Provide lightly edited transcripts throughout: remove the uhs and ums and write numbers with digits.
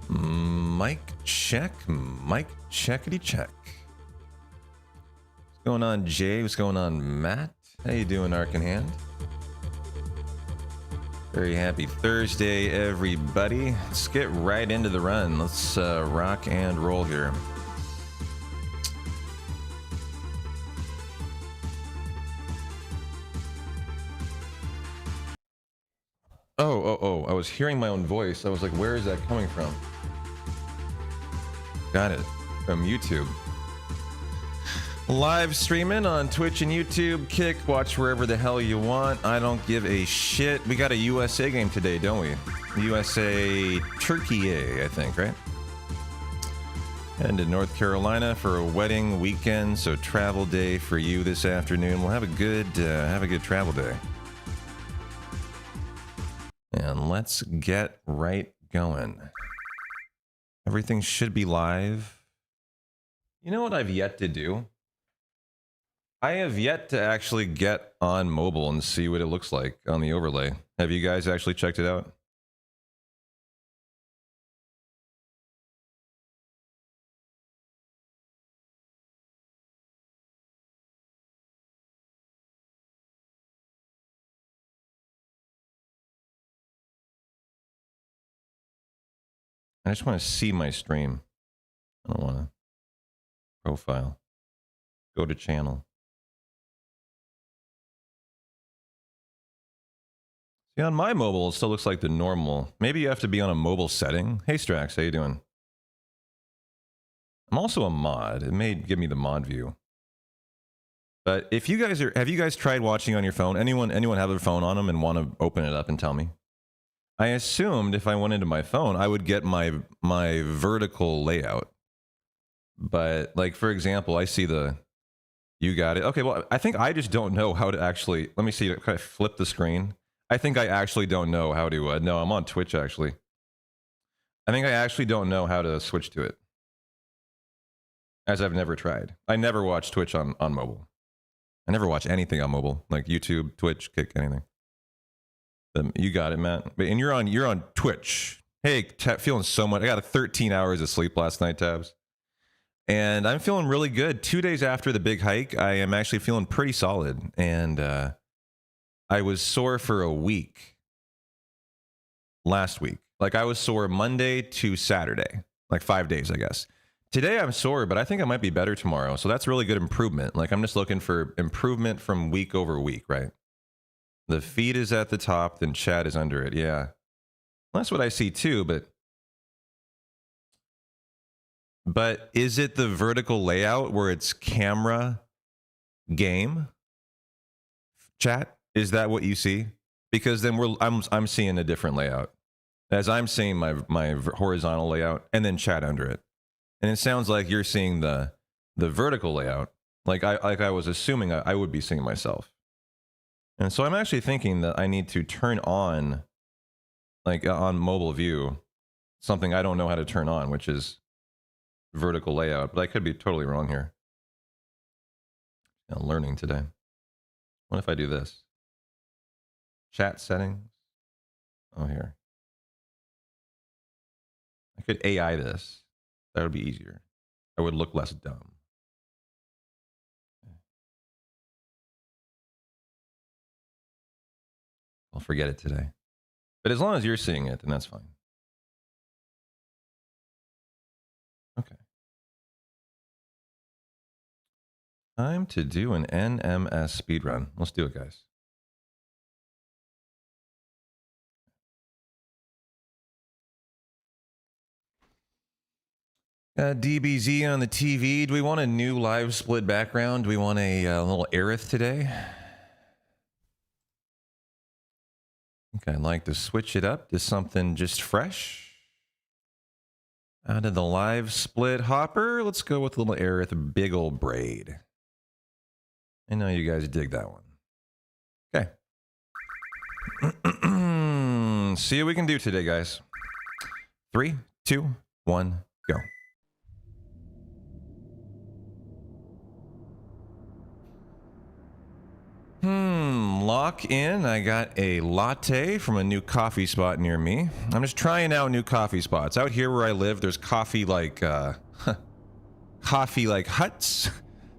Mic check. Mic checkity check. What's going on, Jay? What's going on, Matt? How you doing, Ark in Hand? Very happy Thursday, everybody. Let's get right into the run. Let's rock and roll here. Oh, I was hearing my own voice. I was like, where is that coming from? Got it. From YouTube. Live streaming on Twitch and YouTube. Kick, watch wherever the hell you want. I don't give a shit. We got a USA game today, don't we? USA Turkey, I think, right? Heading to North Carolina for a wedding weekend, so travel day for you this afternoon. We'll have a good travel day. And let's get right going. Everything should be live. You know what I've yet to do? I have yet to actually get on mobile and see what it looks like on the overlay. Have you guys actually checked it out? I just want to see my stream. I don't want to profile. Go to channel. See, on my mobile, it still looks like the normal. Maybe you have to be on a mobile setting. Hey, Strax, how you doing? I'm also a mod. It may give me the mod view. But if you guys have you guys tried watching on your phone? Anyone have their phone on them and want to open it up and tell me? I assumed if I went into my phone, I would get my vertical layout. But like, for example, I see you got it. Okay, well, I think I just don't know how to actually, let me see, can I flip the screen? I think I actually don't know how to, no, I'm on Twitch actually. I think I actually don't know how to switch to it. As I've never tried. I never watch Twitch on mobile. I never watch anything on mobile, like YouTube, Twitch, Kick, anything. You got it, Matt. And you're on Twitch. Hey, feeling so much. I got 13 hours of sleep last night, Tabs. And I'm feeling really good. 2 days after the big hike, I am actually feeling pretty solid. And I was sore for a week last week. Like, I was sore Monday to Saturday, like 5 days, I guess. Today I'm sore, but I think I might be better tomorrow. So that's really good improvement. Like, I'm just looking for improvement from week over week, right? The feed is at the top, then chat is under it. Yeah. Well, that's what I see too, but is it the vertical layout where it's camera game chat? Is that what you see? Because then I'm seeing a different layout. As I'm seeing my horizontal layout and then chat under it. And it sounds like you're seeing the vertical layout. Like I was assuming I would be seeing myself. And so I'm actually thinking that I need to turn on, like on mobile view, something I don't know how to turn on, which is vertical layout. But I could be totally wrong here. I'm learning today. What if I do this? Chat settings. Oh, here. I could AI this. That would be easier. I would look less dumb. I'll forget it today. But as long as you're seeing it, then that's fine. Okay. Time to do an NMS speedrun. Let's do it, guys. DBZ on the TV. Do we want a new live split background? Do we want a little Aerith today? I think I'd like to switch it up to something just fresh. Out of the live split hopper, let's go with a little Aerith big old braid. I know you guys dig that one. Okay. See what we can do today, guys. 3, 2, 1, go. Lock in. I got a latte from a new coffee spot near me. I'm just trying out new coffee spots. Out here where I live, there's coffee like huts.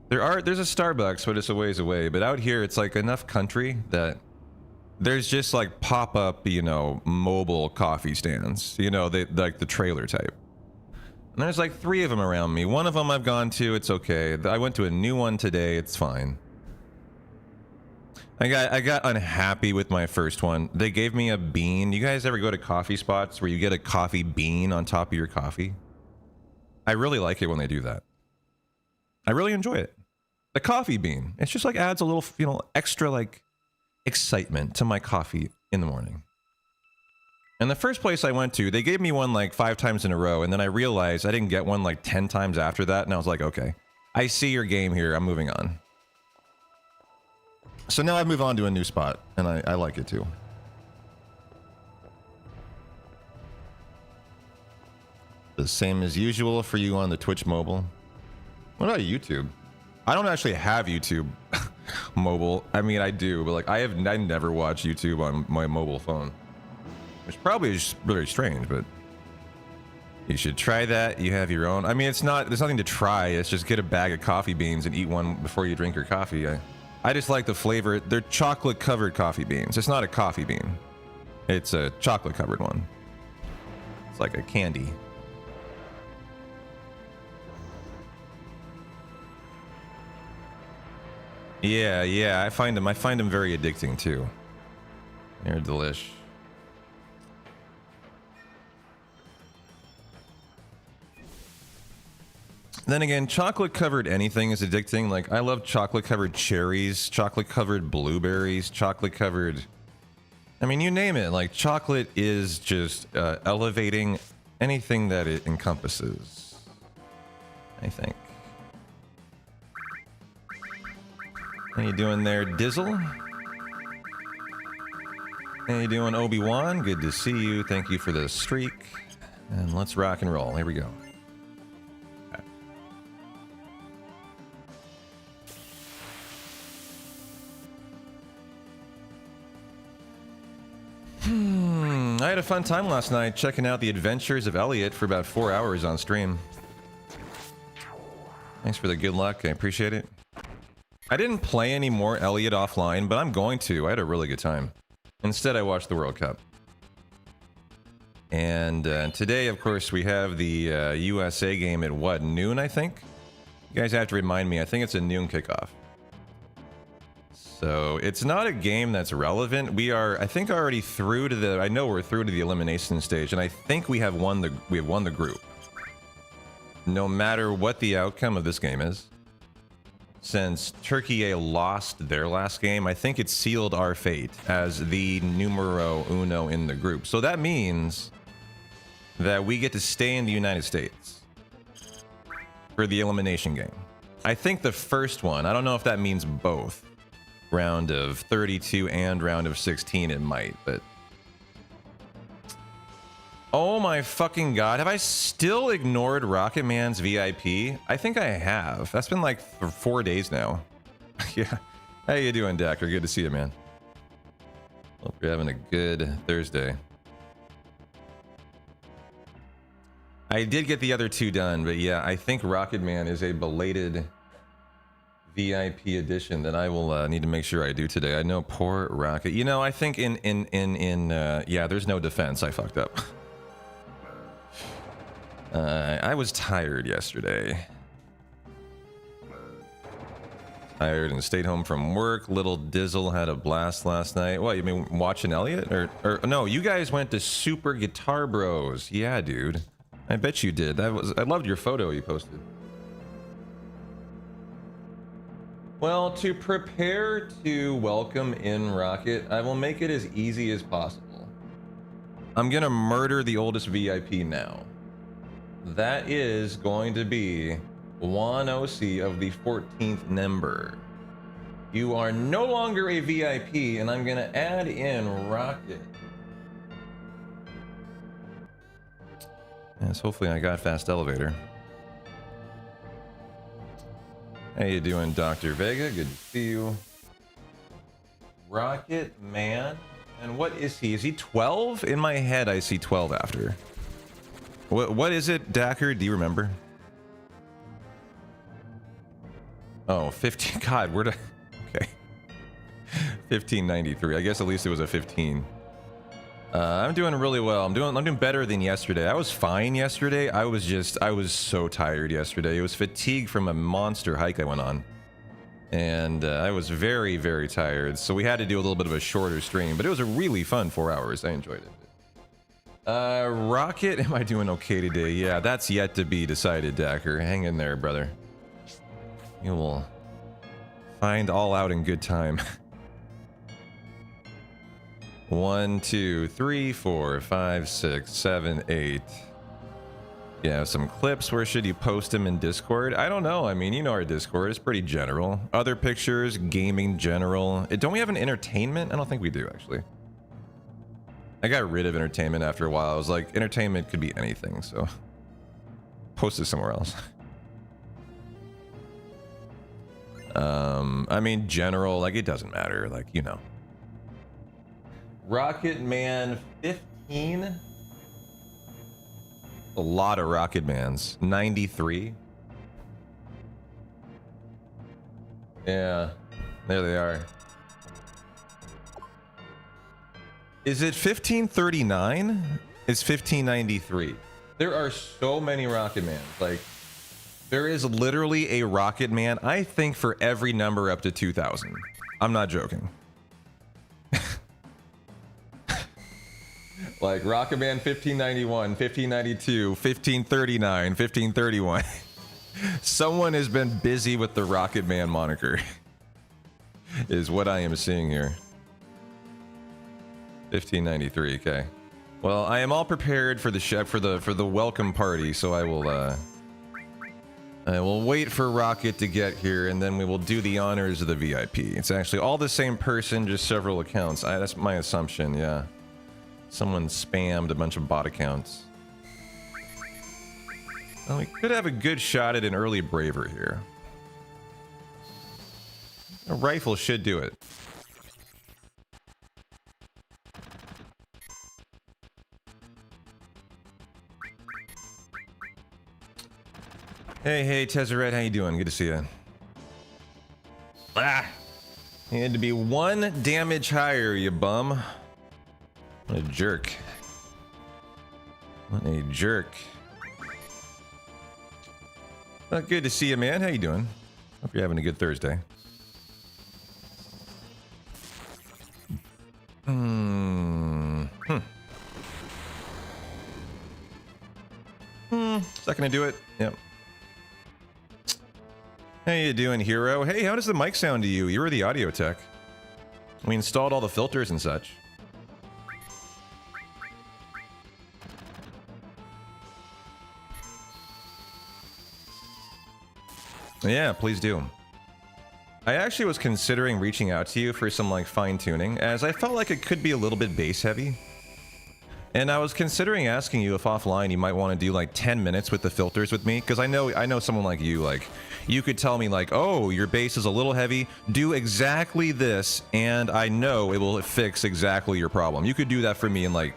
There's a Starbucks, but it's a ways away. But out here, it's like enough country that there's just like pop-up, you know, mobile coffee stands. You know, they like the trailer type. And there's like 3 of them around me. One of them I've gone to. It's okay. I went to a new one today. It's fine. I got unhappy with my first one. They gave me a bean. You guys ever go to coffee spots where you get a coffee bean on top of your coffee? I really like it when they do that. I really enjoy it. The coffee bean. It's just like adds a little, you know, extra like excitement to my coffee in the morning. And the first place I went to, they gave me one like 5 times in a row, and then I realized I didn't get one like 10 times after that, and I was like, okay, I see your game here. I'm moving on. So now I move on to a new spot, and I like it too. The same as usual for you on the Twitch mobile. What about YouTube? I don't actually have YouTube mobile. I mean, I do, but like I never watch YouTube on my mobile phone, which probably is very strange, but you should try that. You have your own. I mean, there's nothing to try. It's just get a bag of coffee beans and eat one before you drink your coffee. I just like the flavor. They're chocolate covered coffee beans. It's not a coffee bean. It's a chocolate covered one. It's like a candy. Yeah, I find them very addicting too. They're delish. Then again, chocolate covered anything is addicting. Like I love chocolate covered cherries, chocolate covered blueberries, chocolate covered, I mean, you name it. Like chocolate is just elevating anything that it encompasses, I think. How you doing there, Dizzle? How you doing, Obi-Wan? Good to see you. Thank you for the streak. And let's rock and roll. Here we go. I had a fun time last night checking out the adventures of Elliot for about 4 hours on stream. Thanks for the good luck. I appreciate it. I didn't play any more Elliot offline, but I'm going to. I had a really good time. Instead, I watched the World Cup. And today, of course, we have the USA game at what, noon, I think? You guys have to remind me. I think it's a noon kickoff. So it's not a game that's relevant. We are, I think, already through to the. I know we're through to the elimination stage, and I think we have won the group. No matter what the outcome of this game is, since Turkey lost their last game, I think it sealed our fate as the numero uno in the group. So that means that we get to stay in the United States for the elimination game. I think the first one. I don't know if that means both. Round of 32 and round of 16 it might, but oh my fucking god, have I still ignored Rocket Man's VIP? I think I have. That's been like 4 days now. Yeah. How you doing, Dacker? Good to see you, man. Hope you're having a good Thursday. I did get the other 2 done, but yeah, I think Rocket Man is a belated VIP edition that I will need to make sure I do today. I know, poor Rocket. You know, I think yeah, there's no defense. I fucked up. I was tired yesterday. Tired and stayed home from work. Little Dizzle had a blast last night. What, you mean watching Elliot? Or no, you guys went to Super Guitar Bros. Yeah, dude. I bet you did. I loved your photo you posted. Well, to prepare to welcome in Rocket, I will make it as easy as possible. I'm gonna murder the oldest VIP now. That is going to be Juan OC of the 14th number. You are no longer a VIP, and I'm gonna add in Rocket. Yes, hopefully I got fast elevator. How you doing, Dr. Vega? Good to see you. Rocket Man. And what is he? Is he 12? In my head, I see 12 after. What is it, Dacker? Do you remember? Oh, 15. God, where did... Okay. 1593. I guess at least it was a 15. I'm doing really well. I'm doing better than yesterday. I was fine yesterday. I was so tired yesterday. It was fatigue from a monster hike I went on. And I was very, very tired. So we had to do a little bit of a shorter stream, but it was a really fun 4 hours. I enjoyed it. Rocket, am I doing okay today? Yeah, that's yet to be decided, Dacker. Hang in there, brother. You will find all out in good time. 1, 2, 3, 4, 5, 6, 7, 8. Yeah, some clips. Where should you post them in Discord? I don't know. I mean, you know our Discord is pretty general. Other pictures, gaming general. Don't we have an entertainment? I don't think we do, actually. I got rid of entertainment after a while. I was like, entertainment could be anything, so post it somewhere else. I mean, general, like, it doesn't matter, like, you know. Rocket Man 15. A lot of Rocket Mans. 93. Yeah, there they are. Is it 1539? It's 1593. There are so many Rocket Mans. Like, there is literally a Rocket Man, I think, for every number up to 2000. I'm not joking. Like Rocket Man 1591, 1592, 1539, 1531. Someone has been busy with the Rocket Man moniker. Is what I am seeing here. 1593, okay. Well, I am all prepared for the for the welcome party, so I will wait for Rocket to get here, and then we will do the honors of the VIP. It's actually all the same person, just several accounts. That's my assumption, yeah. Someone spammed a bunch of bot accounts. Well, we could have a good shot at an early braver here. A rifle should do it. Hey, Tezzeret, how you doing? Good to see you. Ah! You had to be 1 damage higher, you bum. What a jerk. What a jerk. Well, good to see you, man. How you doing? Hope you're having a good Thursday. Is that gonna do it? Yep. How you doing, hero? Hey, how does the mic sound to you? You were the audio tech. We installed all the filters and such. Yeah, please do. I actually was considering reaching out to you for some like fine tuning, as I felt like it could be a little bit bass heavy. And I was considering asking you if offline you might want to do like 10 minutes with the filters with me, because I know someone like you could tell me like, oh, your bass is a little heavy, do exactly this, and I know it will fix exactly your problem. You could do that for me in like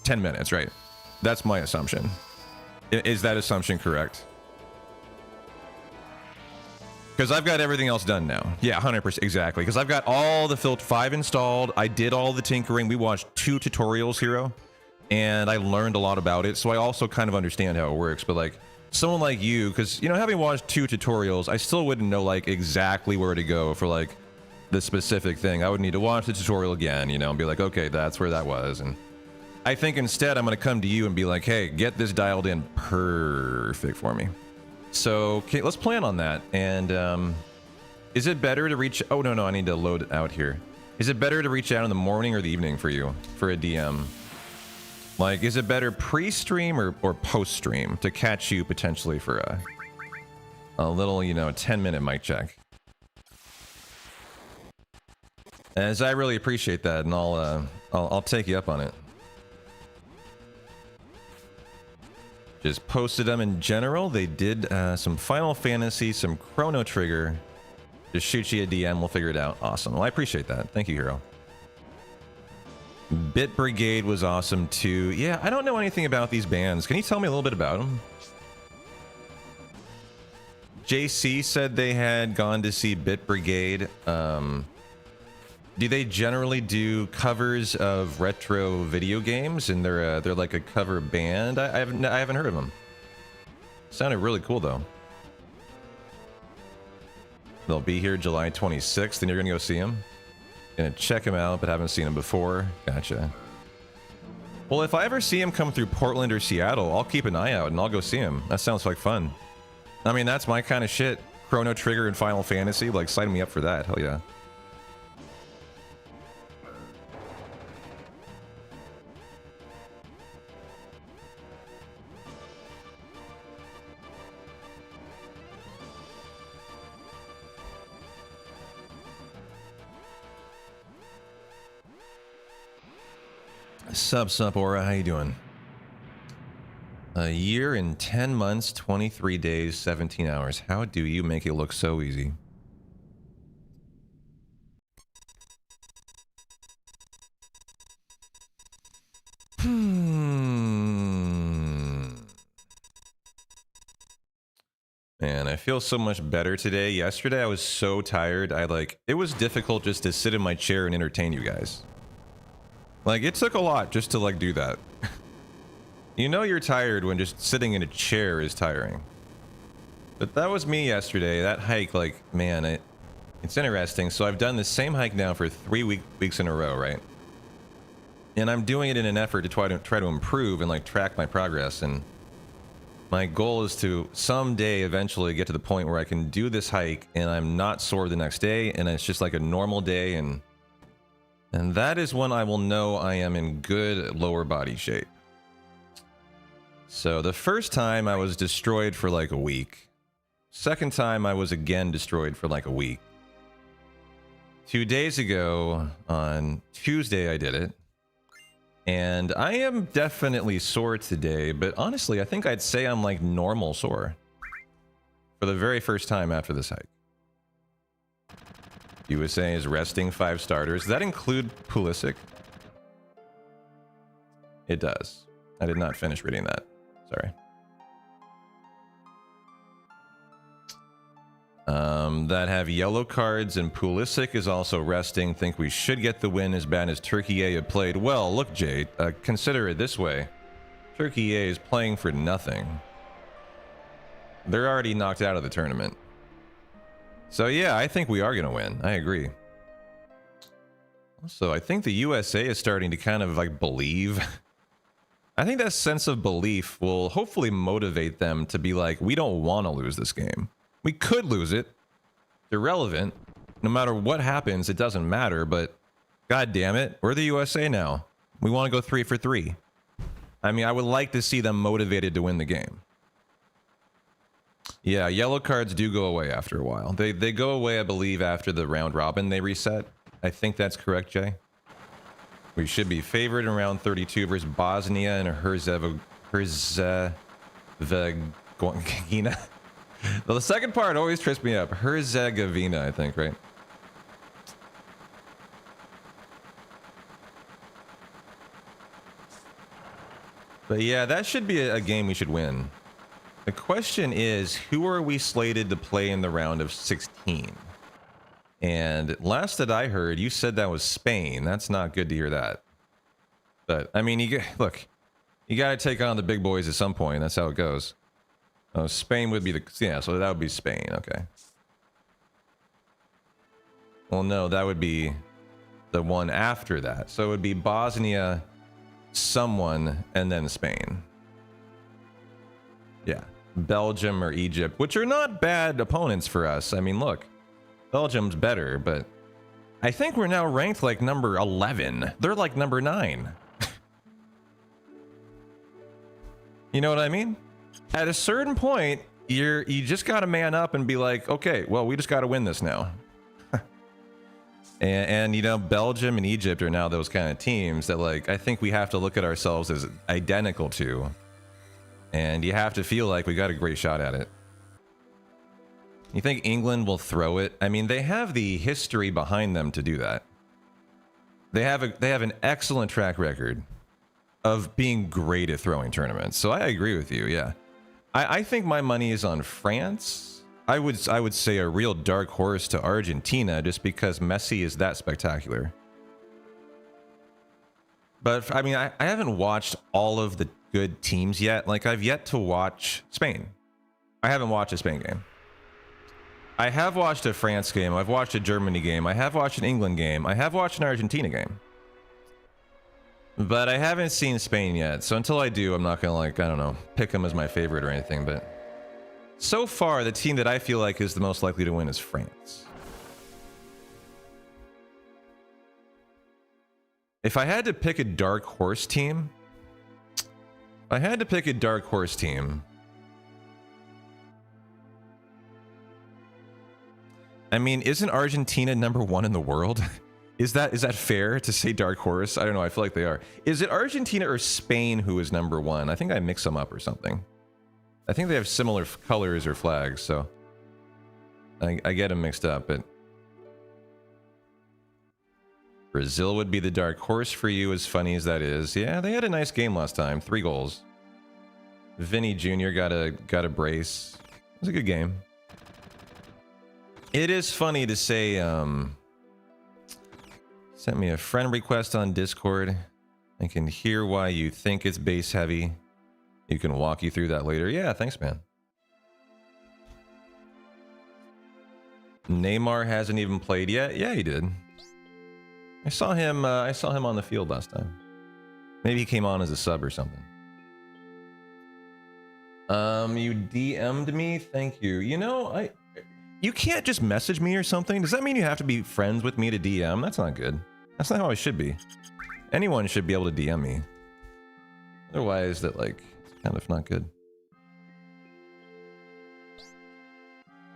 10 minutes, right? That's my assumption. Is that assumption correct? Because I've got everything else done now. Yeah, 100%, exactly. Because I've got all the Filter 5 installed. I did all the tinkering. We watched 2 tutorials, Hero. And I learned a lot about it. So I also kind of understand how it works. But like, someone like you, because, you know, having watched 2 tutorials, I still wouldn't know like exactly where to go for like the specific thing. I would need to watch the tutorial again, you know, and be like, okay, that's where that was. And I think instead I'm going to come to you and be like, hey, get this dialed in perfect for me. So, okay, let's plan on that. And is it better to reach... Oh, no, I need to load out here. Is it better to reach out in the morning or the evening for you, for a DM? Like, is it better pre-stream or post-stream to catch you potentially for a little, you know, 10-minute mic check? As I really appreciate that, and I'll take you up on it. Just posted them in general. They did some Final Fantasy, some Chrono Trigger, Just shoot you a DM. We'll figure it out. Awesome. Well, I appreciate that. Thank you, Hero. Bit Brigade was awesome too. Yeah, I don't know anything about these bands. Can you tell me a little bit about them? JC said they had gone to see Bit Brigade. Do they generally do covers of retro video games? And they're like a cover band. I haven't heard of them. Sounded really cool though. They'll be here July 26th, and you're gonna go see them. Gonna check them out, but haven't seen them before. Gotcha. Well, if I ever see him come through Portland or Seattle, I'll keep an eye out and I'll go see him. That sounds like fun. I mean, that's my kind of shit. Chrono Trigger and Final Fantasy, like, sign me up for that. Hell yeah. Sup, Aura, how you doing? A year and 10 months, 23 days, 17 hours. How do you make it look so easy? Man, I feel so much better today. Yesterday I was so tired. It was difficult just to sit in my chair and entertain you guys. Like, it took a lot just to, like, do that. You know you're tired when just sitting in a chair is tiring. But that was me yesterday. That hike, like, man, it's interesting. So I've done the same hike now for 3 weeks in a row, right? And I'm doing it in an effort to try to improve and, like, track my progress. And my goal is to someday eventually get to the point where I can do this hike and I'm not sore the next day, and it's just like a normal day, and that is when I will know I am in good lower body shape. So the first time I was destroyed for like a week. Second time I was again destroyed for like a week. 2 days ago on Tuesday I did it. And I am definitely sore today, but honestly I think I'd say I'm like normal sore. For the very first time after this hike. USA is resting 5 starters. Does that include Pulisic? It does. I did not finish reading that. Sorry. That have yellow cards, and Pulisic is also resting. Think we should get the win as bad as Turkey A have played. Well, look, Jade, consider it this way. Turkey A is playing for nothing. They're already knocked out of the tournament. So yeah, I think we are going to win. I agree. Also, I think the USA is starting to kind of like believe. I think that sense of belief will hopefully motivate them to be like, we don't want to lose this game. We could lose it. It's irrelevant. No matter what happens, it doesn't matter, but god damn it, we're the USA now. We want to go 3 for 3. I mean, I would like to see them motivated to win the game. Yeah, yellow cards do go away after a while. They go away, I believe, after the round robin they reset. I think that's correct, Jay. We should be favored in round 32 versus Bosnia and Herzegovina. Well, the second part always trips me up. Herzegovina, I think, right? But yeah, that should be a game we should win. The question is, who are we slated to play in the round of 16? And last that I heard, you said that was Spain. That's not good to hear that. But, I mean, look, you got to take on the big boys at some point. That's how it goes. Oh, Spain would be the... Yeah, so that would be Spain. Okay. Well, no, that would be the one after that. So it would be Bosnia, someone, and then Spain. Yeah. Belgium or Egypt, which are not bad opponents for us. I mean, look, Belgium's better, but I think we're now ranked like number 11. They're like number 9. You know what I mean? At a certain point, you just got to man up and be like, okay, well, we just got to win this now. and you know, Belgium and Egypt are now those kind of teams that, like, I think we have to look at ourselves as identical to. And you have to feel like we got a great shot at it. You think England will throw it? I mean, they have the history behind them to do that. They have an excellent track record of being great at throwing tournaments. So I agree with you. Yeah, I think my money is on France. I would say a real dark horse to Argentina, just because Messi is that spectacular. But I mean, I haven't watched all of the good teams yet. Like, I've yet to watch Spain. I haven't watched a Spain game. I have watched a France game. I've watched a Germany game. I have watched an England game. I have watched an Argentina game. But I haven't seen Spain yet. So until I do, I'm not going to, like, I don't know, pick them as my favorite or anything. But so far, the team that I feel like is the most likely to win is France. If I had to pick a dark horse team, I mean, isn't Argentina #1 in the world? Is that fair to say dark horse? I don't know. I feel like they are. Is it Argentina or Spain who is #1? I think I mix them up or something. I think they have similar colors or flags, so I get them mixed up. But Brazil would be the dark horse for you, as funny as that is. Yeah, they had a nice game last time. 3 goals. Vinny Jr. got a brace. It was a good game. It is funny to say, sent me a friend request on Discord. I can hear why you think it's base heavy. You can walk you through that later. Yeah, thanks, man. Neymar hasn't even played yet. Yeah, he did. I saw him on the field last time. Maybe he came on as a sub or something. You DM'd me? Thank you. You know, you can't just message me or something. Does that mean you have to be friends with me to DM? That's not good. That's not how I should be. Anyone should be able to DM me. Otherwise, that, like, it's kind of not good.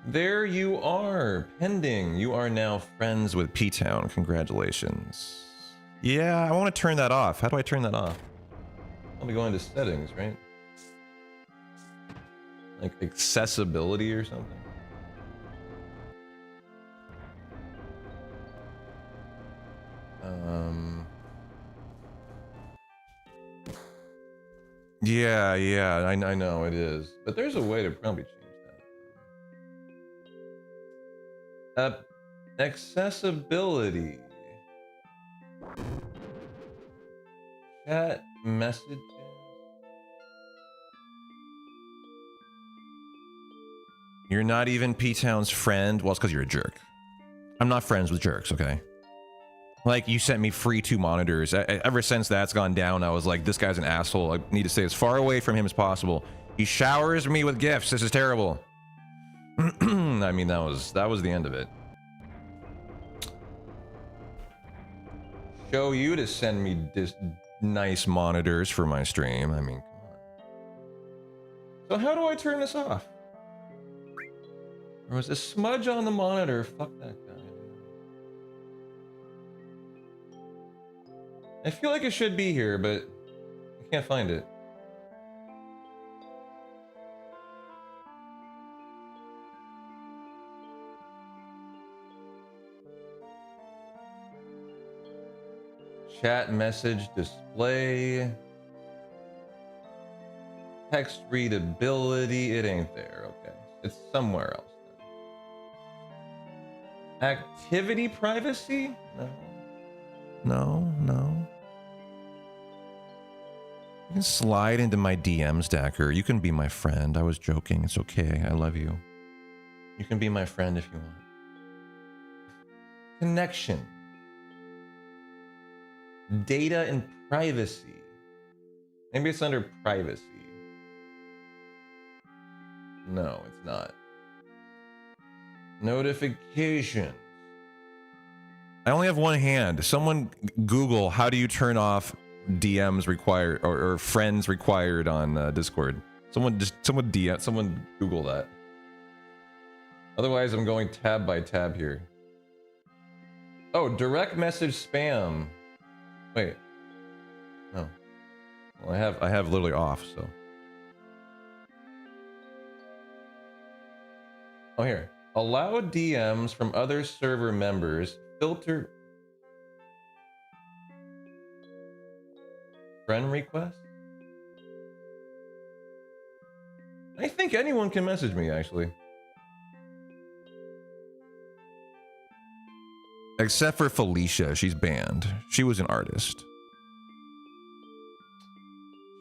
There you are, pending. You are now friends with P-Town. Congratulations. Yeah, I want to turn that off. How do I turn that off? I'll be going to settings, right? Like accessibility or something. Yeah, I know it is, but there's a way to probably change that. Accessibility. Chat messages. You're not even P-Town's friend? Well, it's because you're a jerk. I'm not friends with jerks, okay? Like, you sent me free 2 monitors. Ever since that's gone down, I was like, this guy's an asshole. I need to stay as far away from him as possible. He showers me with gifts. This is terrible. I mean, that was the end of it. Show you to send me this nice monitors for my stream. I mean, come on. So how do I turn this off? There was a smudge on the monitor. Fuck that guy. I feel like it should be here, but I can't find it. Chat message display. Text readability. It ain't there. Okay. It's somewhere else. Activity privacy? No. You can slide into my DMs, Dacker. You can be my friend. I was joking. It's okay. I love you. You can be my friend if you want. Connection. Data and privacy. Maybe it's under privacy. No, it's not. Notifications. I only have one hand. Someone Google, how do you turn off DMs required or friends required on Discord? Someone Google that. Otherwise, I'm going tab by tab here. Oh, direct message spam. Wait. No. Well, I have literally off, so. Oh, here. Allow DMs from other server members. Filter friend request. I think anyone can message me, actually. Except for Felicia, she's banned. She was an artist.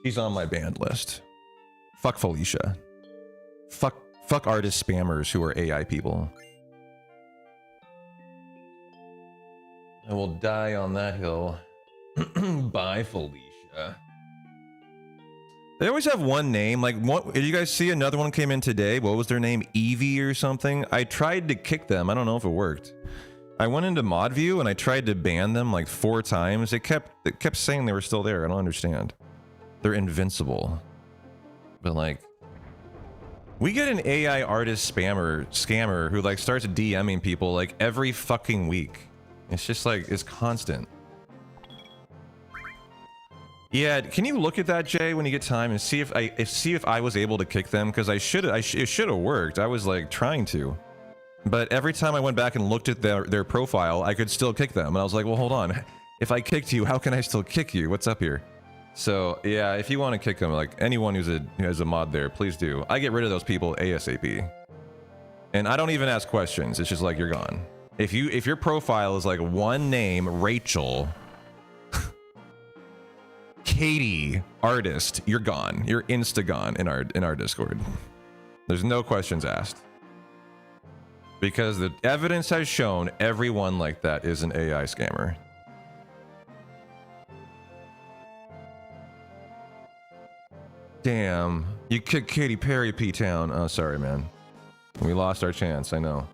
She's on my banned list. Fuck Felicia. Fuck artist spammers who are AI people. I will die on that hill. Bye, Felicia. They always have one name. Like, what did you guys see? Another one came in today. What was their name? Evie or something? I tried to kick them. I don't know if it worked. I went into mod view and I tried to ban them like 4 times. It kept saying they were still there. I don't understand. They're invincible. But like, we get an AI artist scammer who like starts DMing people like every fucking week. It's just like, it's constant. Yeah, can you look at that, Jay, when you get time and see if I was able to kick them? Because it should have worked. I was like trying to, but every time I went back and looked at their profile, I could still kick them. And I was like, well, hold on. If I kicked you, how can I still kick you? What's up here? So yeah, if you want to kick them, like anyone who has a mod there, please do. I get rid of those people ASAP, and I don't even ask questions. It's just like, you're gone. If your profile is like one name, Rachel. Katie, artist, you're gone. You're insta-gone in our Discord. There's no questions asked. Because the evidence has shown everyone like that is an AI scammer. Damn. You kicked Katy Perry, P-Town. Oh, sorry, man. We lost our chance, I know.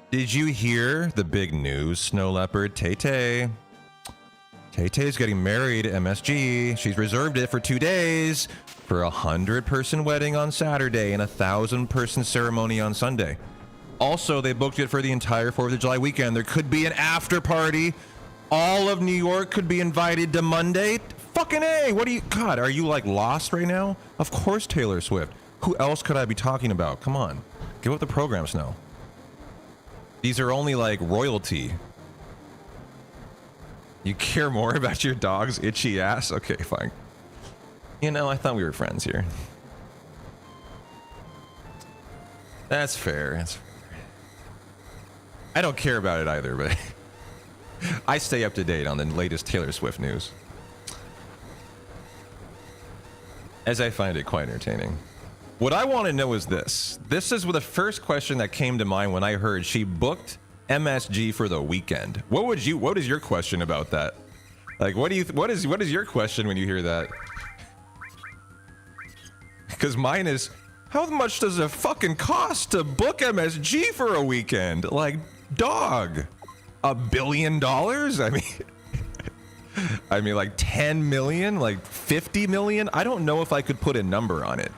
Did you hear the big news, Snow Leopard? Tay-Tay. Tay-Tay's getting married at MSG. She's reserved it for 2 days for a 100-person wedding on Saturday and a 1,000-person ceremony on Sunday. Also, they booked it for the entire 4th of July weekend. There could be an after party. All of New York could be invited to Monday. Fucking A! What do you... God, are you like lost right now? Of course Taylor Swift. Who else could I be talking about? Come on. Get with the program, Snow. These are only like royalty. You care more about your dog's itchy ass? Okay, fine. You know, I thought we were friends here. That's fair. That's fair. I don't care about it either, but I stay up to date on the latest Taylor Swift news, as I find it quite entertaining. What I want to know is this. This is the first question that came to mind when I heard she booked MSG for the weekend. What is your question about that? Like, what is your question when you hear that? Because mine is, how much does it fucking cost to book MSG for a weekend? Like, dog, $1 billion? I mean, like 10 million, like 50 million. I don't know if I could put a number on it.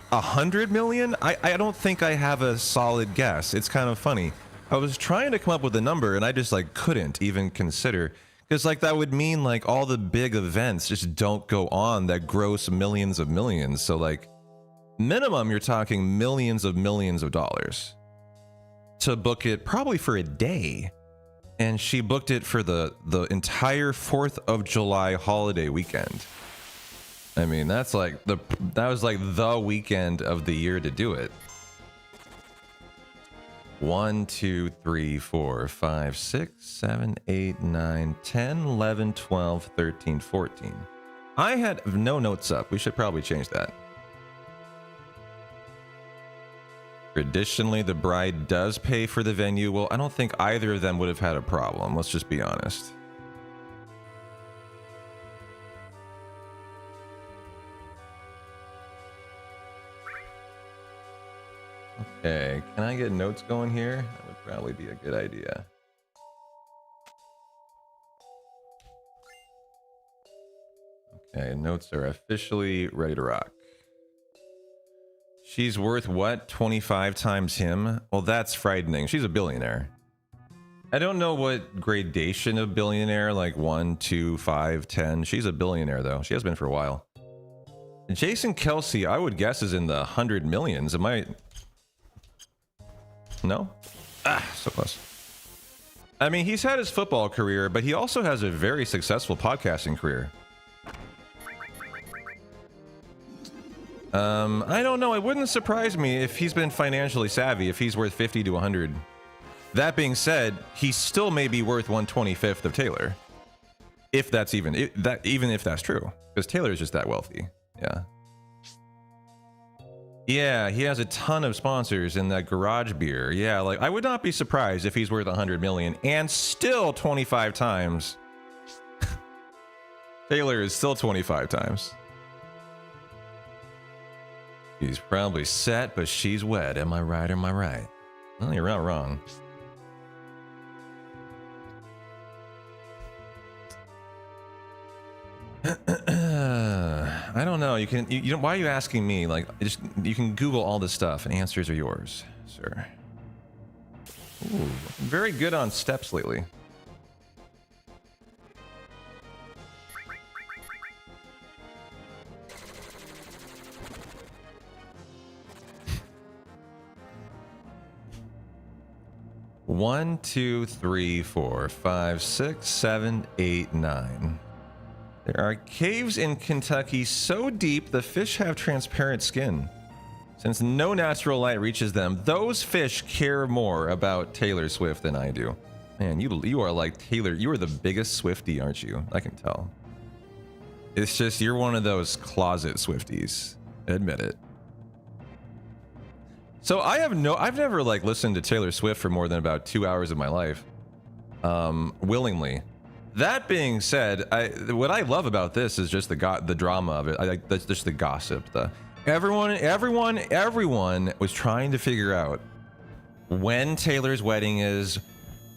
100 million? I don't think I have a solid guess. It's kind of funny. I was trying to come up with a number and I just like couldn't even consider, because like that would mean like all the big events just don't go on that gross millions of millions. So like minimum, you're talking millions of dollars to book it, probably for a day. And she booked it for the entire 4th of July holiday weekend. I mean, that was like the weekend of the year to do it. 1, 2, 3, 4, 5, 6, 7, 8, 9, 10, 11, 12, 13, 14. I had no notes up. We should probably change that. Traditionally, the bride does pay for the venue. Well, I don't think either of them would have had a problem. Let's just be honest. Okay, can I get notes going here? That would probably be a good idea. Okay, notes are officially ready to rock. She's worth what? 25 times him? Well, that's frightening. She's a billionaire. I don't know what gradation of billionaire, like 1, 2, 5, 10. She's a billionaire, though. She has been for a while. Jason Kelsey, I would guess, is in the 100 millions. Am I No? Ah, so close. I mean, he's had his football career, but he also has a very successful podcasting career. I don't know. It wouldn't surprise me if he's been financially savvy, if he's worth 50 to 100. That being said, he still may be worth 1/25th of Taylor. If that's even if that's true, because Taylor is just that wealthy. Yeah. Yeah, he has a ton of sponsors in that garage beer. Yeah, like I would not be surprised if he's worth 100 million and still 25 times. Taylor is still 25 times. He's probably set, but she's wet. Am I right or am I right? Well, you're not wrong. I don't know. You can. You why are you asking me? Like, you can Google all this stuff, and answers are yours, sir. Ooh, very good on steps lately. One, 2, 3, 4, 5, 6, 7, 8, 9. There are caves in Kentucky so deep the fish have transparent skin. Since no natural light reaches them, those fish care more about Taylor Swift than I do. Man, you are like Taylor. You are the biggest Swiftie, aren't you? I can tell. It's just you're one of those closet Swifties. Admit it. So I've never like listened to Taylor Swift for more than about 2 hours of my life, willingly. That being said, what I love about this is just the drama of it. That's just the gossip. Everyone was trying to figure out when Taylor's wedding is,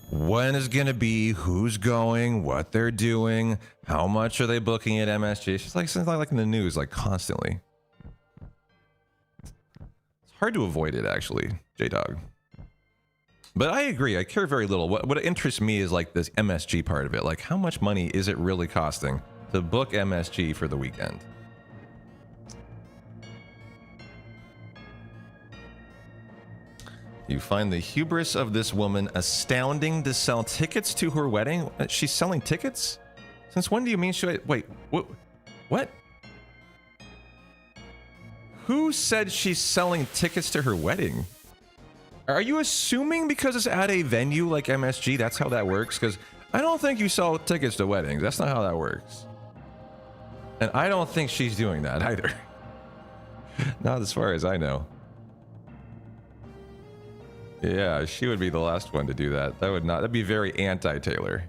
when is gonna be, who's going, what they're doing, how much are they booking at MSG. It's like something like in the news, like constantly. Hard to avoid it, actually, J-Dog. But I agree, I care very little. What interests me is like this MSG part of it. Like, how much money is it really costing to book MSG for the weekend? You find the hubris of this woman astounding to sell tickets to her wedding. She's selling tickets? Since when do you mean she... Wait, what? Who said she's selling tickets to her wedding? Are you assuming because it's at a venue like MSG, that's how that works? Because I don't think you sell tickets to weddings. That's not how that works. And I don't think she's doing that either. Not as far as I know. Yeah, she would be the last one to do that. That'd be very anti-Taylor.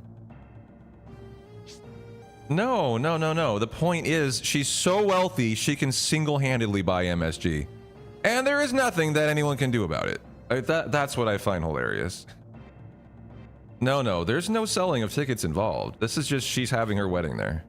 No. The point is, she's so wealthy, she can single-handedly buy MSG. And there is nothing that anyone can do about it. That's what I find hilarious. No, there's no selling of tickets involved. This is just she's having her wedding there.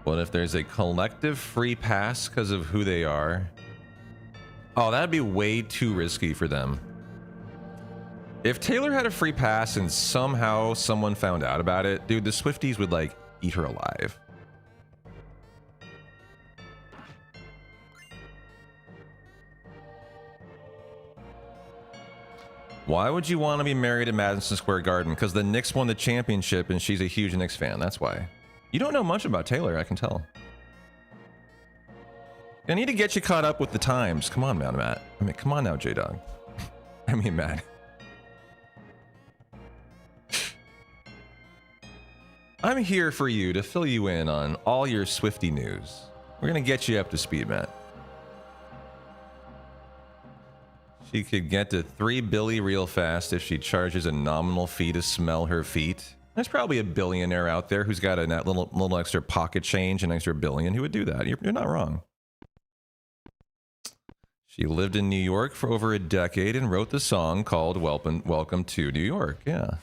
What if there's a collective free pass because of who they are? Oh, that'd be way too risky for them. If Taylor had a free pass and somehow someone found out about it, dude, the Swifties would like eat her alive. Why would you want to be married at Madison Square Garden? Because the Knicks won the championship and she's a huge Knicks fan. That's why. You don't know much about Taylor, I can tell. I need to get you caught up with the times. Come on, man, Matt. I mean, come on now, J-Dog. I mean, Matt. I'm here for you to fill you in on all your Swiftie news. We're gonna get you up to speed, Matt. She could get to 3 billy real fast if she charges a nominal fee to smell her feet. There's probably a billionaire out there who's got a little extra pocket change, an extra billion, who would do that. You're not wrong. She lived in New York for over a decade and wrote the song called Welcome to New York. Yeah.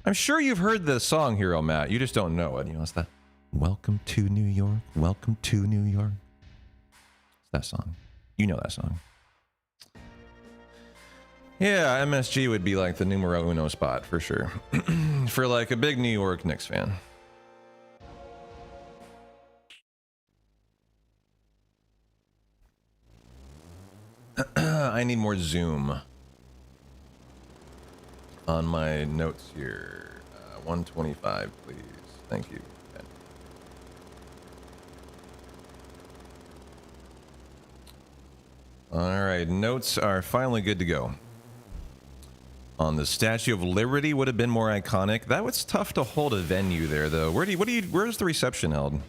I'm sure you've heard the song, Hero Matt. You just don't know it. You know, it's that Welcome to New York. Welcome to New York. It's That song. You know that song. Yeah, MSG would be like the numero uno spot for sure. For like a big New York Knicks fan. I need more zoom on my notes here. 125, please. Thank you. Okay. All right, notes are finally good to go. On the Statue of Liberty would have been more iconic. That was tough to hold a venue there, though. Where's the reception held?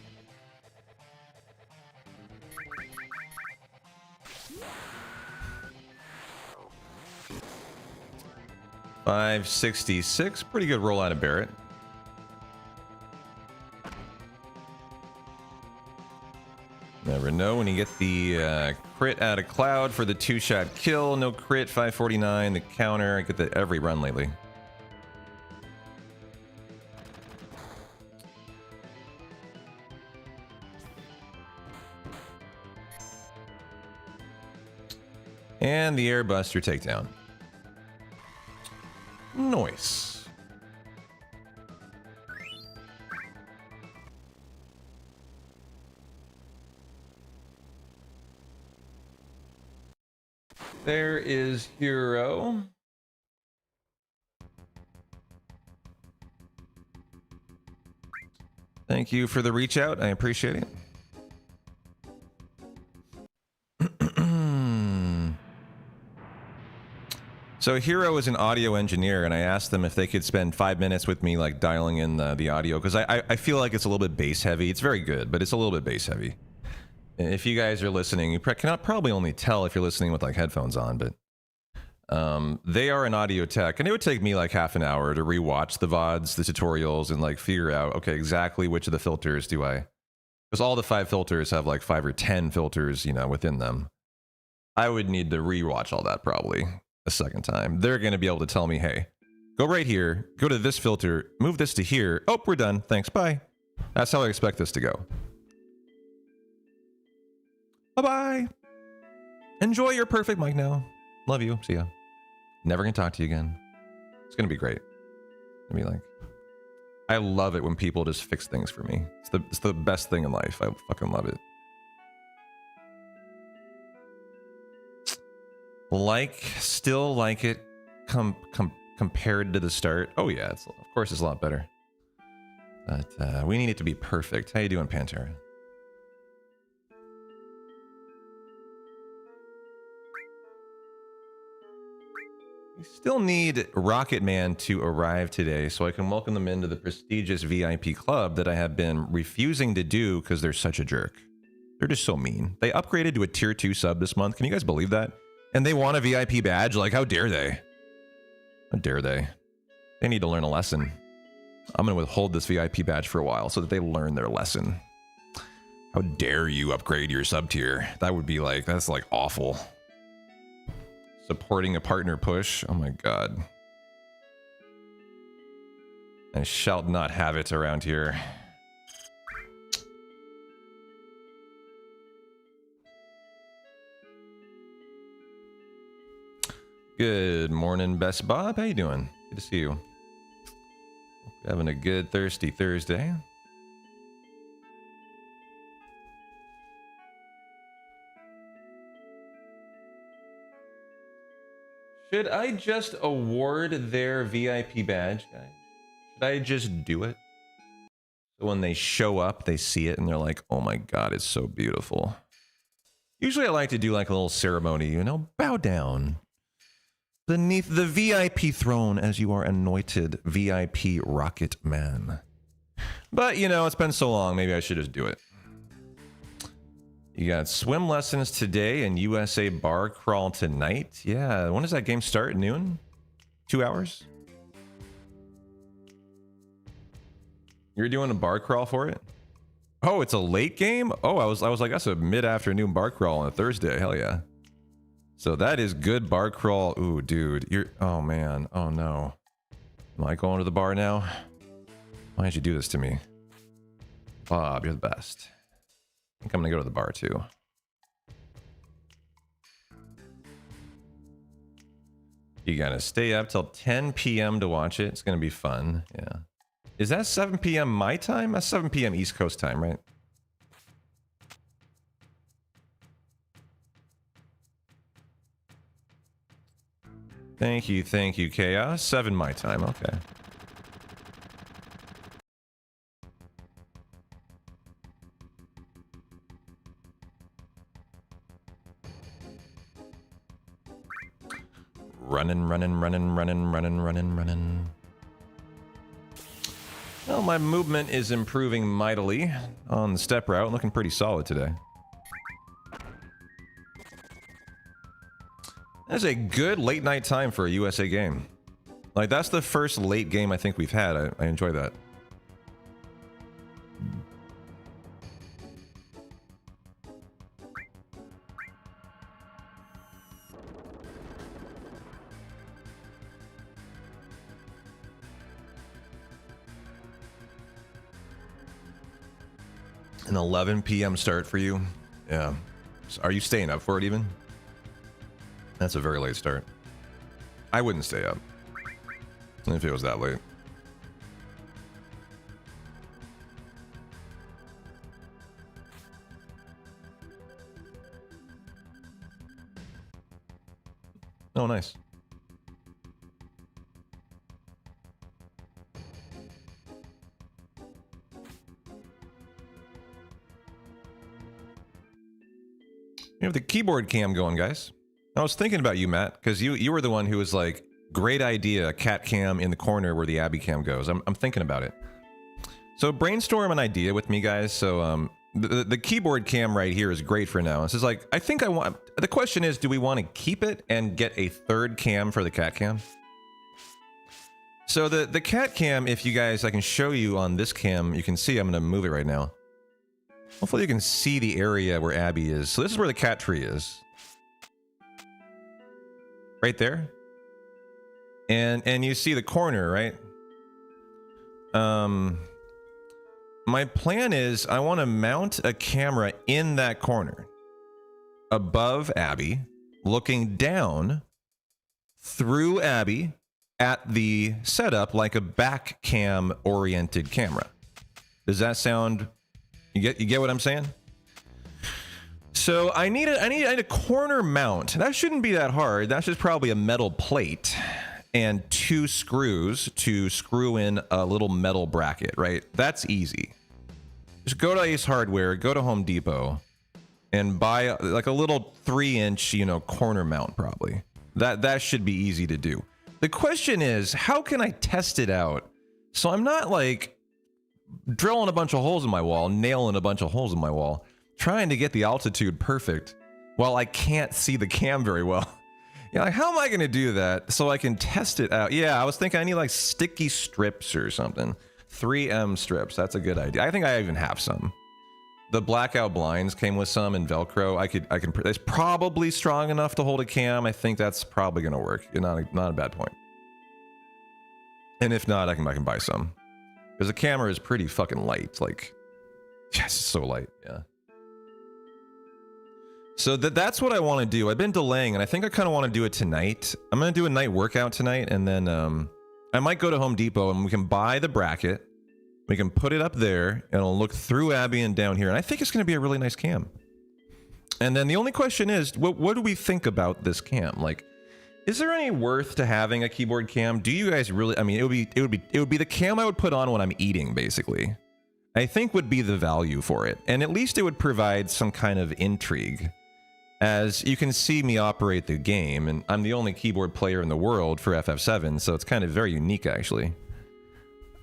$566, pretty good roll out of Barrett. Never know when you get the crit out of Cloud for the 2-shot kill. No crit, 549, the counter. I get that every run lately. And the Airbuster takedown. Nice. There is Hero. Thank you for the reach out. I appreciate it. So Hero is an audio engineer, and I asked them if they could spend 5 minutes with me, like dialing in the audio, because I feel like it's a little bit bass heavy. It's very good, but it's a little bit bass heavy. If you guys are listening, you cannot probably only tell if you're listening with like headphones on, but they are an audio tech, and it would take me like half an hour to rewatch the VODs, the tutorials, and like figure out, okay, exactly which of the filters do I, because all the 5 filters have like 5 or 10 filters, you know, within them. I would need to rewatch all that probably a second time. They're going to be able to tell me, hey, go right here, go to this filter, move this to here. Oh, we're done. Thanks. Bye. That's how I expect this to go. Bye-bye. Enjoy your perfect mic now. Love you. See ya. Never gonna talk to you again. It's gonna be great. I mean, like, I love it when people just fix things for me. It's the best thing in life. I fucking love it. Still like it compared to the start. Oh yeah, of course it's a lot better. But we need it to be perfect. How you doing, Pantera? We still need Rocket Man to arrive today so I can welcome them into the prestigious VIP club that I have been refusing to do because they're such a jerk. They're just so mean. They upgraded to a tier 2 sub this month. Can you guys believe that? And they want a VIP badge? Like, how dare they? How dare they? They need to learn a lesson. I'm going to withhold this VIP badge for a while so that they learn their lesson. How dare you upgrade your sub tier? That would be like, that's like awful. Supporting a partner push. Oh my god. I shall not have it around here. Good morning, Best Bob. How you doing? Good to see you. Hope you're having a good thirsty Thursday. Should I just award their VIP badge, guys? Should I just do it? So when they show up, they see it and they're like, oh my god, it's so beautiful. Usually I like to do like a little ceremony, you know, bow down beneath the VIP throne as you are anointed VIP Rocket Man. But, you know, it's been so long, maybe I should just do it. You got swim lessons today and USA bar crawl tonight. Yeah, when does that game start? Noon? 2 hours? You're doing a bar crawl for it? Oh, it's a late game? Oh, I was like, that's a mid-afternoon bar crawl on a Thursday. Hell yeah. So that is good bar crawl. Ooh, dude. Oh man. Oh no. Am I going to the bar now? Why did you do this to me? Bob, you're the best. I think I'm gonna go to the bar too. You gotta stay up till 10 p.m. to watch it. It's gonna be fun. Yeah. Is that 7 p.m. my time? That's 7 p.m. East Coast time, right? Thank you, Chaos. 7 my time, okay. Running. Well, my movement is improving mightily on the step route. Looking pretty solid today. That's a good late night time for a USA game. Like, that's the first late game I think we've had. I enjoy that. An 11 p.m. start for you? Yeah. Are you staying up for it even? That's a very late start. I wouldn't stay up if it was that late. Oh, nice. You have the keyboard cam going, guys. I was thinking about you, Matt, because you were the one who was like, great idea, cat cam in the corner where the Abby cam goes. I'm thinking about it. So brainstorm an idea with me, guys. So the keyboard cam right here is great for now. This is like, I think I want, the question is, do we want to keep it and get a third cam for the cat cam? So the cat cam, if you guys, I can show you on this cam, you can see, I'm going to move it right now. Hopefully you can see the area where Abby is. So this is where the cat tree is. Right there. And you see the corner, right? My plan is I want to mount a camera in that corner above Abby, looking down through Abby at the setup like a back cam oriented camera. Does that sound, you get what I'm saying? So I need a corner mount. That shouldn't be that hard. That's just probably a metal plate and 2 screws to screw in a little metal bracket, right? That's easy. Just go to Ace Hardware, go to Home Depot, and buy like a little 3-inch, corner mount probably. That should be easy to do. The question is, how can I test it out so I'm not like drilling a bunch of holes in my wall, nailing a bunch of holes in my wall, trying to get the altitude perfect while I can't see the cam very well. Yeah, like, how am I going to do that so I can test it out? Yeah, I was thinking I need like sticky strips or something. 3M strips, that's a good idea. I think I even have some. The blackout blinds came with some in Velcro. I can. It's probably strong enough to hold a cam. I think that's probably going to work. Not a bad point. And if not, I can buy some. Because the camera is pretty fucking light. Like, yes, it's so light. Yeah. So that's what I want to do. I've been delaying, and I think I kind of want to do it tonight. I'm going to do a night workout tonight, and then I might go to Home Depot, and we can buy the bracket. We can put it up there, and it'll look through Abby and down here, and I think it's going to be a really nice cam. And then the only question is, what do we think about this cam? Like, is there any worth to having a keyboard cam? Do you guys really? I mean, it would be the cam I would put on when I'm eating, basically. I think would be the value for it, and at least it would provide some kind of intrigue. As you can see me operate the game, and I'm the only keyboard player in the world for FF7, so it's kind of very unique, actually.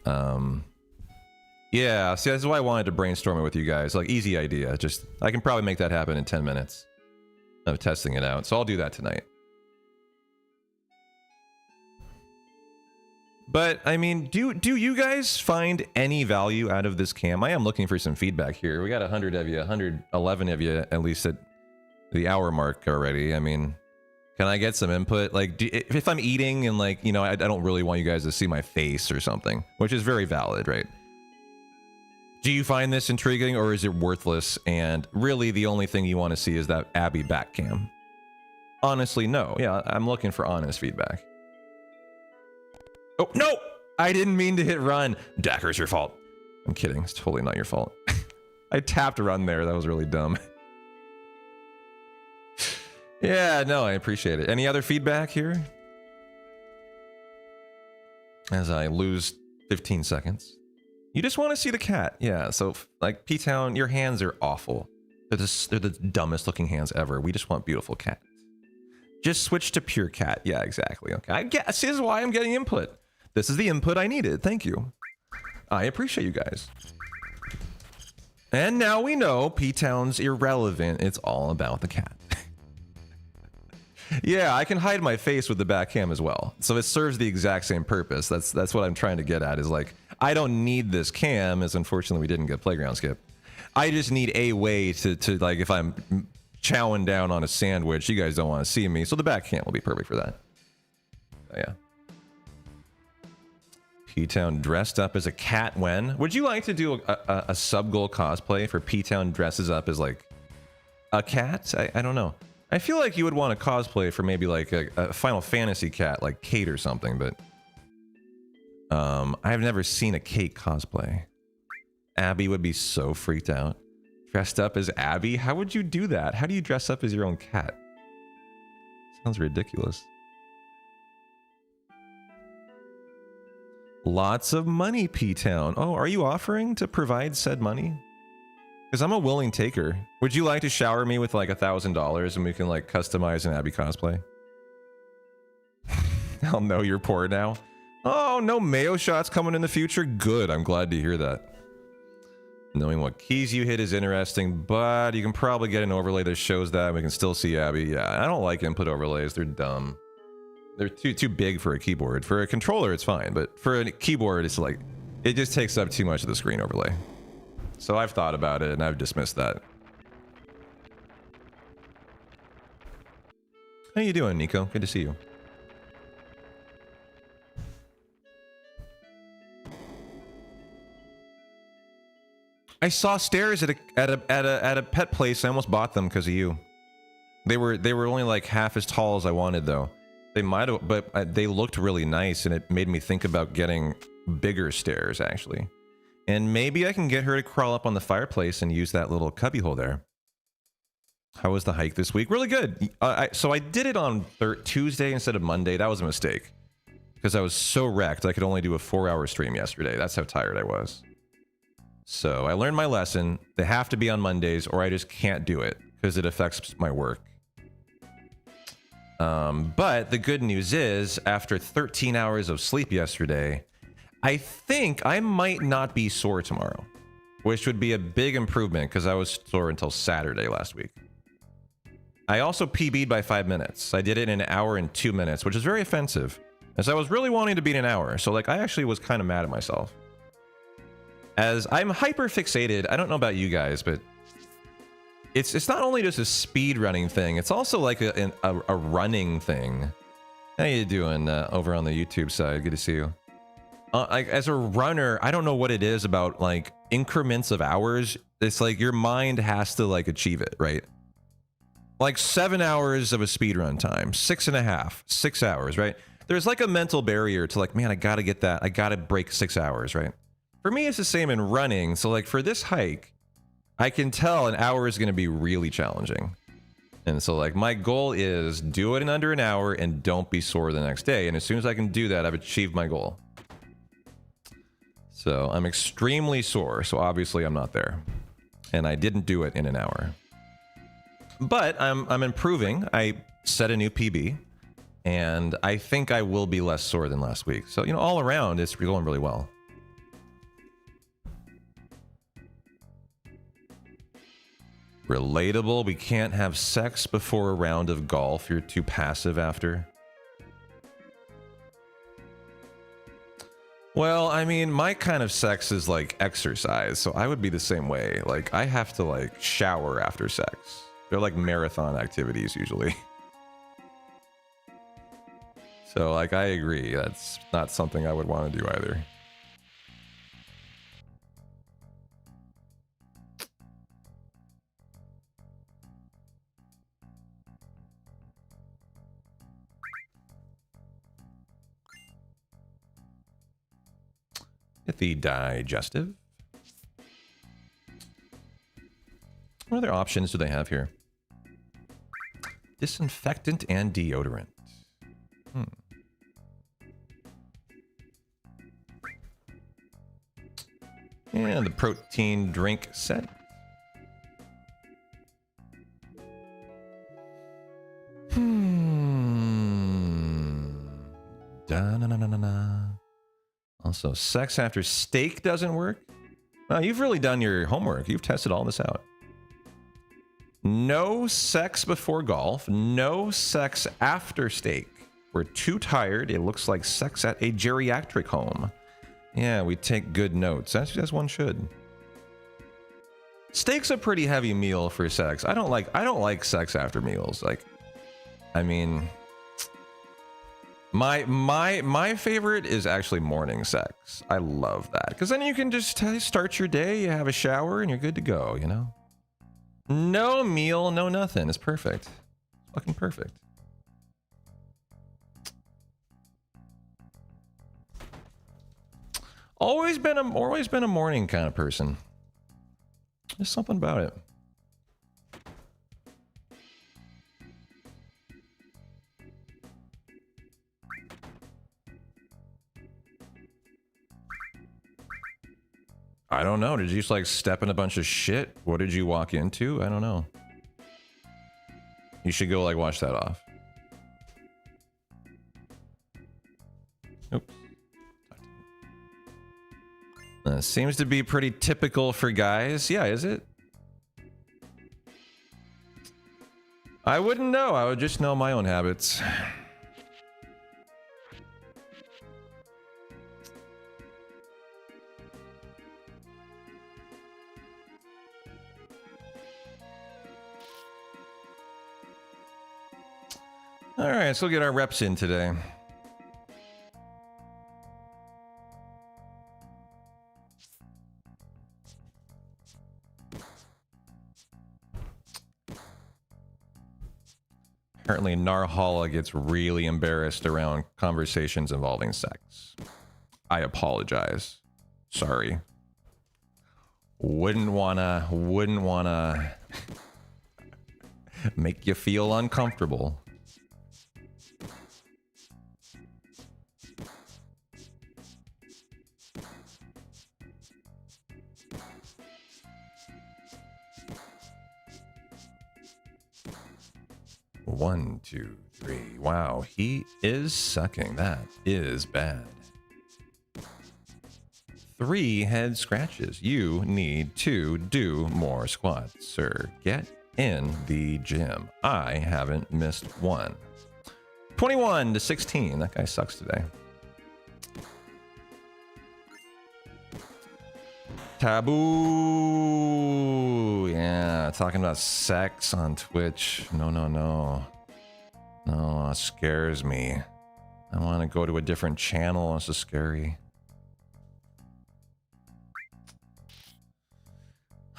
Yeah, see, that's why I wanted to brainstorm it with you guys. Like, easy idea. Just, I can probably make that happen in 10 minutes of testing it out, so I'll do that tonight. But, I mean, do you guys find any value out of this cam? I am looking for some feedback here. We got 100 of you, 111 of you, at least at the hour mark already. I mean, can I get some input? Like, if I'm eating and like, I don't really want you guys to see my face or something, which is very valid, right? Do you find this intriguing, or is it worthless? And really the only thing you want to see is that Abby back cam? Honestly, no. Yeah, I'm looking for honest feedback. Oh, no! I didn't mean to hit run. Dacker, it's your fault. I'm kidding. It's totally not your fault. I tapped run there. That was really dumb. Yeah, no, I appreciate it. Any other feedback here? As I lose 15 seconds. You just want to see the cat. Yeah, so like P-Town, your hands are awful. They're the dumbest looking hands ever. We just want beautiful cats. Just switch to pure cat. Yeah, exactly. Okay, I guess this is why I'm getting input. This is the input I needed. Thank you. I appreciate you guys. And now we know P-Town's irrelevant. It's all about the cat. Yeah, I can hide my face with the back cam as well. So it serves the exact same purpose. That's what I'm trying to get at, is like, I don't need this cam, as unfortunately we didn't get playground skip. I just need a way to like, if I'm chowing down on a sandwich, you guys don't want to see me, so the back cam will be perfect for that. Yeah. P-Town dressed up as a cat when? Would you like to do a sub-goal cosplay for P-Town dresses up as like a cat? I don't know. I feel like you would want to cosplay for maybe like a Final Fantasy cat, like Kate or something, but I've never seen a Kate cosplay. Abby would be so freaked out. Dressed up as Abby? How would you do that? How do you dress up as your own cat? Sounds ridiculous. Lots of money, P-Town. Oh, are you offering to provide said money? Because I'm a willing taker. Would you like to shower me with like $1,000 and we can like customize an Abby cosplay? I'll know you're poor now. Oh, no mayo shots coming in the future? Good, I'm glad to hear that. Knowing what keys you hit is interesting, but you can probably get an overlay that shows that. We can still see Abby. Yeah, I don't like input overlays. They're dumb. They're too big for a keyboard. For a controller, it's fine, but for a keyboard, it's like, it just takes up too much of the screen overlay. So I've thought about it, and I've dismissed that. How you doing, Nico? Good to see you. I saw stairs at a pet place. I almost bought them because of you. They were only like half as tall as I wanted, though. They might have, but they looked really nice, and it made me think about getting bigger stairs, actually. And maybe I can get her to crawl up on the fireplace and use that little cubbyhole there. How was the hike this week? Really good. So I did it on Tuesday instead of Monday. That was a mistake. Because I was so wrecked, I could only do a 4-hour stream yesterday. That's how tired I was. So I learned my lesson. They have to be on Mondays or I just can't do it because it affects my work. But the good news is, after 13 hours of sleep yesterday, I think I might not be sore tomorrow, which would be a big improvement because I was sore until Saturday last week. I also PB'd by 5 minutes. I did it in 1 hour and 2 minutes, which is very offensive, as I was really wanting to beat an hour. So like, I actually was kind of mad at myself. As I'm hyper fixated, I don't know about you guys, but it's not only just a speed running thing, it's also like a running thing. How you doing over on the YouTube side? Good to see you. Like, as a runner, I don't know what it is about like increments of hours. It's like your mind has to like achieve it, right? Like 7 hours of a speed run time, 6.5, 6 hours, right? There's like a mental barrier to like, man, I gotta get that. I gotta break 6 hours, right? For me, it's the same in running. So like for this hike, I can tell an hour is gonna be really challenging. And so like my goal is do it in under an hour and don't be sore the next day. And as soon as I can do that, I've achieved my goal. So I'm extremely sore, so obviously I'm not there. And I didn't do it in an hour. But I'm improving. I set a new PB, and I think I will be less sore than last week. So, you know, all around, it's going really well. Relatable. We can't have sex before a round of golf. You're too passive after. Well, I mean, my kind of sex is like exercise, so I would be the same way. Like, I have to like shower after sex. They're like marathon activities usually. So like, I agree. That's not something I would want to do either. Get the digestive. What other options do they have here? Disinfectant and deodorant. And the protein drink set. Da-na-na-na-na. Also, sex after steak doesn't work. Well, you've really done your homework. You've tested all this out. No sex before golf. No sex after steak. We're too tired. It looks like sex at a geriatric home. Yeah, we take good notes. That's as one should. Steak's a pretty heavy meal for sex. I don't like sex after meals. Like, I mean, my favorite is actually morning sex. I love that because then you can just start your day. You have a shower and you're good to go. You know, no meal, no nothing. It's perfect. Fucking perfect. Always been a morning kind of person. There's something about it. I don't know. Did you just like step in a bunch of shit? What did you walk into? I don't know. You should go like wash that off. Oops. Seems to be pretty typical for guys. Yeah, is it? I wouldn't know. I would just know my own habits. All right, let's go get our reps in today. Apparently, Narhala gets really embarrassed around conversations involving sex. I apologize. Sorry. Wouldn't wanna make you feel uncomfortable. One, two, three. Wow, he is sucking. That is bad. 3 head scratches. You need to do more squats, sir. Get in the gym. I haven't missed one. 21 to 16. That guy sucks today. Taboo. Yeah, talking about sex on Twitch. No. No, it scares me. I want to go to a different channel. It's so scary.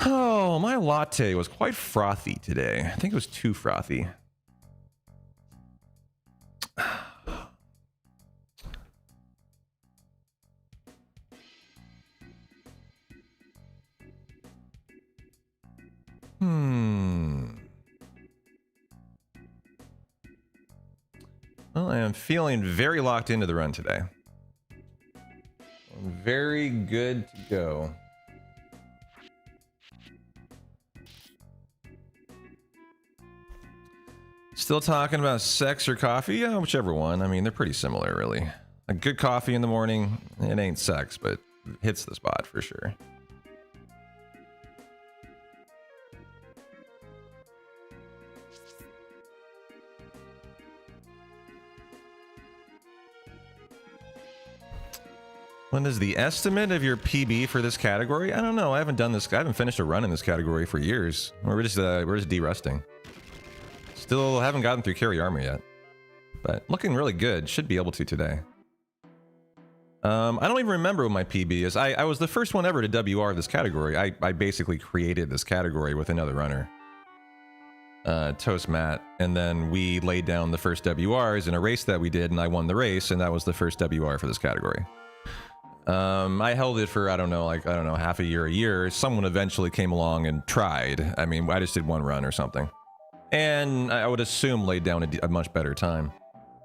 Oh, my latte was quite frothy today. I think it was too frothy. Well, I am feeling very locked into the run today. I'm very good to go. Still talking about sex or coffee? Yeah, whichever one. I mean, they're pretty similar, really. A good coffee in the morning, it ain't sex, but hits the spot for sure. When is the estimate of your PB for this category? I don't know. I haven't done this. I haven't finished a run in this category for years. We're just de-rusting. Still haven't gotten through Carry Armor yet, but looking really good. Should be able to today. I don't even remember what my PB is. I was the first one ever to WR this category. I basically created this category with another runner, Toast Matt, and then we laid down the first WRs in a race that we did, and I won the race, and that was the first WR for this category. I held it for, I don't know, half a year. Someone eventually came along and tried. I mean, I just did one run or something. And I would assume laid down a much better time.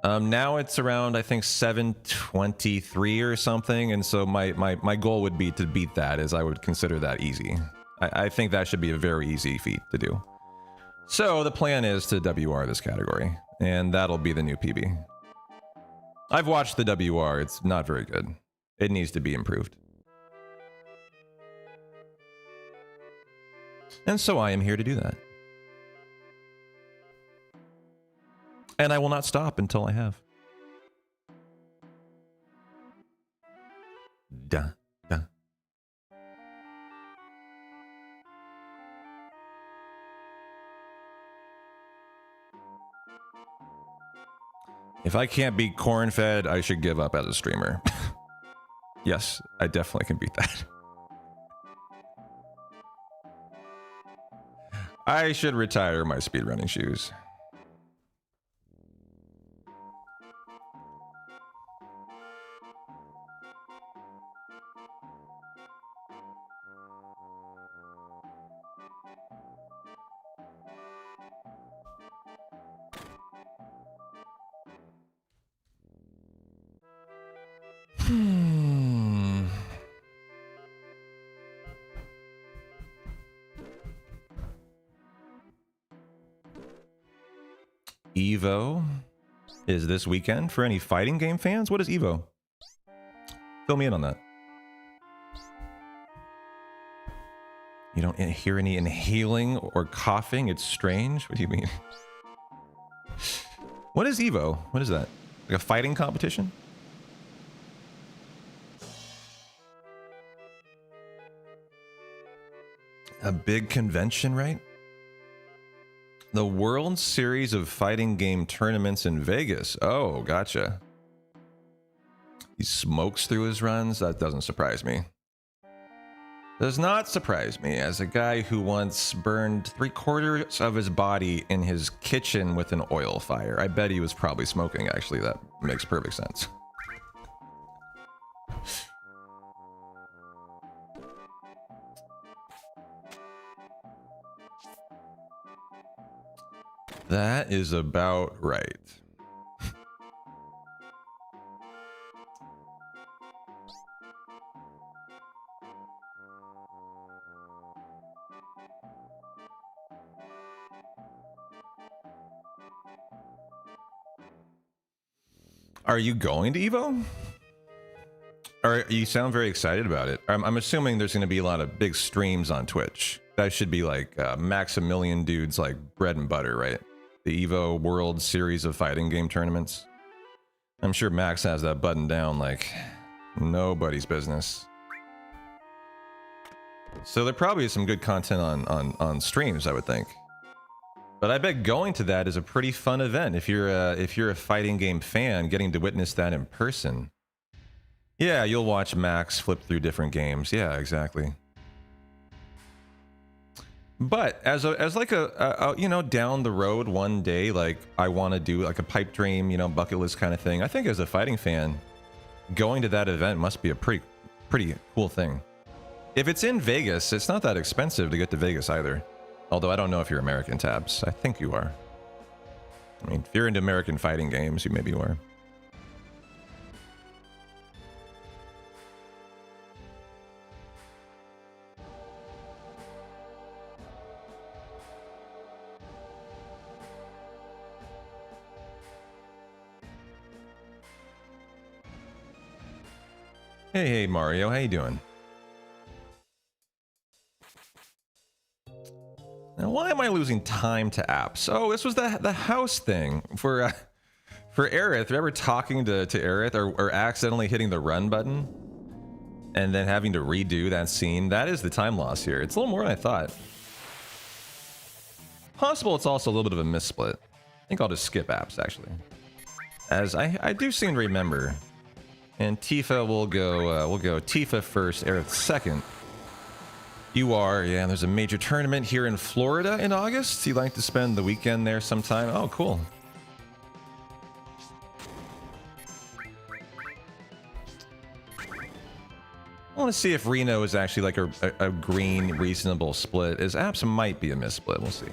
Now it's around, I think, 7:23 or something. And so my goal would be to beat that, as I would consider that easy. I think that should be a very easy feat to do. So the plan is to WR this category, and that'll be the new PB. I've watched the WR. It's not very good. It needs to be improved. And so I am here to do that. And I will not stop until I have. Duh, duh. If I can't beat corn-fed, I should give up as a streamer. Yes, I definitely can beat that. I should retire my speedrunning shoes. Evo is this weekend for any fighting game fans. What is Evo? Fill me in on that. You don't hear any inhaling or coughing? It's strange. What do you mean? What is Evo? What is that? Like a fighting competition? A big convention, right? The World Series of Fighting Game Tournaments in Vegas. Oh, gotcha. He smokes through his runs? That doesn't surprise me. Does not surprise me, as a guy who once burned 3/4 of his body in his kitchen with an oil fire. I bet he was probably smoking, actually. That makes perfect sense. That is about right. Are you going to Evo? Or you sound very excited about it. I'm assuming there's going to be a lot of big streams on Twitch. That should be like Maximilian dudes like bread and butter, right? The Evo World Series of Fighting Game Tournaments. I'm sure Max has that button down like nobody's business. So there probably is some good content on streams, I would think. But I bet going to that is a pretty fun event if you're a fighting game fan, getting to witness that in person. Yeah, you'll watch Max flip through different games. Yeah, exactly. But as like a you know, down the road one day, like I want to do like a pipe dream, you know, bucket list kind of thing. I think as a fighting fan, going to that event must be a pretty cool thing. If it's in Vegas, it's not that expensive to get to Vegas either. Although I don't know if you're American, Tabs. I think you are. I mean, if you're into American fighting games, you maybe are. Hey, Mario, how you doing? Now, why am I losing time to apps? Oh, this was the house thing for Aerith. Remember talking to Aerith or accidentally hitting the run button and then having to redo that scene? That is the time loss here. It's a little more than I thought. Possible it's also a little bit of a missplit. I think I'll just skip apps, actually. As I do seem to remember. And Tifa will go, we'll go Tifa first, Aerith second. You are, yeah, there's a major tournament here in Florida in August. You'd like to spend the weekend there sometime? Oh, cool. want to see if Reno is actually like a green reasonable split. His apps might be a missplit. We'll see.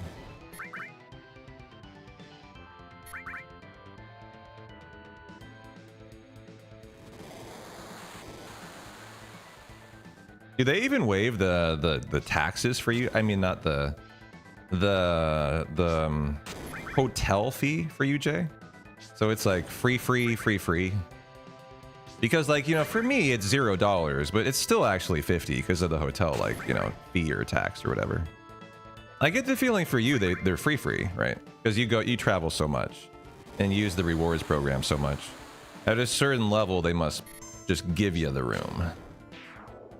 Do they even waive the taxes for you? I mean, not the hotel fee for you, Jay. So it's like free. Because like, you know, for me it's $0, but it's still actually 50 because of the hotel, like, you know, fee or tax or whatever. I get the feeling for you they're free, right? Because you travel so much and use the rewards program so much. At a certain level, they must just give you the room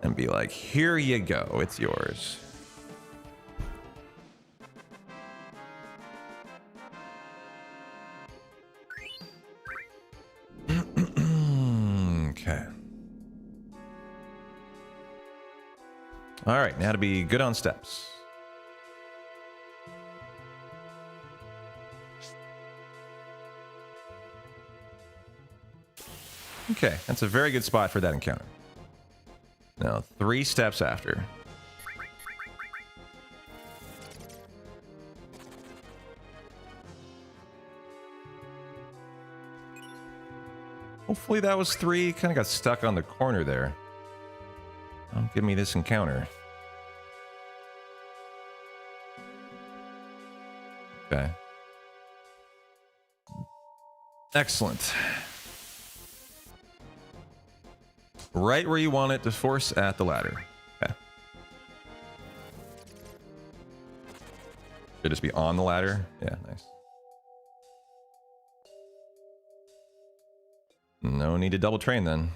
and be like, here you go, it's yours. Okay. All right, now to be good on steps. Okay, that's a very good spot for that encounter. Now, 3 steps after. Hopefully that was 3. Kind of got stuck on the corner there. Oh, give me this encounter. Okay. Excellent. Right where you want it to force at the ladder. Okay. Should just be on the ladder. Yeah, nice. No need to double train then.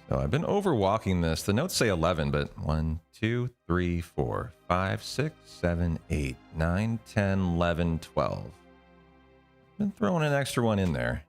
So I've been overwalking this. The notes say 11, but 1, 2, 3, 4, 5, 6, 7, 8, 9, 10, 11, 12. Been throwing an extra one in there.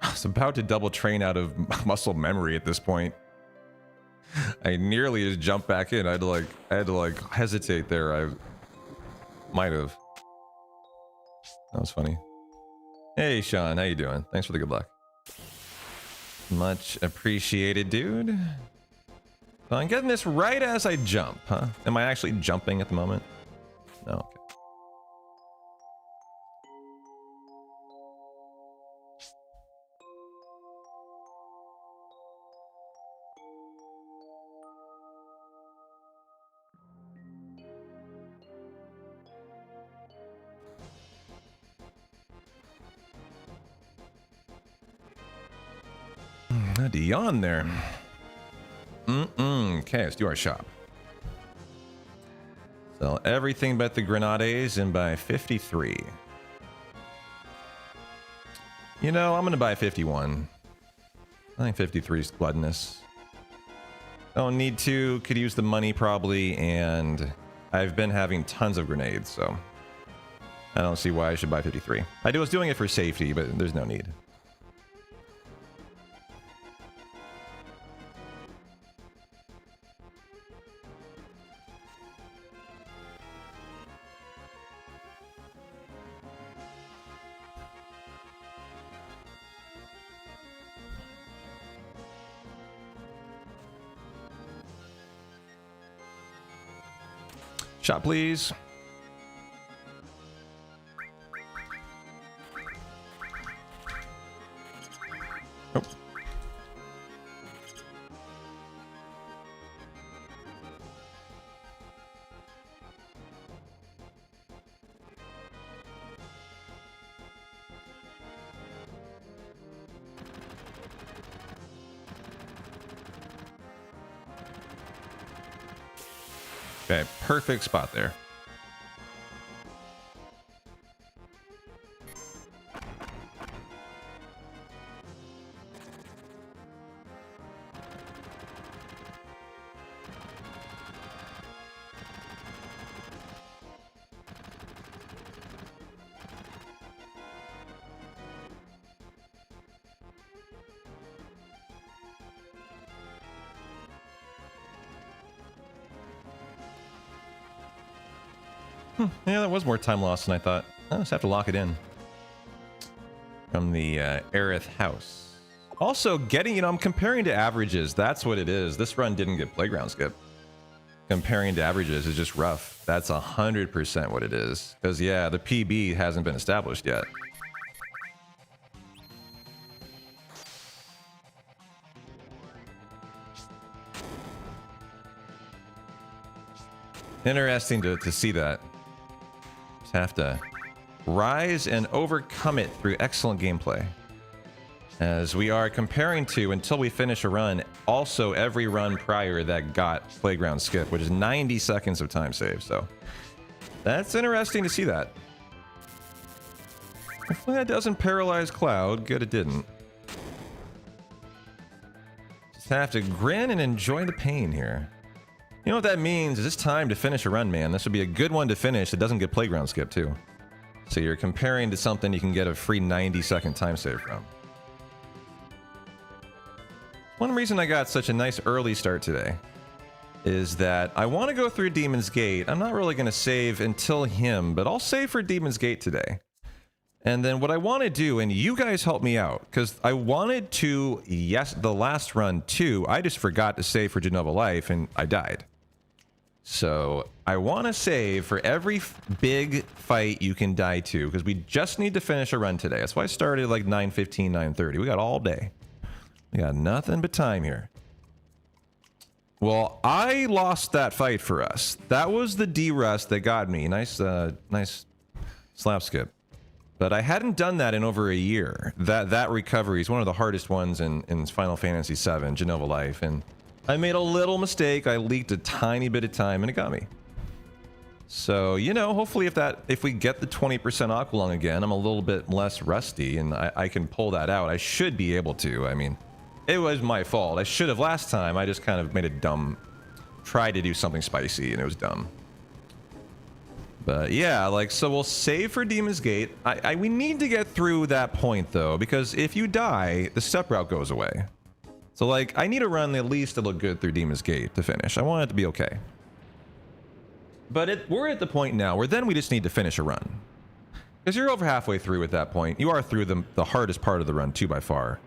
I was about to double train out of muscle memory at this point. I nearly just jumped back in. I had to like hesitate there. I might have. That was funny. Hey Sean, how you doing? Thanks for the good luck. Much appreciated, dude. So I'm getting this right as I jump, huh? Am I actually jumping at the moment? No, okay. Not a yawn there. Okay, let's do our shop. Sell everything but the grenades and buy 53. You know, I'm gonna buy 51. I think 53 is gluttonous. Don't need to, could use the money probably, and I've been having tons of grenades, so I don't see why I should buy 53. I was doing it for safety, but there's no need. Shot, please. Oh. Okay, perfect spot there. Yeah, that was more time lost than I thought. I just have to lock it in. From the Aerith house. Also, getting, I'm comparing to averages. That's what it is. This run didn't get playground skip. Comparing to averages is just rough. That's 100% what it is. Because, yeah, the PB hasn't been established yet. Interesting to see that. Just have to rise and overcome it through excellent gameplay. As we are comparing to, until we finish a run, also every run prior that got playground skip, which is 90 seconds of time save. So that's interesting to see that. Hopefully that doesn't paralyze Cloud. Good it didn't. Just have to grin and enjoy the pain here. You know what that means is it's time to finish a run, man. This would be a good one to finish that doesn't get playground skip too. So you're comparing to something you can get a free 90-second time save from. One reason I got such a nice early start today is that I want to go through Demon's Gate. I'm not really going to save until him, but I'll save for Demon's Gate today. And then what I want to do, and you guys help me out, because I wanted to, yes, the last run too, I just forgot to save for Genova Life, and I died. So I want to save for every big fight you can die to, because we just need to finish a run today. That's why I started like 9:15, 9:30. We got all day. We got nothing but time here. Well, I lost that fight for us. That was the D-Rust that got me. Nice slap skip. But I hadn't done that in over a year. That recovery is one of the hardest ones in Final Fantasy VII, Genova Life. And I made a little mistake. I leaked a tiny bit of time and it got me. So, hopefully if we get the 20% Aqualung again, I'm a little bit less rusty and I can pull that out. I should be able to. I mean, it was my fault. I should have last time. I just kind of made a tried to do something spicy and it was dumb. But yeah, so we'll save for Demon's Gate. We need to get through that point though, because if you die, the step route goes away. So I need to run at least to look good through Demon's Gate to finish. I want it to be okay. But we're at the point now where then we just need to finish a run. Because you're over halfway through at that point. You are through the hardest part of the run too by far.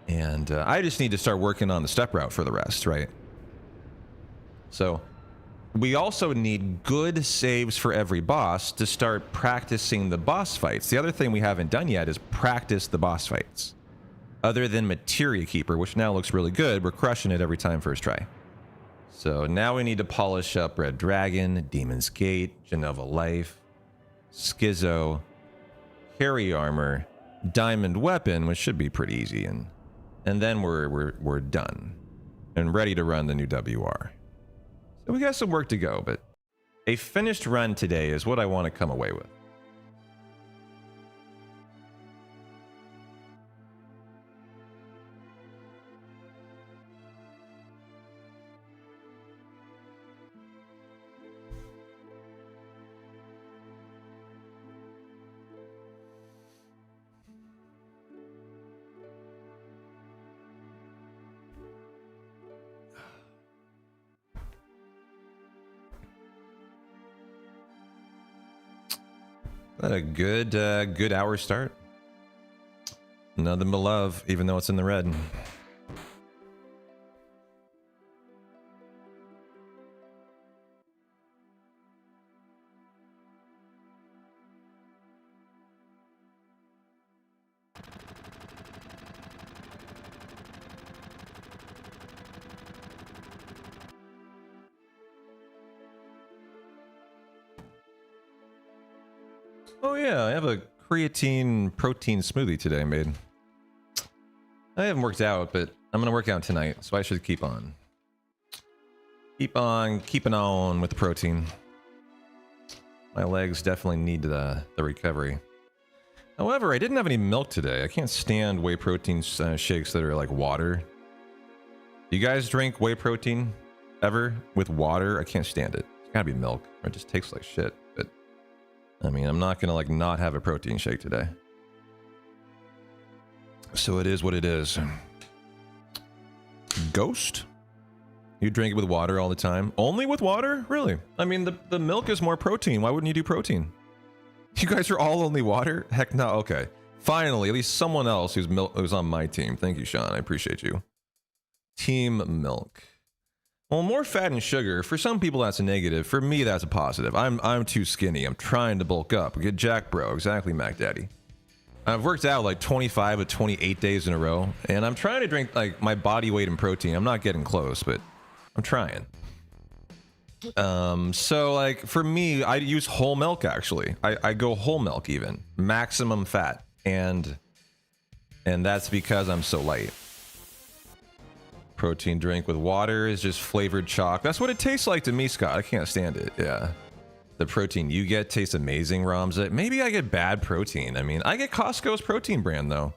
And I just need to start working on the step route for the rest, right? So we also need good saves for every boss to start practicing the boss fights. The other thing we haven't done yet is practice the boss fights. Other than Materia Keeper, which now looks really good, we're crushing it every time first try. So now we need to polish up Red Dragon, Demon's Gate, Genova Life, Schizo, Carry Armor, Diamond Weapon, which should be pretty easy, and then we're done and ready to run the new WR. So we got some work to go, but a finished run today is what I want to come away with. That a good hour start. Nothing but love, even though it's in the red. Oh yeah, I have a creatine protein smoothie today I made. I haven't worked out, but I'm gonna work out tonight, so I should keep on. Keep on keeping on with the protein. My legs definitely need the recovery. However, I didn't have any milk today. I can't stand whey protein shakes that are like water. Do you guys drink whey protein ever with water? I can't stand it. It's gotta be milk, or it just tastes like shit. But I mean, I'm not gonna like not have a protein shake today. So it is what it is. Ghost? You drink it with water all the time? Only with water? Really? I mean, the milk is more protein. Why wouldn't you do protein? You guys are all only water? Heck no. Okay. Finally, at least someone else who's on my team. Thank you, Sean. I appreciate you. Team milk. Well, more fat and sugar. For some people, that's a negative. For me, that's a positive. I'm too skinny. I'm trying to bulk up. Get jacked, bro. Exactly, Mac Daddy. I've worked out like 25 or 28 days in a row, and I'm trying to drink like my body weight in protein. I'm not getting close, but I'm trying. So like for me, I use whole milk actually. I go whole milk even, maximum fat, and that's because I'm so light. Protein drink with water is just flavored chalk. That's what it tastes like to me, Scott. I can't stand it. Yeah. The protein you get tastes amazing, Ramza. Maybe I get bad protein. I mean, I get Costco's protein brand, though.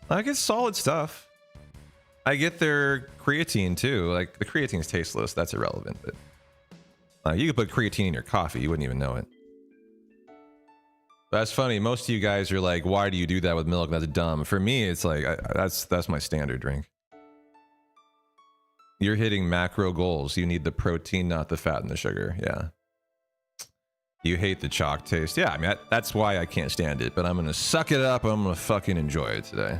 I get solid stuff. I get their creatine, too. Like, the creatine's tasteless. That's irrelevant. But you could put creatine in your coffee. You wouldn't even know it. That's funny. Most of you guys are like, why do you do that with milk? That's dumb. For me, it's like, that's my standard drink. You're hitting macro goals. You need the protein, not the fat and the sugar. Yeah. You hate the chalk taste. Yeah, I mean, that's why I can't stand it, but I'm going to suck it up. I'm going to fucking enjoy it today.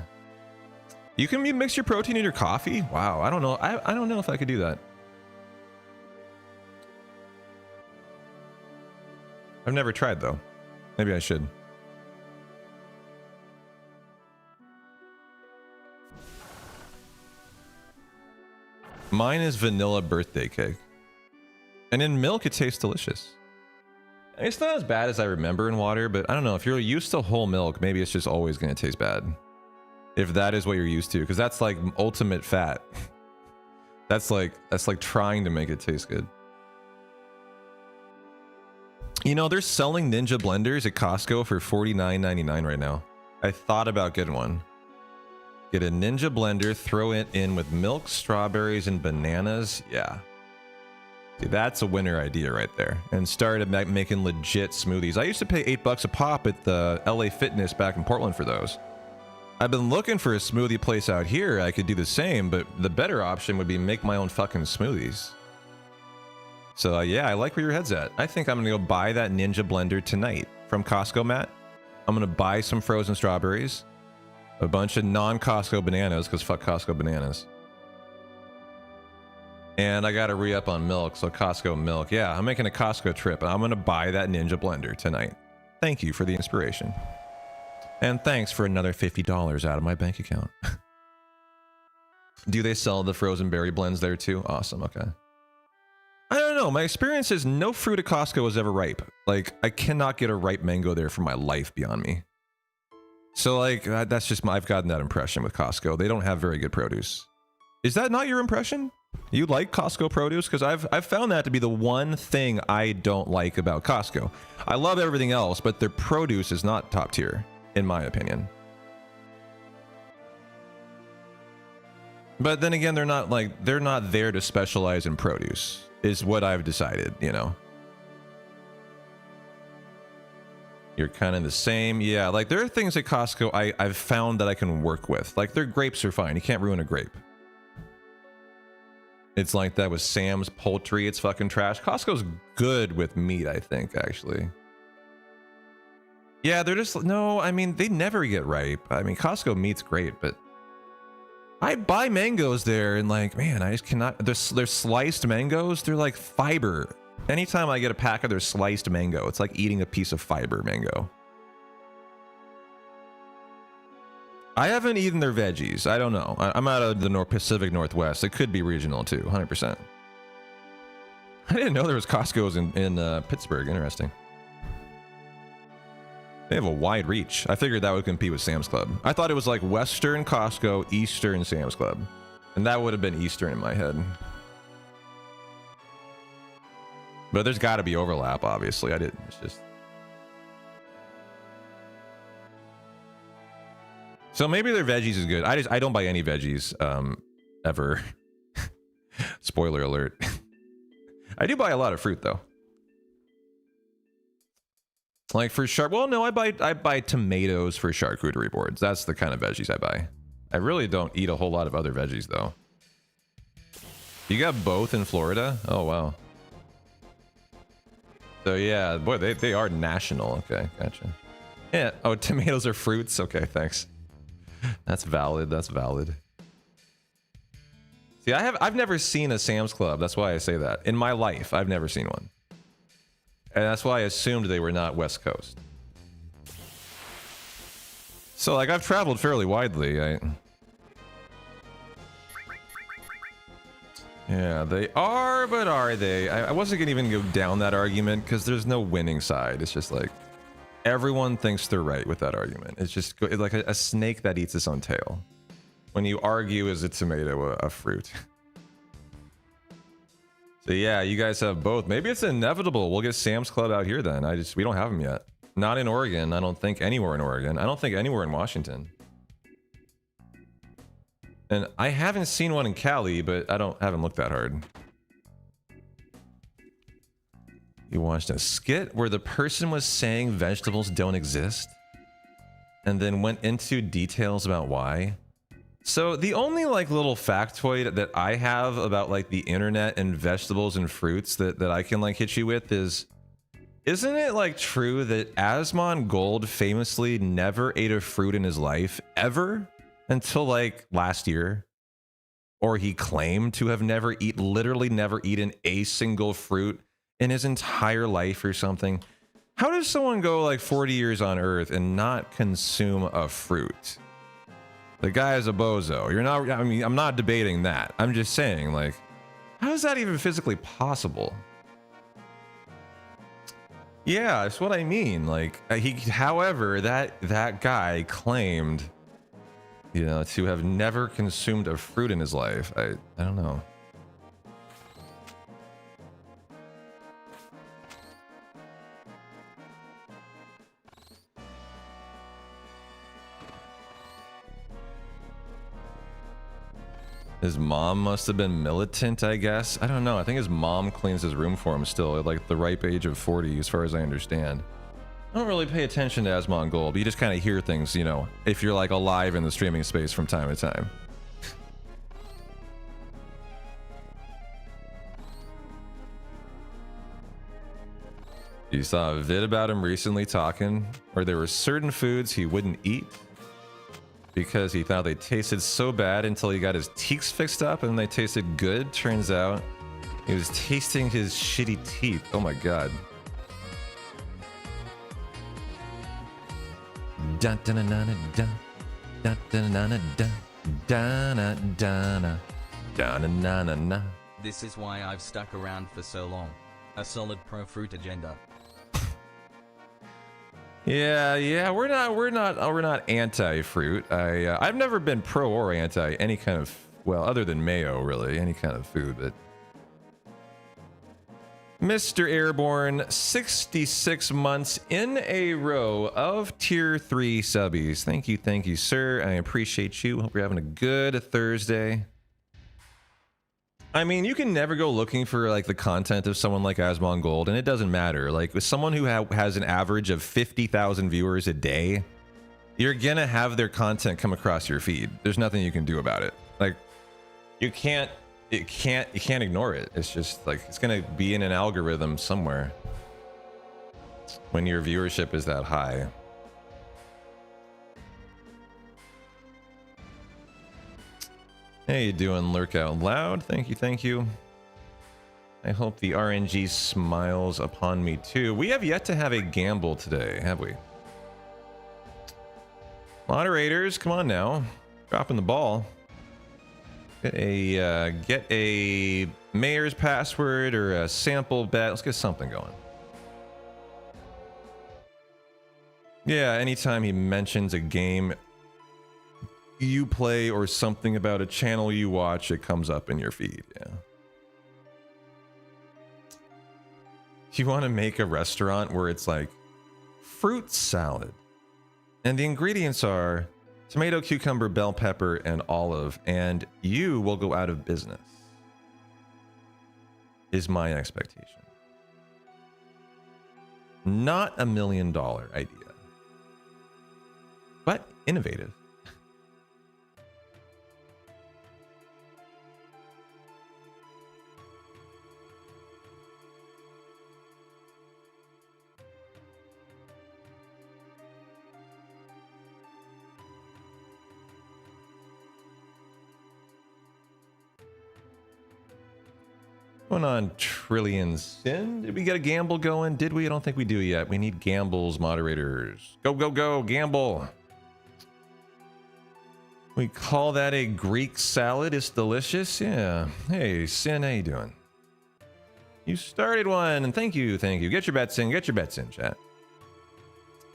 You can mix your protein in your coffee? Wow, I don't know. I don't know if I could do that. I've never tried, though. Maybe I should. Mine is vanilla birthday cake. And in milk, it tastes delicious. It's not as bad as I remember in water, but I don't know. If you're used to whole milk, maybe it's just always going to taste bad. If that is what you're used to, because that's like ultimate fat. That's like trying to make it taste good. You know, they're selling Ninja blenders at Costco for $49.99 right now. I thought about getting one. Get a Ninja blender, throw it in with milk, strawberries, and bananas. Yeah. See, that's a winner idea right there. And started making legit smoothies. I used to pay $8 a pop at the LA Fitness back in Portland for those. I've been looking for a smoothie place out here. I could do the same, but the better option would be make my own fucking smoothies. So yeah, I like where your head's at. I think I'm gonna go buy that Ninja blender tonight from Costco, Matt. I'm gonna buy some frozen strawberries, a bunch of non-Costco bananas, because fuck Costco bananas. And I gotta re-up on milk, so Costco milk. Yeah, I'm making a Costco trip, and I'm gonna buy that Ninja blender tonight. Thank you for the inspiration. And thanks for another $50 out of my bank account. Do they sell the frozen berry blends there too? Awesome, okay. I don't know, my experience is no fruit at Costco is ever ripe. Like, I cannot get a ripe mango there for my life beyond me. So like, that's just I've gotten that impression with Costco. They don't have very good produce. Is that not your impression? You like Costco produce? Because I've found that to be the one thing I don't like about Costco. I love everything else, but their produce is not top tier, in my opinion. But then again, they're not there to specialize in produce, is what I've decided, you know. You're kind of the same. Yeah, like there are things at Costco I've found that I can work with. Like their grapes are fine. You can't ruin a grape. It's like that with Sam's Poultry. It's fucking trash. Costco's good with meat, I think, actually. Yeah, they're just... No, I mean, they never get ripe. I mean, Costco meat's great, but... I buy mangoes there, and like, man, I just cannot... They're sliced mangoes. They're like fiber. Anytime I get a pack of their sliced mango, it's like eating a piece of fiber mango. I haven't eaten their veggies. I don't know. I'm out of the Pacific Northwest. It could be regional too, 100%. I didn't know there was Costco's in Pittsburgh. Interesting. They have a wide reach. I figured that would compete with Sam's Club. I thought it was like Western Costco, Eastern Sam's Club. And that would have been Eastern in my head. But there's got to be overlap, obviously. I didn't. It's just. So maybe their veggies is good. I don't buy any veggies ever. Spoiler alert. I do buy a lot of fruit though. Like for shark. Well, no, I buy tomatoes for charcuterie boards. That's the kind of veggies I buy. I really don't eat a whole lot of other veggies though. You got both in Florida? Oh wow. So yeah, boy, they are national. Okay, gotcha. Yeah. Oh, tomatoes are fruits. Okay, thanks. That's valid. That's valid. See, I've never seen a Sam's Club. That's why I say that. In my life, I've never seen one. And that's why I assumed they were not West Coast. So, like, I've traveled fairly widely. Yeah, they are, but are they? I wasn't going to even go down that argument because there's no winning side. It's just like, everyone thinks they're right with that argument. It's just like a snake that eats its own tail. When you argue, is a tomato a fruit? So yeah, you guys have both. Maybe it's inevitable. We'll get Sam's Club out here then. We don't have them yet. Not in Oregon. I don't think anywhere in Oregon. I don't think anywhere in Washington. And I haven't seen one in Cali, but haven't looked that hard. You watched a skit where the person was saying vegetables don't exist and then went into details about why. So the only like little factoid that I have about like the internet and vegetables and fruits that I can like hit you with is, isn't it like true that Asmon Gold famously never ate a fruit in his life ever until like last year? Or he claimed to have literally never eaten a single fruit in his entire life or something. How does someone go like 40 years on Earth and not consume a fruit? The guy is a bozo. You're not, I mean, I'm not debating that. I'm just saying, like, how is that even physically possible? Yeah, that's what I mean. Like, however, that guy claimed, you know, to have never consumed a fruit in his life. I don't know. His mom must have been militant, I guess. I don't know. I think his mom cleans his room for him still at like the ripe age of 40, as far as I understand. I don't really pay attention to Asmon Gold, but you just kind of hear things, you know, if you're like alive in the streaming space from time to time. You saw a vid about him recently talking where there were certain foods he wouldn't eat because he thought they tasted so bad until he got his teeth fixed up and they tasted good. Turns out he was tasting his shitty teeth. Oh my god. Dun dun dun dun dun dun dun dun dun dun dun dun dun. This is why I've stuck around for so long. A solid pro-fruit agenda. Yeah, we're not anti-fruit. I've never been pro or anti any kind of, well, other than mayo, really, any kind of food, but Mr. Airborne, 66 months in a row of tier 3 subbies. Thank you, sir. I appreciate you. Hope you're having a good Thursday. I mean, you can never go looking for like the content of someone like Asmon Gold, and it doesn't matter. Like with someone who has an average of 50,000 viewers a day, you're gonna have their content come across your feed. There's nothing you can do about it. Like you can't ignore it. It's just like it's gonna be in an algorithm somewhere when your viewership is that high. How you doing, Lurk Out Loud? Thank you. I hope the RNG smiles upon me too. We have yet to have a gamble today, have we? Moderators, come on now. Dropping the ball. Get a mayor's password or a sample bet. Let's get something going. Yeah, anytime he mentions a game you play or something about a channel you watch, it comes up in your feed. Yeah. You want to make a restaurant where it's like fruit salad, and the ingredients are tomato, cucumber, bell pepper, and olive, and you will go out of business, is my expectation. Not $1 million idea, but innovative. Going on Trillion Sin. Did we get a gamble going? Did we? I don't think we do yet. We need gambles, moderators. Go, go, go, gamble. We call that a Greek salad. It's delicious. Yeah. Hey, Sin, how you doing? You started one, and thank you, thank you. Get your bets in, chat.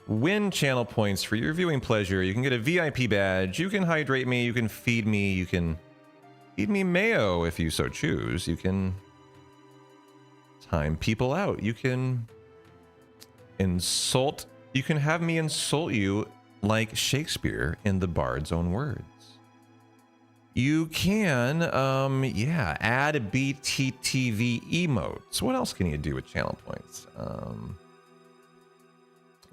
Win channel points for your viewing pleasure. You can get a VIP badge. You can hydrate me. You can feed me. You can feed me mayo if you so choose. You can time people out. You can insult. You can have me insult you like Shakespeare in the Bard's own words. You can, yeah, add BTTV emotes. What else can you do with channel points?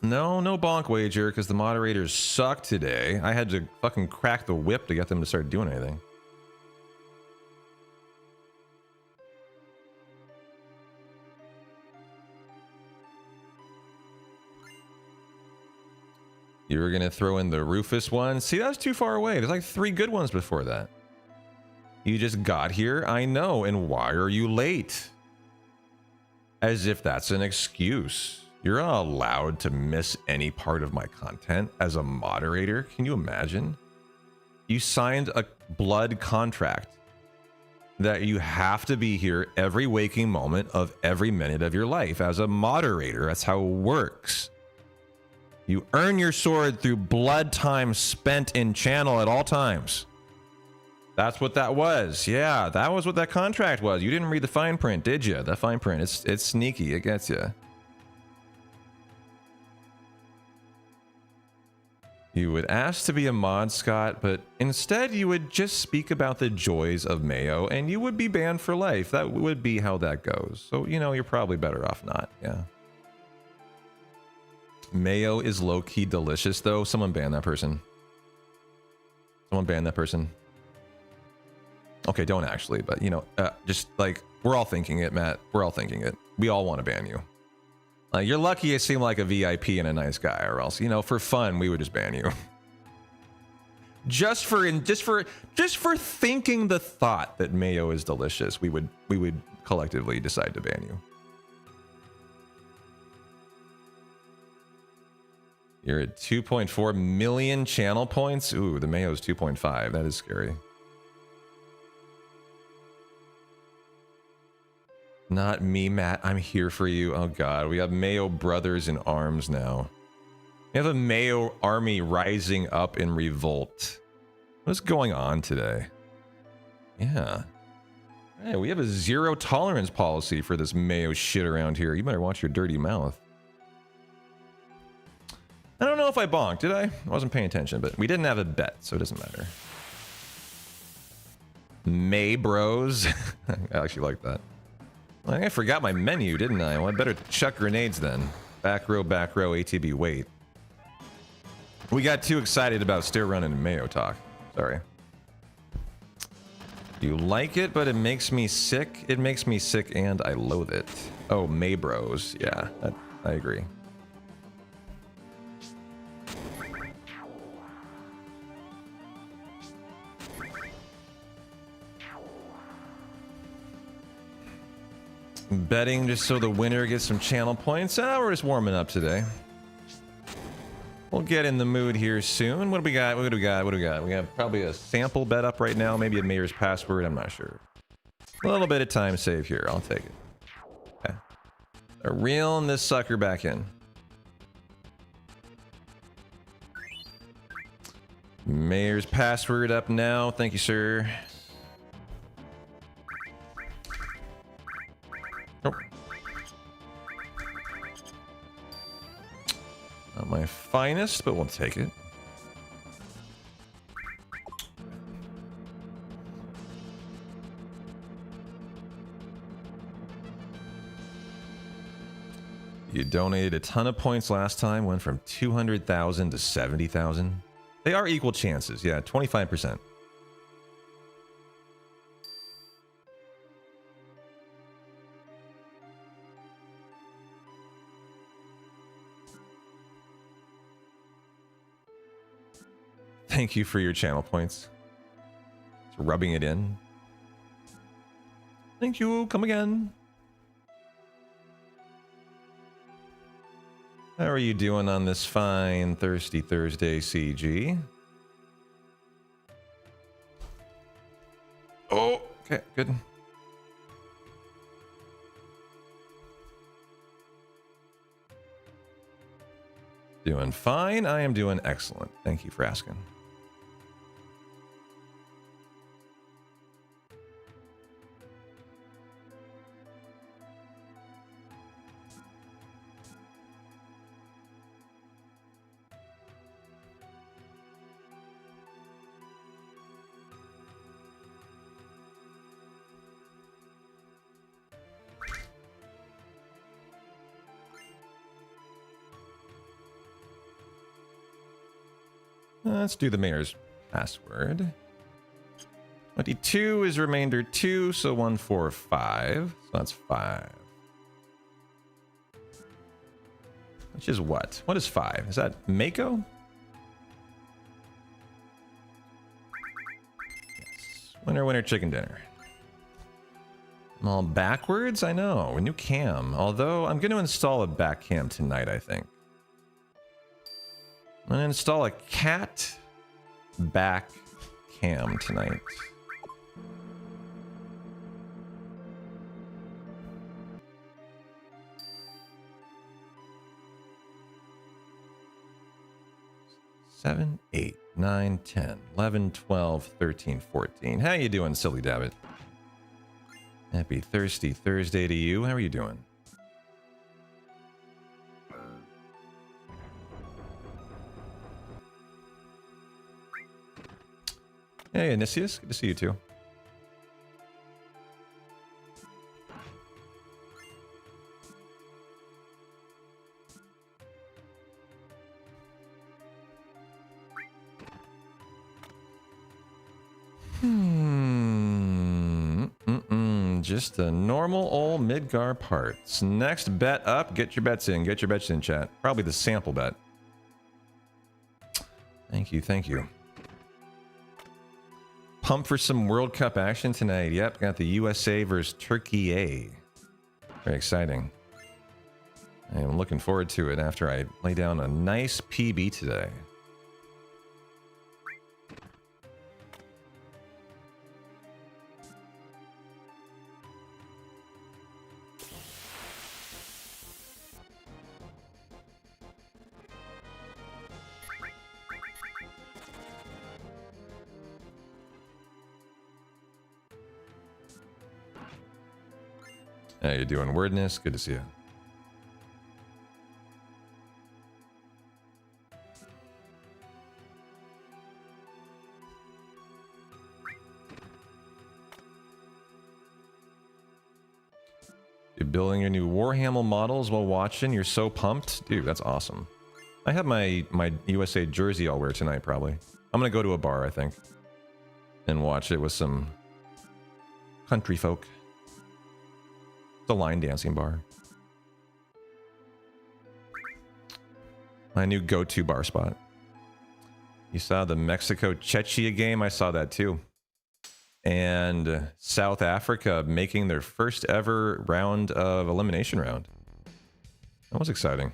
No bonk wager, because the moderators suck today. I had to fucking crack the whip to get them to start doing anything. You were gonna throw in the Rufus one? See, that's too far away. There's like 3 good ones before that. You just got here? I know, and why are you late? As if that's an excuse. You're not allowed to miss any part of my content as a moderator. Can you imagine? You signed a blood contract that you have to be here every waking moment of every minute of your life as a moderator. That's how it works. You earn your sword through blood time spent in channel at all times. That's what that was. Yeah, that was what that contract was. You didn't read the fine print, did you? That fine print, it's sneaky. It gets you. You would ask to be a mod, Scott, but instead you would just speak about the joys of mayo, and you would be banned for life. That would be how that goes. So, you know, you're probably better off not. Yeah. Mayo is low-key delicious, though. Someone ban that person. Someone ban that person. Okay, don't actually, but, you know, just, like, we're all thinking it, Matt. We're all thinking it. We all want to ban you. You're lucky you seem like a VIP and a nice guy, or else, you know, for fun, we would just ban you. just for thinking the thought that mayo is delicious, we would collectively decide to ban you. You're at 2.4 million channel points. Ooh, the mayo's 2.5. That is scary. Not me, Matt. I'm here for you. Oh, God. We have Mayo brothers in arms now. We have a Mayo army rising up in revolt. What's going on today? Yeah. Hey, we have a zero tolerance policy for this Mayo shit around here. You better watch your dirty mouth. I don't know if I bonked, did I? I wasn't paying attention, but we didn't have a bet, so it doesn't matter. May bros. I actually like that. I forgot my menu, didn't I? Well, I better chuck grenades then. Back row, ATB, wait. We got too excited about Speedrun and Mayo talk. Sorry. You like it, but it makes me sick. It makes me sick and I loathe it. Oh, May bros. Yeah, I agree. Betting just so the winner gets some channel points. We're just warming up today. We'll get in the mood here soon. What do we got? What do we got? What do we got? We have probably a sample bet up right now. Maybe a mayor's password. I'm not sure. A little bit of time save here. I'll take it. Okay. They're reeling this sucker back in. Mayor's password up now. Thank you, sir. finest, but we'll take it. You donated a ton of points last time, went from 200,000 to 70,000. They are equal chances, yeah, 25%. Thank you for your channel points. It's rubbing it in. Thank you, come again. How are you doing on this fine Thirsty Thursday, CG? Oh, okay, good. Doing fine. I am doing excellent. Thank you for asking. Let's do the mayor's password. 22 is remainder 2, so 1, 4, 5. So that's 5. Which is what? What is 5? Is that Mako? Yes. Winner, winner, chicken dinner. I'm all backwards? I know. A new cam. Although, I'm going to install a back cam tonight, I think. I'm going to install a cat back cam tonight. Seven, 8, 9, 10, 11, 12, 13, 14. How you doing, Silly Dabbit? Happy Thirsty Thursday to you. How are you doing? Hey, Anisius. Good to see you too. Just a normal old Midgar parts. Next bet up. Get your bets in. Get your bets in, chat. Probably the sample bet. Thank you. Thank you. Pumped for some World Cup action tonight. Yep, got the USA versus Turkey A. Very exciting. I'm looking forward to it after I lay down a nice PB today. How you doing, Wordness? Good to see you. You're building your new Warhammer models while watching. You're so pumped. Dude, that's awesome. I have my USA jersey I'll wear tonight, probably. I'm gonna go to a bar, I think, and watch it with some country folk. The line dancing bar. My new go-to bar spot. You saw the Mexico-Czechia game? I saw that too. And South Africa making their first ever round of elimination round. That was exciting.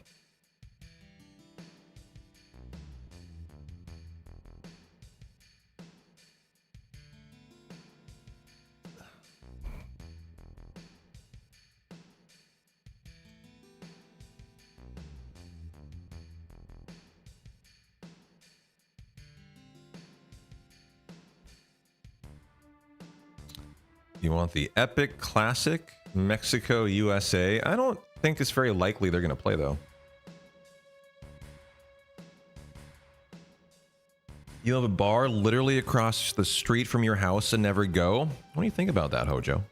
You want the epic classic Mexico USA? I don't think it's very likely they're going to play though. You have a bar literally across the street from your house and never go? What do you think about that, Hojo?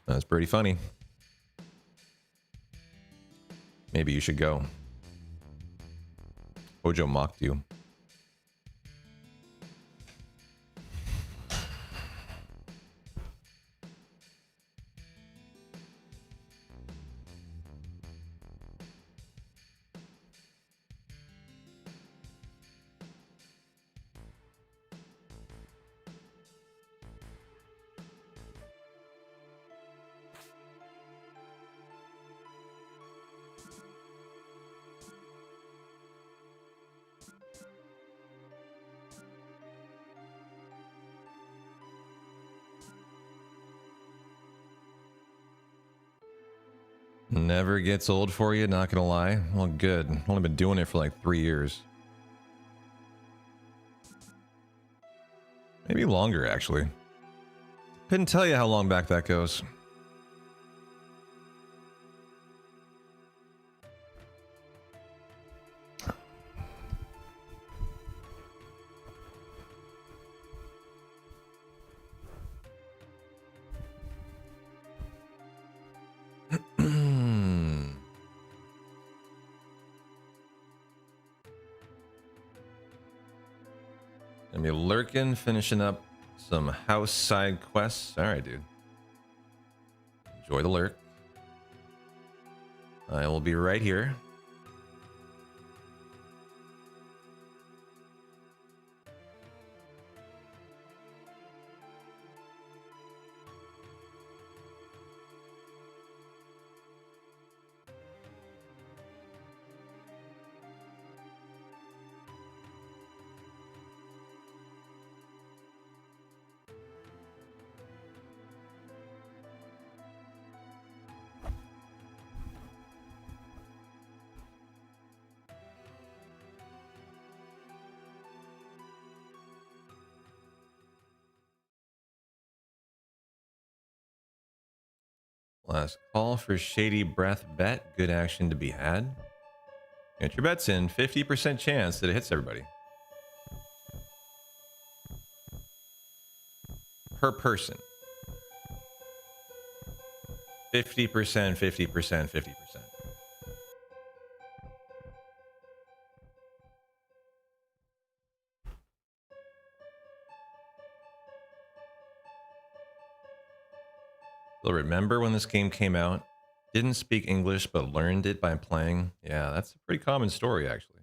That's pretty funny. Maybe you should go. Hojo mocked you. Never gets old for you, not gonna lie. Well, good. I've only been doing it for like 3 years. Maybe longer, actually. Couldn't tell you how long back that goes. Gonna be lurking, finishing up some house side quests. Alright, dude. Enjoy the lurk. I will be right here. Last call for Shady Breath bet. Good action to be had. Get your bets in. 50% chance that it hits everybody. Per person. 50%, 50%, 50%. Still remember when this game came out? Didn't speak English, but learned it by playing. Yeah, that's a pretty common story, actually.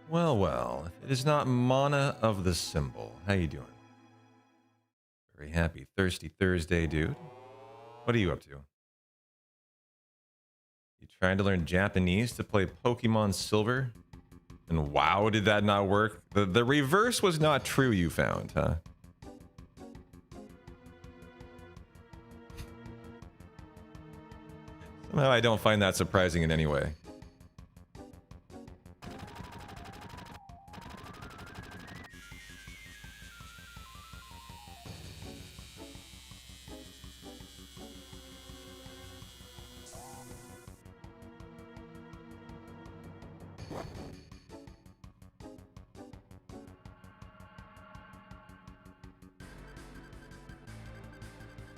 Well, well, if it is not Mana of the Symbol. How you doing? Very happy Thirsty Thursday, dude. What are you up to? You trying to learn Japanese to play Pokemon Silver? And wow, did that not work? The reverse was not true, you found, huh? Somehow I don't find that surprising in any way.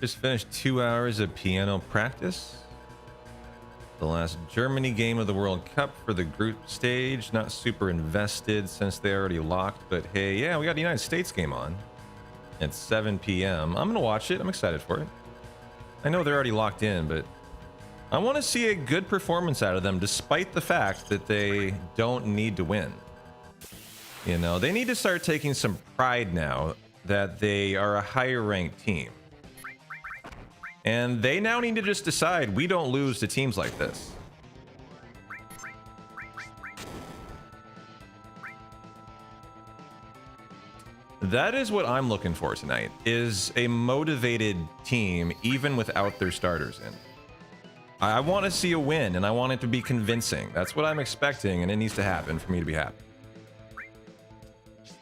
Just finished 2 hours of piano practice. The last Germany game of the World Cup for the group stage. Not super invested since they already locked, but hey, yeah, we got a United States game on at 7 p.m. I'm gonna watch it. I'm excited for it. I know they're already locked in, but I want to see a good performance out of them, despite the fact that they don't need to win. You know, they need to start taking some pride now that they are a higher ranked team. And they now need to just decide we don't lose to teams like this. That is what I'm looking for tonight, is a motivated team even without their starters in. I want to see a win, and I want it to be convincing. That's what I'm expecting, and it needs to happen for me to be happy.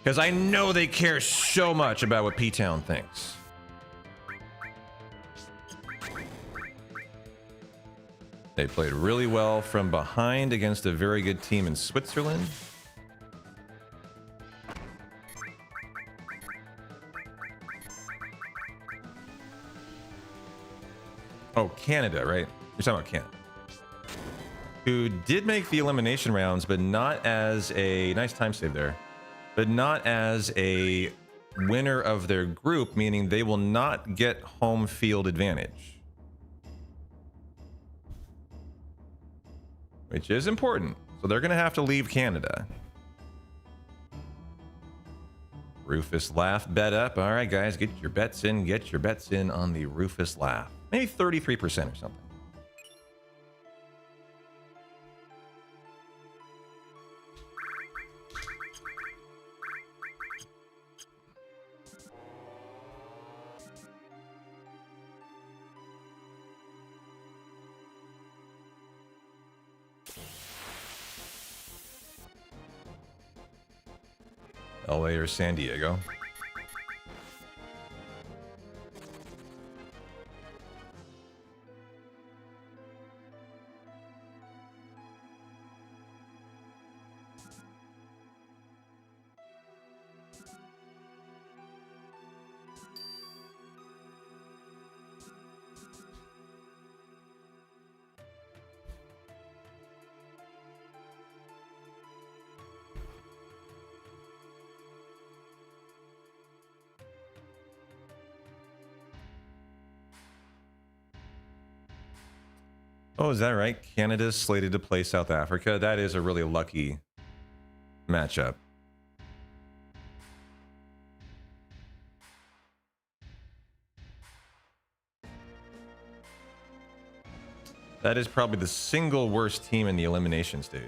Because I know they care so much about what P-Town thinks. They played really well from behind against a very good team in Switzerland. Oh, Canada, right? You're talking about Canada. Who did make the elimination rounds, but not as a... Nice time save there. But not as a winner of their group, meaning they will not get home field advantage. Which is important. So they're going to have to leave Canada. Rufus Laugh bet up. All right, guys, get your bets in. Get your bets in on the Rufus Laugh. Maybe 33% or something. LA or San Diego. Oh, is that right? Canada's slated to play South Africa. That is a really lucky matchup. That is probably the single worst team in the elimination stage.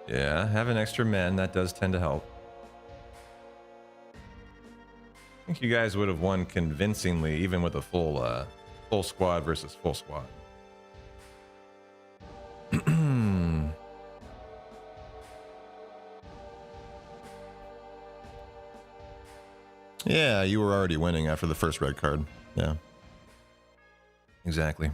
Yeah, having extra men, that does tend to help. I think you guys would have won convincingly, even with a full squad versus full squad. Yeah, you were already winning after the first red card. Yeah. Exactly.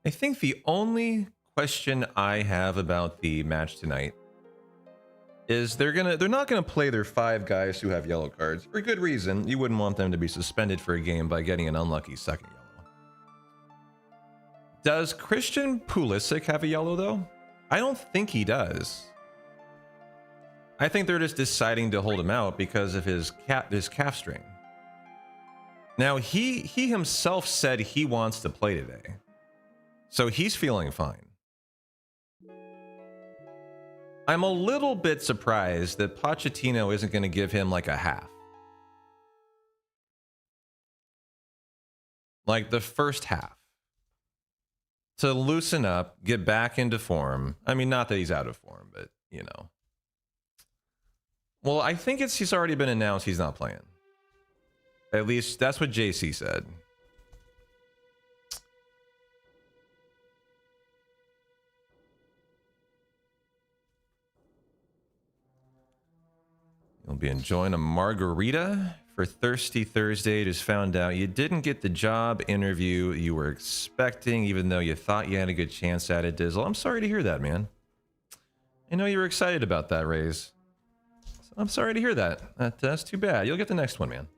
I think the only question I have about the match tonight is they're not gonna play their 5 guys who have yellow cards for good reason. You wouldn't want them to be suspended for a game by getting an unlucky second yellow. Does Christian Pulisic have a yellow though? I don't think he does. I think they're just deciding to hold him out because of his calf strain. Now he himself said he wants to play today. So he's feeling fine. I'm a little bit surprised that Pochettino isn't going to give him like a half. Like the first half. To loosen up, get back into form. I mean, not that he's out of form, but, you know. Well, I think he's already been announced he's not playing. At least that's what JC said. You'll be enjoying a margarita for Thirsty Thursday. Just found out you didn't get the job interview you were expecting, even though you thought you had a good chance at it, Dizzle. I'm sorry to hear that, man. I know you were excited about that raise. I'm sorry to hear that. That's too bad. You'll get the next one, man.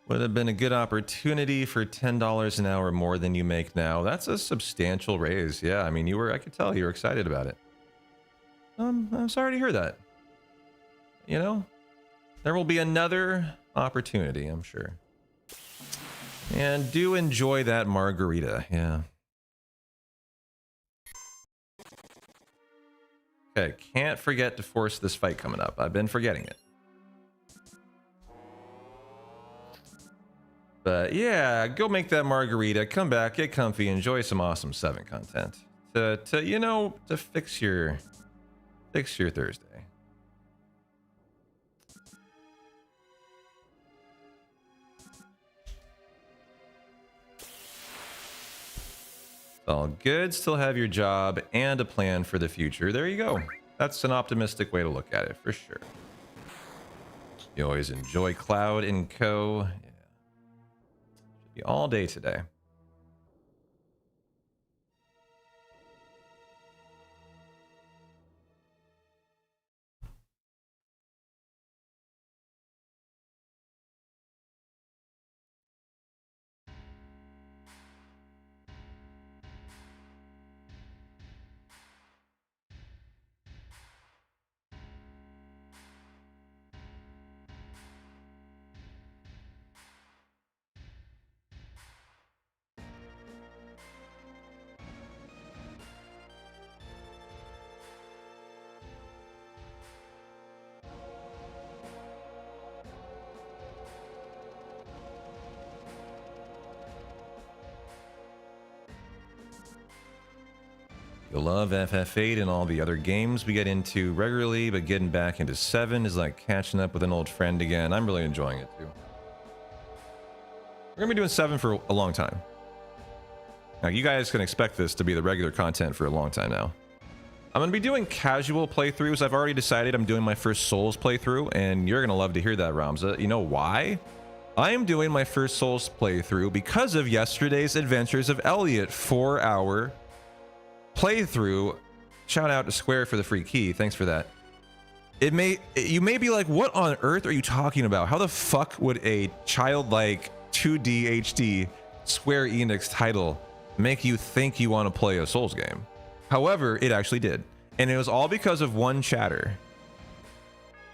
Would have been a good opportunity for $10 an hour more than you make now. That's a substantial raise. Yeah, I mean, I could tell you were excited about it. I'm sorry to hear that. You know, there will be another opportunity, I'm sure. And do enjoy that margarita. Yeah. Okay, can't forget to force this fight coming up. I've been forgetting it. But yeah, go make that margarita, come back, get comfy, enjoy some awesome 7 content. To fix your Thursday. All good, still have your job and a plan for the future. There you go. That's an optimistic way to look at it, for sure. You always enjoy Cloud and Co. Yeah. Should be all day today. You'll love FF8 and all the other games we get into regularly, but getting back into 7 is like catching up with an old friend again. I'm really enjoying it too. We're gonna be doing 7 for a long time. Now you guys can expect this to be the regular content for a long time now. I'm gonna be doing casual playthroughs. I've already decided I'm doing my first Souls playthrough, and you're gonna love to hear that, Ramza. You know why? I am doing my first Souls playthrough because of yesterday's Adventures of Elliot 4-hour playthrough. Shout out to Square for the free key. Thanks for that. You may be like, what on earth are you talking about? How the fuck would a childlike 2D HD Square Enix title make you think you want to play a Souls game? However, it actually did. And it was all because of one chatter.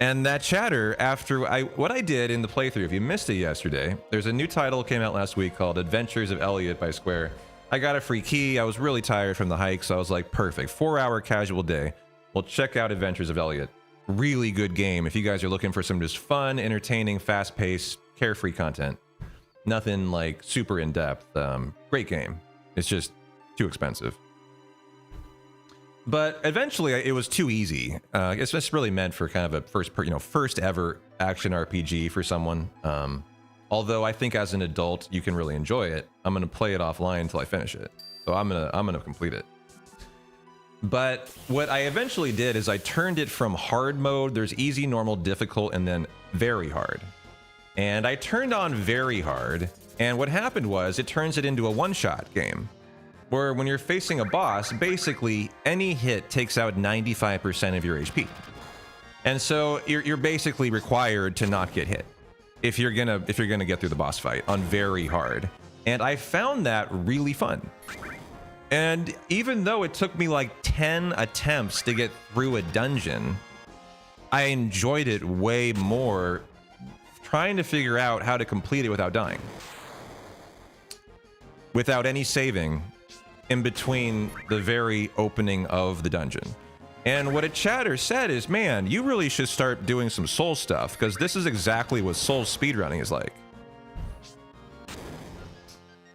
And that chatter, after what I did in the playthrough, if you missed it yesterday, there's a new title came out last week called Adventures of Elliot by Square. I got a free key. I was really tired from the hike, so I was like, perfect. 4-hour casual day. Well, check out Adventures of Elliot. Really good game if you guys are looking for some just fun, entertaining, fast-paced, carefree content. Nothing like super in-depth. Great game. It's just too expensive. But eventually, it was too easy. It's just really meant for kind of a first ever action RPG for someone. Although I think as an adult, you can really enjoy it. I'm going to play it offline until I finish it. So I'm going to complete it. But what I eventually did is I turned it from hard mode. There's easy, normal, difficult, and then very hard. And I turned on very hard. And what happened was it turns it into a one-shot game, where when you're facing a boss, basically any hit takes out 95% of your HP. And so you're basically required to not get hit if you're gonna get through the boss fight on very hard. And I found that really fun. And even though it took me like 10 attempts to get through a dungeon, I enjoyed it way more trying to figure out how to complete it without dying, without any saving in between the very opening of the dungeon. And what a chatter said is, man, you really should start doing some Soul stuff, because this is exactly what Soul speedrunning is like.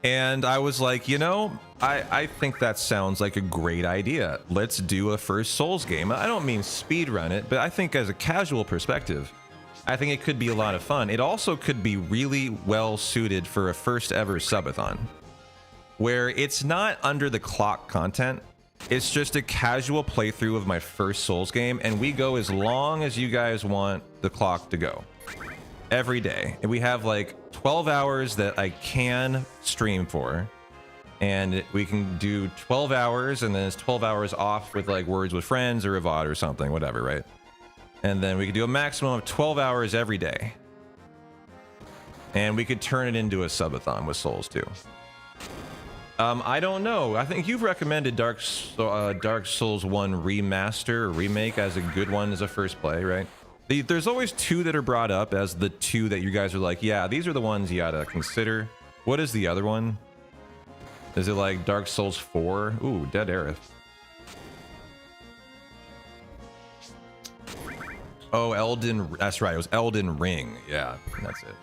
And I was like, you know, I think that sounds like a great idea. Let's do a first Souls game. I don't mean speedrun it, but I think as a casual perspective, I think it could be a lot of fun. It also could be really well suited for a first ever subathon, where it's not under the clock content. It's just a casual playthrough of my first Souls game, and we go as long as you guys want the clock to go. Every day. And we have like 12 hours that I can stream for. And we can do 12 hours, and then it's 12 hours off with like Words with Friends or a VOD or something, whatever, right? And then we could do a maximum of 12 hours every day. And we could turn it into a subathon with Souls too. I don't know. I think you've recommended Dark Souls 1 remaster or remake as a good one as a first play, right? There's always two that are brought up as the two that you guys are like, yeah, these are the ones you gotta consider. What is the other one? Is it like Dark Souls 4? Ooh, Dead Aerith. Oh, that's right. It was Elden Ring. Yeah, that's it.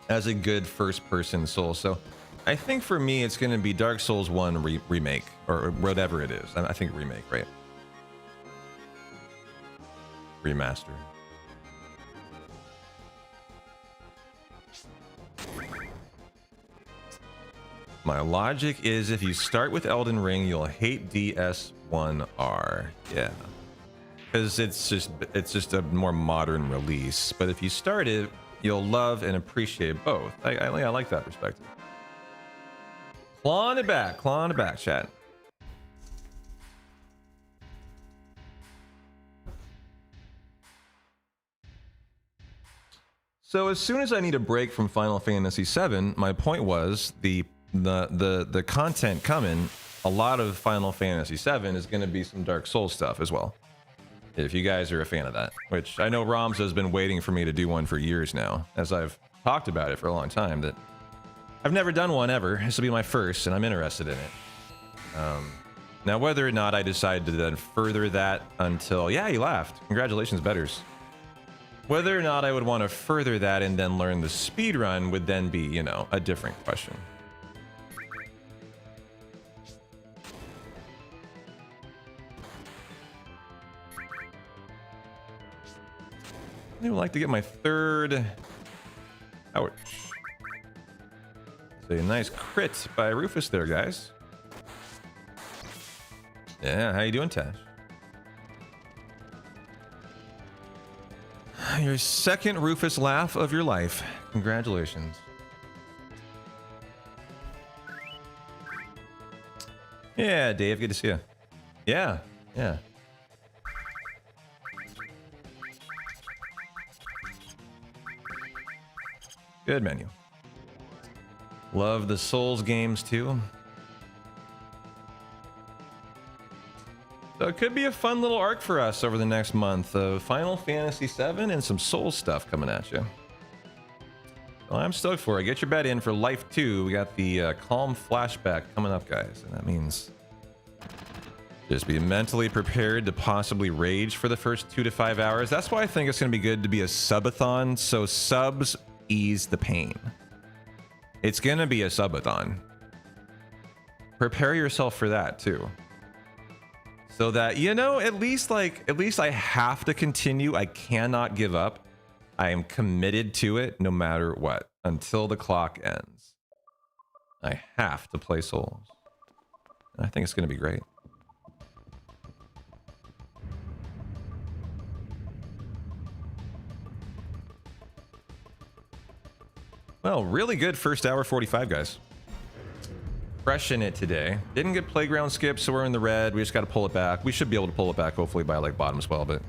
As a good first-person Soul. So I think for me, it's going to be Dark Souls 1 remake, or whatever it is. I think remake, right? Remaster. My logic is if you start with Elden Ring, you'll hate DS1R. Yeah. Because it's just a more modern release. But if you start it, you'll love and appreciate both. I like that perspective. Clawing it back, chat. So as soon as I need a break from Final Fantasy VII, my point was the content coming, a lot of Final Fantasy VII is going to be some Dark Souls stuff as well. If you guys are a fan of that, which I know Roms has been waiting for me to do one for years now, as I've talked about it for a long time, that I've never done one ever. This will be my first, and I'm interested in it. Now, whether or not I decide to then further that until... Yeah, you laughed. Congratulations, betters. Whether or not I would want to further that and then learn the speedrun would then be, you know, a different question. I would like to get my third... Ouch. It's a nice crit by Rufus there, guys. Yeah, how you doing, Tash? Your second Rufus laugh of your life. Congratulations. Yeah, Dave, good to see you. Yeah, yeah. Good menu. Love the Souls games too. So it could be a fun little arc for us over the next month of Final Fantasy VII and some Souls stuff coming at you. Well, I'm stoked for it. Get your bet in for Life 2. We got the Calm Flashback coming up, guys. And that means just be mentally prepared to possibly rage for the first 2 to 5 hours. That's why I think it's going to be good to be a subathon. So subs ease the pain. It's going to be a subathon. Prepare yourself for that too. So that, you know, at least I have to continue. I cannot give up. I am committed to it no matter what until the clock ends. I have to play Souls. And I think it's going to be great. Well, really good first hour 45, guys. Crushing it today. Didn't get playground skip, so we're in the red. We just got to pull it back. We should be able to pull it back, hopefully, by like bottom swell, but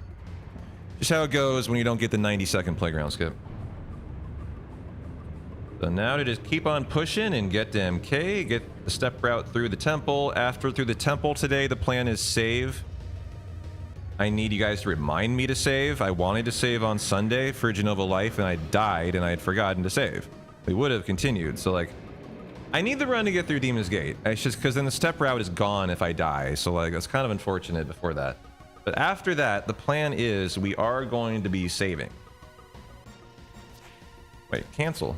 just how it goes when you don't get the 90-second playground skip. So now to just keep on pushing and get to MK, get the step route through the temple. After through the temple today, the plan is save. I need you guys to remind me to save. I wanted to save on Sunday for Genova Life, and I died, and I had forgotten to save. We would have continued, so like, I need the run to get through Demon's Gate. It's just because then the step route is gone if I die, so like, that's kind of unfortunate before that. But after that, the plan is we are going to be saving. Wait, cancel.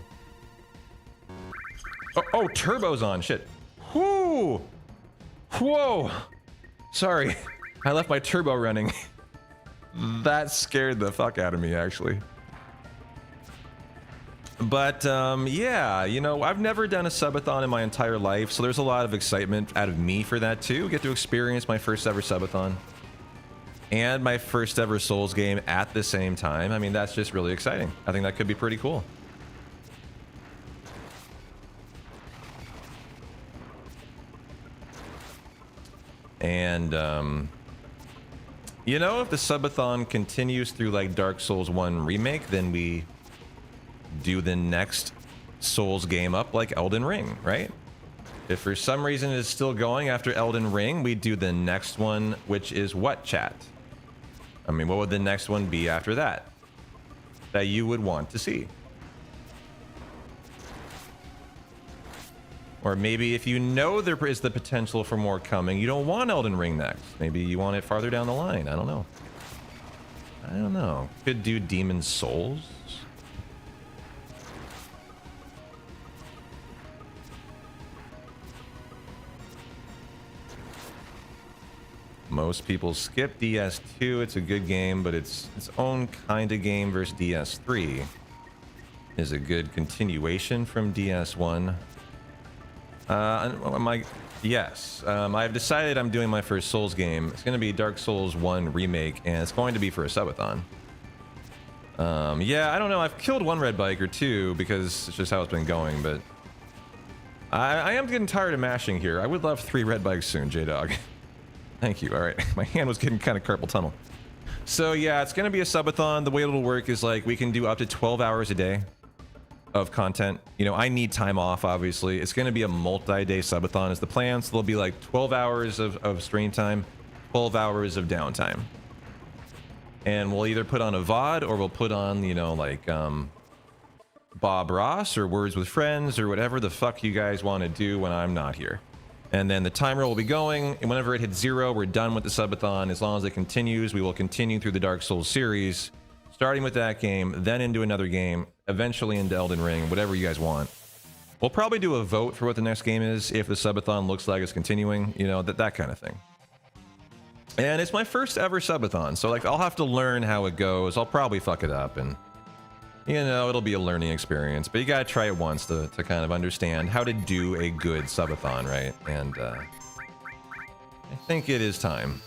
Oh, turbo's on, shit. Whoo! Ooh! Whoa! Sorry, I left my turbo running. That scared the fuck out of me, actually. But yeah, you know, I've never done a subathon in my entire life, so there's a lot of excitement out of me for that too. Get to experience my first ever subathon and my first ever Souls game at the same time. I mean, that's just really exciting. I think that could be pretty cool. And you know, if the subathon continues through like Dark Souls 1 Remake, then we do the next Souls game up like Elden Ring, right? If for some reason it's still going after Elden Ring, we do the next one, which is what, chat? I mean, what would the next one be after that that you would want to see? Or maybe if you know there is the potential for more coming, you don't want Elden Ring next. Maybe you want it farther down the line. I don't know. I don't know. Could do Demon Souls. Most people skip DS2. It's a good game, but it's its own kind of game versus DS3 is a good continuation from DS1. Yes, I've decided I'm doing my first Souls game. It's going to be Dark Souls 1 Remake, and it's going to be for a subathon. Yeah, I don't know. I've killed one red bike or two because it's just how it's been going, but I am getting tired of mashing here. I would love 3 red bikes soon, J-Dog. Thank you. All right. My hand was getting kind of carpal tunnel. So yeah, it's going to be a subathon. The way it'll work is like we can do up to 12 hours a day of content. You know, I need time off, obviously. It's going to be a multi-day subathon is the plan. So there'll be like 12 hours of stream time, 12 hours of downtime. And we'll either put on a VOD or we'll put on, you know, like Bob Ross or Words with Friends or whatever the fuck you guys want to do when I'm not here. And then the timer will be going, and whenever it hits 0, we're done with the subathon. As long as it continues, we will continue through the Dark Souls series, starting with that game, then into another game, eventually into Elden Ring, whatever you guys want. We'll probably do a vote for what the next game is, if the subathon looks like it's continuing, you know, that kind of thing. And it's my first ever subathon, so like I'll have to learn how it goes. I'll probably fuck it up, and you know, it'll be a learning experience, but you gotta try it once to kind of understand how to do a good subathon, right? And I think it is time.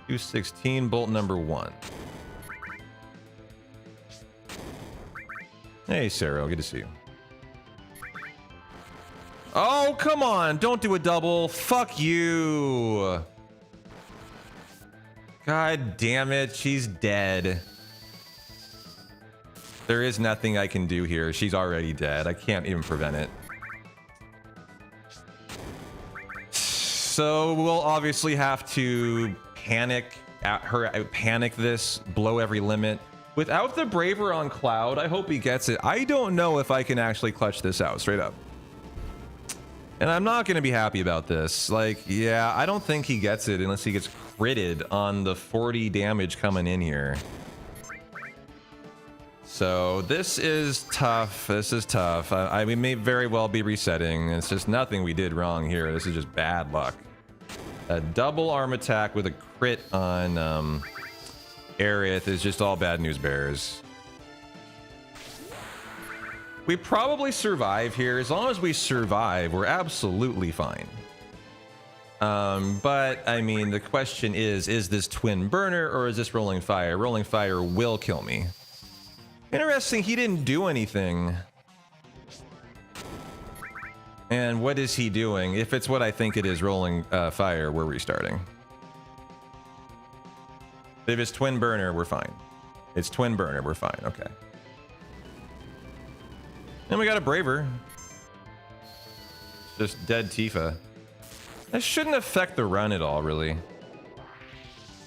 216, bolt number 1. Hey, Sarah, good to see you. Oh, come on, don't do a double. Fuck you. God damn it, she's dead. There is nothing I can do here. She's already dead. I can't even prevent it. So we'll obviously have to panic at her, panic this, blow every limit. Without the Braver on Cloud, I hope he gets it. I don't know if I can actually clutch this out, straight up. And I'm not going to be happy about this. Like, yeah, I don't think he gets it unless he gets critted on the 40 damage coming in here. So this is tough. This is tough. We may very well be resetting. It's just nothing we did wrong here. This is just bad luck. A double arm attack with a crit on Aerith is just all bad news bears. We probably survive here. As long as we survive, we're absolutely fine. But I mean, the question is this twin burner or is this rolling fire? Rolling fire will kill me. Interesting, he didn't do anything. And what is he doing? If it's what I think it is, rolling fire, we're restarting. If it's twin burner, we're fine. It's twin burner, we're fine, okay. And we got a Braver. Just dead Tifa. That shouldn't affect the run at all, really.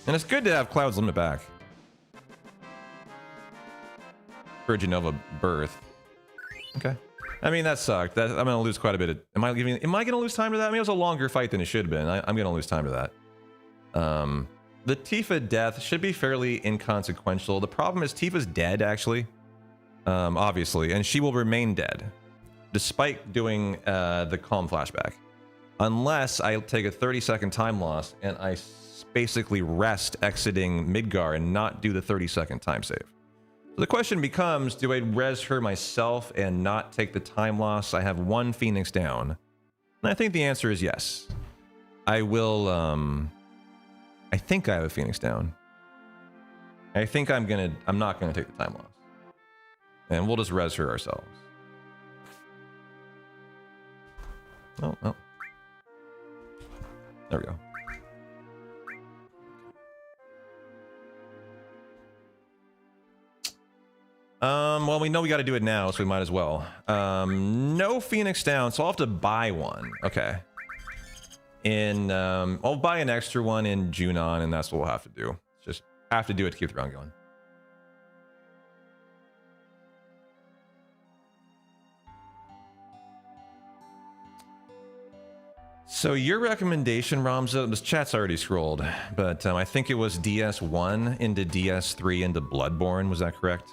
And it's good to have Cloud's Limit back. For Genova Birth. Okay. I mean, that sucked. I'm gonna lose quite a bit of... Am I gonna lose time to that? I mean, it was a longer fight than it should have been. I'm gonna lose time to that. The Tifa death should be fairly inconsequential. The problem is Tifa's dead, actually. Obviously, and she will remain dead. despite doing the calm flashback, unless I take a 30-second time loss and I basically rest exiting Midgar and not do the 30-second time save. So the question becomes, do I res her myself and not take the time loss? I have one Phoenix down. And I think the answer is yes. I will, I think I have a Phoenix down. I think I'm not gonna take the time loss. And we'll just res her ourselves. Oh, oh. There we go. Well, we know we got to do it now, so we might as well. No Phoenix down, so I'll have to buy one. Okay. I'll buy an extra one in Junon, and that's what we'll have to do. Just have to do it to keep the round going. So your recommendation, Ramza, this chat's already scrolled, but I think it was DS1 into DS3 into Bloodborne. Was that correct?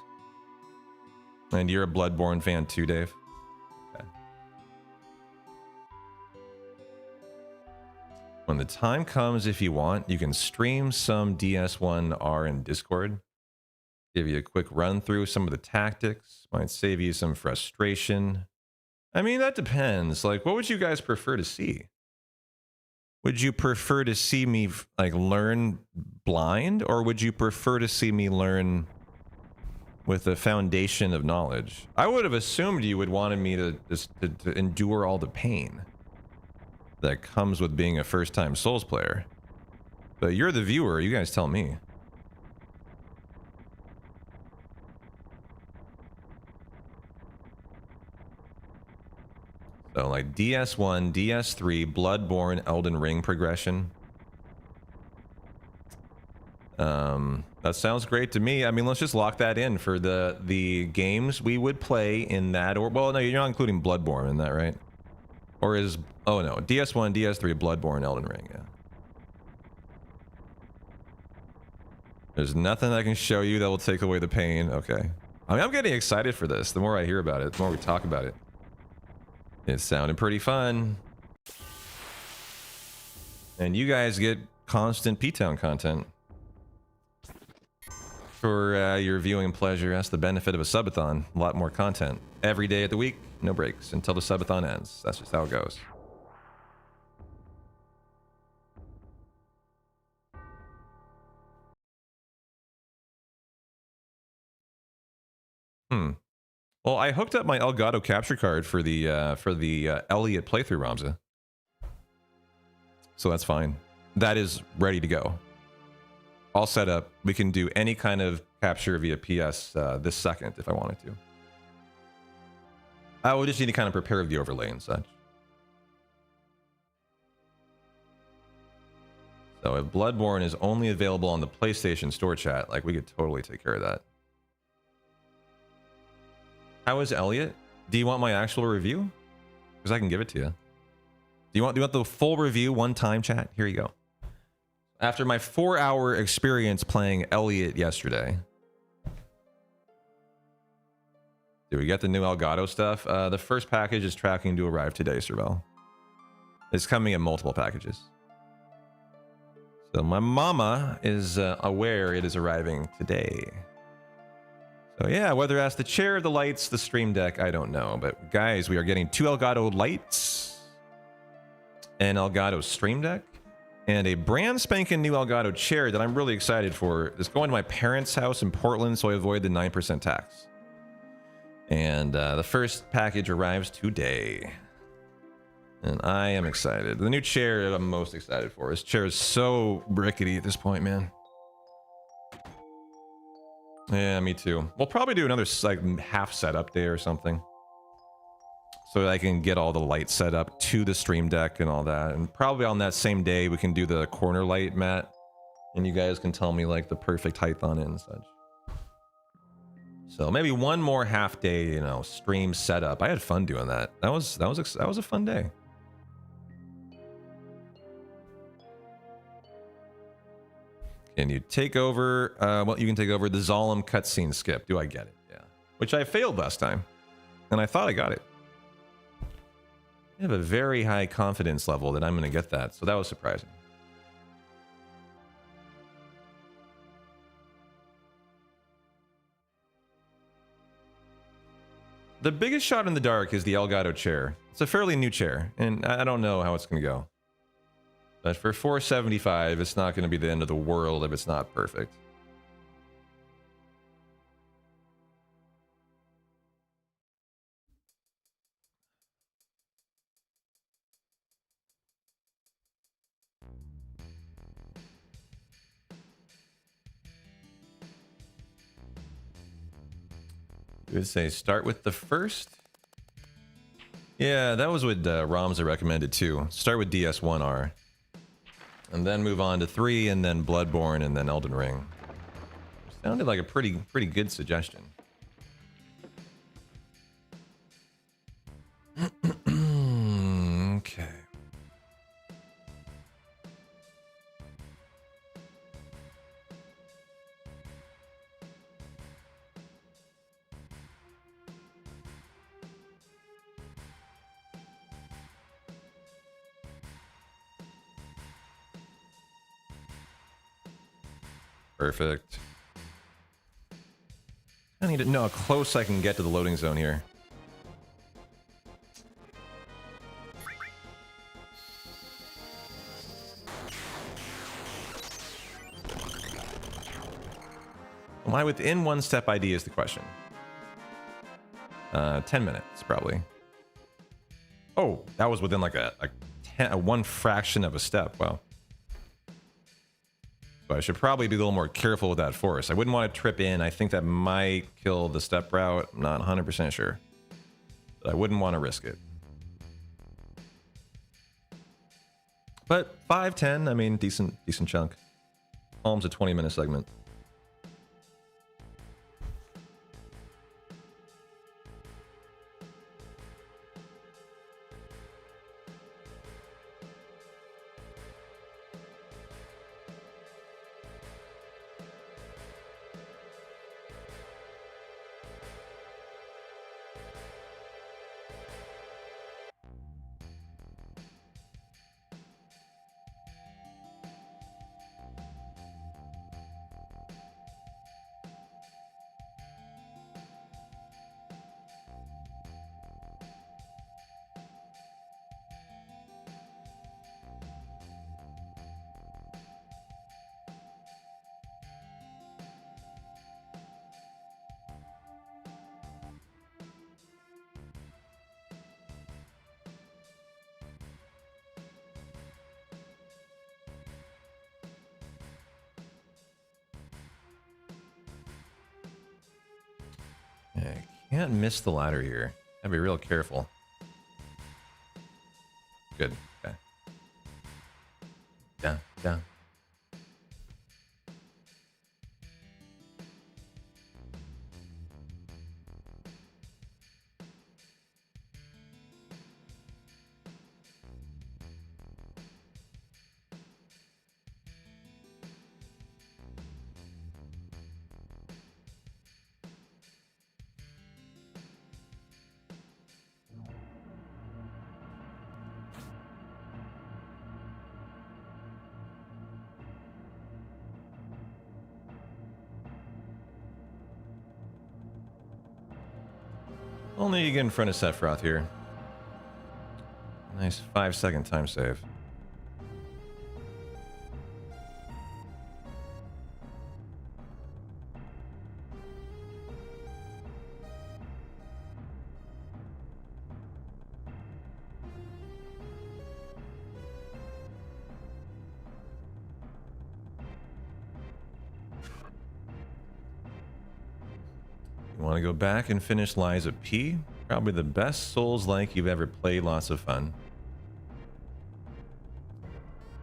And you're a Bloodborne fan too, Dave? Okay. When the time comes, if you want, you can stream some DS1R in Discord. Give you a quick run through some of the tactics. Might save you some frustration. I mean, that depends. Like, what would you guys prefer to see? Would you prefer to see me like learn blind, or would you prefer to see me learn with a foundation of knowledge? I would have assumed you would wanted me to just to endure all the pain that comes with being a first-time Souls player. But you're the viewer, you guys tell me. So like DS1, DS3, Bloodborne, Elden Ring progression. That sounds great to me. I mean, let's just lock that in for the games we would play in that. Or well, no, you're not including Bloodborne in that, right? Or is oh no, DS1, DS3, Bloodborne, Elden Ring. Yeah. There's nothing I can show you that will take away the pain. Okay. I mean, I'm getting excited for this. The more I hear about it, the more we talk about it. It's sounding pretty fun. And you guys get constant P-Town content. For your viewing pleasure, that's the benefit of a subathon. A lot more content. Every day of the week, no breaks until the subathon ends. That's just how it goes. Well, I hooked up my Elgato capture card for the Elliot playthrough, Ramza. So that's fine. That is ready to go. All set up. We can do any kind of capture via PS this second if I wanted to. I would just need to kind of prepare the overlay and such. So if Bloodborne is only available on the PlayStation Store chat, like we could totally take care of that. How is Elliot? Do you want my actual review? Because I can give it to you. Do you want the full review one time, chat? Here you go. After my 4-hour experience playing Elliot yesterday. Did we get the new Elgato stuff? The first package is tracking to arrive today, Serval. It's coming in multiple packages. So my mama is aware it is arriving today. So yeah, whether that's the chair, the lights, the stream deck, I don't know. But guys, we are getting 2 Elgato lights, an Elgato stream deck, and a brand spanking new Elgato chair that I'm really excited for. It's going to my parents' house in Portland, so I avoid the 9% tax. And the first package arrives today. And I am excited. The new chair I'm most excited for. This chair is so rickety at this point, man. Yeah, me too. We'll probably do another like half setup day or something, so that I can get all the lights set up to the stream deck and all that. And probably on that same day we can do the corner light, Matt, and you guys can tell me like the perfect height on it and such. So maybe one more half day, you know, stream setup. I had fun doing that. That was a fun day. Can you take over? Well, you can take over the Zalem cutscene skip. Do I get it? Yeah. Which I failed last time, and I thought I got it. I have a very high confidence level that I'm going to get that, so that was surprising. The biggest shot in the dark is the Elgato chair. It's a fairly new chair, and I don't know how it's going to go. But for 475, it's not going to be the end of the world if it's not perfect. You would say start with the first? Yeah, that was what Ramza recommended too. Start with DS1R. And then move on to 3, and then Bloodborne, and then Elden Ring. Sounded like a pretty good suggestion. Okay. Perfect. I need to know how close I can get to the loading zone here. Am I within one step ID is the question. 10 minutes, probably. Oh, that was within like a one fraction of a step. Wow. So I should probably be a little more careful with that force. I wouldn't want to trip in. I think that might kill the step route. I'm not 100% sure. But I wouldn't want to risk it. But 5, 10, I mean, decent chunk. Almost a 20-minute segment. Can't miss the ladder here. Gotta be real careful. Good. Okay. Yeah. Only you get in front of Sephiroth here. Nice 5-second time save. You want to go back and finish Liza P? Probably the best Souls-like you've ever played. Lots of fun.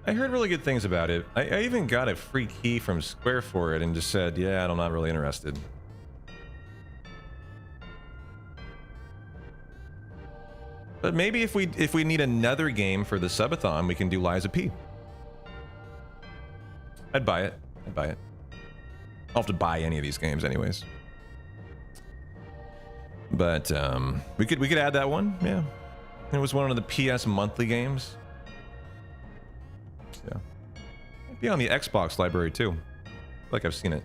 I heard really good things about it. I even got a free key from Square for it and just said, yeah, I'm not really interested. But maybe if we need another game for the subathon, we can do Liza P. I'd buy it. I'll have to buy any of these games anyways. But we could add that one, yeah. It was one of the PS monthly games. Yeah. It'd be on the Xbox library too. I feel like I've seen it.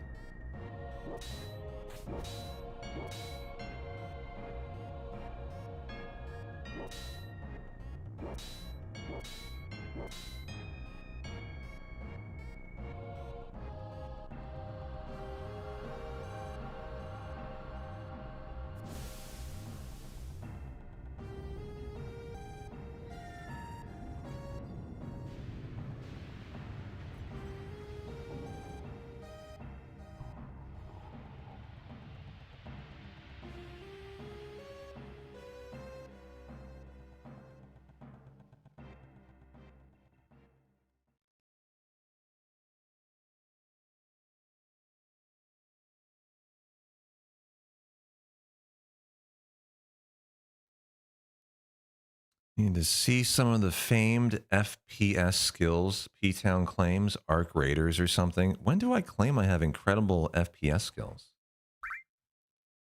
Need to see some of the famed FPS skills P-Town claims, Arc Raiders or something. When do I claim I have incredible FPS skills?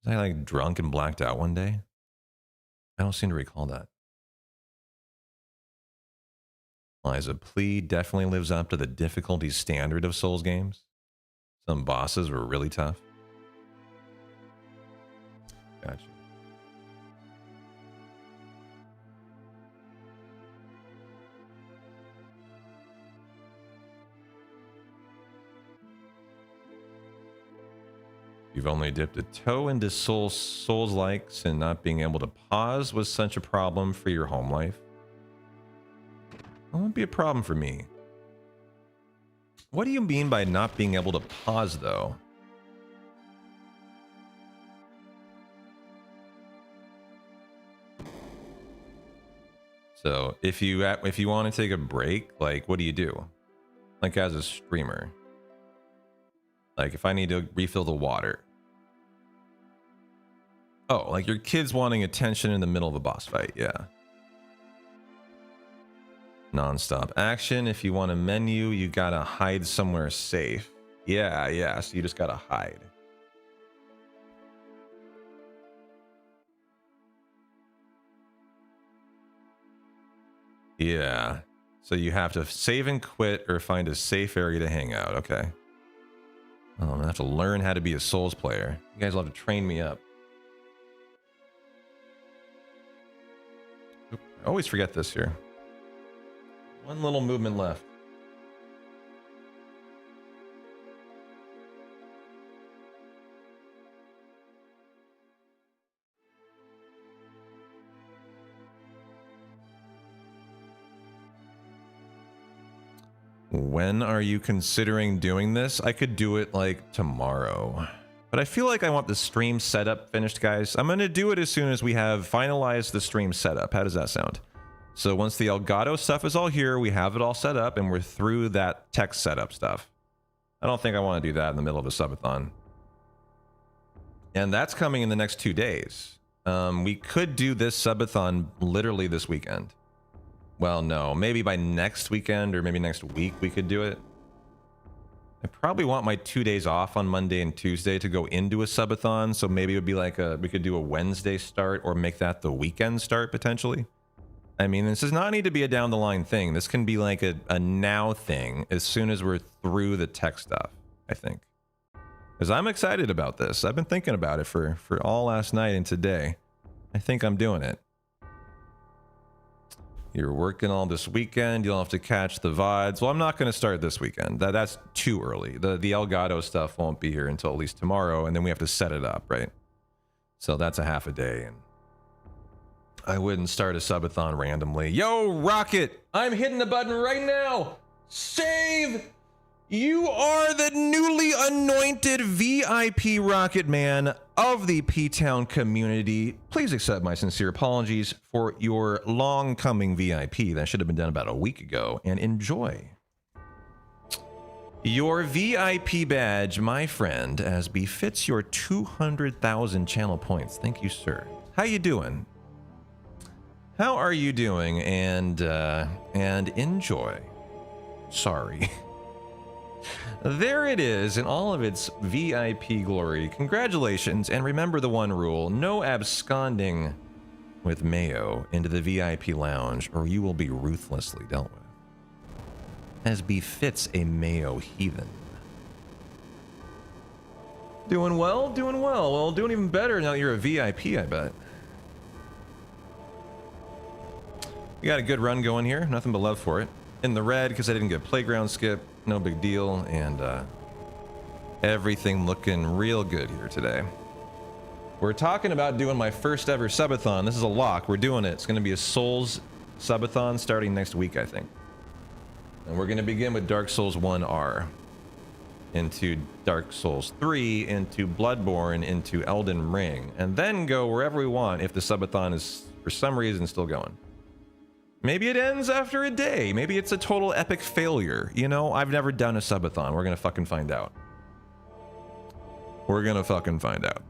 Was I like drunk and blacked out one day? I don't seem to recall that. Liza Plea definitely lives up to the difficulty standard of Souls games. Some bosses were really tough. Gotcha. You've only dipped a toe into Souls likes, and not being able to pause was such a problem for your home life. It won't be a problem for me. What do you mean by not being able to pause, though? So if you want to take a break, like, what do you do? Like, as a streamer, like if I need to refill the water. Oh, like your kid's wanting attention in the middle of a boss fight. Yeah. Non-stop action. If you want a menu, you gotta hide somewhere safe. Yeah. So you just gotta hide. Yeah. So you have to save and quit or find a safe area to hang out. Okay. Oh, I'm gonna have to learn how to be a Souls player. You guys will have to train me up. Oop, I always forget this here. One little movement left. When are you considering doing this? I could do it like tomorrow. But I feel like I want the stream setup finished, guys. I'm going to do it as soon as we have finalized the stream setup. How does that sound? So once the Elgato stuff is all here, we have it all set up, and we're through that text setup stuff. I don't think I want to do that in the middle of a subathon. And that's coming in the next 2 days. We could do this subathon literally this weekend. Well, no, maybe by next weekend or maybe next week we could do it. I probably want my 2 days off on Monday and Tuesday to go into a subathon, so maybe it would be like we could do a Wednesday start or make that the weekend start potentially. I mean, this does not need to be a down the line thing. This can be like a now thing as soon as we're through the tech stuff, I think. Because I'm excited about this. I've been thinking about it for all last night and today. I think I'm doing it. You're working all this weekend. You'll have to catch the VODs. Well, I'm not going to start this weekend. That's too early. The Elgato stuff won't be here until at least tomorrow, and then we have to set it up, right? So that's a half a day, and I wouldn't start a subathon randomly. Yo, Rocket! I'm hitting the button right now! Save! You are the newly anointed VIP Rocket Man of the P-Town community. Please accept my sincere apologies for your long-coming VIP. That should have been done about a week ago. And enjoy your VIP badge, my friend, as befits your 200,000 channel points. Thank you, sir. How you doing? How are you doing? And enjoy. Sorry. There it is in all of its VIP glory. Congratulations, and remember the one rule: no absconding with mayo into the VIP lounge, or you will be ruthlessly dealt with, as befits a mayo heathen. Doing well, doing well. Well, doing even better now that you're a VIP, I bet. We got a good run going here. Nothing but love for it. In the red because I didn't get a playground skip. No big deal. And everything looking real good here today. We're talking about doing my first ever subathon. This is a lock. We're doing it. It's going to be a Souls subathon starting next week, I think. And we're going to begin with Dark Souls 1R. Into Dark Souls 3, into Bloodborne, into Elden Ring. And then go wherever we want if the subathon is, for some reason, still going. Maybe it ends after a day. Maybe it's a total epic failure. You know, I've never done a subathon. We're going to fucking find out. We're going to fucking find out.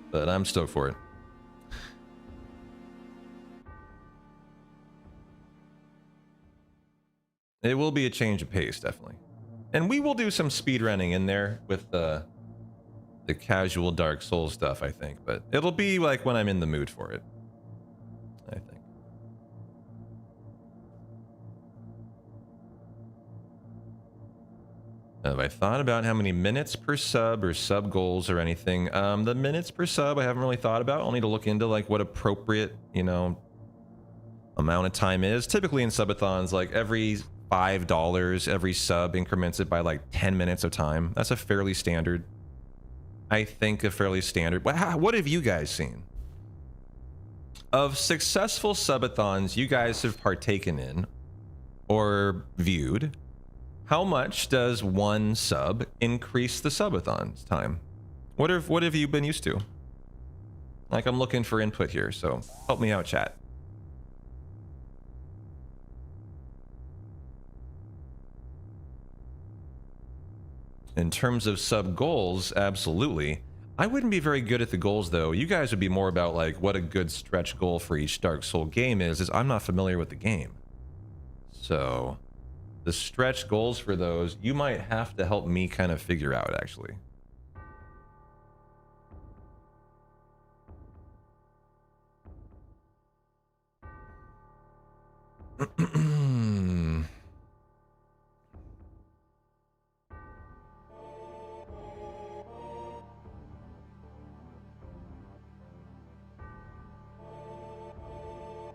But I'm stoked for it. It will be a change of pace, definitely. And we will do some speedrunning in there with the casual Dark Souls stuff, I think. But it'll be like when I'm in the mood for it, I think. Have I thought about how many minutes per sub or sub goals or anything? The minutes per sub I haven't really thought about. I'll need to look into like what appropriate, you know, amount of time is. Typically in subathons, like every $5 every sub increments it by like 10 minutes of time. That's a fairly standard, I think, a fairly standard. What have you guys seen of successful subathons you guys have partaken in or viewed? How much does one sub increase the subathon's time? What have you been used to? Like, I'm looking for input here, so help me out, chat. In terms of sub goals, absolutely. I wouldn't be very good at the goals, though. You guys would be more about like what a good stretch goal for each Dark Soul game is I'm not familiar with the game. So the stretch goals for those, you might have to help me kind of figure out, actually.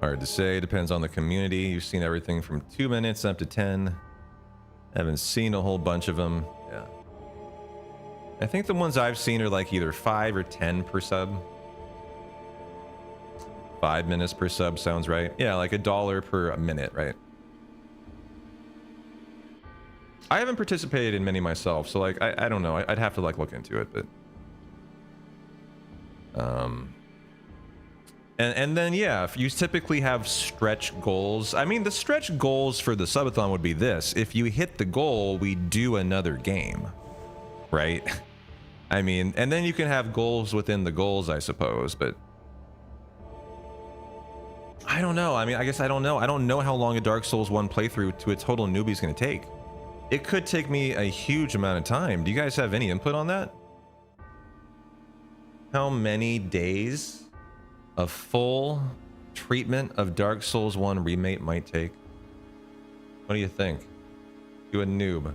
Hard to say, depends on the community. You've seen everything from 2 minutes up to 10. Haven't seen a whole bunch of them. Yeah. I think the ones I've seen are like either 5 or 10 per sub. 5 minutes per sub sounds right. Yeah, like $1 per minute, right? I haven't participated in many myself, so like I don't know. I'd have to like look into it, but and then yeah, if you typically have stretch goals. I mean, the stretch goals for the subathon would be this: if you hit the goal, we do another game, right? I mean, and then you can have goals within the goals, I suppose, but I don't know. I mean, I guess I don't know. I don't know how long a Dark Souls 1 playthrough to a total newbie is going to take. It could take me a huge amount of time. Do you guys have any input on that? How many days of full treatment of Dark Souls 1 remake might take? What do you think? You a noob.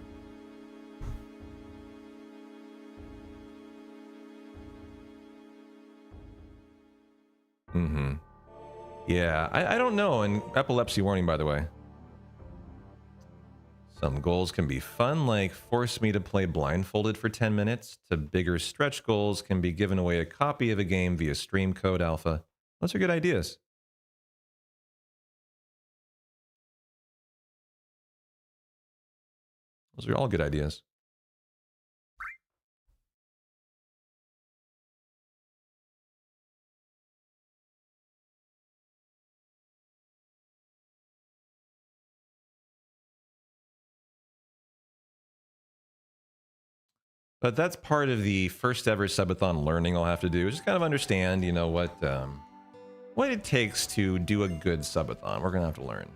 Mm-hmm. Yeah, I don't know. And epilepsy warning, by the way. Some goals can be fun, like force me to play blindfolded for 10 minutes, to bigger stretch goals can be giving away a copy of a game via stream code alpha. Those are good ideas. Those are all good ideas. But that's part of the first ever subathon learning I'll have to do. Just kind of understand, you know, what it takes to do a good subathon. We're gonna have to learn.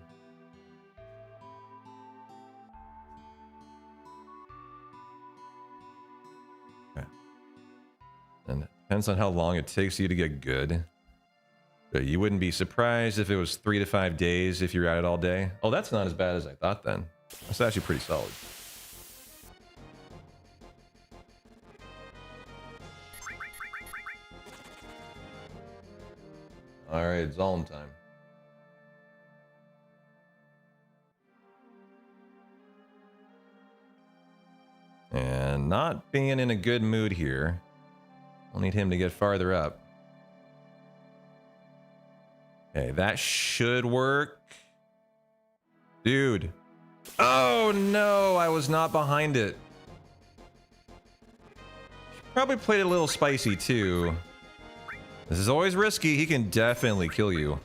Okay. And it depends on how long it takes you to get good. But you wouldn't be surprised if it was 3 to 5 days if you're at it all day. Oh, that's not as bad as I thought then. That's actually pretty solid. All right, it's all in time. And not being in a good mood here. I'll need him to get farther up. Okay, that should work. Dude. Oh no, I was not behind it. Probably played it a little spicy too. This is always risky. He can definitely kill you.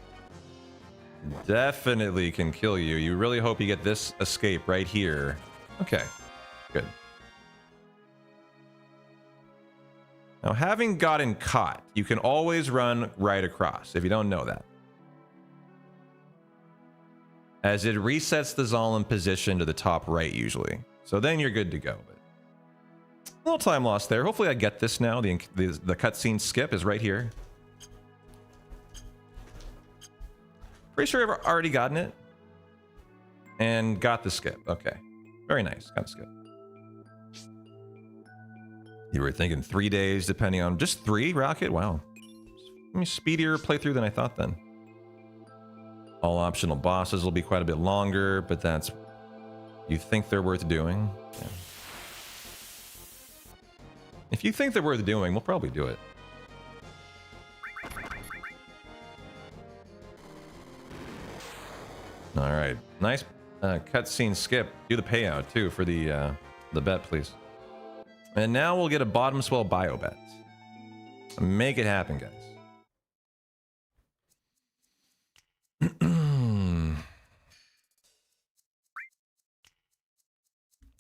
Definitely can kill you. You really hope you get this escape right here. Okay, good. Now, having gotten caught, you can always run right across, if you don't know that. As it resets the Zolom position to the top right, usually. So then you're good to go. But a little time lost there. Hopefully I get this now. The cutscene skip is right here. Pretty sure I've already gotten it. And got the skip. Okay. Very nice. Got the skip. You were thinking 3 days, depending on... Just 3, Rocket? Wow. Speedier playthrough than I thought then. All optional bosses will be quite a bit longer, but that's... You think they're worth doing? Yeah. If you think they're worth doing, we'll probably do it. All right. Nice cutscene skip. Do the payout, too, for the bet, please. And now we'll get a bottom swell bio bet. Make it happen, guys.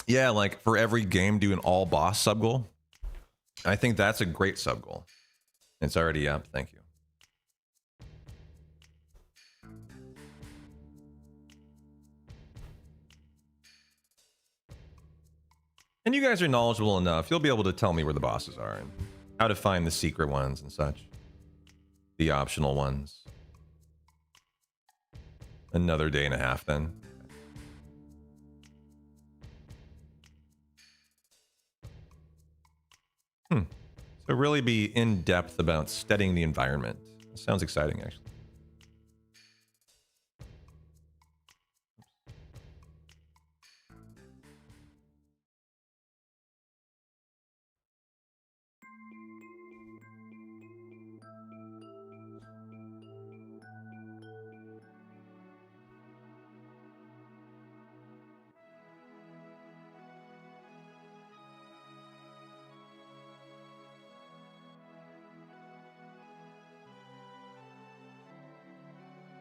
Yeah, like for every game, do an all boss sub goal. I think that's a great sub goal. It's already up. Thank you. And you guys are knowledgeable enough. You'll be able to tell me where the bosses are and how to find the secret ones and such. The optional ones. Another day and a half then. So really be in depth about studying the environment. Sounds exciting, actually.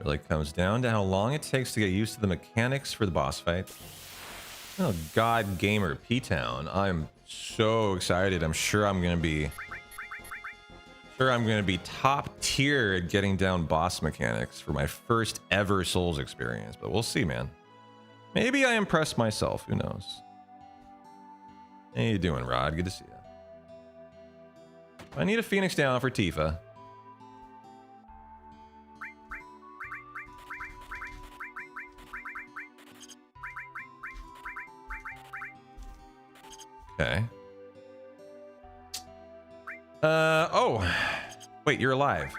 Really comes down to how long it takes to get used to the mechanics for the boss fight. Oh god, gamer P-Town, I'm so excited. I'm sure I'm gonna be top tier at getting down boss mechanics for my first ever Souls experience, but we'll see, man. Maybe I impressed myself, who knows. How you doing, Rod? Good to see you. I need a Phoenix down for Tifa. Okay. Oh. Wait, you're alive.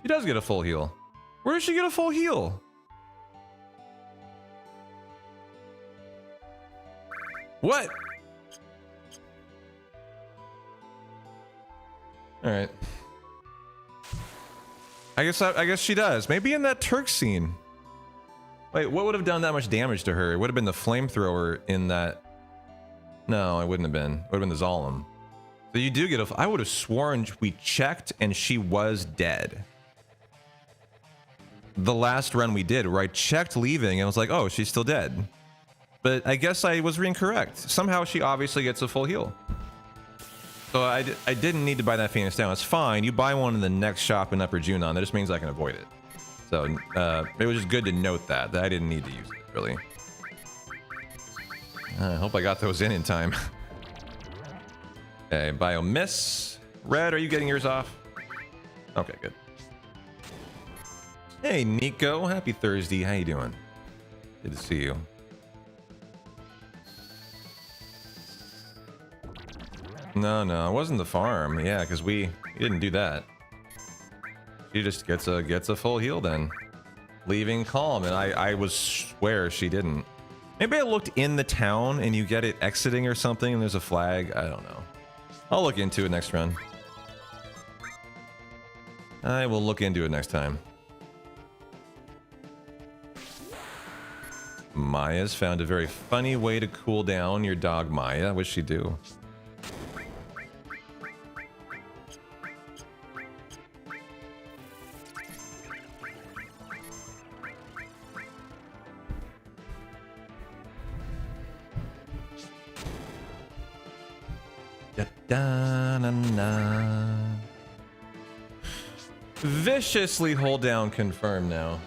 She does get a full heal. Where does she get a full heal? What? All right. I guess she does. Maybe in that Turk scene. Wait, what would have done that much damage to her? It would have been the flamethrower in that. No, it wouldn't have been. It would have been the Zolom. So you do get a... I would have sworn we checked and she was dead. The last run we did, where I checked leaving and I was like, oh, she's still dead. But I guess I was incorrect. Somehow she obviously gets a full heal. So I didn't need to buy that Phoenix down. It's fine. You buy one in the next shop in Upper Junon. That just means I can avoid it. So it was just good to note that I didn't need to use it, really. I hope I got those in time. Okay, Bio Miss. Red, are you getting yours off? Okay, good. Hey, Nico. Happy Thursday. How you doing? Good to see you. No, it wasn't the farm. Yeah, because we didn't do that. She just gets a full heal then. Leaving calm, and I was swear she didn't. Maybe I looked in the town and you get it exiting or something and there's a flag. I don't know. I'll look into it next run. I will look into it next time. Maya's found a very funny way to cool down your dog, Maya. What'd she do? Da-da-na-na. Viciously hold down confirm now.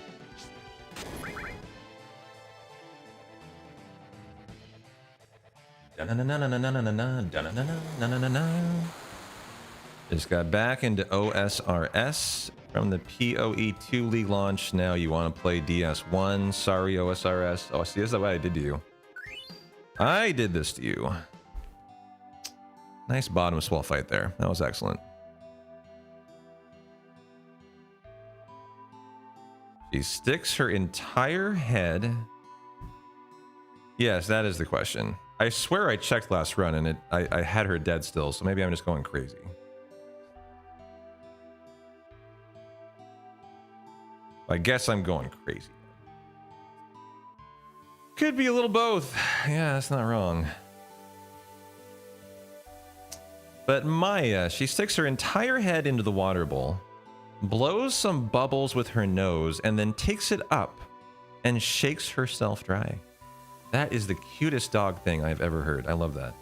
Just got back into OSRS from the PoE2 League launch. Now you want to play DS1. Sorry, OSRS. Oh, see, this is what I did to you. I did this to you. Nice bottom swell fight there. That was excellent. She sticks her entire head. Yes, that is the question. I swear I checked last run and I had her dead still, so maybe I'm just going crazy. I guess I'm going crazy. Could be a little both. Yeah, that's not wrong. But Maya, she sticks her entire head into the water bowl, blows some bubbles with her nose, and then takes it up and shakes herself dry. That is the cutest dog thing I've ever heard. I love that.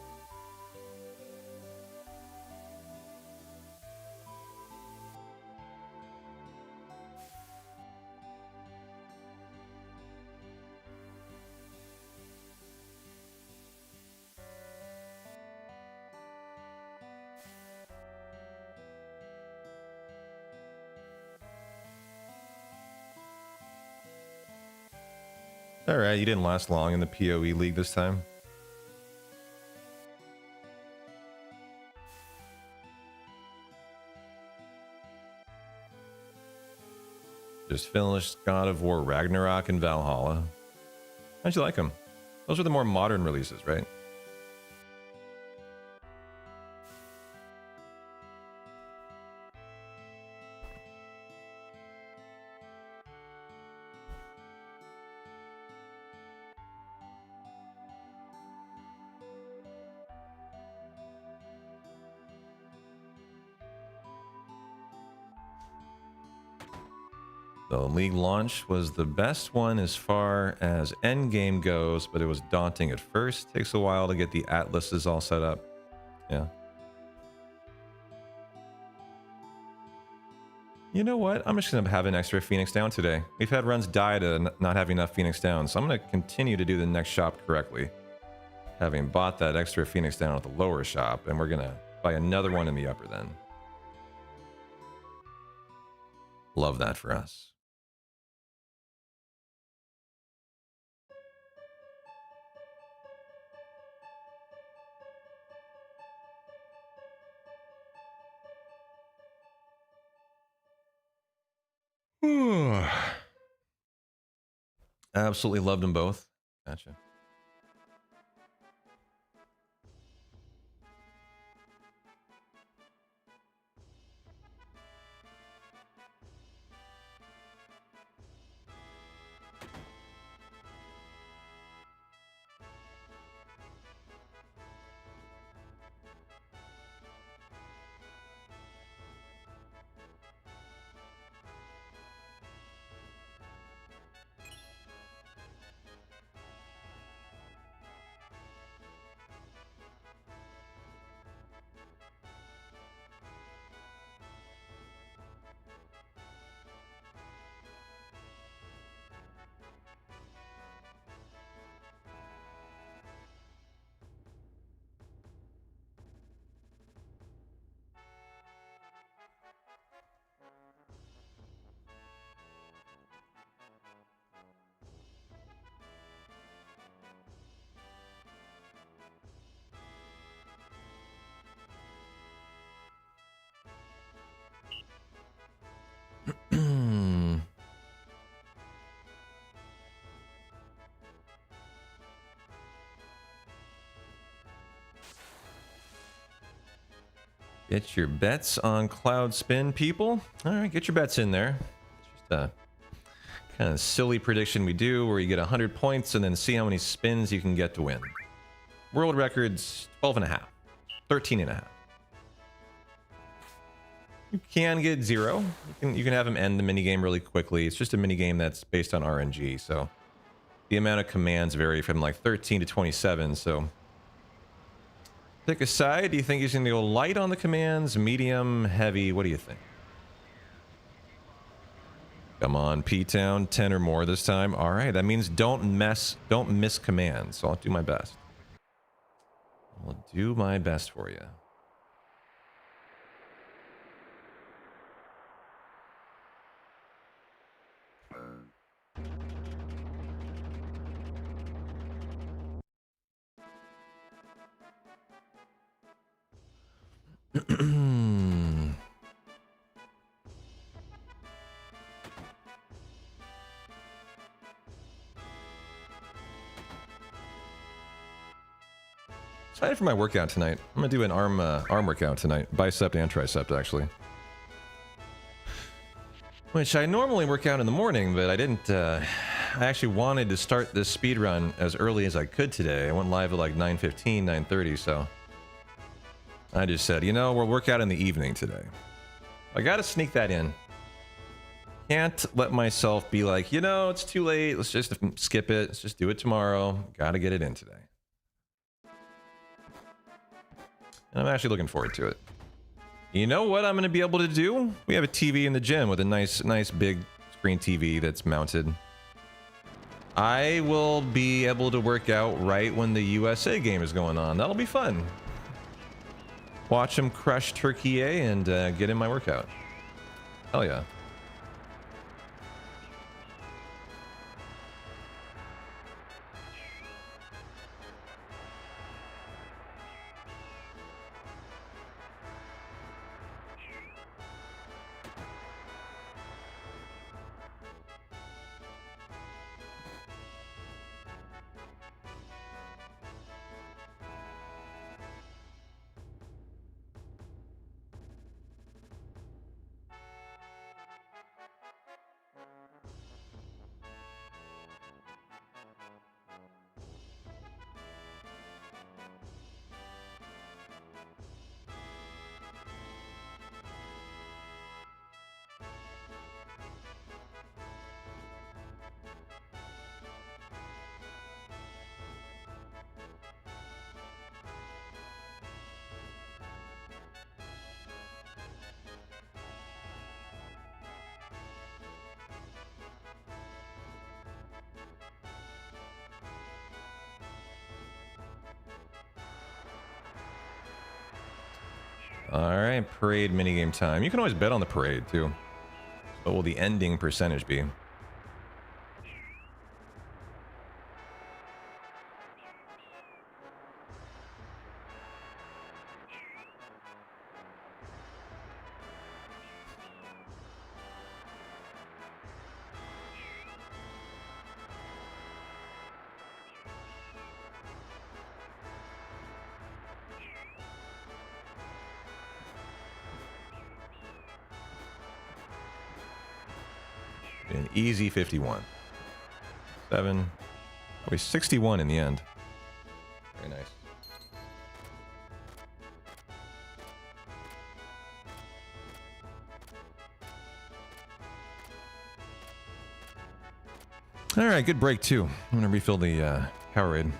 All right, you didn't last long in the PoE League this time. Just finished God of War Ragnarok and Valhalla. How'd you like them? Those are the more modern releases, right? The League launch was the best one as far as endgame goes, but it was daunting at first. Takes a while to get the atlases all set up. Yeah. You know what? I'm just going to have an extra Phoenix down today. We've had runs die to not having enough Phoenix down, so I'm going to continue to do the next shop correctly. Having bought that extra Phoenix down at the lower shop, and we're going to buy another one in the upper then. Love that for us. Absolutely loved them both. Gotcha. Get your bets on Cloud Spin, people. All right, get your bets in there. It's just a kind of silly prediction we do where you get 100 points and then see how many spins you can get to win. World records 12.5, 13.5. You can get 0. You can have him end the minigame really quickly. It's just a minigame that's based on RNG, so the amount of commands vary from like 13 to 27, so pick a side. Do you think he's going to go light on the commands, medium, heavy? What do you think? Come on, P-Town, 10 or more this time. All right, that means don't miss commands, so I'll do my best. I'll do my best for you. Excited for my workout tonight. I'm gonna do an arm workout tonight, bicep and tricep actually. Which I normally work out in the morning, but I didn't. I actually wanted to start this speed run as early as I could today. I went live at like 9:15, 9:30, so I just said, you know, we'll work out in the evening today. I gotta sneak that in. Can't let myself be like, you know, it's too late. Let's just skip it. Let's just do it tomorrow. Gotta get it in today. And I'm actually looking forward to it. You know what I'm going to be able to do? We have a TV in the gym with a nice big screen TV that's mounted. I will be able to work out right when the USA game is going on. That'll be fun. Watch them crush Turkey and get in my workout. Hell yeah. Alright, parade minigame time. You can always bet on the parade, too. What will the ending percentage be? An easy 51. 7. Wait, 61 in the end. Very nice. All right, good break too. I'm gonna refill the Powerade.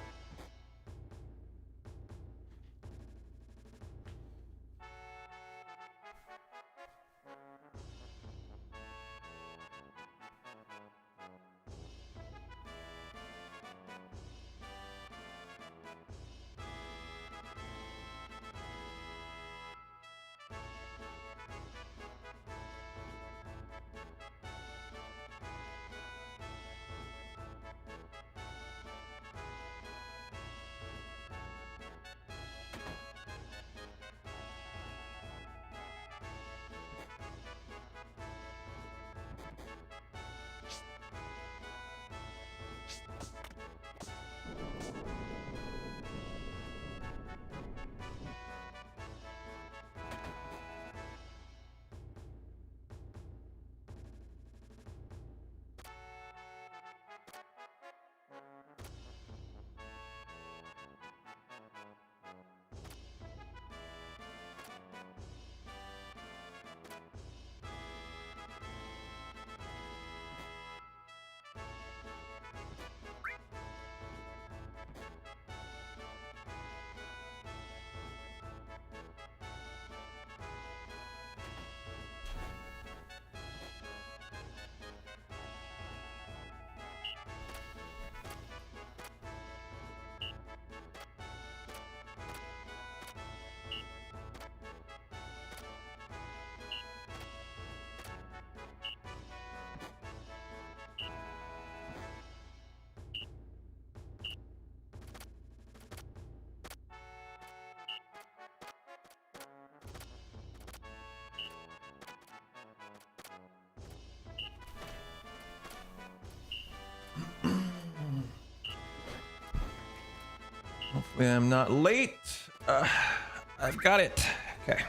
Hopefully I'm not late. I've got it. Okay.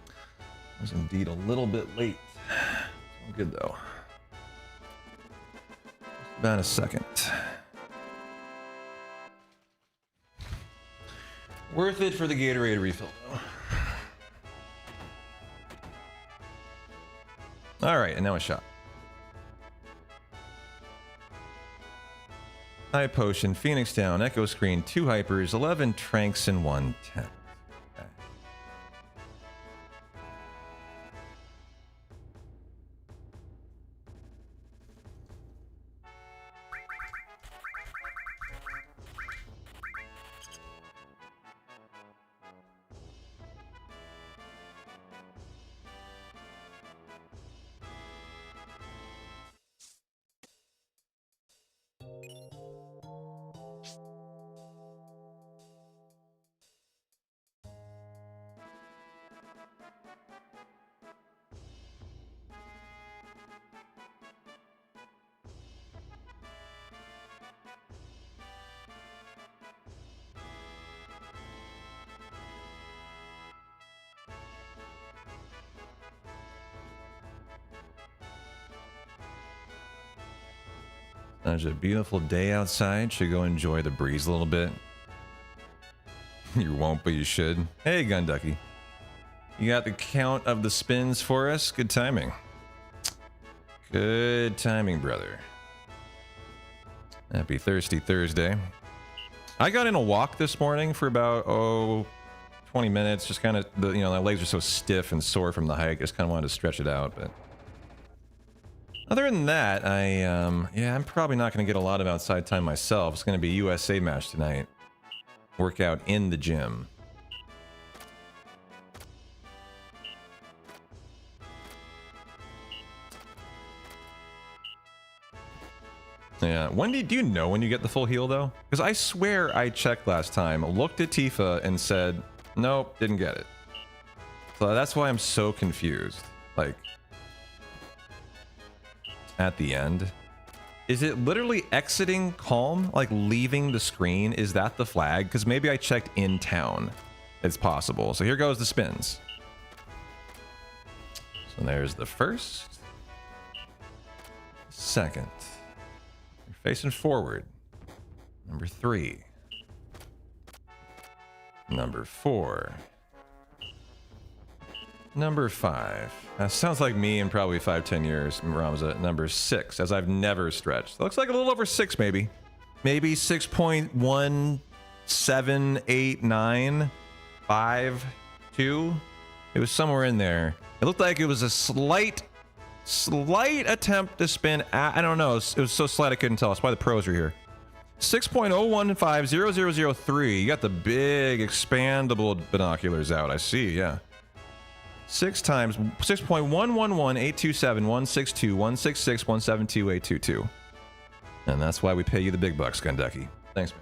I was indeed a little bit late. I'm good though. About a second. Worth it for the Gatorade refill though. All right, and now a shot. High Potion, Phoenix Down, Echo Screen, 2 Hypers, 11 Tranks, and 1 10. Okay. Such a beautiful day outside. Should go enjoy the breeze a little bit. You won't, but you should. Hey, Gun Ducky. You got the count of the spins for us? Good timing. Good timing, brother. Happy Thirsty Thursday. I got in a walk this morning for about, 20 minutes. Just kind of, my legs are so stiff and sore from the hike. I just kind of wanted to stretch it out, but... Other than that, I'm probably not going to get a lot of outside time myself. It's going to be a USA match tonight. Workout in the gym. Yeah. Wendy, do you know when you get the full heal, though? Because I swear I checked last time, looked at Tifa, and said, nope, didn't get it. So that's why I'm so confused. Like... At the end, is it literally exiting Calm, like leaving the screen? Is that the flag? Because maybe I checked in town. It's possible. So here goes the spins. So there's the first, second. You're facing forward. Number 3. Number 4. Number 5. That sounds like me in probably 5-10 years, Ramza. Number 6, as I've never stretched. Looks like a little over 6, maybe. Maybe 6.1789, 5, 2. It was somewhere in there. It looked like it was a slight attempt to spin. I don't know. It was so slight I couldn't tell. That's why the pros are here. 6.01500003. You got the big expandable binoculars out. I see, yeah. 6 times 6.1118271621621661728222. And that's why we pay you the big bucks, Gunducky. Thanks, man.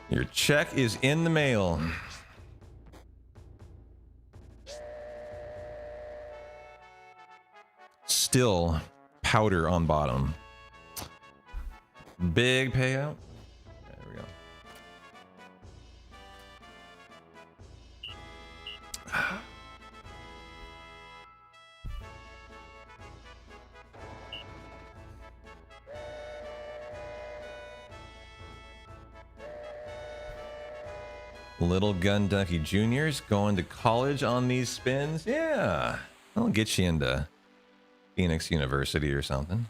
Your check is in the mail. Still powder on bottom. Big payout. There we go. Little Gun Ducky Jr.'s going to college on these spins. Yeah, I'll get you into Phoenix University or something.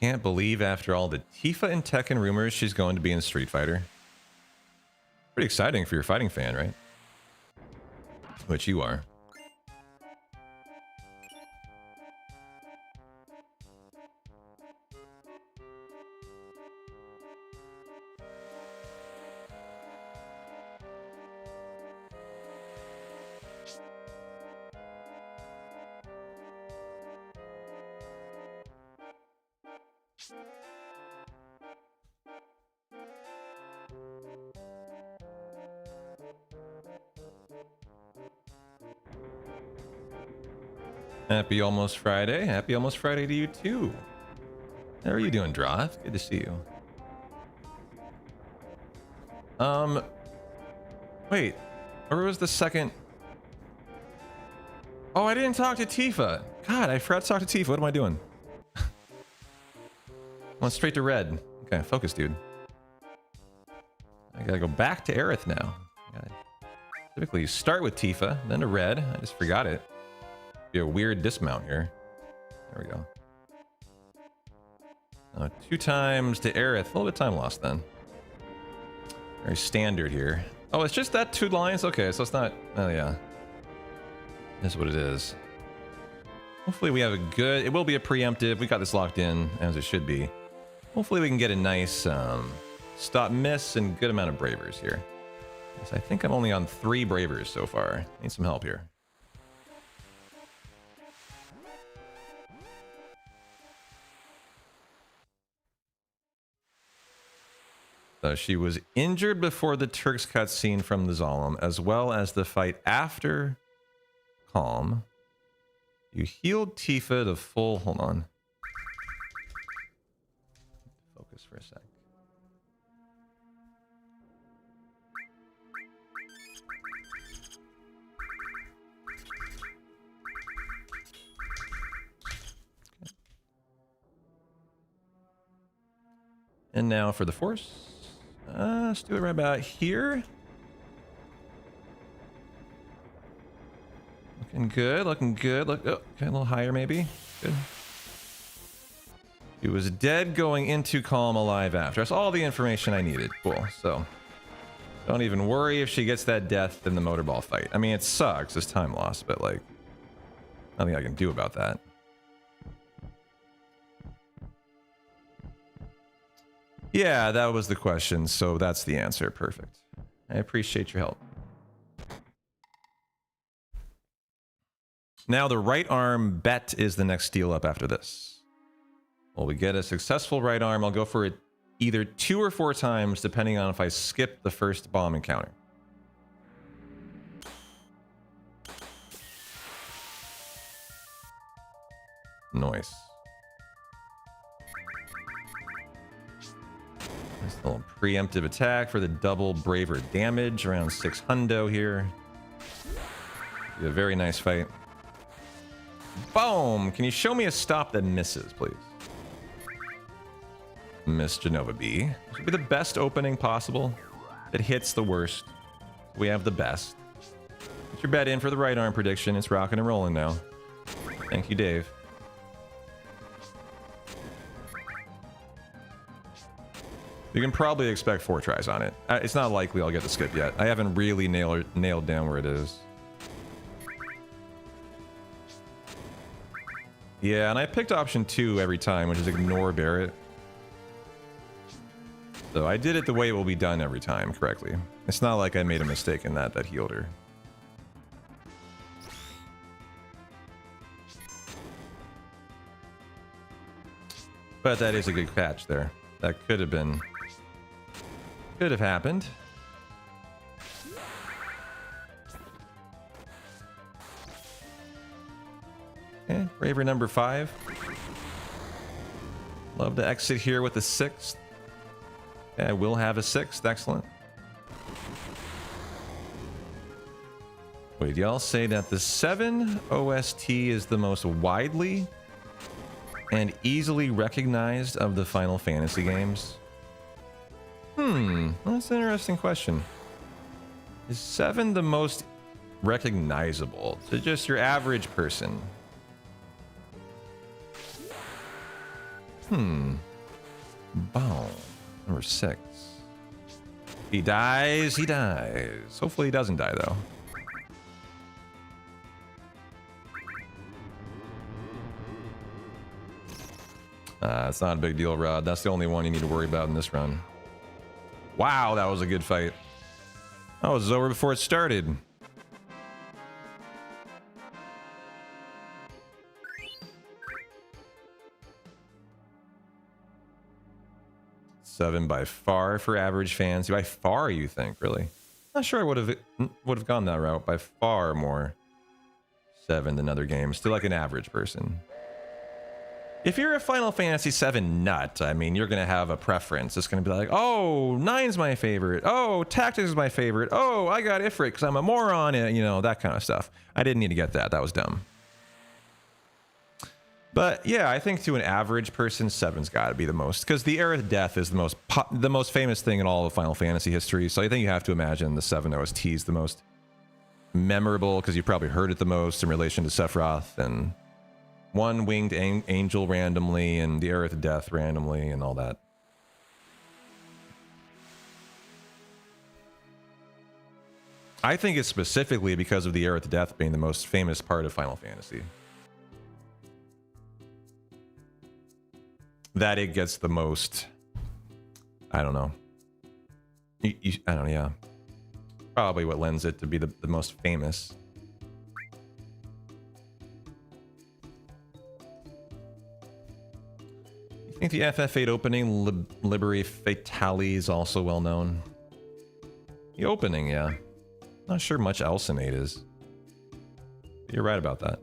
Can't believe after all the Tifa and Tekken rumors, she's going to be in Street Fighter. Pretty exciting for your fighting fan, right? Which you are. Happy almost Friday. Happy almost Friday to you too. How are you doing, Droth? Good to see you. Wait, where was the second? Oh, I didn't talk to Tifa. God, I forgot to talk to Tifa. What am I doing? Went straight to red. Okay, focus, dude. I gotta go back to Aerith now. Typically, you start with Tifa, then to red. I just forgot it. Be a weird dismount here. There we go. 2 times to Aerith. A little bit of time lost then. Very standard here. Oh, it's just that 2 lines? Okay, so it's not... Oh, yeah. That's what it is. Hopefully we have a good... It will be a preemptive. We got this locked in, as it should be. Hopefully we can get a nice stop miss and good amount of bravers here. Yes, I think I'm only on 3 bravers so far. Need some help here. So she was injured before the Turks cutscene from the Zalem, as well as the fight after Calm. You healed Tifa to full... Hold on. Focus for a sec. Okay. And now for the Force. Let's do it right about here. Looking good, looking good. Look, oh, okay, a little higher maybe. Good. He was dead going into Calm, alive after. That's all the information I needed. Cool. So don't even worry if she gets that death in the motorball fight. I mean, it sucks. It's time loss, but like, nothing I can do about that. Yeah, that was the question, so that's the answer. Perfect. I appreciate your help. Now the right arm bet is the next steal up after this. Well, we get a successful right arm. I'll go for it either 2 or 4 times, depending on if I skip the first bomb encounter. Nice. Nice little preemptive attack for the double braver damage, around 6 hundo here. Be a very nice fight. Boom! Can you show me a stop that misses, please? Miss Genova B. This would be the best opening possible. It hits the worst. We have the best. Put your bet in for the right arm prediction. It's rocking and rolling now. Thank you, Dave. You can probably expect 4 tries on it. It's not likely I'll get the skip yet. I haven't really nailed down where it is. Yeah, and I picked option 2 every time, which is ignore Barret. So I did it the way it will be done every time correctly. It's not like I made a mistake in that healed her. But that is a good catch there. That could have been... Could have happened. Okay, bravery number 5. Love to exit here with a 6th. Okay, I will have a 6th. Excellent. Wait, y'all say that the 7 OST is the most widely and easily recognized of the Final Fantasy games? That's an interesting question. Is 7 the most recognizable to just your average person? Boom. Number 6. He dies, he dies. Hopefully he doesn't die, though. It's not a big deal, Rod. That's the only one you need to worry about in this run. Wow, that was a good fight. That was over before it started. Seven by far for average fans. By far, you think? Really? Not sure I would have gone that route. By far more. 7 than other games to like an average person. If you're a Final Fantasy VII nut, I mean, you're going to have a preference. It's going to be like, oh, 9's my favorite. Oh, Tactics is my favorite. Oh, I got Ifrit because I'm a moron. And, you know, that kind of stuff. I didn't need to get that. That was dumb. But yeah, I think to an average person, 7's got to be the most. Because the Aerith Death is the most famous thing in all of Final Fantasy history. So I think you have to imagine the 7 OST is the most memorable because you've probably heard it the most in relation to Sephiroth and... One winged angel randomly and the Aerith Death randomly and all that. I think it's specifically because of the Aerith Death being the most famous part of Final Fantasy. That it gets the most... I don't know. I don't know, yeah. Probably what lends it to be the most famous. I think the FF8 opening, Liberi Fatale, is also well known. The opening, yeah. Not sure much else in 8 is. You're right about that.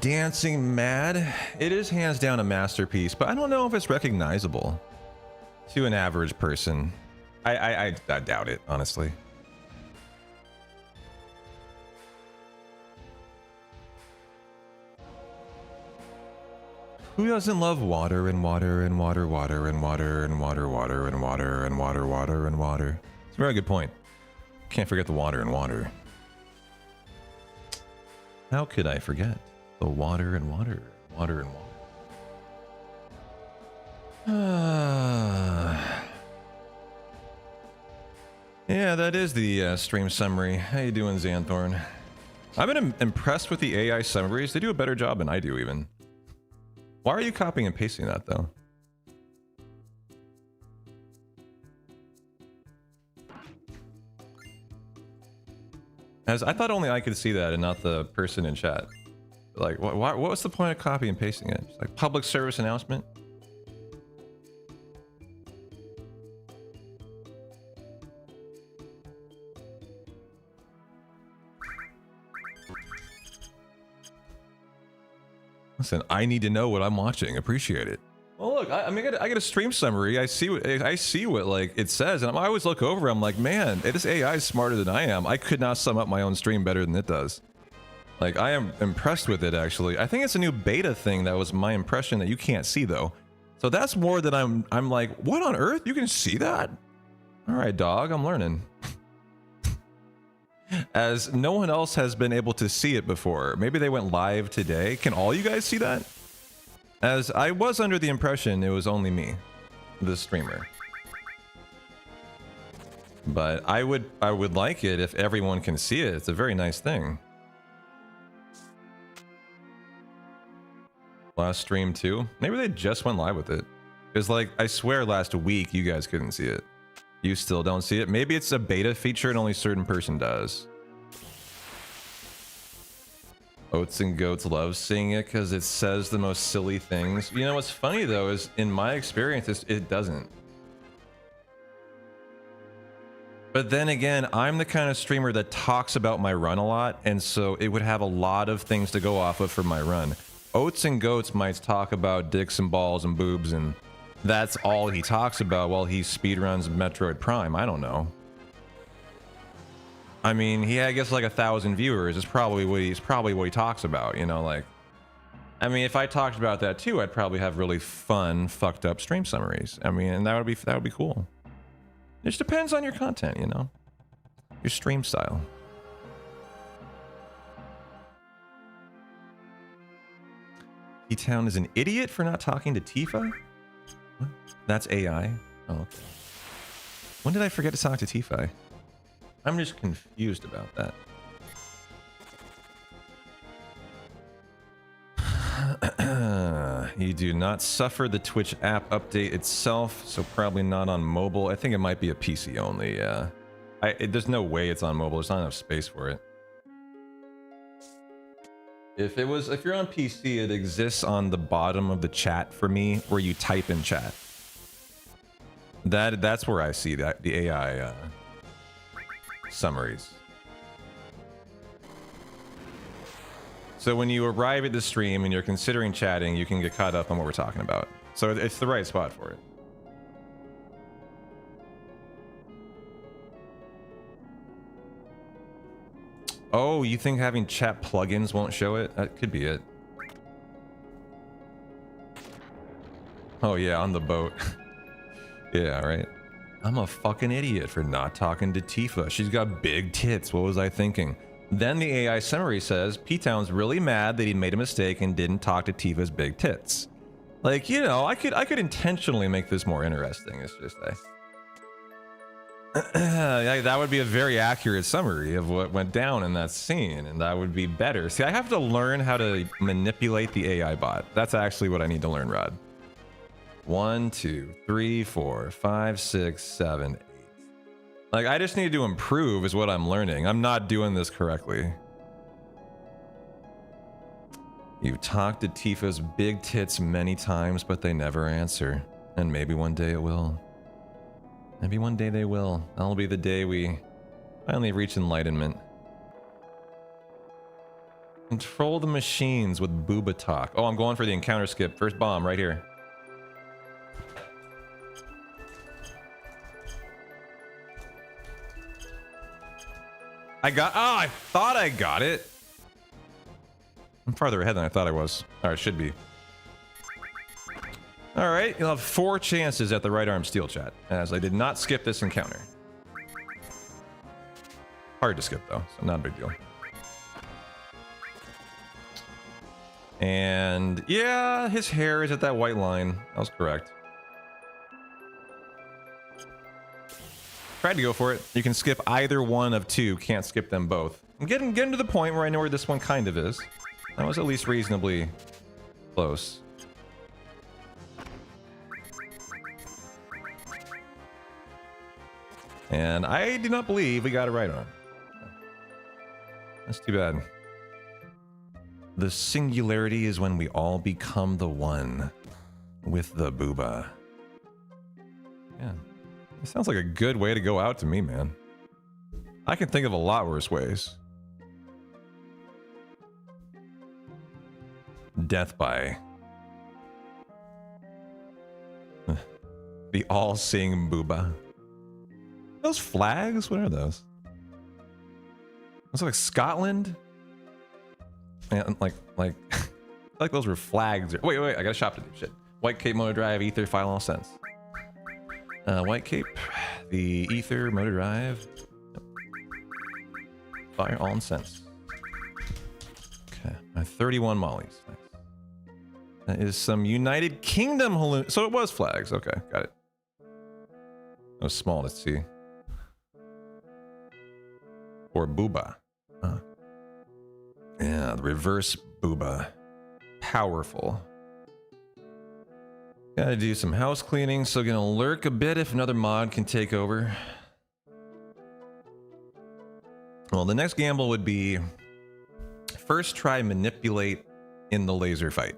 Dancing Mad, it is hands down a masterpiece, but I don't know if it's recognizable to an average person. I doubt it, honestly. Who doesn't love water and water and water, water and water and water, water and water and water, water and water? It's a very good point. Can't forget the water and water. How could I forget? The water and water, water and water. Yeah, that is the stream summary. How you doing, Xanthorn? I've been impressed with the AI summaries. They do a better job than I do, even. Why are you copying and pasting that, though? As I thought only I could see that and not the person in chat. Like, what was the point of copy and pasting it? It's like public service announcement. Listen, I need to know what I'm watching. Appreciate it. Well, look, I mean, I get a stream summary. I see what like it says, and I always look over. I'm like, man, this AI is smarter than I am. I could not sum up my own stream better than it does. Like, I am impressed with it, actually. I think it's a new beta thing that was my impression that you can't see, though. So that's more that I'm like, what on earth? You can see that? All right, dog, I'm learning. As no one else has been able to see it before. Maybe they went live today. Can all you guys see that? As I was under the impression it was only me, the streamer. But I would like it if everyone can see it. It's a very nice thing. Last stream too. Maybe they just went live with it. Because like, I swear last week you guys couldn't see it. You still don't see it. Maybe it's a beta feature and only a certain person does. Oats and Goats love seeing it because it says the most silly things. You know what's funny though is in my experience it doesn't. But then again, I'm the kind of streamer that talks about my run a lot, and so it would have a lot of things to go off of for my run. Oats and Goats might talk about dicks and balls and boobs, and that's all he talks about while he speedruns Metroid Prime. I don't know. I mean, he I guess like 1,000 viewers is probably what he talks about, you know, like. I mean, if I talked about that too, I'd probably have really fun, fucked up stream summaries. I mean, and that would be cool. It just depends on your content, you know, your stream style. E-Town is an idiot for not talking to Tifa? What? That's AI? Oh, okay. When did I forget to talk to Tifa? I'm just confused about that. You do not suffer the Twitch app update itself, so probably not on mobile. I think it might be a PC only, yeah. There's no way it's on mobile. There's not enough space for it. If you're on PC, it exists on the bottom of the chat for me, where you type in chat. That's where I see that the AI summaries. So when you arrive at the stream and you're considering chatting, you can get caught up on what we're talking about. So it's the right spot for it. Oh, you think having chat plugins won't show it? That could be it. Oh yeah, on the boat. Yeah, right. I'm a fucking idiot for not talking to Tifa. She's got big tits. What was I thinking? Then the AI summary says, P-Town's really mad that he made a mistake and didn't talk to Tifa's big tits. Like, you know, I could intentionally make this more interesting. It's just that would be a very accurate summary of what went down in that scene, and that would be better. See, I have to learn how to manipulate the AI bot. That's actually what I need to learn, Rod. 1, 2, 3, 4, 5, 6, 7, 8. Like, I just need to improve is what I'm learning. I'm not doing this correctly. You've talked to Tifa's big tits many times, but they never answer. And maybe one day it will. Maybe one day they will. That'll be the day we finally reach enlightenment. Control the machines with Booba Talk. Oh, I'm going for the encounter skip. First bomb right here. I thought I got it. I'm farther ahead than I thought I was. Or it should be. Alright, you'll have 4 chances at the right arm steel, chat, as I did not skip this encounter. Hard to skip though, so not a big deal. And yeah, his hair is at that white line. That was correct. Tried to go for it. You can skip either one of 2. Can't skip them both. I'm getting to the point where I know where this one kind of is. That was at least reasonably close. And I do not believe we got it right on. That's too bad. The singularity is when we all become the one with the booba. Yeah. It sounds like a good way to go out to me, man. I can think of a lot worse ways. Death by the all-seeing booba. Those flags? What are those? It's like Scotland? And like like those were flags. Wait, I got a shop to do. Shit. White Cape Motor Drive, Ether, File All Sense. White Cape, the Ether, Motor Drive. Yep. Fire All in Sense. Okay, my 31 mollies. Nice. That is some United Kingdom balloon. So it was flags. Okay, got it. It was small to see. Or booba. Yeah, the reverse booba. Powerful. Gotta do some house cleaning, so gonna lurk a bit if another mod can take over. Well, the next gamble would be first try manipulate in the laser fight.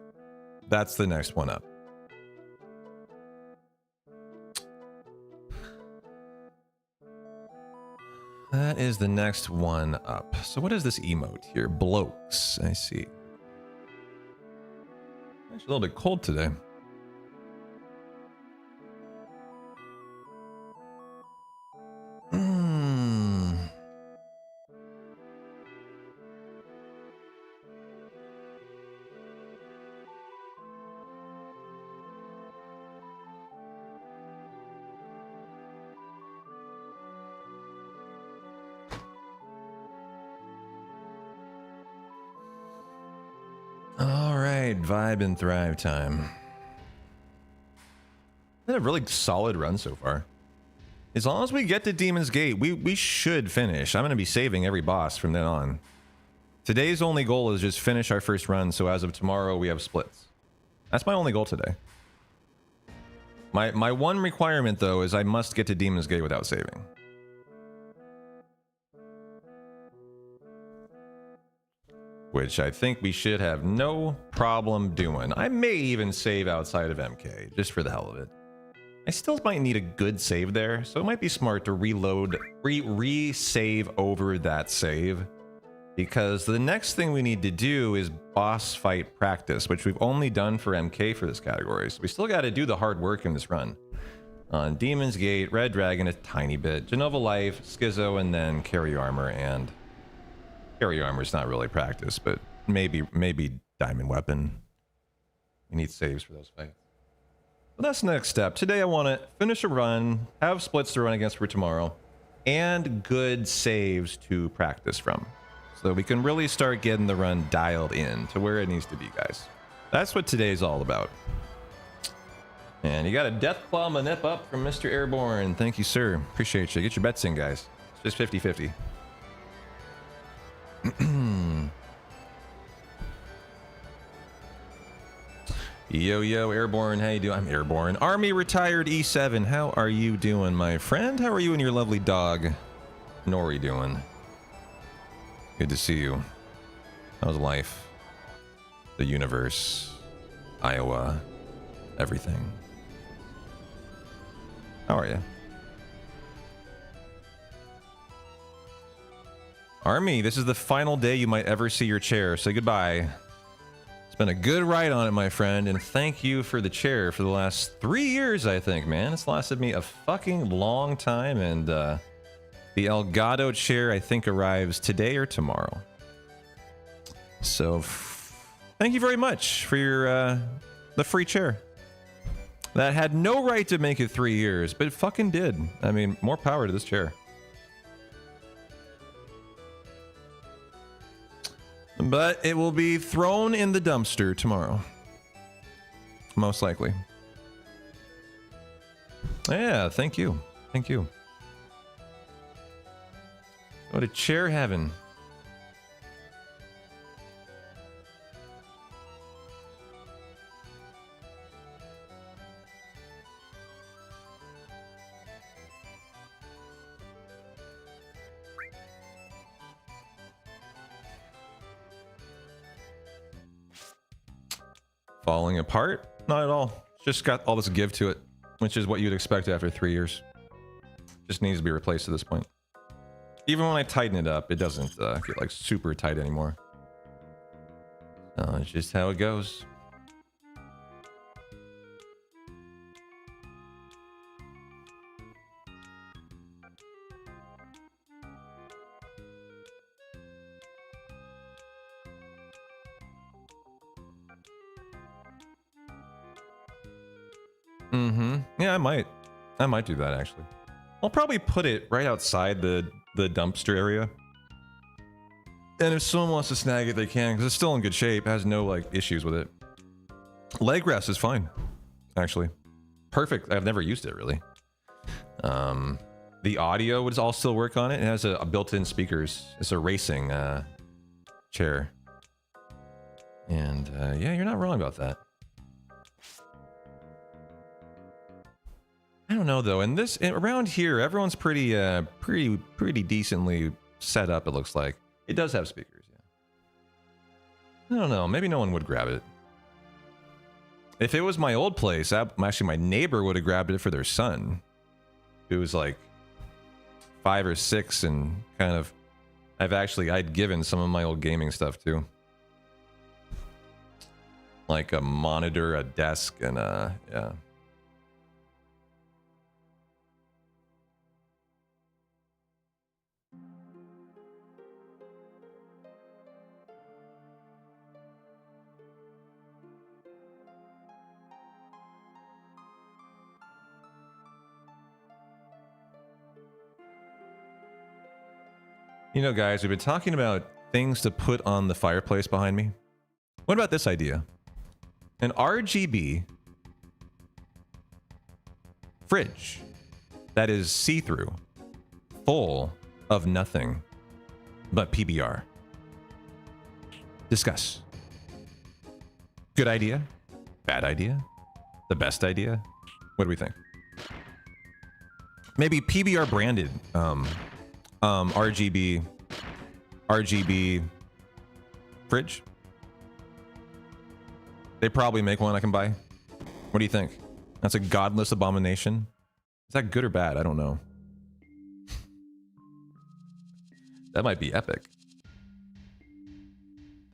That's the next one up. That is the next one up. So what is this emote here? Blokes, I see. It's a little bit cold today. right, vibe and thrive time. Been a really solid run so far. As long as we get to Demon's Gate, we should finish. I'm going to be saving every boss from then on. Today's only goal is just finish our first run, so as of tomorrow, we have splits. That's my only goal today. My one requirement, though, is I must get to Demon's Gate without saving. Which I think we should have no problem doing. I may even save outside of MK, just for the hell of it. I still might need a good save there, so it might be smart to reload, re-save over that save. Because the next thing we need to do is boss fight practice, which we've only done for MK for this category. So we still got to do the hard work in this run. On Demon's Gate, Red Dragon a tiny bit, Genova Life, Schizo, and then Carry Armor. And Carry Armor is not really practice, but maybe Diamond Weapon. We need saves for those fights. But that's the next step. Today I want to finish a run, have splits to run against for tomorrow, and good saves to practice from. So we can really start getting the run dialed in to where it needs to be, guys. That's what today's all about. And you got a Death Claw Manip up from Mr. Airborne. Thank you, sir. Appreciate you. Get your bets in, guys. It's just 50-50. Yo, Airborne. How you doing? I'm Airborne. Army retired E7. How are you doing, my friend? How are you and your lovely dog, Nori, doing? Good to see you. How's life? The universe? Iowa? Everything? How are you? Army, this is the final day you might ever see your chair. Say goodbye. It's been a good ride on it, my friend, and thank you for the chair for the last 3 years, I think, man. It's lasted me a fucking long time, and the Elgato chair, I think, arrives today or tomorrow. So, thank you very much for your, the free chair. That had no right to make it 3 years, but it fucking did. I mean, more power to this chair. But it will be thrown in the dumpster tomorrow. Most likely. Yeah, thank you. Thank you. Go to chair heaven. Falling apart? Not at all. It's just got all this give to it, which is what you'd expect after 3 years. Just needs to be replaced at this point. Even when I tighten it up, it doesn't get like super tight anymore. It's just how it goes. Yeah, I might do that actually. I'll probably put it right outside the dumpster area. And if someone wants to snag it, they can, because it's still in good shape. It has no like issues with it. Leg rest is fine, actually. Perfect. I've never used it really. The audio would all still work on it. It has a built-in speakers. It's a racing chair. And yeah, you're not wrong about that. I don't know though. And this around here, everyone's pretty decently set up. It looks like it does have speakers. Yeah. I don't know. Maybe no one would grab it. If it was my old place, actually my neighbor would have grabbed it for their son, who was like 5 or 6, and kind of. I'd given some of my old gaming stuff too, like a monitor, a desk, and yeah. You know, guys, we've been talking about things to put on the fireplace behind me. What about this idea? an RGB fridge that is see-through, full of nothing but PBR. Discuss. Good idea? Bad idea? The best idea? What do we think? Maybe PBR branded RGB fridge. They probably make one I can buy. What do you think? That's a godless abomination. Is that good or bad? I don't know. That might be epic.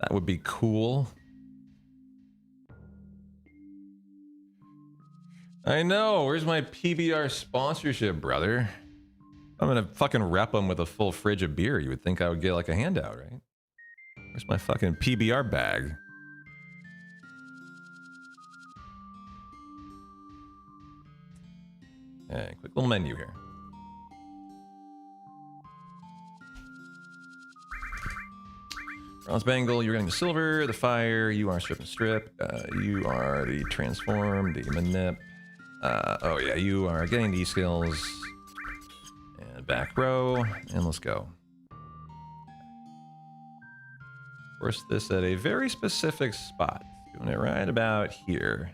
That would be cool. I know. Where's my PBR sponsorship, brother? I'm gonna fucking rep them with a full fridge of beer. You would think I would get like a handout, right? Where's my fucking PBR bag? Hey, quick little menu here. Bronze bangle, you're getting the silver, the fire, you are strip and strip, you are the transform, the manip. Oh yeah, you are getting these skills. And back row, and let's go. Force this at a very specific spot. Doing it right about here.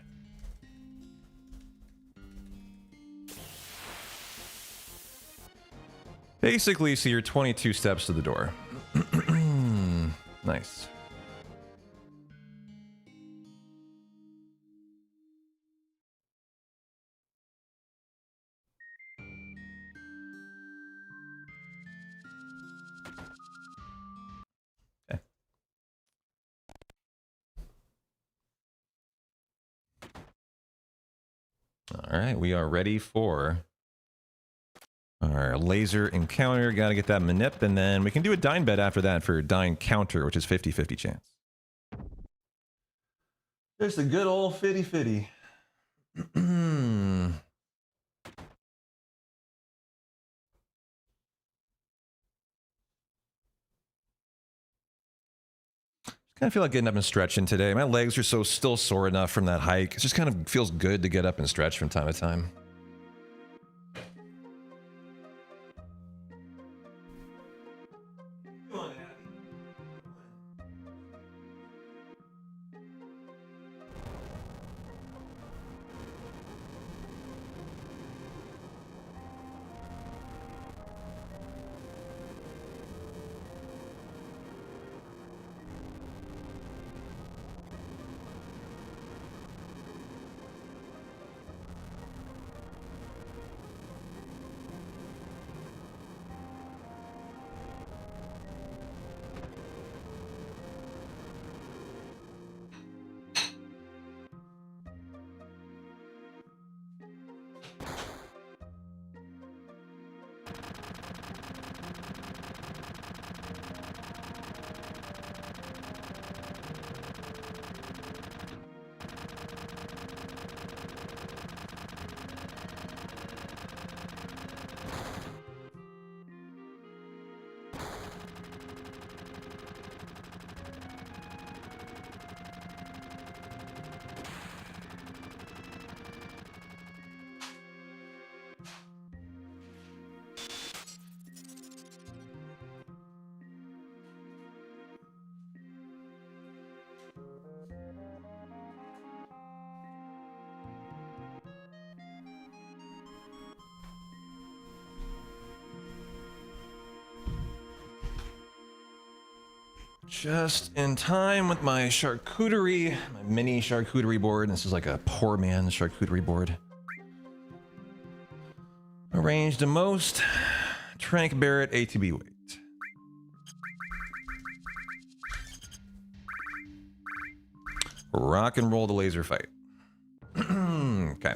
Basically, so you're 22 steps to the door. Nice. Okay. All right, we are ready for our laser encounter. Got to get that manip, and then we can do a dine bet after that for dine counter, which is 50-50 chance. There's the good old 50-50. Kind of feel like getting up and stretching today. My legs are still sore enough from that hike. It just kind of feels good to get up and stretch from time to time. Just in time with my charcuterie, my mini charcuterie board. This is like a poor man's charcuterie board. Arranged the most. Trank Barrett ATB weight. Rock and roll the laser fight. Okay.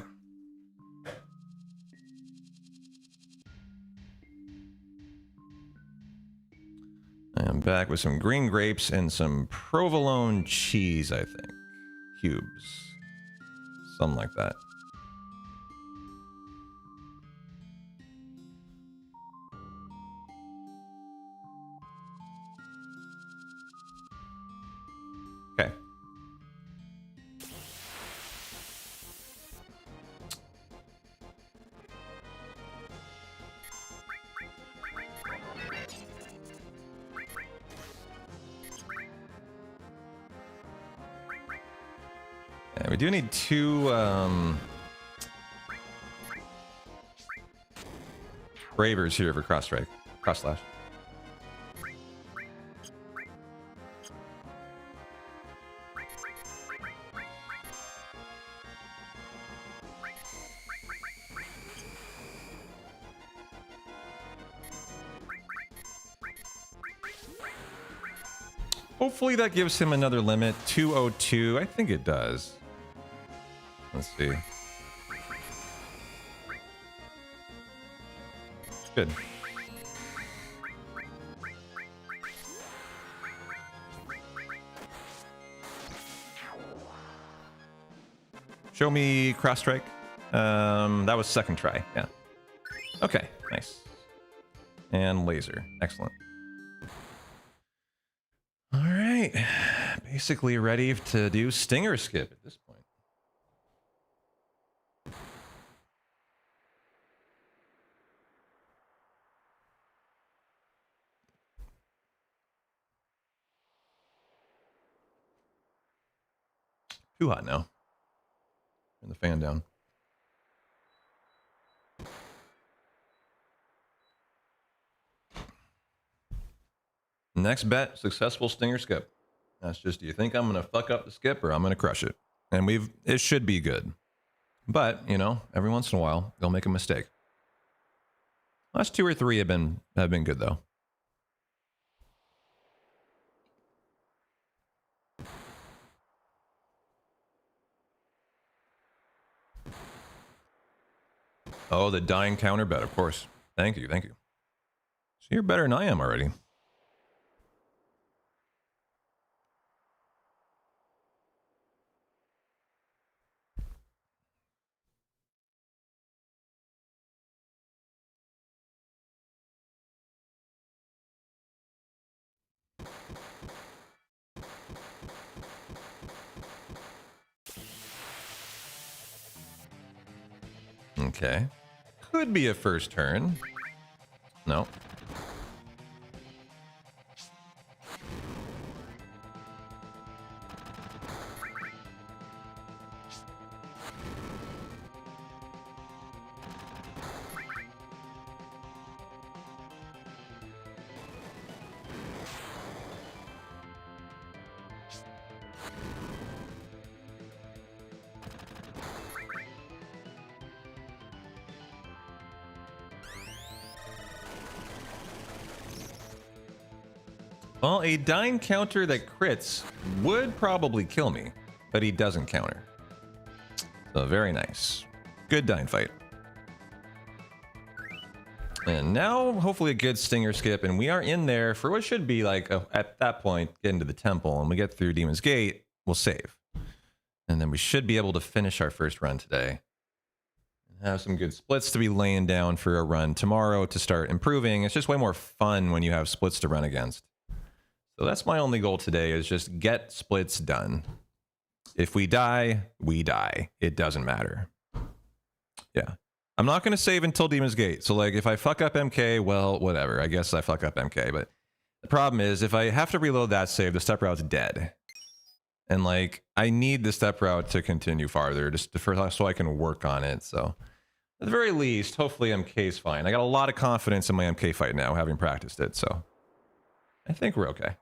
I'm back with some green grapes and some provolone cheese, I think. Cubes. Something like that. Okay. Okay, we do need 2 Bravers here for cross strike, cross slash. Hopefully that gives him another limit. 202. I think it does. Let's see. Good. Show me cross strike. That was second try. Yeah. Okay. Nice. And laser. Excellent. All right. Basically ready to do stinger skip at this point. Too hot now. Turn the fan down. Next bet, successful stinger skip. That's just, do you think I'm going to fuck up the skip or I'm going to crush it? And it should be good. But, you know, every once in a while, they'll make a mistake. Last 2 or 3 have been good though. Oh, the dying counter bet, of course. Thank you, thank you. So you're better than I am already. Okay. Could be a first turn. No. Well, a dying counter that crits would probably kill me, but he doesn't counter. So very nice. Good dying fight. And now, hopefully a good stinger skip, and we are in there for what should be like, at that point, get into the temple, and we get through Demon's Gate, we'll save. And then we should be able to finish our first run today. Have some good splits to be laying down for a run tomorrow to start improving. It's just way more fun when you have splits to run against. So that's my only goal today, is just get splits done. If we die, we die. It doesn't matter. Yeah. I'm not going to save until Demon's Gate. So like if I fuck up MK, well, whatever. I guess I fuck up MK. But the problem is if I have to reload that save, the step route's dead. And like I need the step route to continue farther just so I can work on it. So at the very least, hopefully MK's fine. I got a lot of confidence in my MK fight now, having practiced it. So I think we're okay.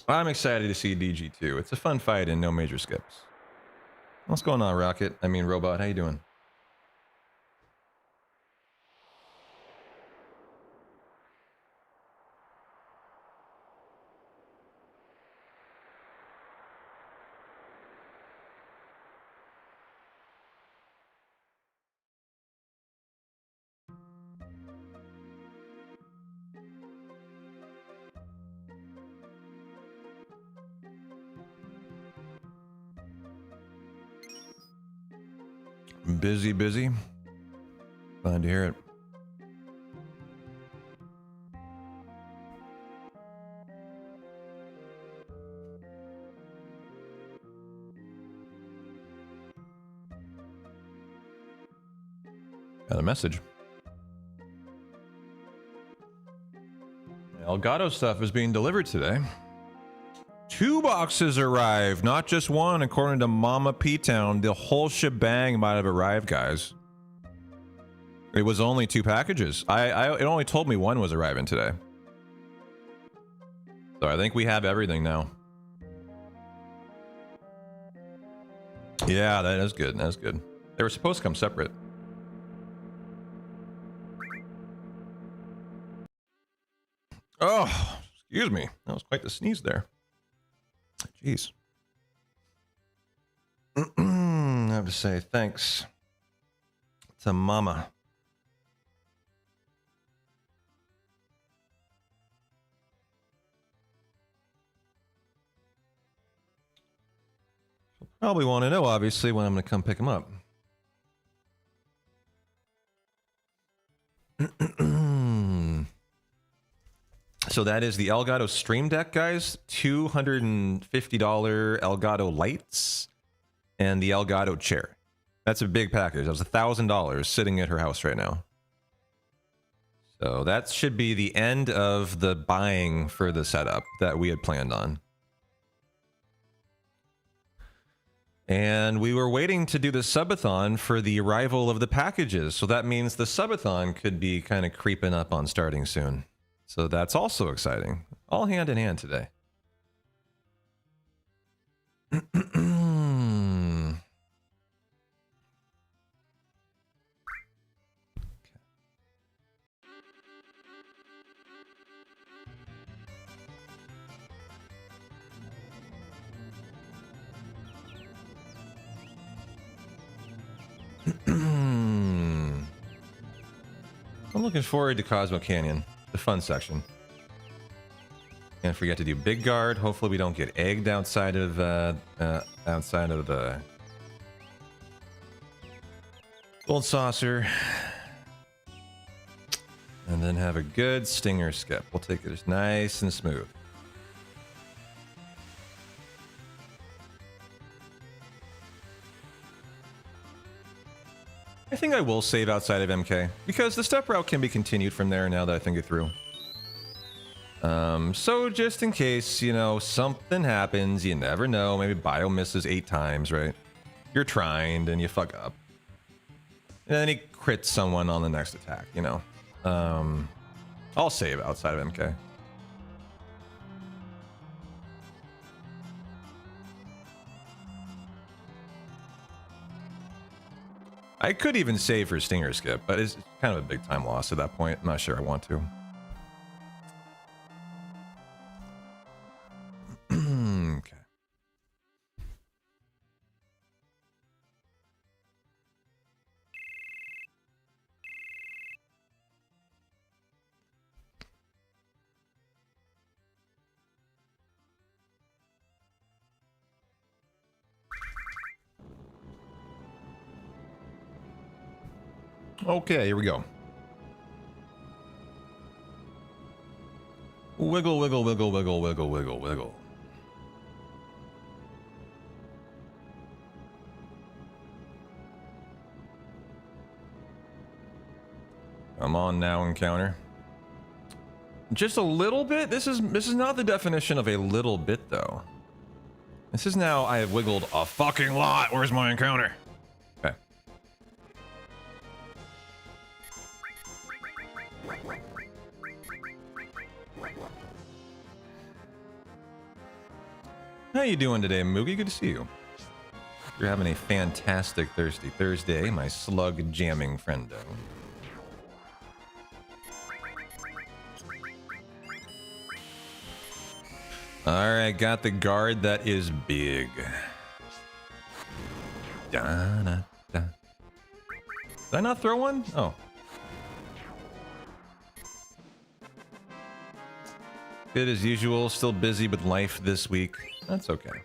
I'm excited to see DG2. It's a fun fight and no major skips. What's going on, Rocket? I mean, Robot, how you doing? Busy, busy. Glad to hear it. Got a message. Elgato stuff is being delivered today. 2 boxes arrived, not just one, according to Mama P-Town. The whole shebang might have arrived, guys. It was only 2 packages. It only told me 1 was arriving today. So I think we have everything now. Yeah, that is good. That's good. They were supposed to come separate. Oh, excuse me. That was quite the sneeze there. Jeez. I have to say thanks to Mama. She'll probably want to know, obviously, when I'm going to come pick him up. So that is the Elgato Stream Deck, guys. $250 Elgato lights and the Elgato chair. That's a big package. That was $1,000 sitting at her house right now. So that should be the end of the buying for the setup that we had planned on. And we were waiting to do the subathon for the arrival of the packages. So that means the subathon could be kind of creeping up on starting soon. So that's also exciting. All hand in hand today. I'm looking forward to Cosmo Canyon, the fun section. Can't forget to do Big Guard. Hopefully we don't get egged outside of the Gold Saucer. And then have a good stinger skip. We'll take it as nice and smooth. I think I will save outside of MK, because the step route can be continued from there now that I think it through. So just in case, you know, something happens, you never know, maybe Bio misses 8 times, right? You're trying, and you fuck up. And then he crits someone on the next attack, you know? I'll save outside of MK. I could even save for Stinger Skip, but it's kind of a big time loss at that point. I'm not sure I want to. Okay. Okay, here we go. Wiggle, wiggle, wiggle, wiggle, wiggle, wiggle, wiggle. I'm on now encounter. Just a little bit? This is not the definition of a little bit though. This is now I have wiggled a fucking lot. Where's my encounter? Okay. How you doing today, Moogie? Good to see you. You're having a fantastic Thirsty Thursday, my slug jamming friendo. Alright, got the guard that is big. Da, da, da. Did I not throw one? Oh. Good as usual, still busy with life this week. That's okay.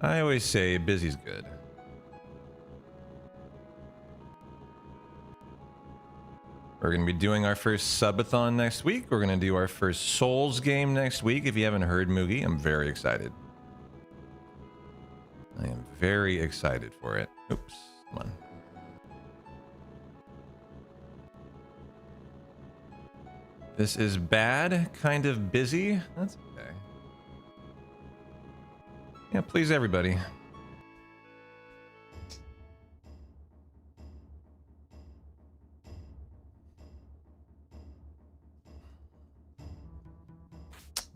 I always say busy's good. We're going to be doing our first subathon next week. We're going to do our first Souls game next week. If you haven't heard Moogie, I'm very excited. I am very excited for it. Oops, come on. This is bad, kind of busy. That's okay. Yeah, please everybody.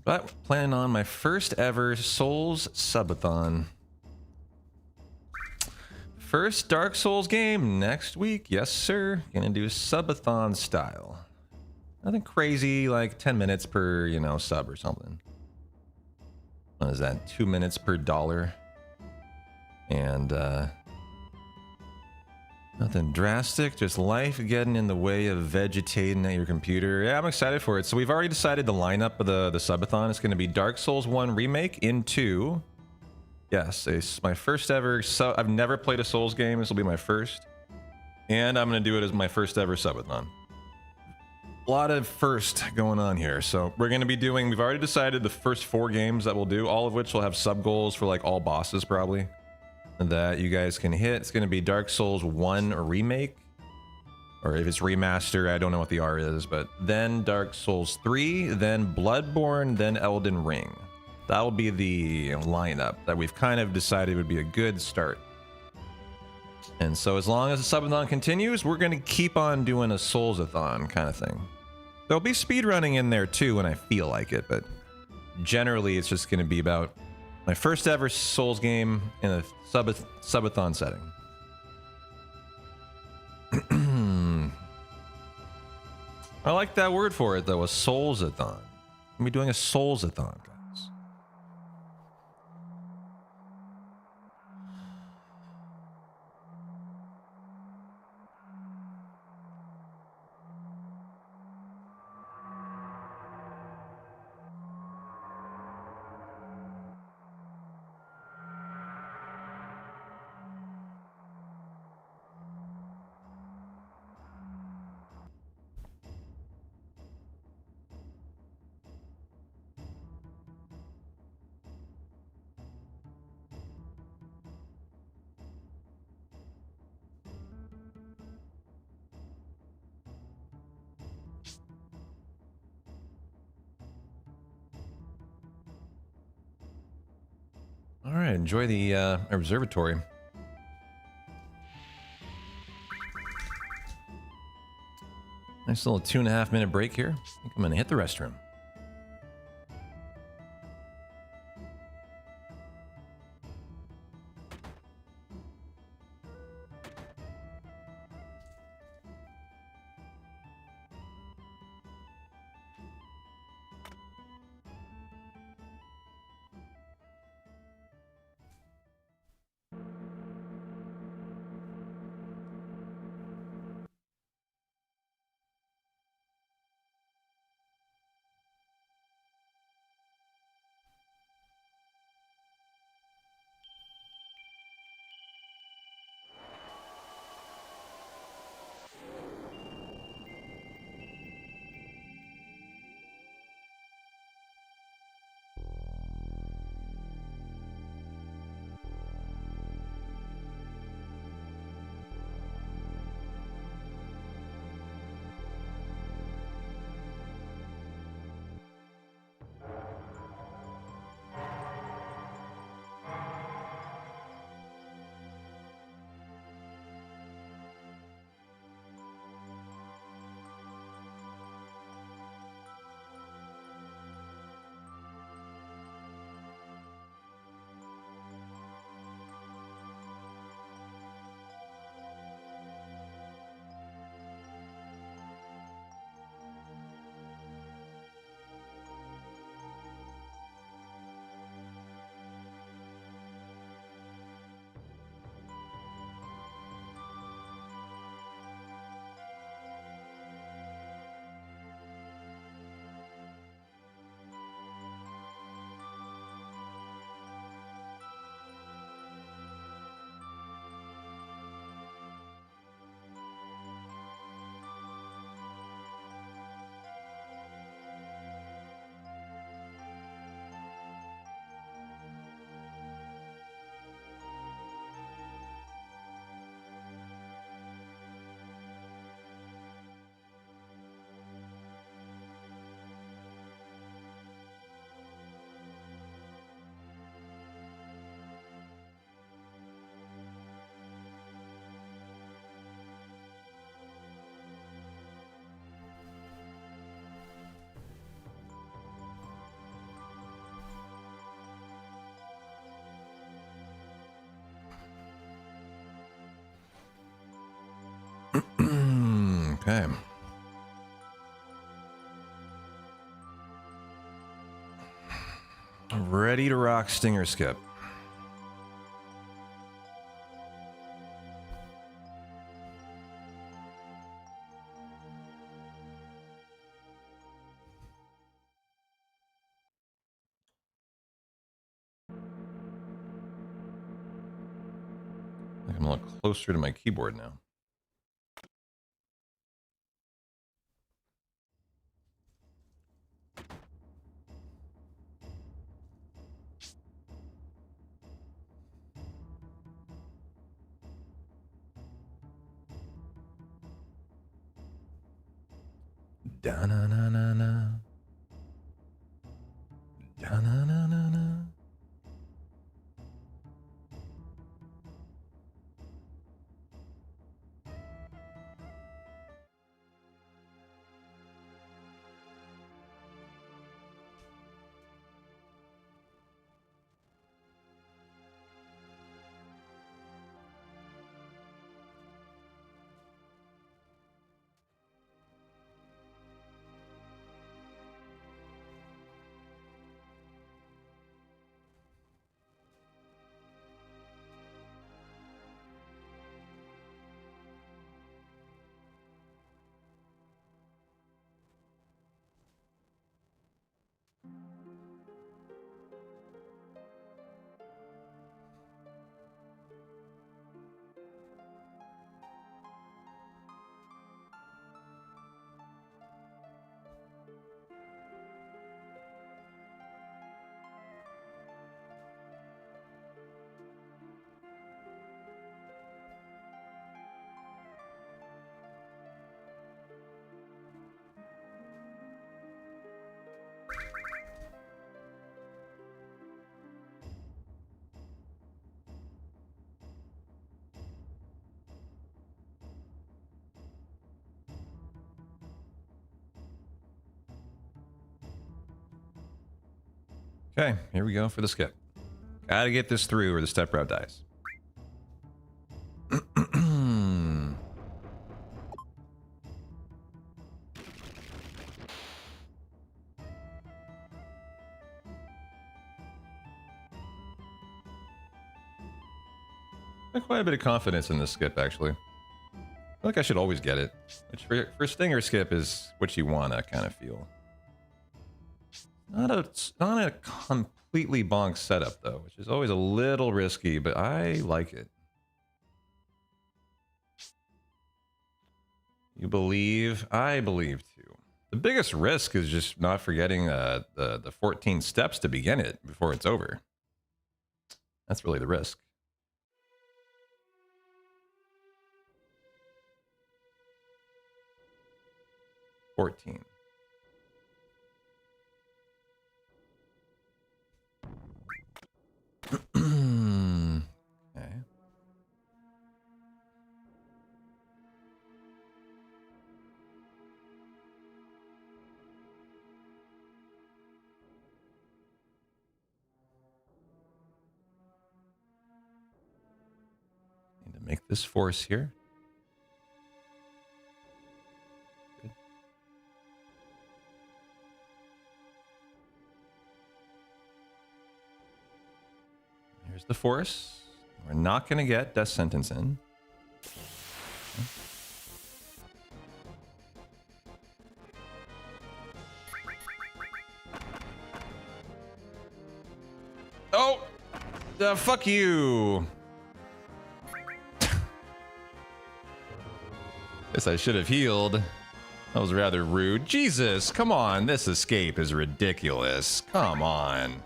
But planning on my first ever Souls subathon. First Dark Souls game next week. Yes, sir. Gonna do subathon style. Nothing crazy, like 10 minutes per, you know, sub or something. What is that? 2 minutes per dollar. And nothing drastic, just life getting in the way of vegetating at your computer. Yeah, I'm excited for it. So we've already decided the lineup of the subathon. It's going to be Dark Souls 1 Remake into... Yes, it's my first ever... I've never played a Souls game. This will be my first. And I'm going to do it as my first ever subathon. A lot of first going on here. So we're going to be doing... We've already decided the first 4 games that we'll do, all of which will have sub-goals for like all bosses probably. That you guys can hit. It's going to be Dark Souls 1 Remake. Or if it's remaster, I don't know what the R is. But then Dark Souls 3, then Bloodborne, then Elden Ring. That will be the lineup that we've kind of decided would be a good start. And so as long as the subathon continues, we're going to keep on doing a Souls-a-thon kind of thing. There'll be speedrunning in there too when I feel like it, but generally it's just going to be about my first ever Souls game in a subathon setting. I like that word for it though, a Souls-a-thon. We'll be doing a Souls-a-thon, guys. All right, enjoy the observatory. Nice little 2.5 minute break here. I think I'm gonna hit the restroom. Okay. Ready to rock Stinger Skip. I'm a little closer to my keyboard now. Da-na-na-na-na. Da-na-na-na-na. Okay, here we go for the skip. Gotta get this through or the step route dies. Got quite a bit of confidence in this skip, actually. I feel like I should always get it. Which for Stinger Skip is what you want to kind of feel. Not a completely bonk setup, though, which is always a little risky, but I like it. You believe? I believe, too. The biggest risk is just not forgetting the 14 steps to begin it before it's over. That's really the risk. 14. Okay. Need to make this force here. Good. Here's the force. We're not going to get death sentence in. Oh! Fuck you! Guess I should have healed. That was rather rude. Jesus, come on. This escape is ridiculous. Come on.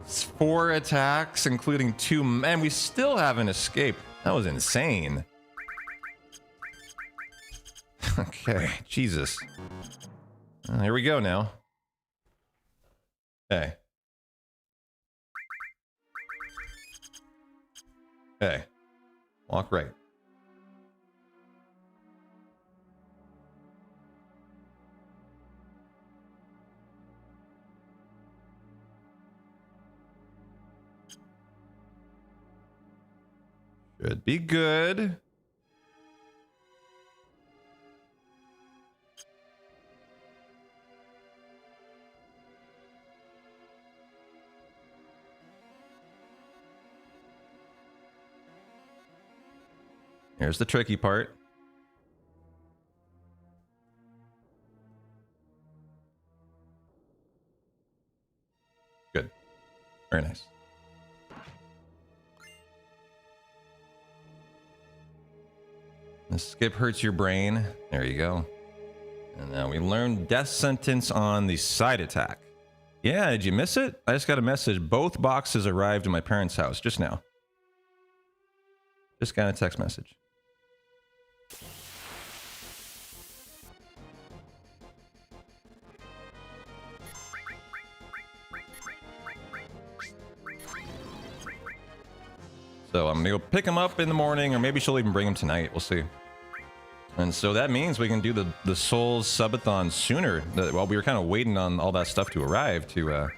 It's 4 attacks, including 2. Man, we still haven't escaped. That was insane. Okay, Jesus. Here we go now. Hey. Hey. Walk right. Should be good. Here's the tricky part. Good. Very nice. The skip hurts your brain. There you go. And now we learned death sentence on the side attack. Yeah, did you miss it? I just got a message. Both boxes arrived in my parents' house just now. Just got a text message. So I'm gonna go pick him up in the morning, or maybe she'll even bring him tonight. We'll see. And so that means we can do the Souls subathon sooner. Well, we were kind of waiting on all that stuff to arrive to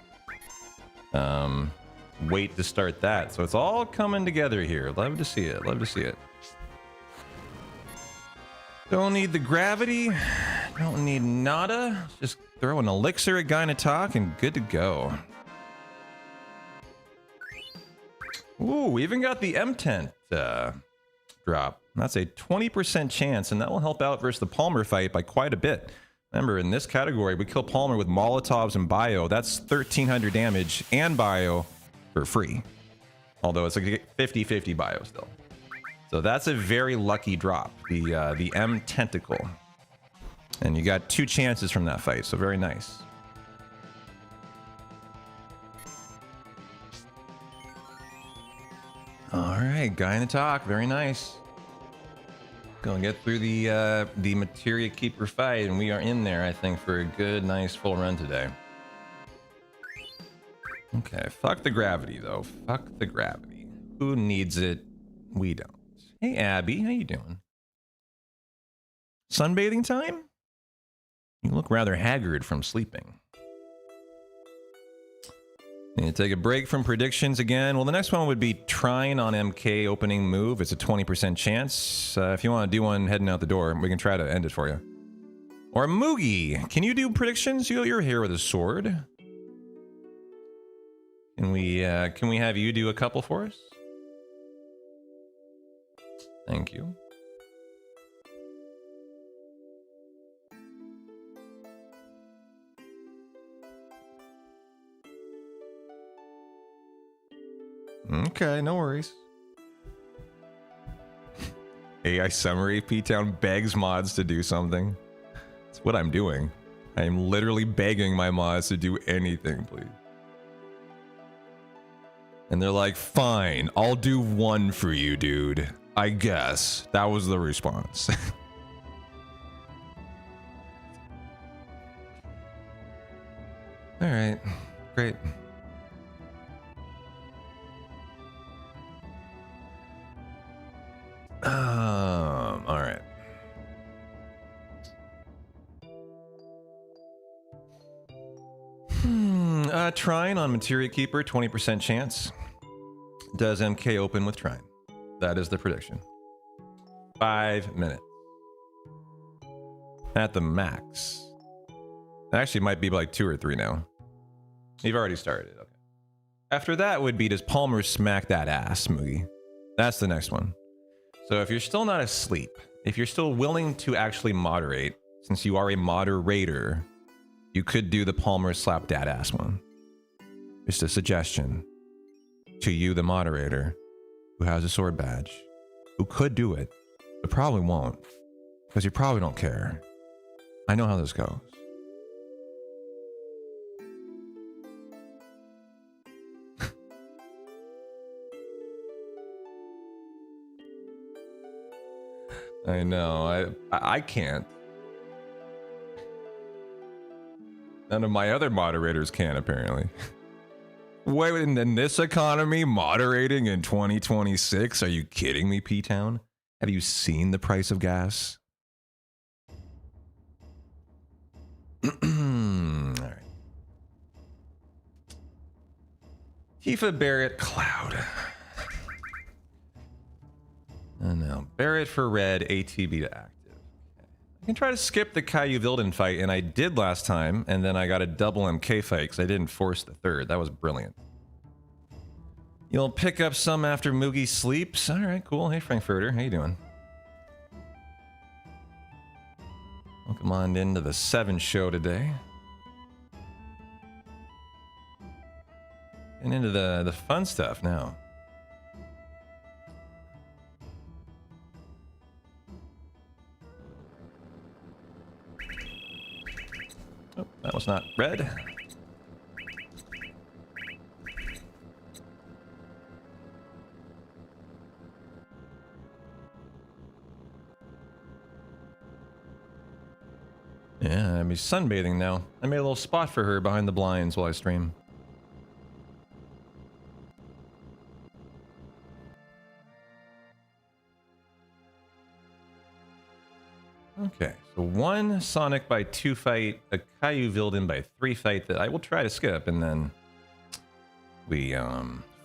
wait to start that. So it's all coming together here. Love to see it. Love to see it. Don't need the gravity. Don't need nada. Just throw an elixir at Gynetalk and good to go. Ooh, we even got the M10 drop. That's a 20% chance, and that will help out versus the Palmer fight by quite a bit. Remember, in this category, we kill Palmer with Molotovs and Bio. That's 1,300 damage and Bio for free. Although it's like 50-50 Bio still. So that's a very lucky drop, the M Tentacle. And you got 2 chances from that fight, so very nice. All right, Gynetalk, very nice. Gonna get through the Materia Keeper fight, and we are in there, I think, for a good, nice full run today. Okay, fuck the gravity, though. Fuck the gravity. Who needs it? We don't. Hey, Abby, how you doing? Sunbathing time? You look rather haggard from sleeping. Need to take a break from predictions again. Well, the next one would be Trine on MK opening move. It's a 20% chance. If you want to do one heading out the door, we can try to end it for you. Or Moogie, can you do predictions? You're here with a sword. Can we have you do a couple for us? Thank you. Okay, no worries. AI summary, P-Town begs mods to do something. That's what I'm doing. I am literally begging my mods to do anything, please. And they're like, fine, I'll do one for you, dude. I guess. That was the response. Alright, great. All right. Trine on Materia Keeper, 20% chance. Does MK open with Trine? That is the prediction. 5 minutes. At the max. Actually, it might be like 2 or 3 now. You've already started. Okay. After that would be, does Palmer smack that ass, Moogie? That's the next one. So if you're still not asleep, if you're still willing to actually moderate, since you are a moderator, you could do the Palmer slap dad ass one. Just a suggestion to you, the moderator, who has a sword badge, who could do it, but probably won't, because you probably don't care. I know how this goes. I know, I can't. None of my other moderators can, apparently. Wait, in this economy, moderating in 2026? Are you kidding me, P-Town? Have you seen the price of gas? Alright. Tifa Barrett Cloud. Oh no. Barrett for red, ATB to active. Okay. I can try to skip the Caillou Vilden fight, and I did last time, and then I got a double MK fight because I didn't force the third. That was brilliant. You'll pick up some after Moogie sleeps. Alright, cool. Hey Frankfurter, how you doing? Welcome on into the 7 show today. And into the fun stuff now. Oh, that was not red. Yeah, I'll be sunbathing now. I made a little spot for her behind the blinds while I stream. Okay, so 1 Sonic by 2 fight, a Caillou Vilden by 3 fight that I will try to skip, and then we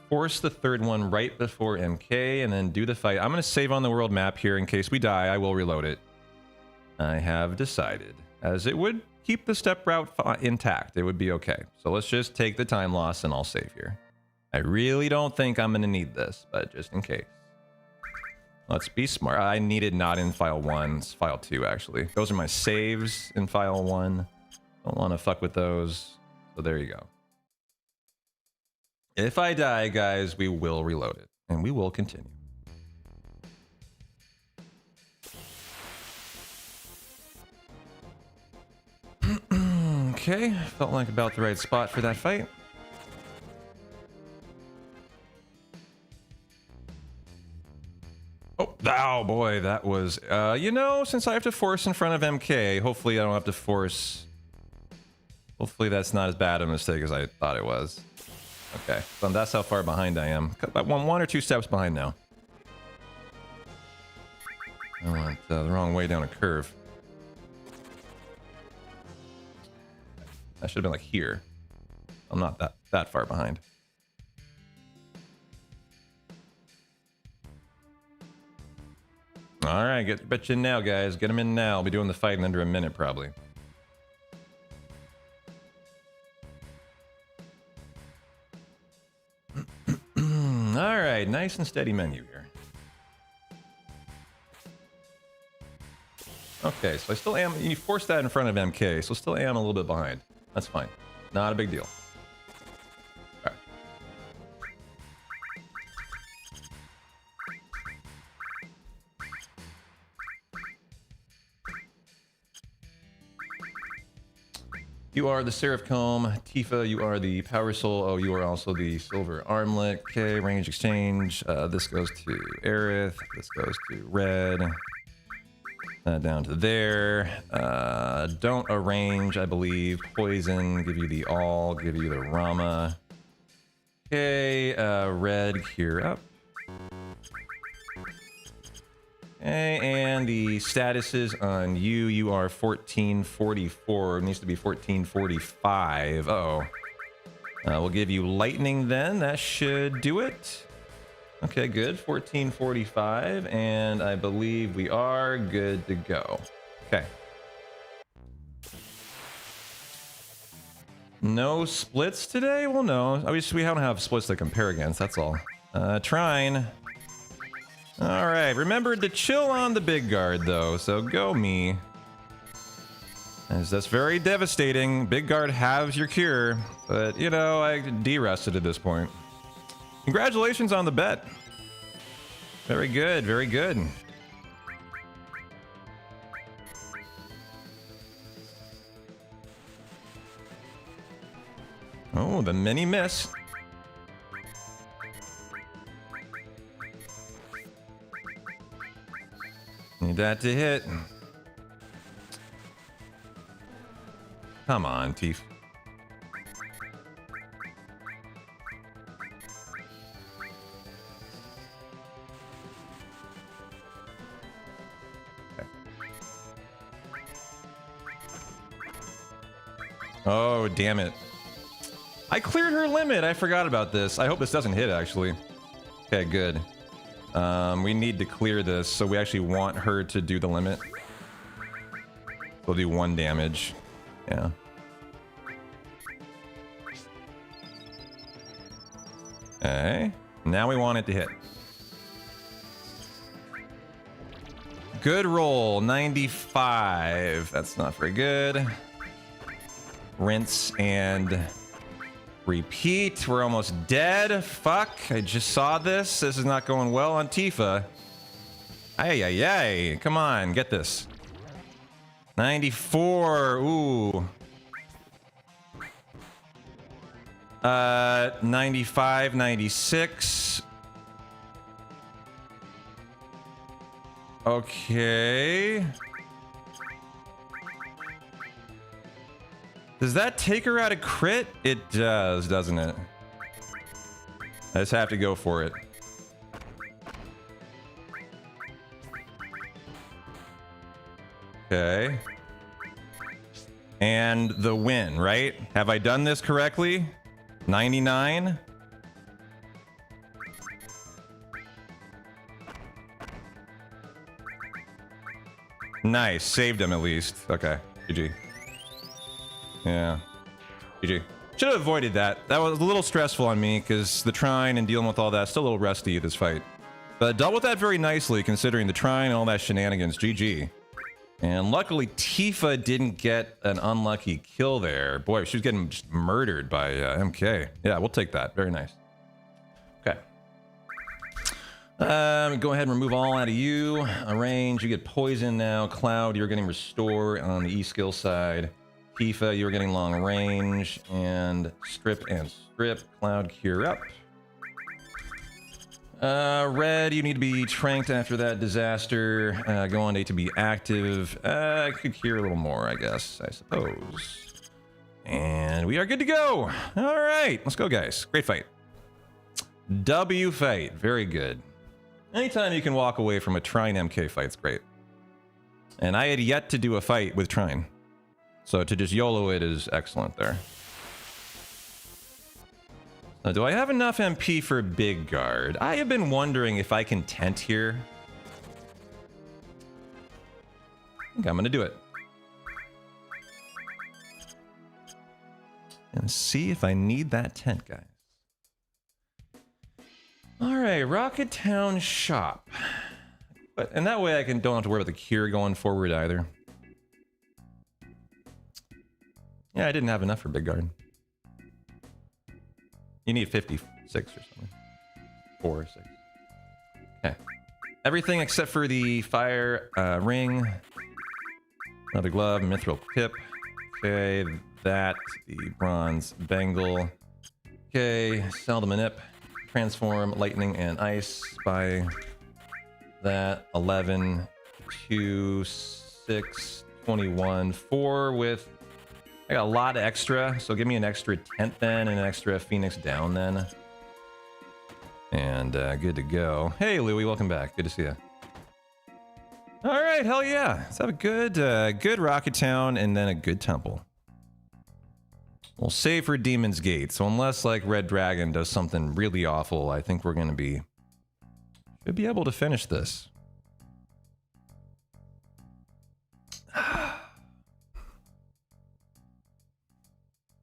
force the 3rd one right before MK, and then do the fight. I'm going to save on the world map here in case we die. I will reload it. I have decided, as it would keep the step route intact. It would be okay. So let's just take the time loss and I'll save here. I really don't think I'm going to need this, but just in case. Let's be smart. I need it not in file 1, it's file 2 actually. Those are my saves in file 1. Don't want to fuck with those. So there you go. If I die, guys, we will reload it and we will continue. Okay, felt like about the right spot for that fight. Oh boy, that was, you know, since I have to force in front of MK, hopefully I don't have to force. Hopefully that's not as bad a mistake as I thought it was. Okay, so that's how far behind I am. About one or two steps behind now. I went the wrong way down a curve. I should have been like here. I'm not that far behind. All right, bet you in now, guys. Get them in now. I'll be doing the fight in under a minute, probably. All right, nice and steady menu here. Okay, so I still am. You forced that in front of MK, so still am a little bit behind. That's fine. Not a big deal. All right. You are the Seraph Comb. Tifa, you are the Power Soul. Oh, you are also the Silver Armlet. Okay, range exchange. This goes to Aerith. This goes to Red. Down to there. Don't arrange, I believe. Poison, give you the all, give you the Rama. Okay, Red, gear up. Okay, and the statuses on you. You are 1444. It needs to be 1445. Uh-oh. We'll give you lightning then. That should do it. Okay, good. 1445, and I believe we are good to go. Okay. No splits today? Well, no. Obviously, we don't have splits to compare against, that's all. Trying. All right, remember to chill on the big guard, though, so go me. As that's very devastating. Big guard has your cure, but, you know, I de-rested at this point. Congratulations on the bet. Very good, very good. Oh, the mini miss. Need that to hit. Come on, Teef. Oh, damn it. I cleared her limit. I forgot about this. I hope this doesn't hit, actually. Okay, good. We need to clear this, so we actually want her to do the limit. We'll do 1 damage. Yeah. Okay. Now we want it to hit. Good roll. 95. That's not very good. Rinse and repeat. We're almost dead. Fuck. I just saw this. This is not going well on Tifa. Ay, ay, ay. Come on. Get this. 94. Ooh. 95, 96. Okay. Does that take her out of crit? It does, doesn't it? I just have to go for it. Okay. And the win, right? Have I done this correctly? 99? Nice. Saved him at least. Okay. GG. Yeah. GG. Should have avoided that. That was a little stressful on me because the trine and dealing with all that. Still a little rusty this fight. But dealt with that very nicely considering the trine and all that shenanigans. GG. And luckily Tifa didn't get an unlucky kill there. Boy, she was getting just murdered by MK. Yeah, we'll take that. Very nice. Okay. Go ahead and remove all out of you. Arrange, you get poison now. Cloud, you're getting restore on the E-skill side. Tifa, you're getting long range. And strip and strip. Cloud, cure up. Red, you need to be tranked after that disaster. Go on to be active. I could cure a little more, I guess, I suppose. And we are good to go. All right, let's go, guys. Great fight. W fight. Very good. Anytime you can walk away from a Trine MK fight, it's great. And I had yet to do a fight with Trine. So to just YOLO it is excellent there. Now, do I have enough MP for Big Guard? I have been wondering if I can tent here. I think I'm gonna do it. And see if I need that tent, guys. Alright, Rocket Town Shop. And that way I don't have to worry about the cure going forward either. Yeah, I didn't have enough for Big Guard. You need 56 or something. 4 or 6. Okay. Everything except for the fire ring. Another glove, mithril tip. Okay, that, the bronze bangle. Okay, sell the manip. Transform lightning and ice by that. 11, 2, 6, 21, 4 with... I got a lot of extra, so give me an extra tent then, and an extra Phoenix down then. And good to go. Hey Louie, welcome back. Good to see you. All right, hell yeah. Let's have a good Rocket Town and then a good temple. We'll save for Demon's Gate. So unless like Red Dragon does something really awful, I think we're gonna should be able to finish this.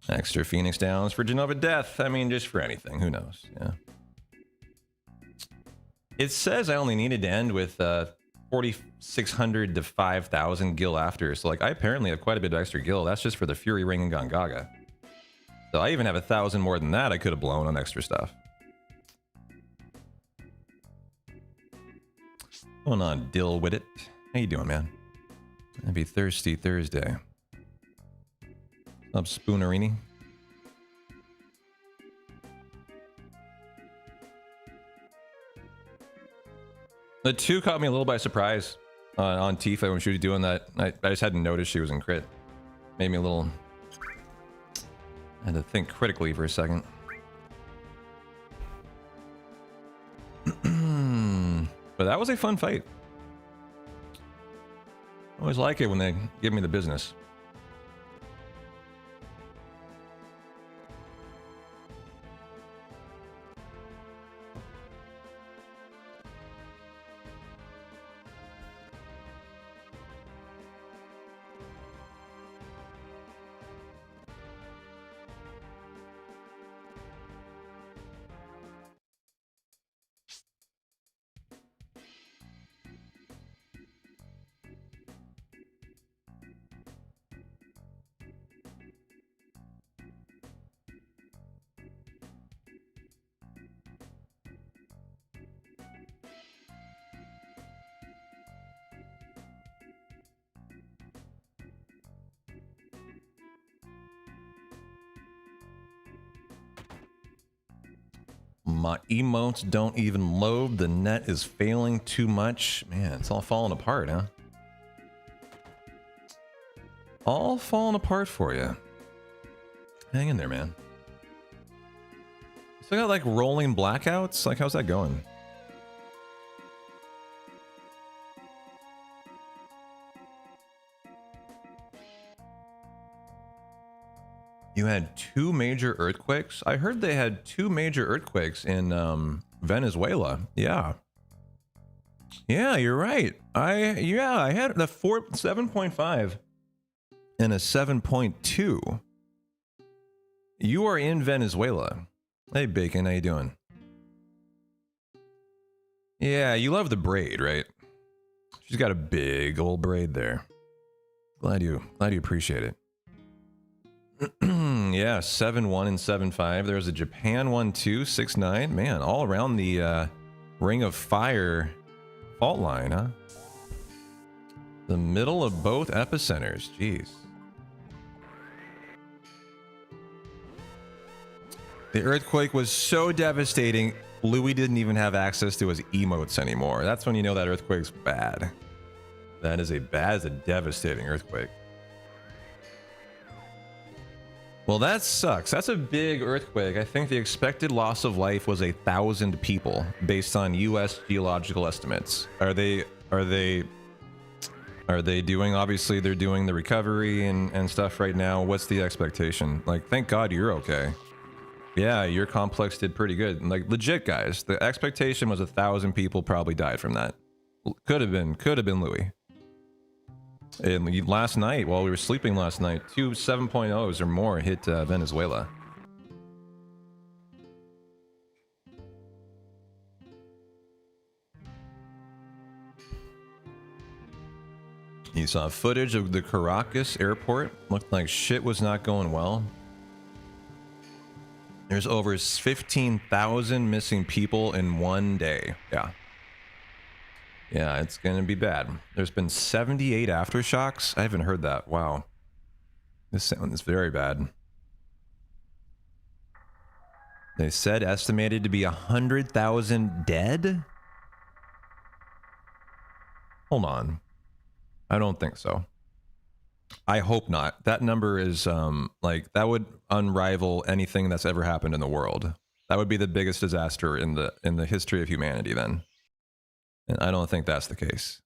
Extra Phoenix Downs for Genova Death. I mean, just for anything. Who knows? Yeah. It says I only needed to end with 4,600 to 5,000 gil after. So, like, I apparently have quite a bit of extra gil. That's just for the Fury Ring and Gongaga. So I even have 1,000 more than that I could have blown on extra stuff. Going on, Dill with it. How you doing, man? Happy Thirsty Thursday. Up Spoonerini. The 2 caught me a little by surprise on Tifa when she was doing that. I just hadn't noticed she was in crit. Made me a little... I had to think critically for a second. But that was a fun fight. I always like it when they give me the business. My emotes don't even load. The net is failing too much. Man, it's all falling apart, huh? All falling apart for you. Hang in there, man. Still got like rolling blackouts? Like, how's that going? You had 2 major earthquakes? I heard they had 2 major earthquakes in Venezuela. Yeah. Yeah, you're right. I had the 7.5 and a 7.2. You are in Venezuela. Hey Bacon, how you doing? Yeah, you love the braid, right? She's got a big old braid there. Glad you appreciate it. Yeah, 7-1 and 7-5. There's a Japan 1-2, 6-9. Man, all around the Ring of Fire fault line, huh? The middle of both epicenters. Jeez. The earthquake was so devastating, Louis didn't even have access to his emotes anymore. That's when you know that earthquake's bad. That is a devastating earthquake. Well, that sucks. That's a big earthquake. I think the expected loss of life was 1,000 people based on US geological estimates. Are they doing, obviously they're doing the recovery and stuff right now. What's the expectation? Like, thank God you're okay. Yeah, your complex did pretty good. Like, legit guys, the expectation was 1,000 people probably died from that. Could have been Louis. And last night, while we were sleeping last night, 2 7.0s or more hit Venezuela. You saw footage of the Caracas airport. Looked like shit was not going well. There's over 15,000 missing people in one day. Yeah. Yeah, it's going to be bad. There's been 78 aftershocks. I haven't heard that. Wow. This sounds very bad. They said estimated to be 100,000 dead? Hold on. I don't think so. I hope not. That number is, like, that would unrival anything that's ever happened in the world. That would be the biggest disaster in the history of humanity then. And I don't think that's the case.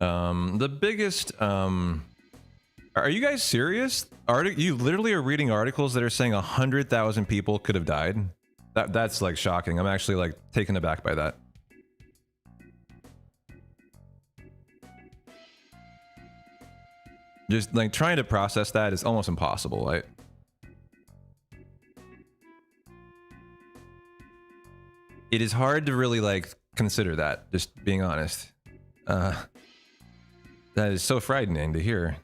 The biggest, are you guys serious? You literally are reading articles that are saying 100,000 people could have died? That's like shocking. I'm actually like taken aback by that. Just like trying to process that is almost impossible. It is hard to really like consider that, just being honest. That is so frightening to hear.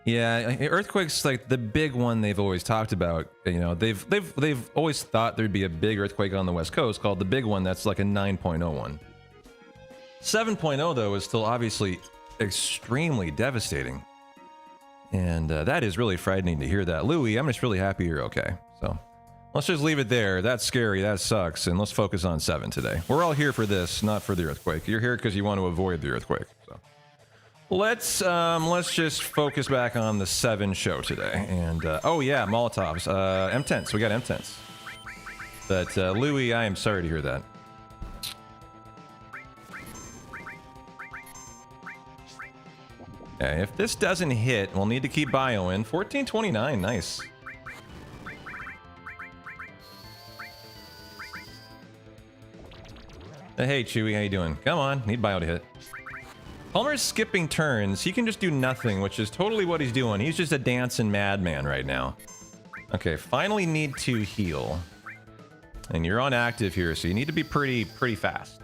Yeah, earthquakes, like the big one they've always talked about. You know, they've always thought there'd be a big earthquake on the West Coast called the big one. That's like a 9.0 one. 7.0 though is still obviously extremely devastating, and that is really frightening to hear that. Louis, I'm just really happy you're okay. So let's just leave it there. That's scary. That sucks. And let's focus on 7 today. We're all here for this, not for the earthquake. You're here because you want to avoid the earthquake. So let's just focus back on the 7 show today. And oh yeah, Molotovs, M10s. We got M10s. But Louis, I am sorry to hear that. Okay, if this doesn't hit, we'll need to keep bioing. 1429, nice. Hey Chewy, how you doing? Come on, need bio to hit. Palmer's skipping turns. He can just do nothing, which is totally what he's doing. He's just a dancing madman right now. Okay, finally need to heal. And you're on active here, so you need to be pretty fast.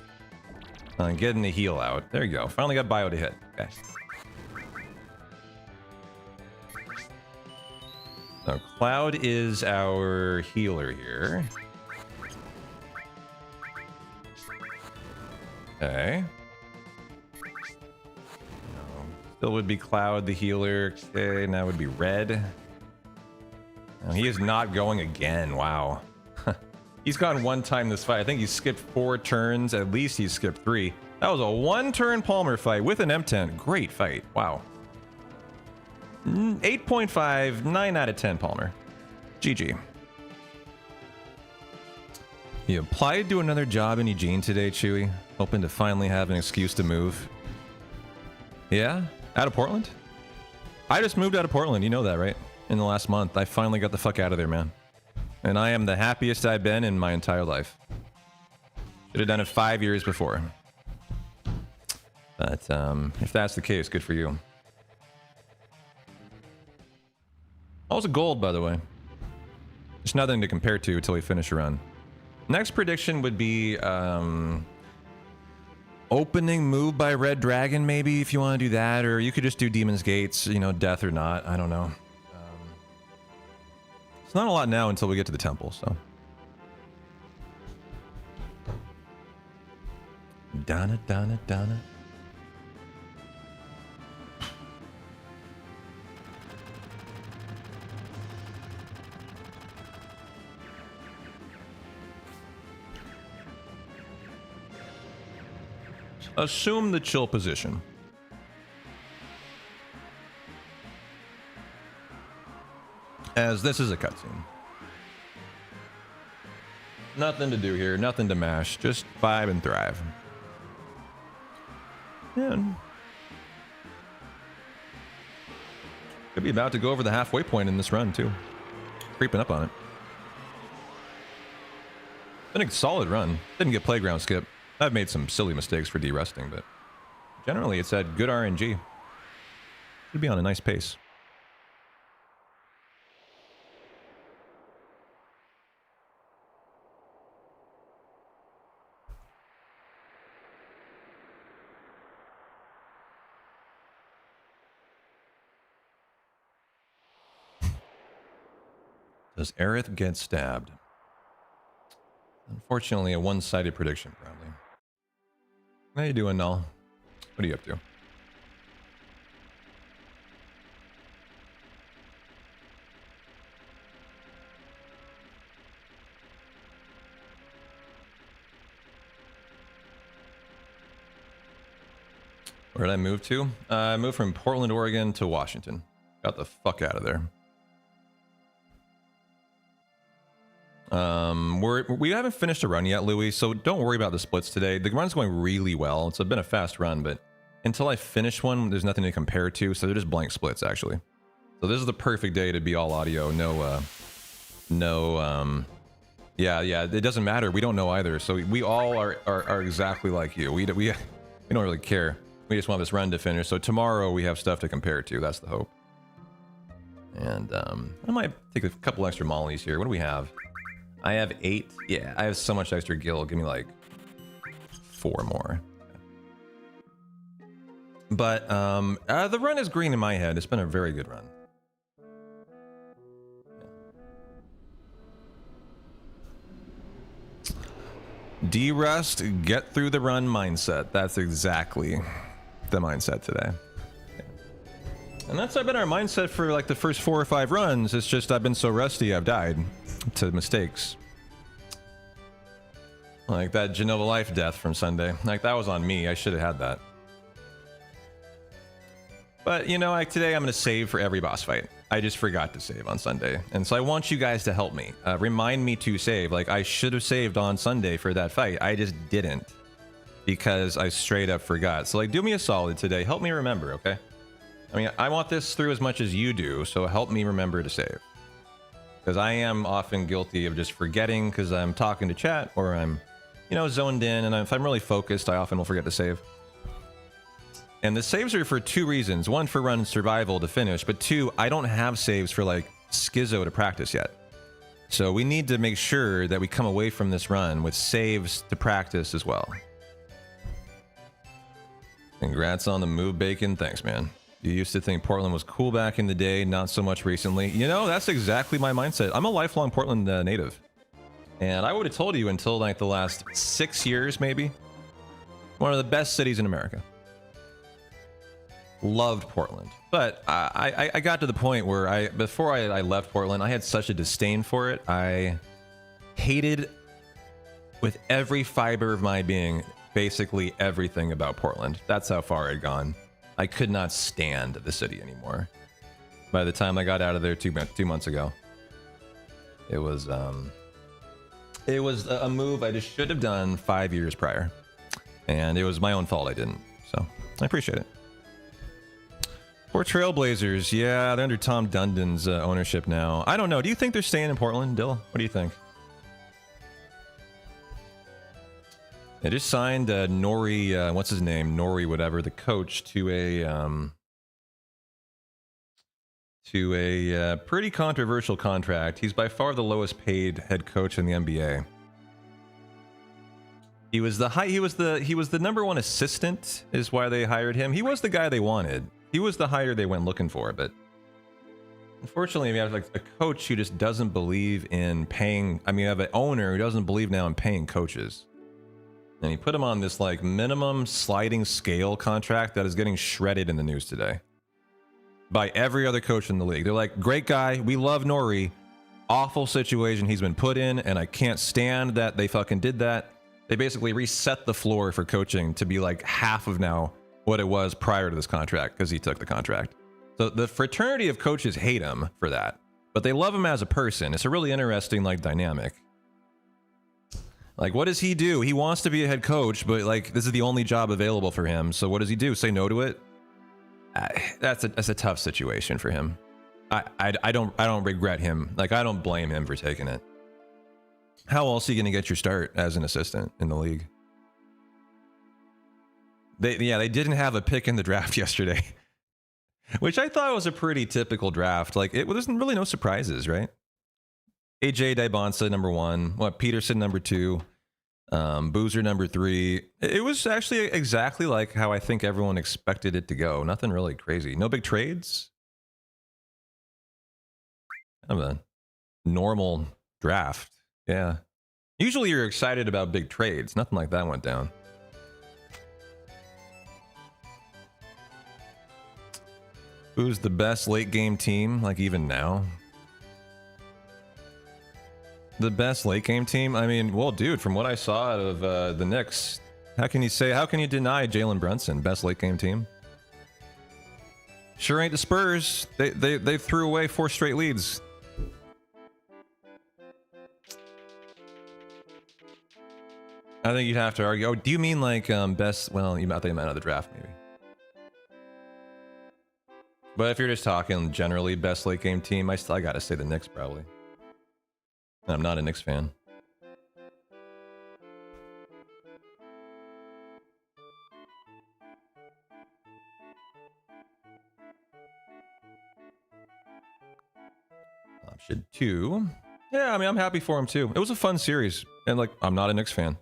Getting the heal out. There you go. Finally got bio to hit. Okay. So Cloud is our healer here. Okay. Still would be Cloud, the healer. Okay, now would be Red. No, he is not going again. Wow. He's gone one time this fight. I think he skipped 4 turns. At least he skipped 3. That was a 1-turn Palmer fight with an M10. Great fight. Wow. 8.5, 9 out of 10 Palmer. GG. You applied to another job in Eugene today, Chewy? Hoping to finally have an excuse to move. Yeah? Out of Portland? I just moved out of Portland. You know that, right? In the last month. I finally got the fuck out of there, man. And I am the happiest I've been in my entire life. Should have done it 5 years before. But if that's the case, good for you. Also gold, by the way. There's nothing to compare to until we finish a run. Next prediction would be opening move by Red Dragon, maybe, if you want to do that. Or you could just do Demon's Gates, you know, death or not. I don't know. It's not a lot now until we get to the temple, so. Donna, Donna, Donna. Assume the chill position. As this is a cutscene. Nothing to do here, nothing to mash, just vibe and thrive. And could be about to go over the halfway point in this run too. Creeping up on it. Been a solid run. Didn't get playground skip. I've made some silly mistakes for de-resting, but generally it's had good RNG. Should be on a nice pace. Does Aerith get stabbed? Unfortunately, a one-sided prediction, probably. How you doing, Null? What are you up to? Where did I move to? I moved from Portland, Oregon to Washington. Got the fuck out of there. We haven't finished a run yet, Louis, so don't worry about the splits today. The run's going really well. It's been a fast run, but until I finish one, there's nothing to compare to, so they're just blank splits, actually. So this is the perfect day to be all audio. Yeah, it doesn't matter. We don't know either, so we all are exactly like you. We don't really care. We just want this run to finish, so tomorrow we have stuff to compare to. That's the hope. And I might take a couple extra mollies here. What do we have? I have 8. Yeah, I have so much extra gil. Give me like 4 more. But the run is green in my head. It's been a very good run. Yeah. De-rest, get through the run mindset. That's exactly the mindset today. Yeah. And that's been our mindset for like the first 4 or 5 runs. It's just I've been so rusty I've died to mistakes. Like that Genova Life death from Sunday. Like that was on me. I should have had that. But you know, like today I'm going to save for every boss fight. I just forgot to save on Sunday. And so I want you guys to help me. Remind me to save. Like I should have saved on Sunday for that fight. I just didn't. Because I straight up forgot. So like do me a solid today. Help me remember, okay? I mean, I want this through as much as you do. So help me remember to save. Because I am often guilty of just forgetting because I'm talking to chat or I'm, you know, zoned in. And if I'm really focused, I often will forget to save. And the saves are for 2 reasons. 1, for run survival to finish. But 2, I don't have saves for like Schizo to practice yet. So we need to make sure that we come away from this run with saves to practice as well. Congrats on the move, Bacon. Thanks, man. You used to think Portland was cool back in the day, not so much recently. You know, that's exactly my mindset. I'm a lifelong Portland native. And I would have told you until like the last 6 years, maybe. One of the best cities in America. Loved Portland, but I got to the point where before I left Portland, I had such a disdain for it. I hated with every fiber of my being basically everything about Portland. That's how far I'd gone. I could not stand the city anymore. By the time I got out of there 2 months ago, it was a move I just should have done 5 years prior, and it was my own fault I didn't. So I appreciate it. Poor Trailblazers, yeah, they're under Tom Dundon's ownership now. I don't know. Do you think they're staying in Portland, Dill? What do you think? They just signed Nori, what's his name? Nori, whatever, the coach, to a pretty controversial contract. He's by far the lowest paid head coach in the NBA. He was the number one assistant, is why they hired him. He was the guy they wanted. He was the hire they went looking for, but unfortunately, we have like a coach who just doesn't believe in paying. I mean, you have an owner who doesn't believe now in paying coaches. And he put him on this like minimum sliding scale contract that is getting shredded in the news today by every other coach in the league. They're like, great guy, we love Nori. Awful situation he's been put in, and I can't stand that they fucking did that. They basically reset the floor for coaching to be like half of now what it was prior to this contract because he took the contract. So the fraternity of coaches hate him for that, but they love him as a person. It's a really interesting like dynamic. Like, what does he do? He wants to be a head coach, but like this is the only job available for him. So what does he do? Say no to it? That's a tough situation for him. I don't regret him. Like, I don't blame him for taking it. How else are you going to get your start as an assistant in the league? They didn't have a pick in the draft yesterday, which I thought was a pretty typical draft. Like, there's really no surprises, right? AJ Dybonsa number 1, Peterson number 2, Boozer number 3. It was actually exactly like how I think everyone expected it to go. Nothing really crazy. No big trades. Kind of a normal draft. Yeah. Usually you're excited about big trades. Nothing like that went down. Who's the best late game team, like even now? The best late game team? I mean, well, dude, from what I saw out of the Knicks, how can you deny Jalen Brunson, best late game team? Sure ain't the Spurs. They threw away 4 straight leads. I think you'd have to argue. Oh, do you mean like best? Well, I thought you meant out of the draft, maybe. But if you're just talking generally best late game team, I gotta say the Knicks probably. I'm not a Knicks fan. Option 2. Yeah, I mean, I'm happy for him too. It was a fun series, and like, I'm not a Knicks fan.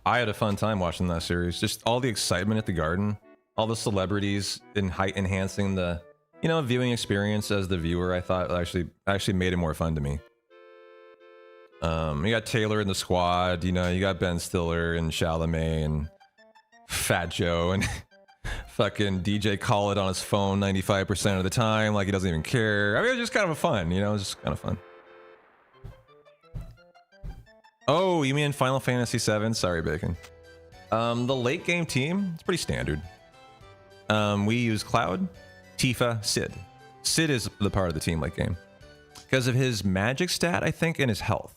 I had a fun time watching that series. Just all the excitement at the Garden, all the celebrities enhancing the, viewing experience as the viewer. I thought actually made it more fun to me. You got Taylor in the squad, you got Ben Stiller and Chalamet and Fat Joe and fucking DJ Khaled on his phone 95% of the time, like he doesn't even care. I mean, it was just kind of fun, it was just kind of fun. Oh, you mean Final Fantasy VII? Sorry, Bacon. The late game team, it's pretty standard. We use Cloud, Tifa, Sid. Sid is the part of the team late game because of his magic stat, I think, and his health.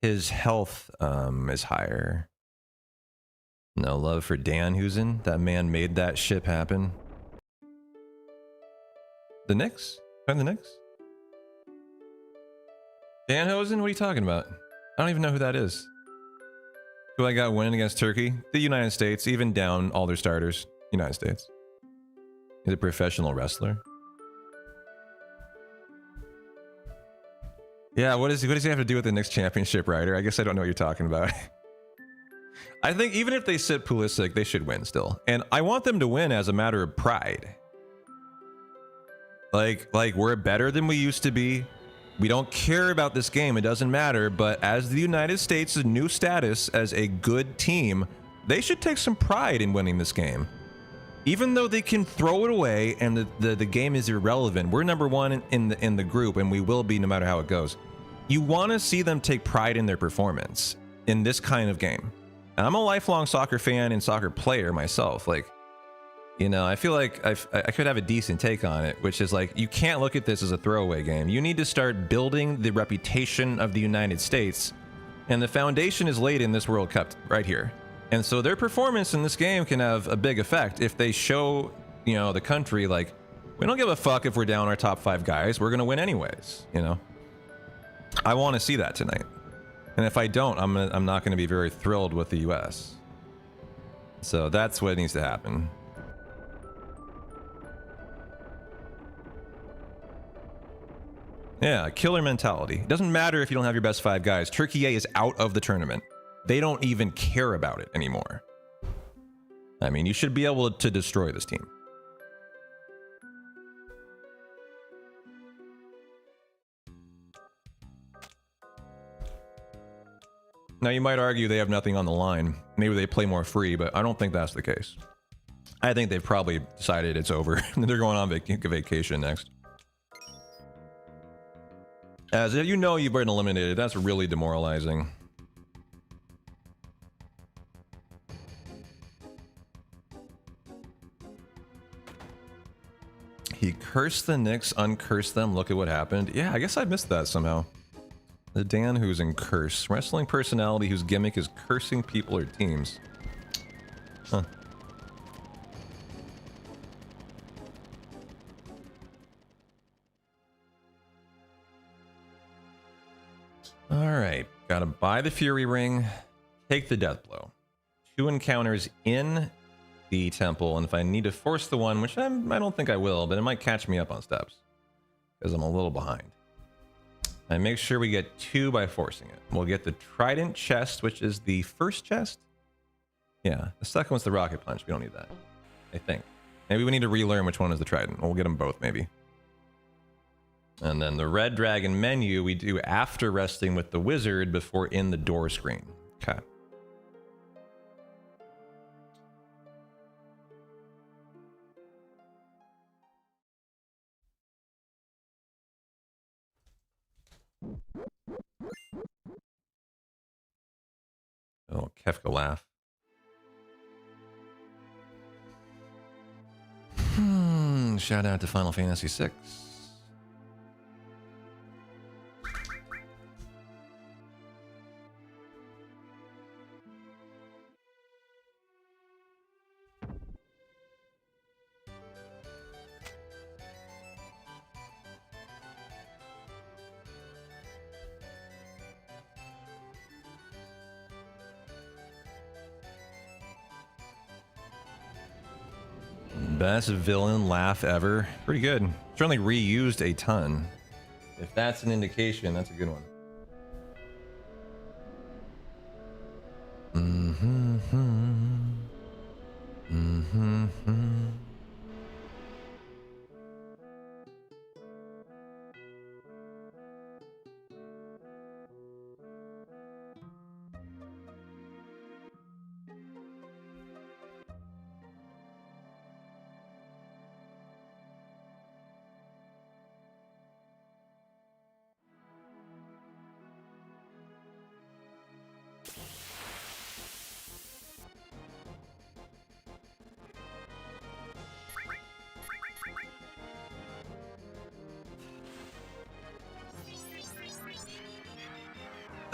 His health is higher. No love for Dan Husen. That man made that ship happen. The Knicks? Find the Knicks? Dan Hosen? What are you talking about? I don't even know who that is. Who I got winning against Turkey? The United States, even down all their starters. United States. He's a professional wrestler. Yeah, what does he have to do with the Knicks championship, Ryder? I guess I don't know what you're talking about. I think even if they sit Pulisic, they should win still. And I want them to win as a matter of pride. Like we're better than we used to be. We don't care about this game. It doesn't matter. But as the United States' new status as a good team, they should take some pride in winning this game. Even though they can throw it away and the game is irrelevant, we're number one in the group, and we will be no matter how it goes. You want to see them take pride in their performance in this kind of game. And I'm a lifelong soccer fan and soccer player myself. Like, you know, I feel like I could have a decent take on it, which is like, you can't look at this as a throwaway game. You need to start building the reputation of the United States, and the foundation is laid in this World Cup right here. And so their performance in this game can have a big effect if they show, you know, the country, like, we don't give a fuck if we're down our top 5 guys. We're going to win anyways, you know? I want to see that tonight. And if I don't, I'm not going to be very thrilled with the US. So that's what needs to happen. Yeah, killer mentality. It doesn't matter if you don't have your best 5 guys. Turkey A is out of the tournament. They don't even care about it anymore. I mean, you should be able to destroy this team. Now, you might argue they have nothing on the line. Maybe they play more free, but I don't think that's the case. I think they've probably decided it's over. They're going on vacation next. As if you know you've been eliminated, that's really demoralizing. He cursed the Knicks, uncursed them. Look at what happened. Yeah, I guess I missed that somehow. The Dan who's in curse. Wrestling personality whose gimmick is cursing people or teams. Huh. Alright. Gotta buy the Fury Ring. Take the Death Blow. 2 encounters in the temple, and if I need to force the one, which I don't think I will, but it might catch me up on steps because I'm a little behind. I make sure we get 2 by forcing it. We'll get the Trident chest, which is the first chest. Yeah, the second one's the Rocket Punch. We don't need that, I think. Maybe we need to relearn which one is the Trident. We'll get them both, maybe. And then the Red Dragon menu we do after resting with the Wizard before in the door screen. Okay. Oh, Kefka laugh. Shout out to Final Fantasy VI. Best villain laugh ever. Pretty good. Certainly reused a ton. If that's an indication, that's a good one.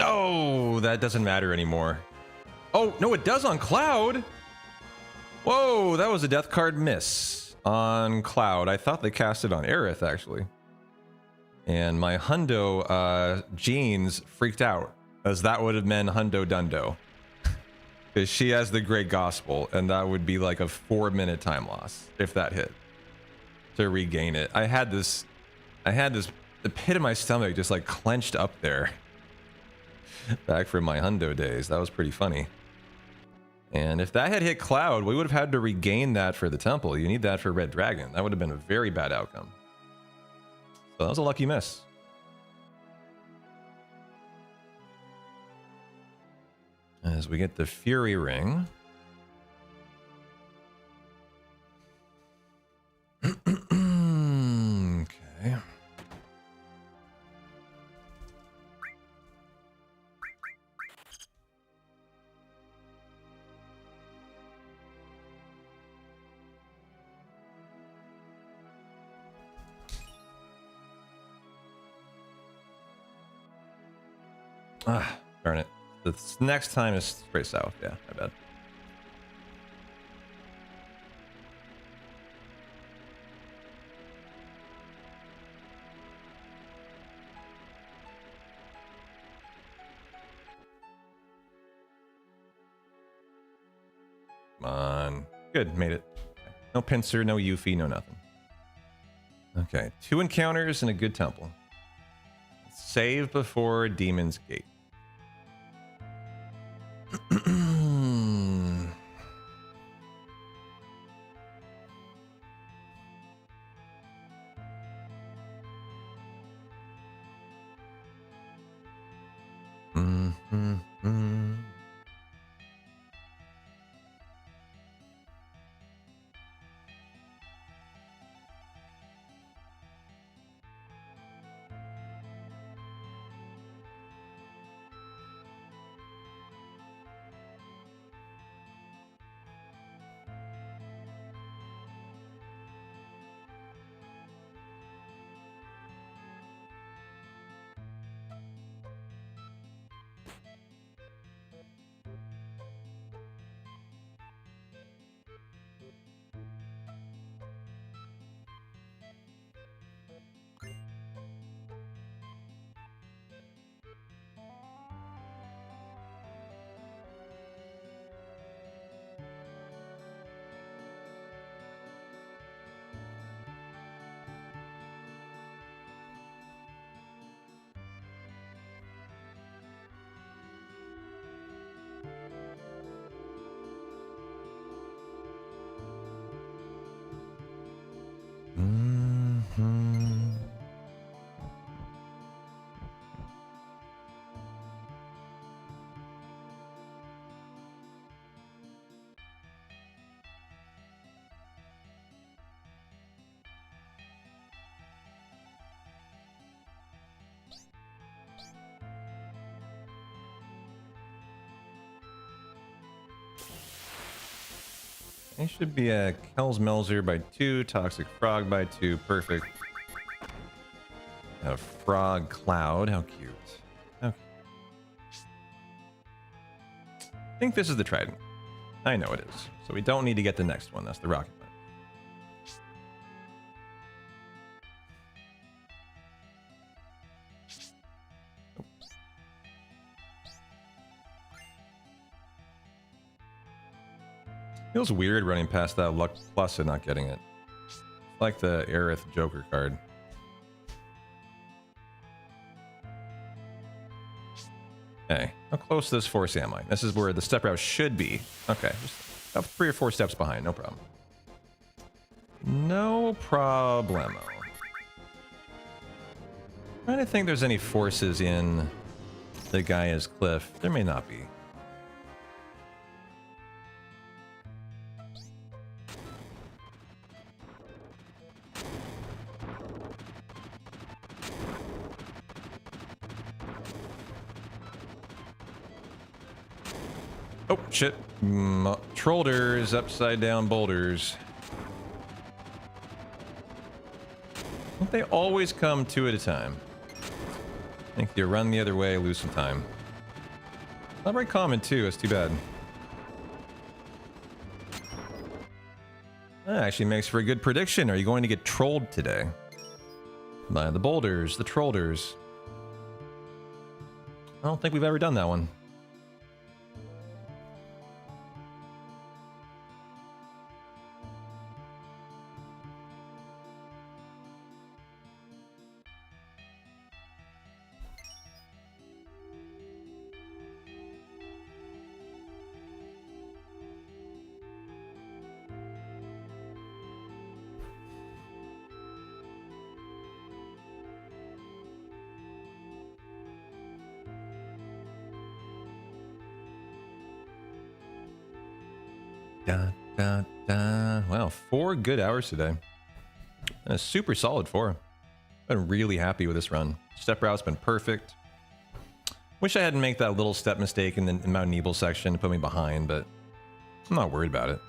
Oh, that doesn't matter anymore. Oh, no, it does on Cloud. Whoa, that was a death card miss on Cloud. I thought they cast it on Aerith, actually. And my Hundo jeans freaked out, as that would have meant Hundo Dundo. Because she has the Great Gospel, and that would be like a 4-minute time loss, if that hit, to regain it. I had this, the pit of my stomach just like clenched up there. Back from my Hundo days. That was pretty funny. And if that had hit Cloud, we would have had to regain that for the temple. You need that for Red Dragon. That would have been a very bad outcome. So that was a lucky miss. As we get the Fury Ring. Ah, darn it. The next time is straight south. Yeah, I bet. Come on. Good, made it. No pincer, no Yuffie, no nothing. Okay, 2 encounters and a good temple. Save before Demon's Gate. It should be a Kells Melzer by 2, Toxic Frog by 2, perfect. A Frog Cloud, how cute. Okay. I think this is the Trident. I know it is. So we don't need to get the next one, that's the Rocket Man. Feels weird running past that Luck Plus and not getting it. It's like the Aerith Joker card. Okay, how close to this force am I? This is where the step route should be. Okay, just about 3 or 4 steps behind, no problem. No problemo. Trying to think there's any forces in the Gaia's Cliff. There may not be. Oh, shit. Trolders, upside down boulders. Don't they always come 2 at a time? I think you run the other way, lose some time. Not very common, too. That's too bad. That actually makes for a good prediction. Are you going to get trolled today? By the boulders, the trolders. I don't think we've ever done that one. Wow, 4 good hours today. And a super solid 4. Been really happy with this run. Step route's been perfect. Wish I hadn't made that little step mistake in the Mount Nebel section to put me behind, but I'm not worried about it.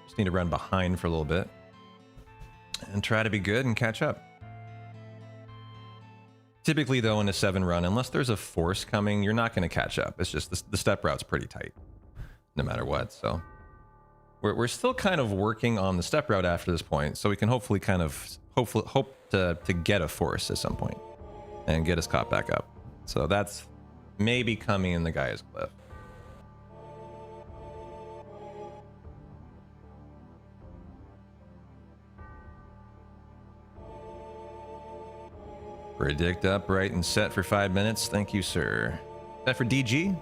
Just need to run behind for a little bit and try to be good and catch up. Typically, though, in a 7 run, unless there's a force coming, you're not going to catch up. It's just the step route's pretty tight, no matter what. So we're still kind of working on the step route after this point, so we can hopefully hope to get a force at some point and get us caught back up. So that's maybe coming in the Gaia's Cliff. Predict upright and set for 5 minutes. Thank you, sir. Is that for DG?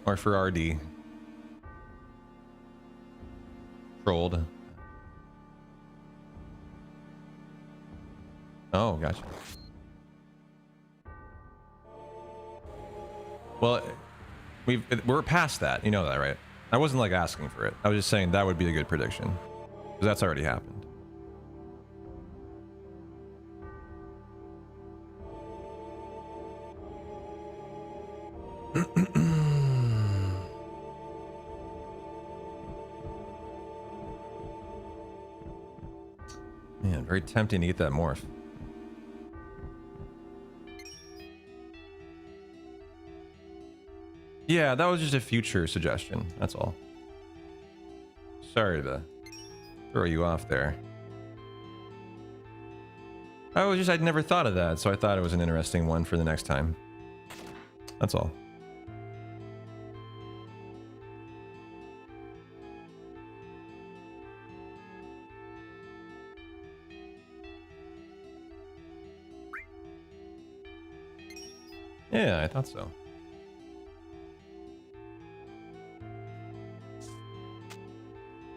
Or for RD? Trolled. Oh, gotcha. Well, we're past that. You know that, right? I wasn't like asking for it. I was just saying that would be a good prediction. Because that's already happened. Man, very tempting to get that morph. Yeah, that was just a future suggestion. That's all. Sorry to throw you off there. I'd never thought of that, so I thought it was an interesting one for the next time. That's all. Yeah, I thought so.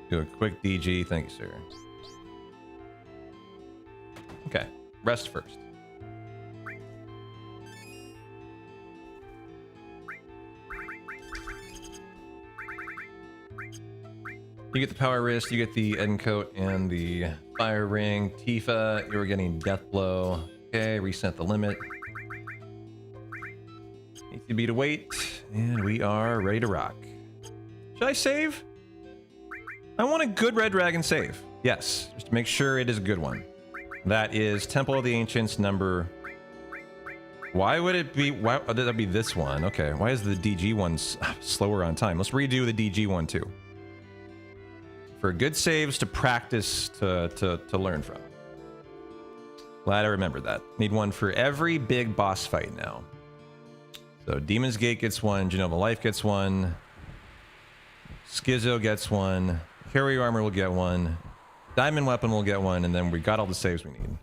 Do a quick DG, thank you, sir. Okay, rest first. You get the power wrist, you get the Eden coat and the fire ring. Tifa, you were getting death blow. Okay, reset the limit. ATB to wait, and we are ready to rock. Should I save? I want a good Red Dragon save. Yes, just to make sure it is a good one. That is Temple of the Ancients number... Why would it be... Why would that be this one? Okay, why is the DG one slower on time? Let's redo the DG one too. For good saves to practice to learn from. Glad I remembered that. Need one for every big boss fight now. So Demon's Gate gets one, Genova Life gets one, Schizo gets one, Carrier Armor will get one, Diamond Weapon will get one, and then we got all the saves we need.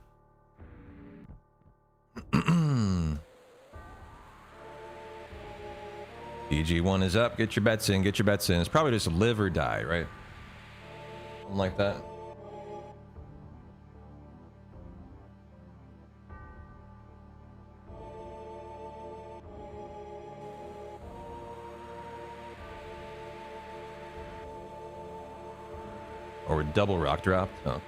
DG1 is up, get your bets in, get your bets in. It's probably just live or die, right? Something like that. Or double rock drop. Oh, okay.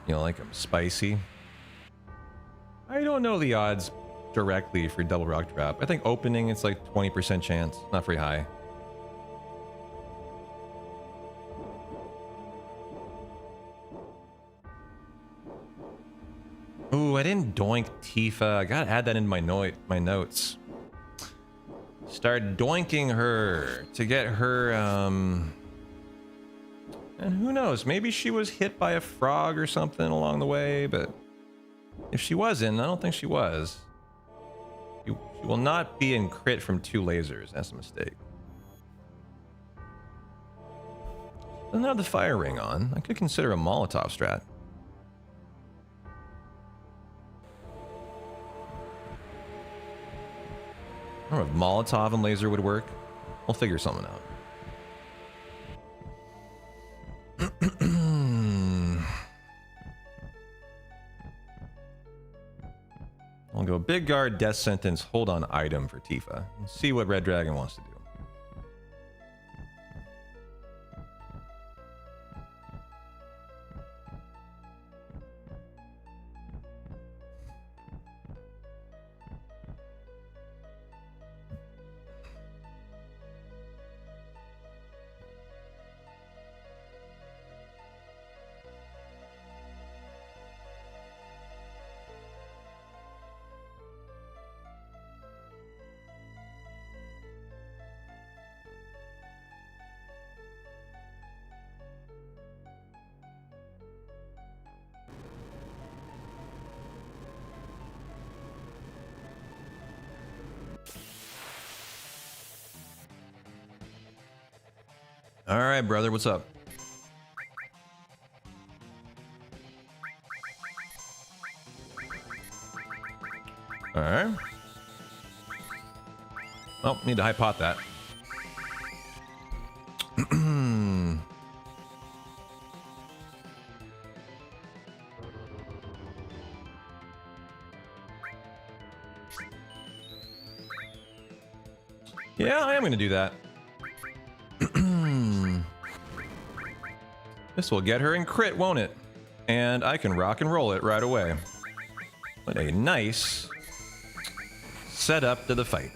You know, like them spicy. I don't know the odds directly for double rock drop. I think opening it's like 20% chance, not very high. Ooh, I didn't doink Tifa. I gotta add that in my notes. Start doinking her to get her and who knows, maybe she was hit by a frog or something along the way, but if she wasn't, I don't think she was. She will not be in crit from 2 lasers. That's a mistake. Doesn't have the fire ring on. I could consider a Molotov strat. I don't know if Molotov and laser would work. We'll figure something out. I'll go go big guard, death sentence, hold on item for Tifa. See what Red Dragon wants to do. All right, brother, what's up? All right. Oh, need to high pot that. Yeah, I am going to do that. This will get her in crit, won't it? And I can rock and roll it right away. What a nice setup to the fight.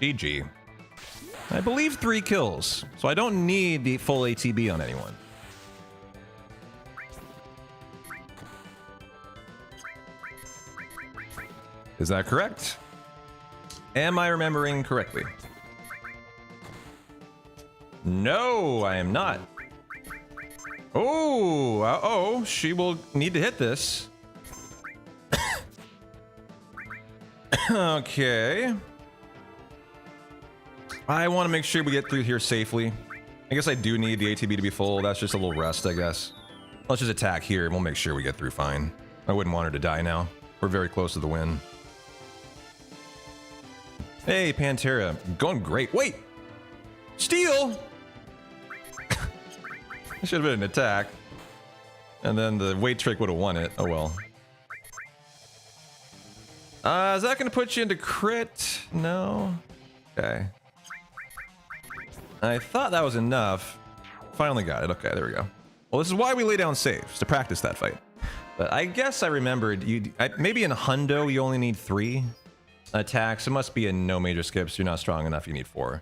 GG. I believe 3 kills, so I don't need the full ATB on anyone. Is that correct? Am I remembering correctly? No, I am not. Oh, uh-oh, she will need to hit this. Okay. I want to make sure we get through here safely. I guess I do need the ATB to be full. That's just a little rest, I guess. Let's just attack here and we'll make sure we get through fine. I wouldn't want her to die now. We're very close to the win. Hey, Pantera. Going great. Wait! Steal! It should have been an attack. And then the weight trick would have won it. Oh well. Is that going to put you into crit? No? Okay. I thought that was enough. Finally got it. Okay, there we go. Well, this is why we lay down saves, to practice that fight. But I guess I remembered, maybe in Hundo you only need 3 attacks. It must be in no major skips. You're not strong enough, you need 4.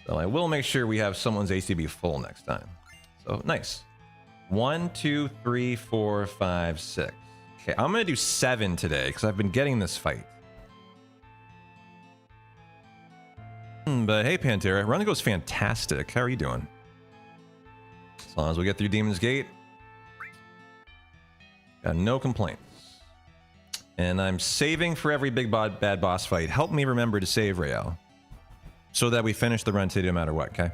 So I will make sure we have someone's ACB full next time. So, nice. 1, 2, 3, 4, 5, 6. Okay, I'm gonna do 7 today, because I've been getting this fight. But hey, Pantera, run goes fantastic. How are you doing? As long as we get through Demon's Gate, got no complaints. And I'm saving for every big bad boss fight. Help me remember to save, Rael, so that we finish the run today no matter what, okay?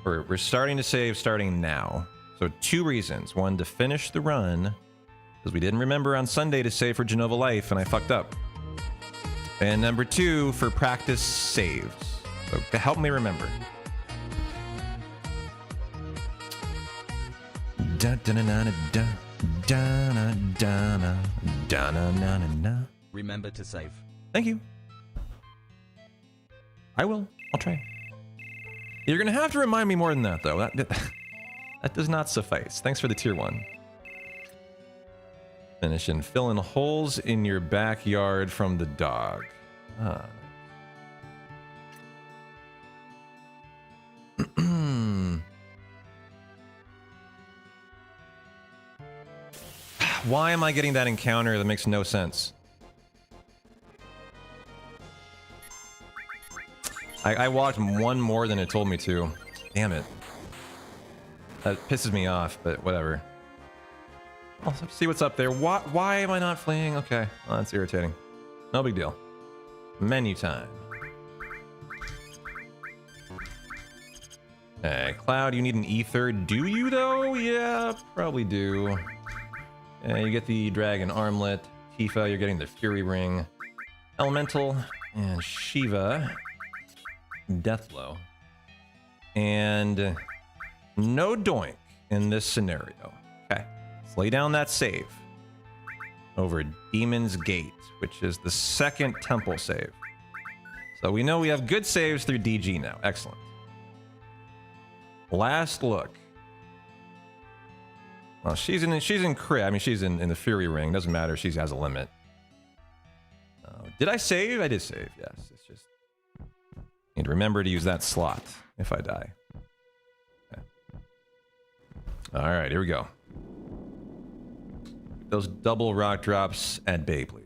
We're starting to save starting now. So 2 reasons. 1, to finish the run, because we didn't remember on Sunday to save for Genova Life, and I fucked up. And number 2, for practice saves. So to help me remember. Remember to save. Thank you. I will. I'll try. You're gonna have to remind me more than that, though. That does not suffice. Thanks for the tier 1. Finish and fill in holes in your backyard from the dog. Ah. Why am I getting that encounter? That makes no sense. I walked 1 more than it told me to. Damn it. That pisses me off, but whatever. I'll see what's up there. Why am I not fleeing? Okay, well, that's irritating. No big deal. Menu time. Hey, Cloud, you need an ether. Do you, though? Yeah, probably do. You get the dragon armlet. Tifa, you're getting the fury ring. Elemental and Shiva. Deathblow. And no doink in this scenario. Okay, let's lay down that save. over Demon's Gate, which is the second temple save. So we know we have good saves through DG now. Excellent. Last look. Well, she's in crit. I mean, she's in the Fury Ring. Doesn't matter. She has a limit. Did I save? I did save. Yes. It's just need to remember to use that slot if I die. Okay. All right, here we go. Those double rock drops at bay, please.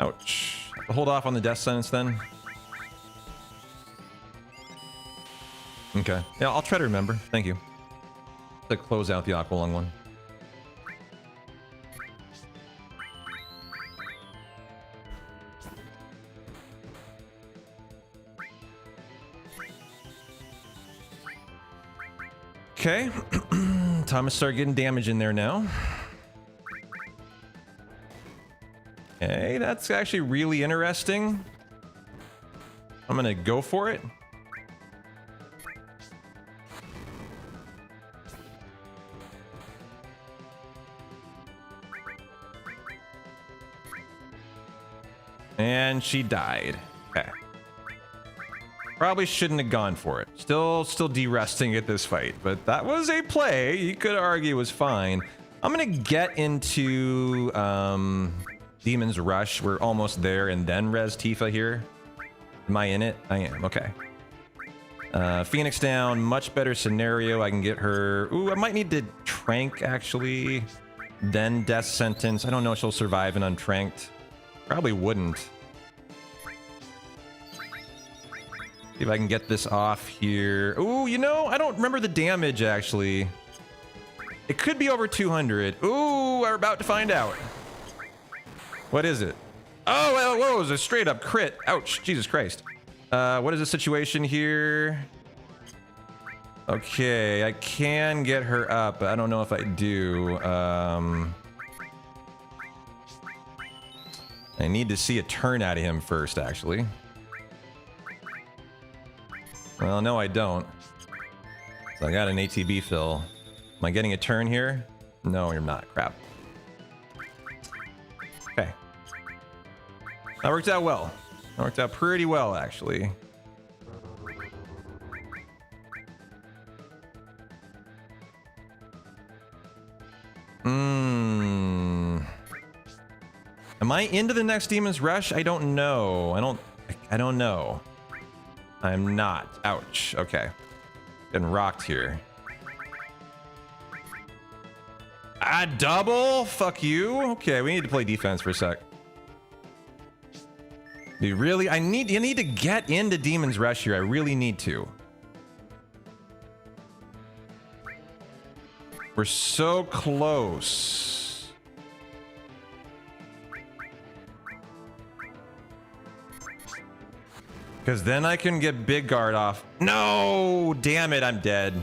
Ouch. Hold off on the death sentence then. Okay. Yeah, I'll try to remember. Thank you. To close out the Aqualung one. Okay. Time to start getting damage in there now. Okay, that's actually really interesting. I'm gonna go for it. And she died. Okay. Probably shouldn't have gone for it. Still de-resting at this fight, but that was a play. You could argue it was fine. I'm gonna get into Demon's Rush. We're almost there, and then res Tifa here. Am I in it? I am. Okay. Phoenix down. Much better scenario. I can get her. Ooh, I might need to trank actually. Then death sentence. I don't know if she'll survive an untranked. Probably wouldn't. See if I can get this off here. Ooh, you know, I don't remember the damage actually. It could be over 200. Ooh, we're about to find out. What is it? Oh, well, whoa, it was a straight up crit. Ouch, Jesus Christ. What is the situation here? Okay, I can get her up, but I don't know if I do. I need to see a turn out of him first, actually. Well, no, I don't. So I got an ATB fill. Am I getting a turn here? No, you're not. Crap. Okay. That worked out well. That worked out pretty well, actually. Am I into the next Demon's Rush? I don't know. I don't know. I'm not. Ouch. Okay. Getting rocked here. Ah, double? Fuck you. Okay, we need to play defense for a sec. You really? You need to get into Demon's Rush here. I really need to. We're so close. Because then I can get Big Guard off. No! Damn it, I'm dead.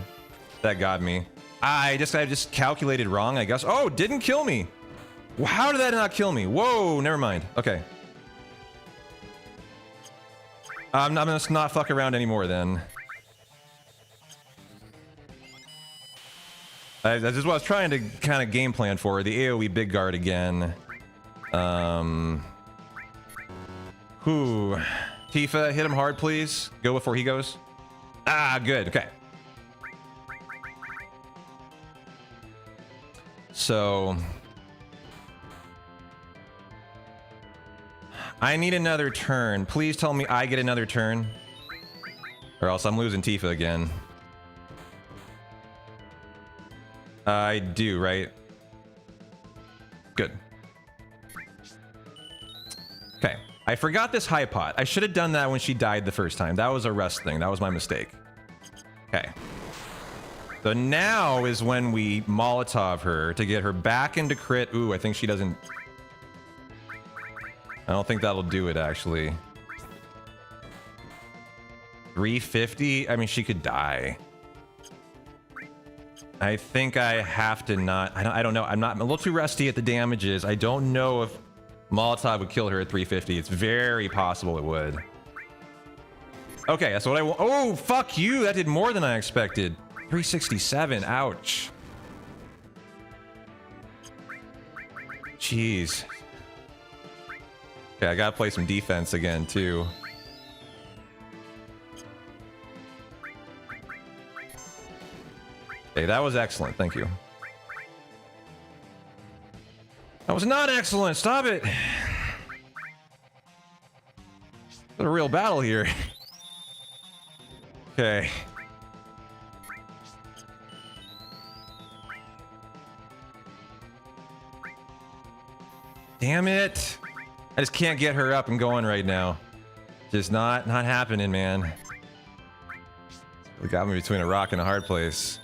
That got me. I just calculated wrong, I guess. Oh, didn't kill me. How did that not kill me? Whoa, never mind. Okay. I'm gonna not fuck around anymore then. This is what I was trying to kind of game plan for. The AoE Big Guard again. Who? Tifa, hit him hard, please. Go before he goes. Ah, good. Okay. So I need another turn. Please tell me I get another turn, or else I'm losing Tifa again. I do, right? Good. Okay. I forgot this high pot. I should have done that when she died the first time. That was a rest thing. That was my mistake. Okay. So now is when we Molotov her to get her back into crit. Ooh, I think she doesn't... I don't think that'll do it, actually. 350? I mean, she could die. I think I have to not... I don't know. I'm a little too rusty at the damages. I don't know if Molotov would kill her at 350. It's very possible it would. Okay, that's what I want. Oh, fuck you. That did more than I expected. 367. Ouch. Jeez. Okay, I gotta play some defense again, too. Okay, that was excellent. Thank you. That was not excellent. Stop it. It's a real battle here. Okay. Damn it. I just can't get her up and going right now. Just not happening, man. It got me between a rock and a hard place.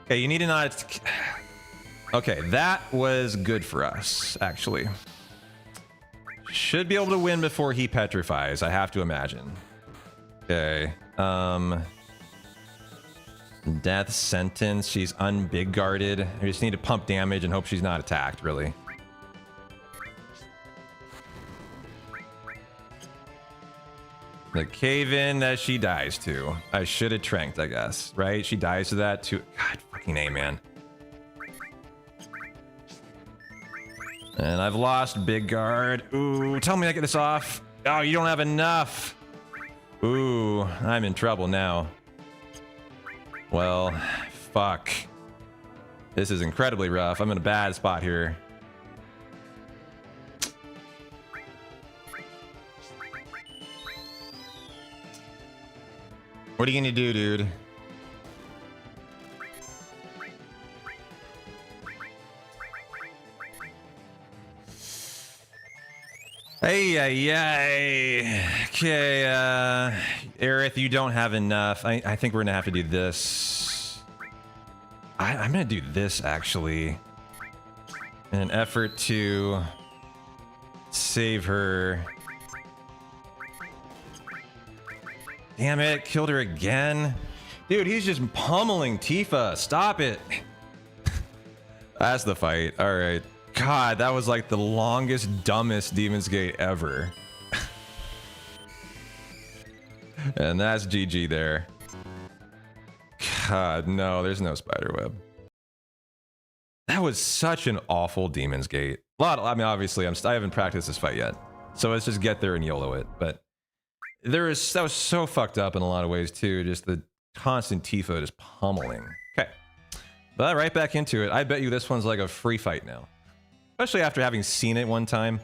Okay, you need to not... Okay, that was good for us, actually. Should be able to win before he petrifies, I have to imagine. Okay, death sentence, she's unbig guarded. I just need to pump damage and hope she's not attacked, really. The cave-in that she dies to. I should have tranked, I guess, right? She dies to that too. God fucking A, man. And I've lost big guard. Ooh, tell me I get this off. Oh, you don't have enough. Ooh, I'm in trouble now. Well, fuck. This is incredibly rough. I'm in a bad spot here. What are you gonna do, dude? Hey. Okay, Aerith, you don't have enough. I think we're gonna have to do this. I'm gonna do this, actually. In an effort to save her. Damn it, killed her again. Dude, he's just pummeling Tifa. Stop it. That's the fight. All right. God, that was like the longest, dumbest Demon's Gate ever. And that's GG there. God, no, there's no spiderweb. That was such an awful Demon's Gate. I mean, obviously, I haven't practiced this fight yet. So let's just get there and YOLO it. But that was so fucked up in a lot of ways, too. Just the constant Tifa just pummeling. Okay. But right back into it. I bet you this one's like a free fight now. Especially after having seen it one time.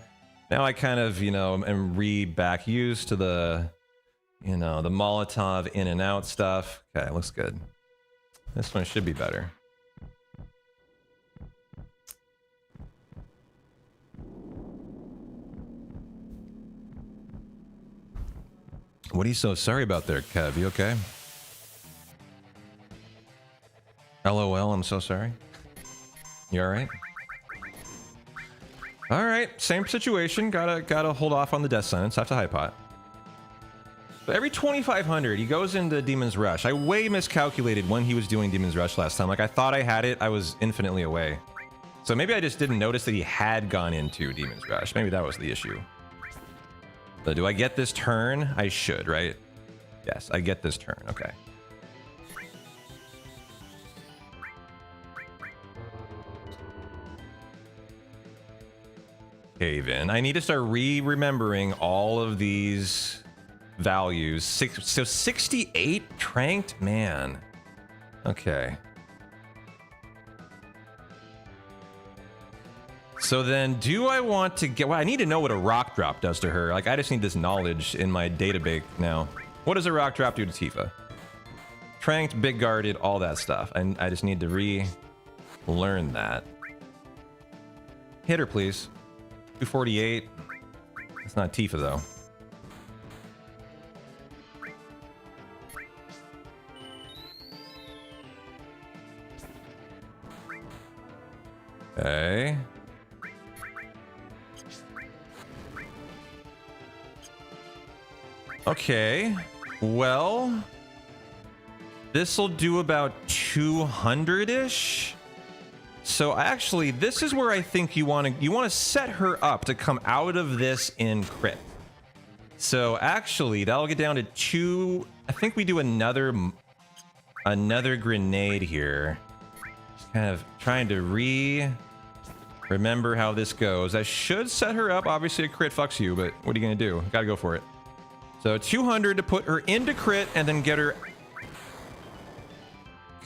Now I kind of, you know, am back used to the, you know, the Molotov in and out stuff. Okay, looks good. This one should be better. What are you so sorry about there, Kev? You okay? LOL, I'm so sorry. You alright? Alright, same situation. Gotta hold off on the death sentence. Have to high pot. But every 2500, he goes into Demon's Rush. I way miscalculated when he was doing Demon's Rush last time. Like, I thought I had it. I was infinitely away. So maybe I just didn't notice that he had gone into Demon's Rush. Maybe that was the issue. So do I get this turn? I should, right? Yes, I get this turn. Okay. Cave in. I need to start remembering all of these values. So 68 tranked? Man. Okay. So then, do I want to get... Well, I need to know what a rock drop does to her. Like, I just need this knowledge in my database now. What does a rock drop do to Tifa? Tranked, big guarded, all that stuff. And I just need to relearn that. Hit her, please. 248. It's not Tifa, though. Okay. Okay. Well... This'll do about 200-ish. So actually, this is where I think you want to set her up to come out of this in crit. So actually, that'll get down to 2. I think we do another grenade here. Just kind of trying to remember how this goes. I should set her up. Obviously, a crit fucks you, but what are you gonna do? Gotta go for it. So 200 to put her into crit and then get her.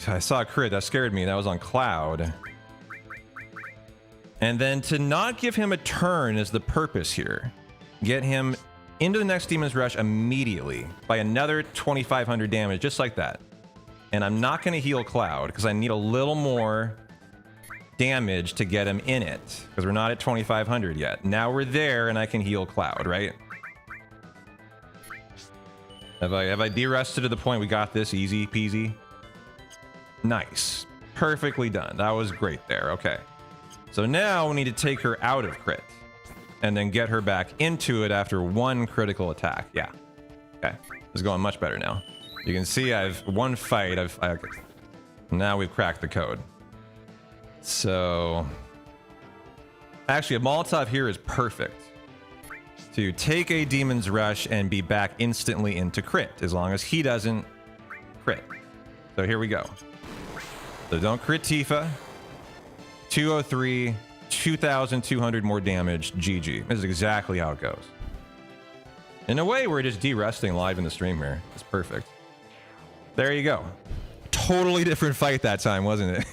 I saw a crit. That scared me. That was on Cloud. And then to not give him a turn is the purpose here. Get him into the next Demon's Rush immediately by another 2,500 damage, just like that. And I'm not going to heal Cloud because I need a little more damage to get him in it because we're not at 2,500 yet. Now we're there and I can heal Cloud, right? Have I de-rusted to the point we got this easy peasy? Nice. Perfectly done. That was great there. Okay. So now we need to take her out of crit and then get her back into it after one critical attack. Yeah. Okay. This is going much better now. You can see I've one fight. Now we've cracked the code. So actually a Molotov here is perfect to take a Demon's Rush and be back instantly into crit as long as he doesn't crit. So here we go. So don't crit Tifa. 203, 2,200 more damage. GG. This is exactly how it goes. In a way, we're just de-resting live in the stream here. It's perfect. There you go. Totally different fight that time, wasn't it?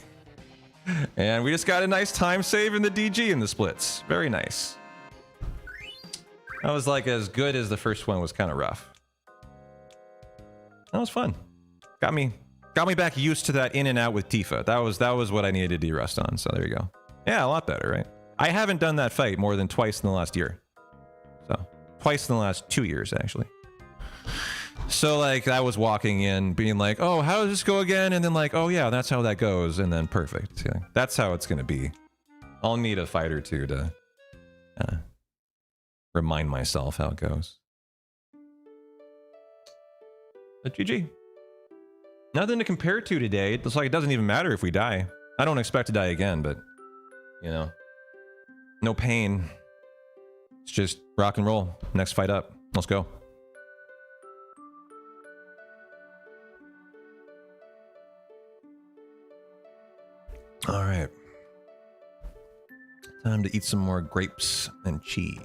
And we just got a nice time save in the DG in the splits. Very nice. That was like as good as the first one. Was kind of rough. That was fun. Got me back used to that in and out with Tifa. That was what I needed to de-rust on. So there you go. Yeah, a lot better, right? I haven't done that fight more than twice in the last year. So twice in the last 2 years, actually. So like I was walking in being like, oh, how does this go again? And then like, oh yeah, that's how that goes. And then perfect. Yeah, that's how it's going to be. I'll need a fight or two to remind myself how it goes. But GG. Nothing to compare to today. It's like it doesn't even matter if we die. I don't expect to die again, but you know, no pain. It's just rock and roll. Next fight up. Let's go. All right. Time to eat some more grapes and cheese.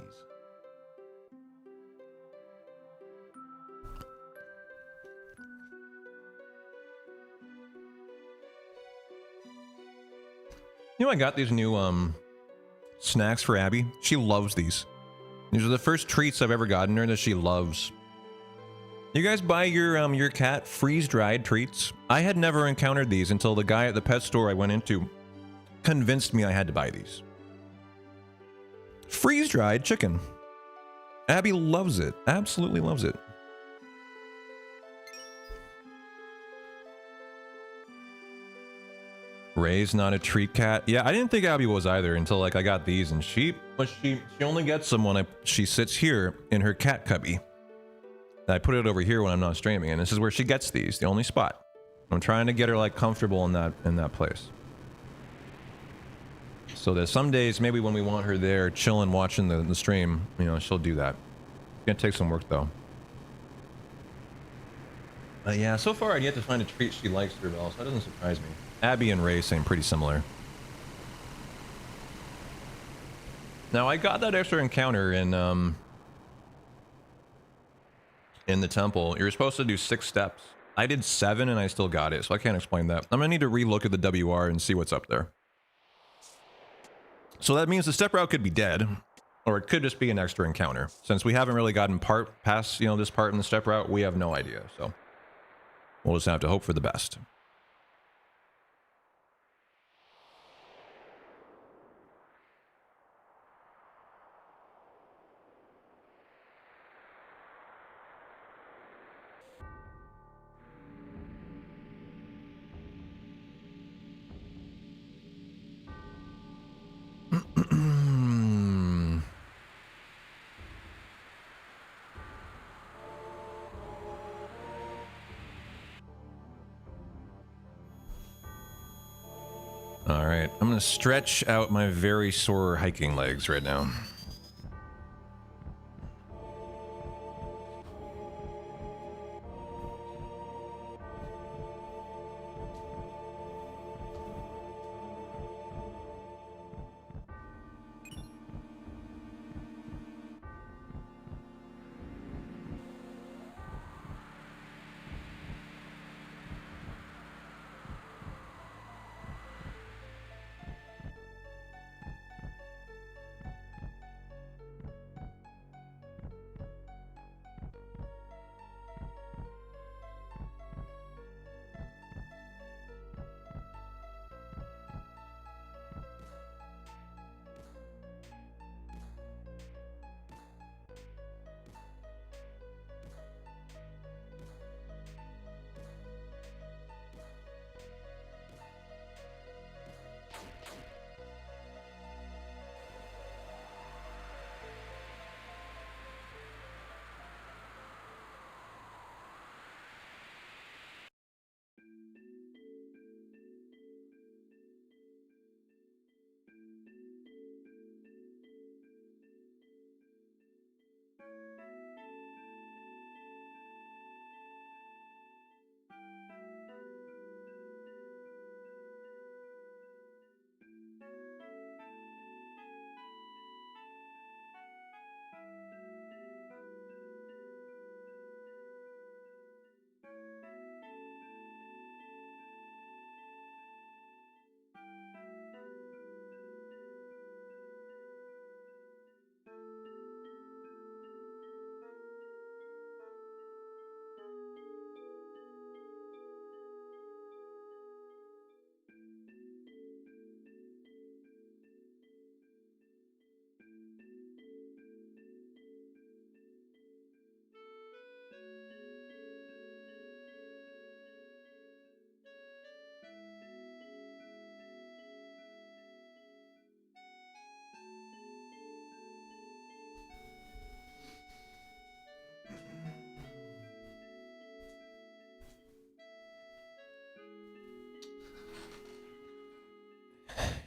You know, I got these new snacks for Abby. She loves these. These are the first treats I've ever gotten her that she loves. You guys buy your cat freeze-dried treats? I had never encountered these until the guy at the pet store I went into convinced me I had to buy these. Freeze-dried chicken. Abby loves it. Absolutely loves it. Ray's not a treat cat. Yeah, I didn't think Abby was either until like I got these, and she only gets them when she sits here in her cat cubby. I put it over here when I'm not streaming, and this is where she gets these. The only spot. I'm trying to get her like comfortable in that place. So that some days, maybe when we want her there chilling, watching the stream, you know, she'll do that. It's gonna take some work though. But yeah, so far I'd yet to find a treat she likes her well, so that doesn't surprise me. Abby and Ray seem pretty similar. Now I got that extra encounter in the temple. You're supposed to do 6 steps. I did 7 and I still got it, so I can't explain that. I'm gonna need to re-look at the WR and see what's up there. So that means the step route could be dead, or it could just be an extra encounter. Since we haven't really gotten past, you know, this part in the step route, we have no idea. So we'll just have to hope for the best. All right, I'm gonna stretch out my very sore hiking legs right now.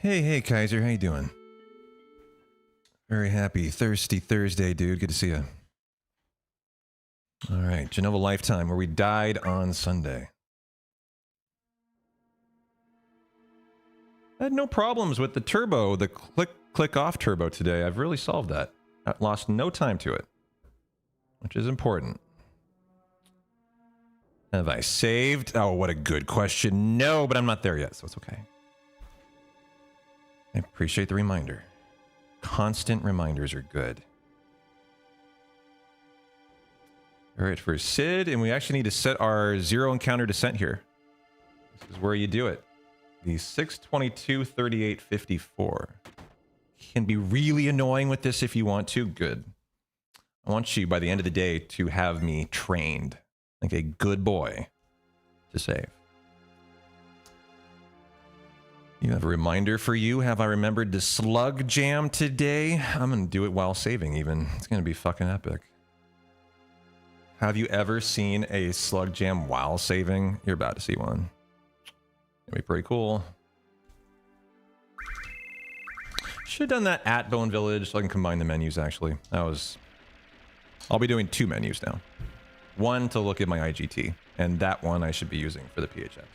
Hey, Kaiser, how you doing? Very happy, thirsty Thursday, dude. Good to see you. All right, Genova Lifetime, where we died on Sunday. I had no problems with the turbo, the click off turbo today. I've really solved that. I lost no time to it, which is important. Have I saved? Oh, what a good question. No, but I'm not there yet, so it's okay. I appreciate the reminder. Constant reminders are good. All right, for Sid, and we actually need to set our zero encounter descent here. This is where you do it. The 622-38-54. Can be really annoying with this if you want to. Good. I want you, by the end of the day, to have me trained like a good boy to save. You have a reminder for you. Have I remembered to slug jam today? I'm going to do it while saving even. It's going to be fucking epic. Have you ever seen a slug jam while saving? You're about to see one. It'll be pretty cool. Should have done that at Bone Village so I can combine the menus actually. I'll be doing two menus now. One to look at my IGT, and that one I should be using for the PHX.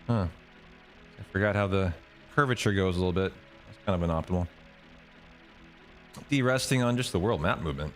Huh. I forgot how the curvature goes a little bit. It's kind of inoptimal. De-resting on just the world map movement.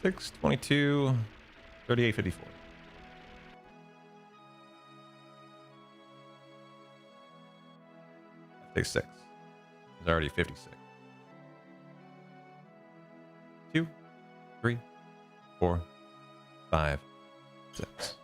6, 22, 38, 54. Take 6. It's already 56. 2, 3, 4, 5, 6.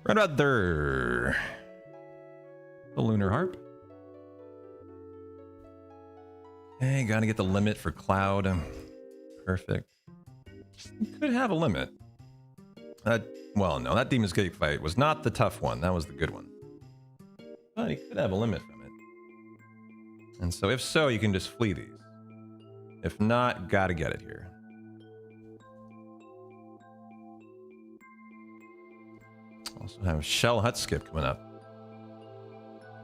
Right about there. The lunar harp. Okay, gotta get the limit for Cloud. Perfect. You could have a limit. Well, no, that Demon's Gate fight was not the tough one. That was the good one. But you could have a limit from it. And so if so, you can just flee these. If not, gotta get it here. Also have Shell Hut skip coming up.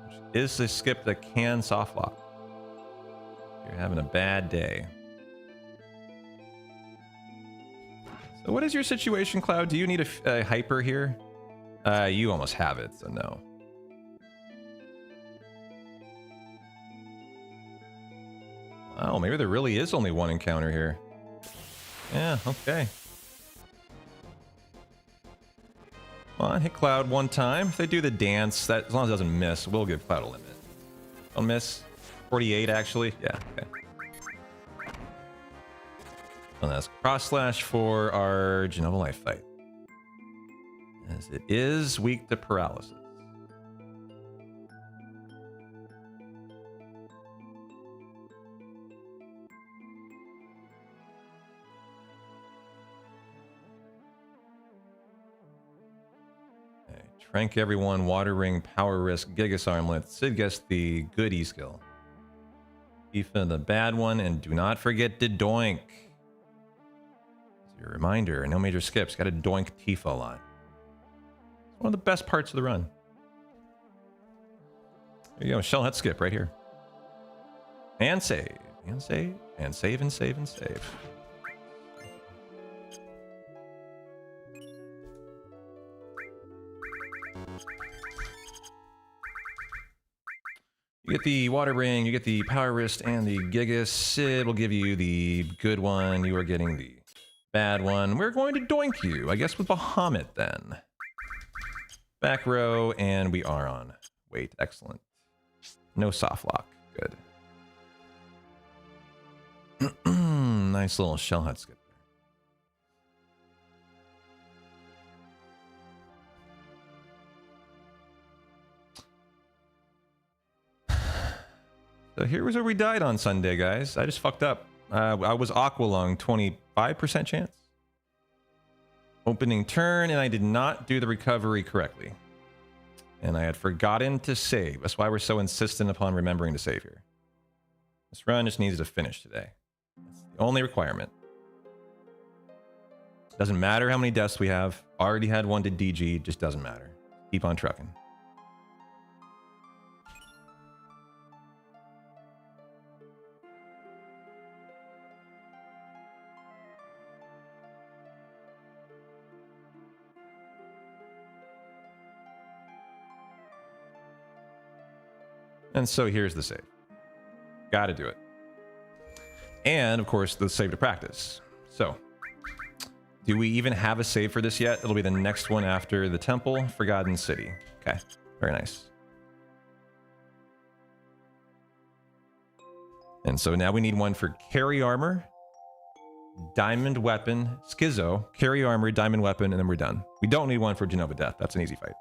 Which is a skip that can soft lock. You're having a bad day. So what is your situation, Cloud? Do you need a hyper here? You almost have it, so no. Wow, maybe there really is only one encounter here. Yeah, okay. Come on, hit Cloud one time. If they do the dance, that as long as it doesn't miss, we'll give Cloud a limit. Don't miss. 48, actually. Yeah, okay. And that's cross slash for our Genova Life fight. As it is weak to paralysis. Okay, Trank everyone, Water Ring, Power Risk, Gigas Armlet. Sid gets the good E skill. Tifa the bad one, and do not forget to doink. As your reminder, no major skips. Got to doink Tifa a lot. It's one of the best parts of the run. There you go, Shell Hut skip right here. And save, and save, and save, and save, and save. You get the Water Ring, you get the Power Wrist, and the Gigas. Sid will give you the good one. You are getting the bad one. We're going to doink you, I guess, with Bahamut then. Back row, and we are on. Wait, excellent. No soft lock. Good. Nice little Shell Hut skip there. So here was where we died on Sunday, guys. I just fucked up. I was Aqualung, 25% chance. Opening turn, and I did not do the recovery correctly. And I had forgotten to save. That's why we're so insistent upon remembering to save here. This run just needs to finish today. That's the only requirement. Doesn't matter how many deaths we have. Already had one to DG, just doesn't matter. Keep on trucking. And so here's the save. Gotta do it. And of course, the save to practice. So, do we even have a save for this yet? It'll be the next one after the temple, Forgotten City. Okay, very nice. And so now we need one for carry armor, diamond weapon, schizo, carry armor, diamond weapon, and then we're done. We don't need one for Genova Death. That's an easy fight.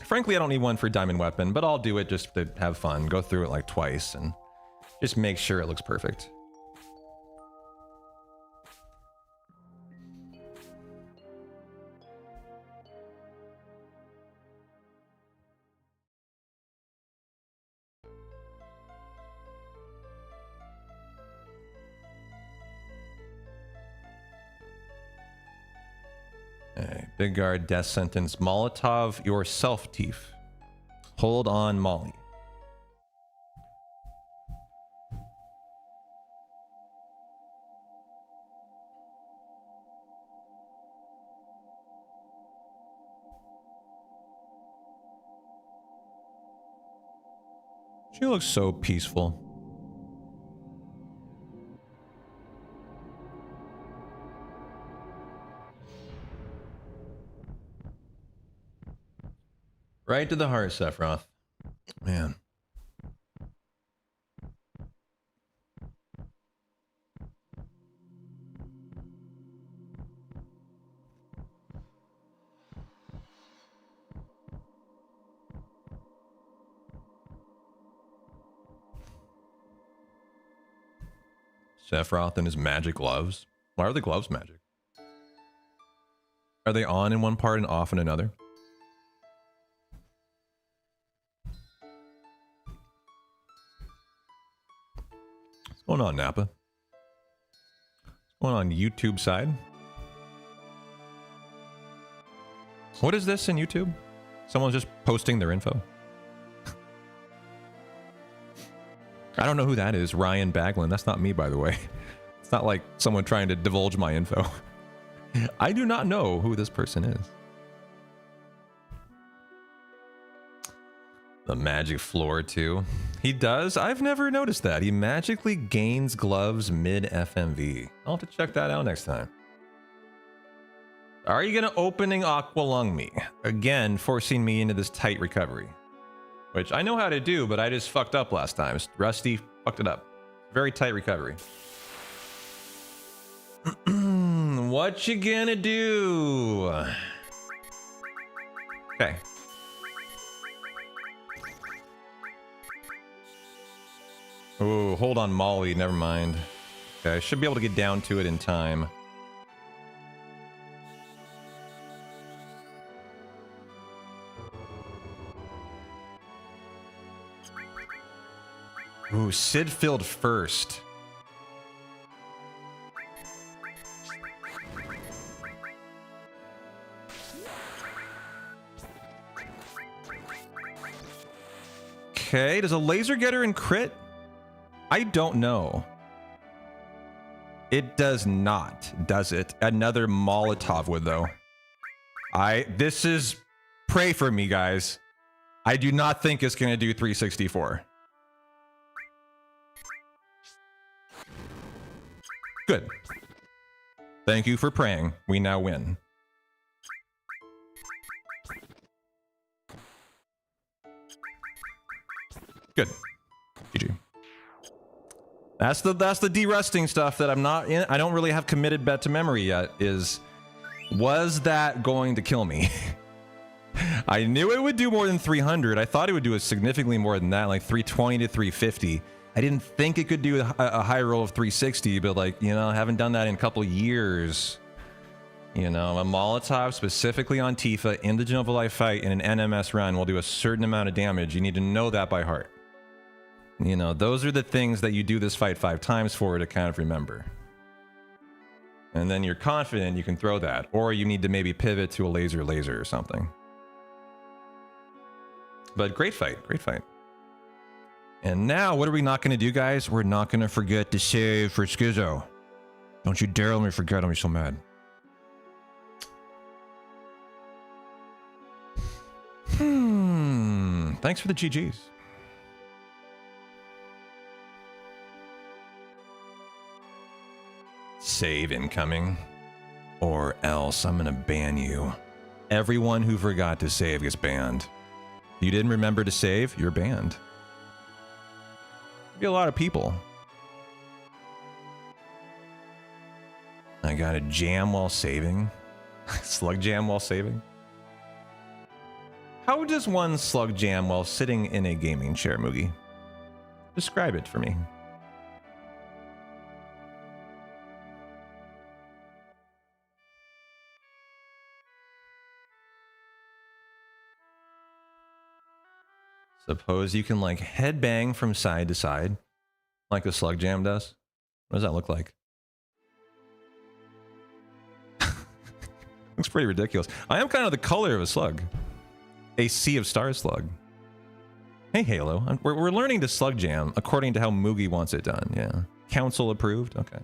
Frankly, I don't need one for diamond weapon, but I'll do it just to have fun. Go through it like twice and just make sure it looks perfect. Okay, Big Guard, death sentence, Molotov yourself, Teef. Hold on, Molly. She looks so peaceful. Right to the heart, Sephiroth. Man. Sephiroth and his magic gloves. Why are the gloves magic? Are they on in one part and off in another? What's going on, Nappa? What's going on YouTube side? What is this in YouTube? Someone's just posting their info. I don't know who that is. Ryan Baglin. That's not me, by the way. It's not like someone trying to divulge my info. I do not know who this person is. The magic floor, too. He does? I've never noticed that. He magically gains gloves mid-FMV. I'll have to check that out next time. Are you going to opening Aqualung me? Again, forcing me into this tight recovery. Which I know how to do, but I just fucked up last time. Rusty fucked it up. Very tight recovery. What you gonna do? Okay. Oh, hold on, Molly. Never mind. Okay, I should be able to get down to it in time. Ooh, Sid filled first. Okay, does a laser get her in crit? I don't know. It does not, does it? Another Molotov would, though. This is... Pray for me, guys. I do not think it's going to do 364. Good. Thank you for praying. We now win. Good. GG. That's the de-rusting stuff that I'm not in. I don't really have committed bet to memory yet. Was that going to kill me? I knew it would do more than 300. I thought it would do significantly more than that, like 320 to 350. I didn't think it could do a high roll of 360, but like, you know, I haven't done that in a couple years. You know, a Molotov specifically on Tifa in the Genova Life fight in an NMS run will do a certain amount of damage. You need to know that by heart. You know, those are the things that you do this fight 5 times for to kind of remember. And then you're confident you can throw that. Or you need to maybe pivot to a laser or something. But great fight, great fight. And now, what are we not going to do, guys? We're not going to forget to save for Schizo. Don't you dare let me forget, I'll be so mad. Thanks for the GGs. Save incoming. Or else I'm going to ban you. Everyone who forgot to save gets banned. If you didn't remember to save, you're banned. Be a lot of people. I got a jam while saving. Slug jam while saving. How does one slug jam while sitting in a gaming chair, Moogie? Describe it for me. Suppose you can like headbang from side to side, like the slug jam does. What does that look like? Looks pretty ridiculous. I am kind of the color of a slug. A Sea of Stars slug. Hey, Halo. We're learning to slug jam according to how Moogie wants it done. Yeah. Council approved. Okay.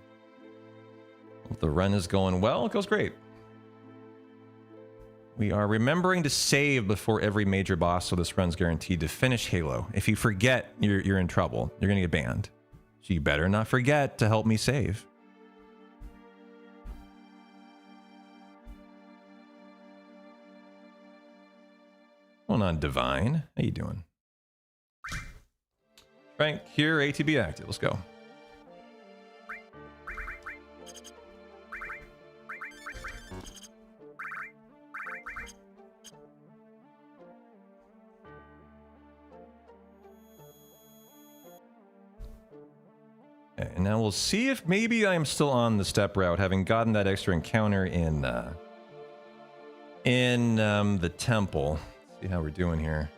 Well, the run is going well. It goes great. We are remembering to save before every major boss, so this run's guaranteed to finish Halo. If you forget, you're in trouble. You're gonna get banned. So you better not forget to help me save. Hold on, Divine. How you doing? Frank, here, ATB active. Let's go. Okay, and now we'll see if maybe I am still on the step route, having gotten that extra encounter in the temple. Let's see how we're doing here.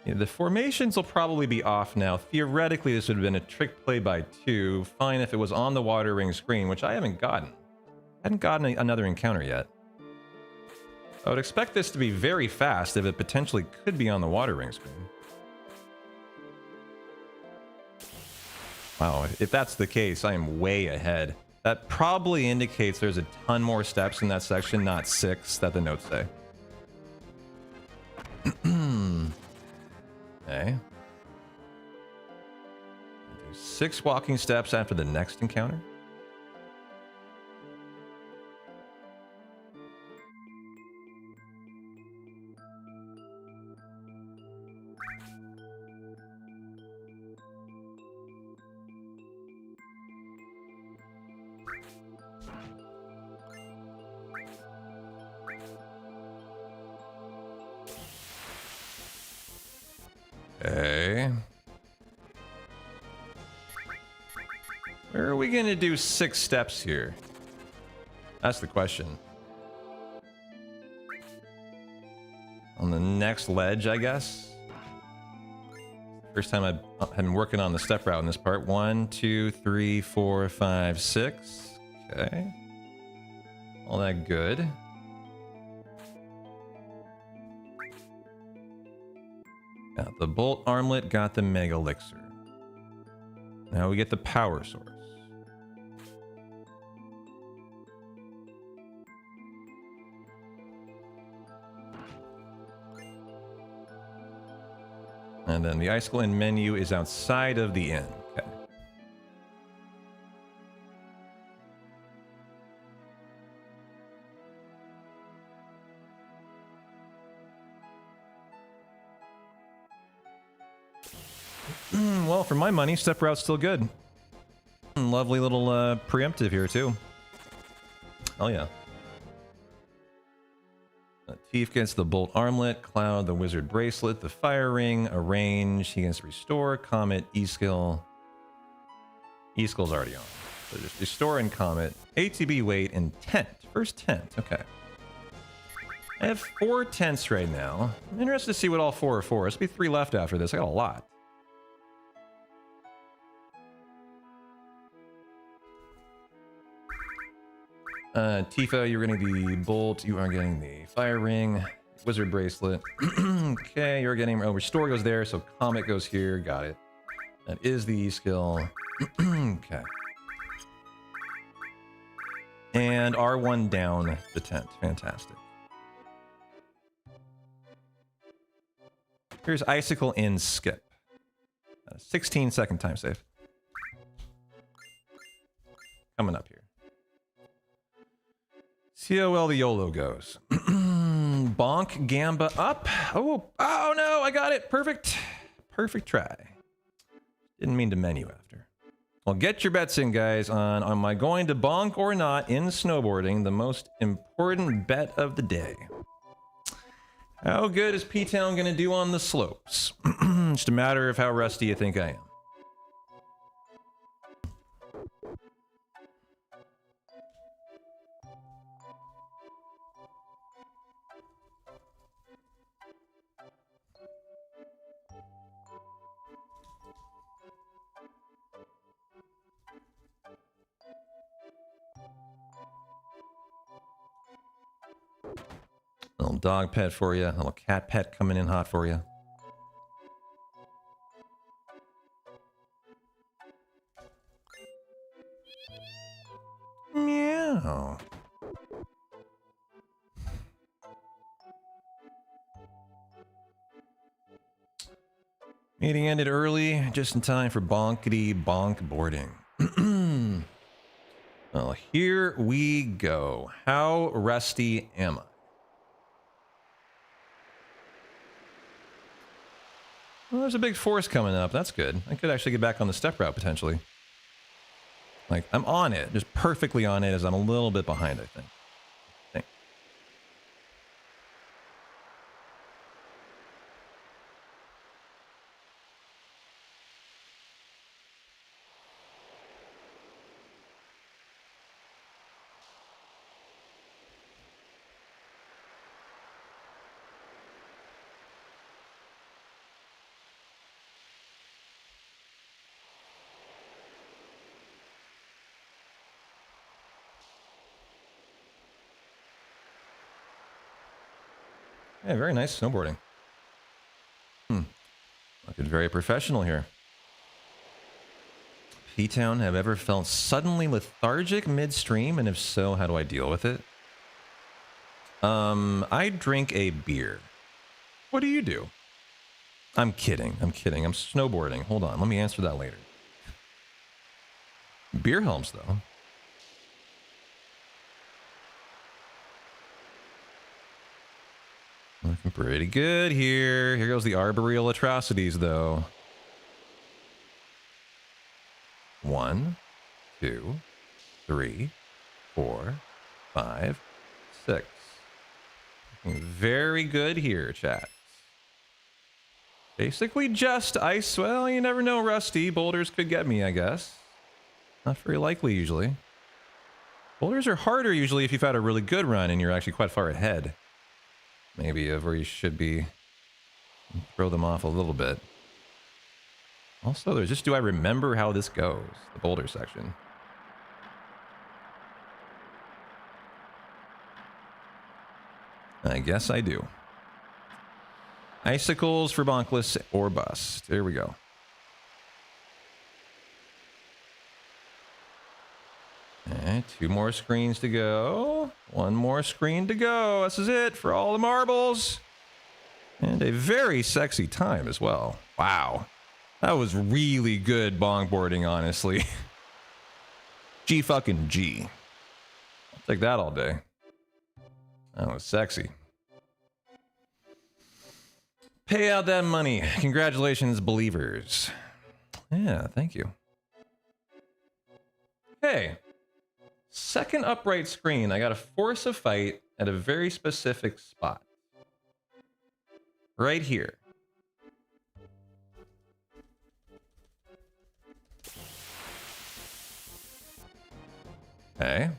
Yeah, the formations will probably be off now. Theoretically, this would have been a trick play by 2. Fine if it was on the water ring screen, which I haven't gotten. I hadn't gotten another encounter yet. I would expect this to be very fast if it potentially could be on the water ring screen. Wow, if that's the case, I am way ahead. That probably indicates there's a ton more steps in that section, not 6 that the notes say. Okay. Do 6 walking steps after the next encounter. Okay. Where are we gonna do 6 steps here? That's the question. On the next ledge, I guess. First time I've been working on the step route in this part. 1, 2, 3, 4, 5, 6. Okay. All that good. Got the bolt armlet, got the mega elixir. Now we get the power source. And then the icicle inn menu is outside of the inn. Okay. Well, for my money, step route's still good. Lovely little preemptive here, too. Oh, yeah. Thief gets the bolt armlet, Cloud the wizard bracelet, the fire ring, arrange, he gets restore, comet, e-skill. E-skill's already on. So just restore and comet, ATB weight, and tent. First tent, okay. I have 4 tents right now. I'm interested to see what all 4 are for. There's be 3 left after this. I got a lot. Tifa, you're getting the bolt. You are getting the fire ring, wizard bracelet. Okay, you're getting. Oh, restore goes there, so comet goes here. Got it. That is the E skill. Okay. And R1 down the tent. Fantastic. Here's icicle in skip. 16-second time save. Coming up here. See how well the YOLO goes. Bonk, Gamba up. Oh no, I got it. Perfect. Perfect try. Didn't mean to menu after. Well, get your bets in, guys, on am I going to bonk or not in snowboarding, the most important bet of the day. How good is P-Town going to do on the slopes? Just a matter of how rusty you think I am. Little dog pet for you. Little cat pet coming in hot for you. Meow. Meeting ended early, just in time for bonkety bonk boarding. Well, here we go. How rusty am I? Well, there's a big force coming up. That's good. I could actually get back on the step route potentially. Like, I'm on it, just perfectly on it, as I'm a little bit behind, I think. Yeah, very nice snowboarding. Looking very professional here. P-Town, have ever felt suddenly lethargic midstream? And if so, how do I deal with it? I drink a beer. What do you do? I'm kidding. I'm kidding. I'm snowboarding. Hold on. Let me answer that later. Beer helps, though. Looking pretty good here. Here goes the arboreal atrocities, though. 1, 2, 3, 4, 5, 6. Looking very good here, chat. Basically just ice. Well, you never know, Rusty. Boulders could get me, I guess. Not very likely, usually. Boulders are harder, usually, if you've had a really good run and you're actually quite far ahead. Maybe of where you should be. Throw them off a little bit. Also, there's just, do I remember how this goes? The boulder section. I guess I do. Icicles for bonkless or bust. There we go. Okay, 2 more screens to go. 1 more screen to go. This is it for all the marbles. And a very sexy time as well. Wow. That was really good bonkboarding, honestly. G fucking G. I'll take that all day. That was sexy. Pay out that money. Congratulations, believers. Yeah, thank you. Hey. Second upright screen. I gotta force a fight at a very specific spot. Right here. Okay.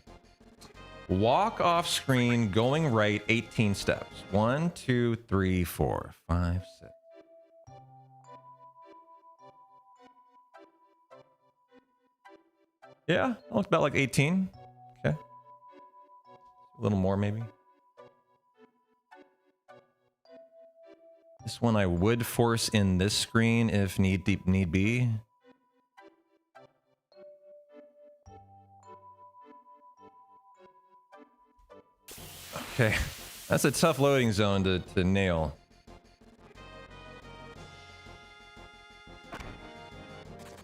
Walk off screen, going right, 18 steps. 1, 2, 3, 4, 5, 6. Yeah, that looks about like 18. Okay. A little more, maybe. This one I would force in this screen if need be. Okay. That's a tough loading zone to nail.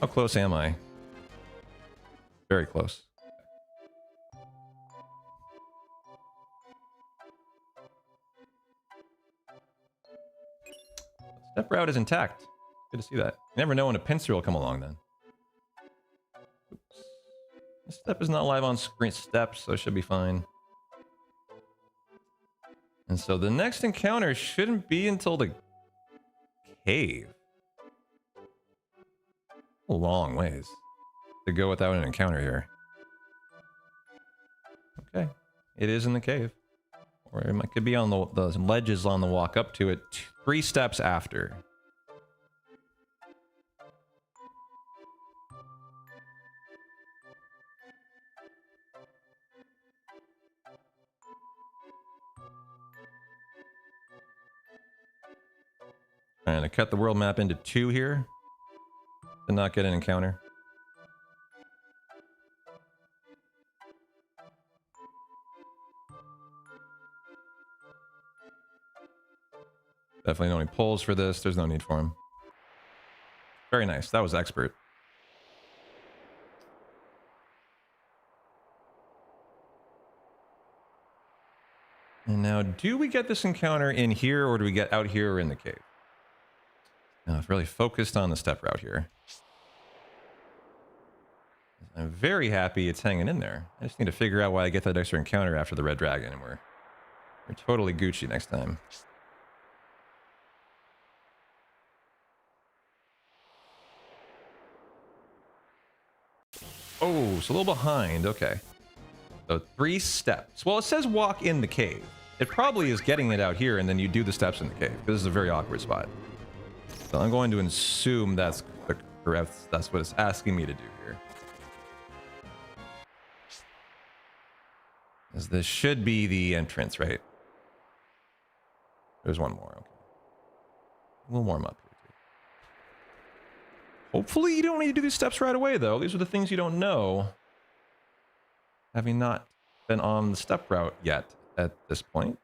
How close am I? Very close. Step route is intact. Good to see that. You never know when a pincer will come along then. Oops. This step is not live on screen steps, so it should be fine. And so the next encounter shouldn't be until the cave. A long ways to go without an encounter here. Okay. It is in the cave. Or it could be on the ledges on the walk up to it 3 steps after. Trying to cut the world map into 2 here to not get an encounter. Definitely no need pulls for this. There's no need for him. Very nice. That was expert. And now, do we get this encounter in here, or do we get out here or in the cave? Now, I've really focused on the step route here. I'm very happy it's hanging in there. I just need to figure out why I get that extra encounter after the red dragon, and we're totally Gucci next time. Oh, it's a little behind. Okay. So 3 steps. Well, it says walk in the cave. It probably is getting it out here, and then you do the steps in the cave. This is a very awkward spot. So I'm going to assume that's what it's asking me to do here. As this should be the entrance, right? There's one more. Okay. We'll warm up here too. Hopefully you don't need to do these steps right away, though. These are the things you don't know, having not been on the step route yet at this point.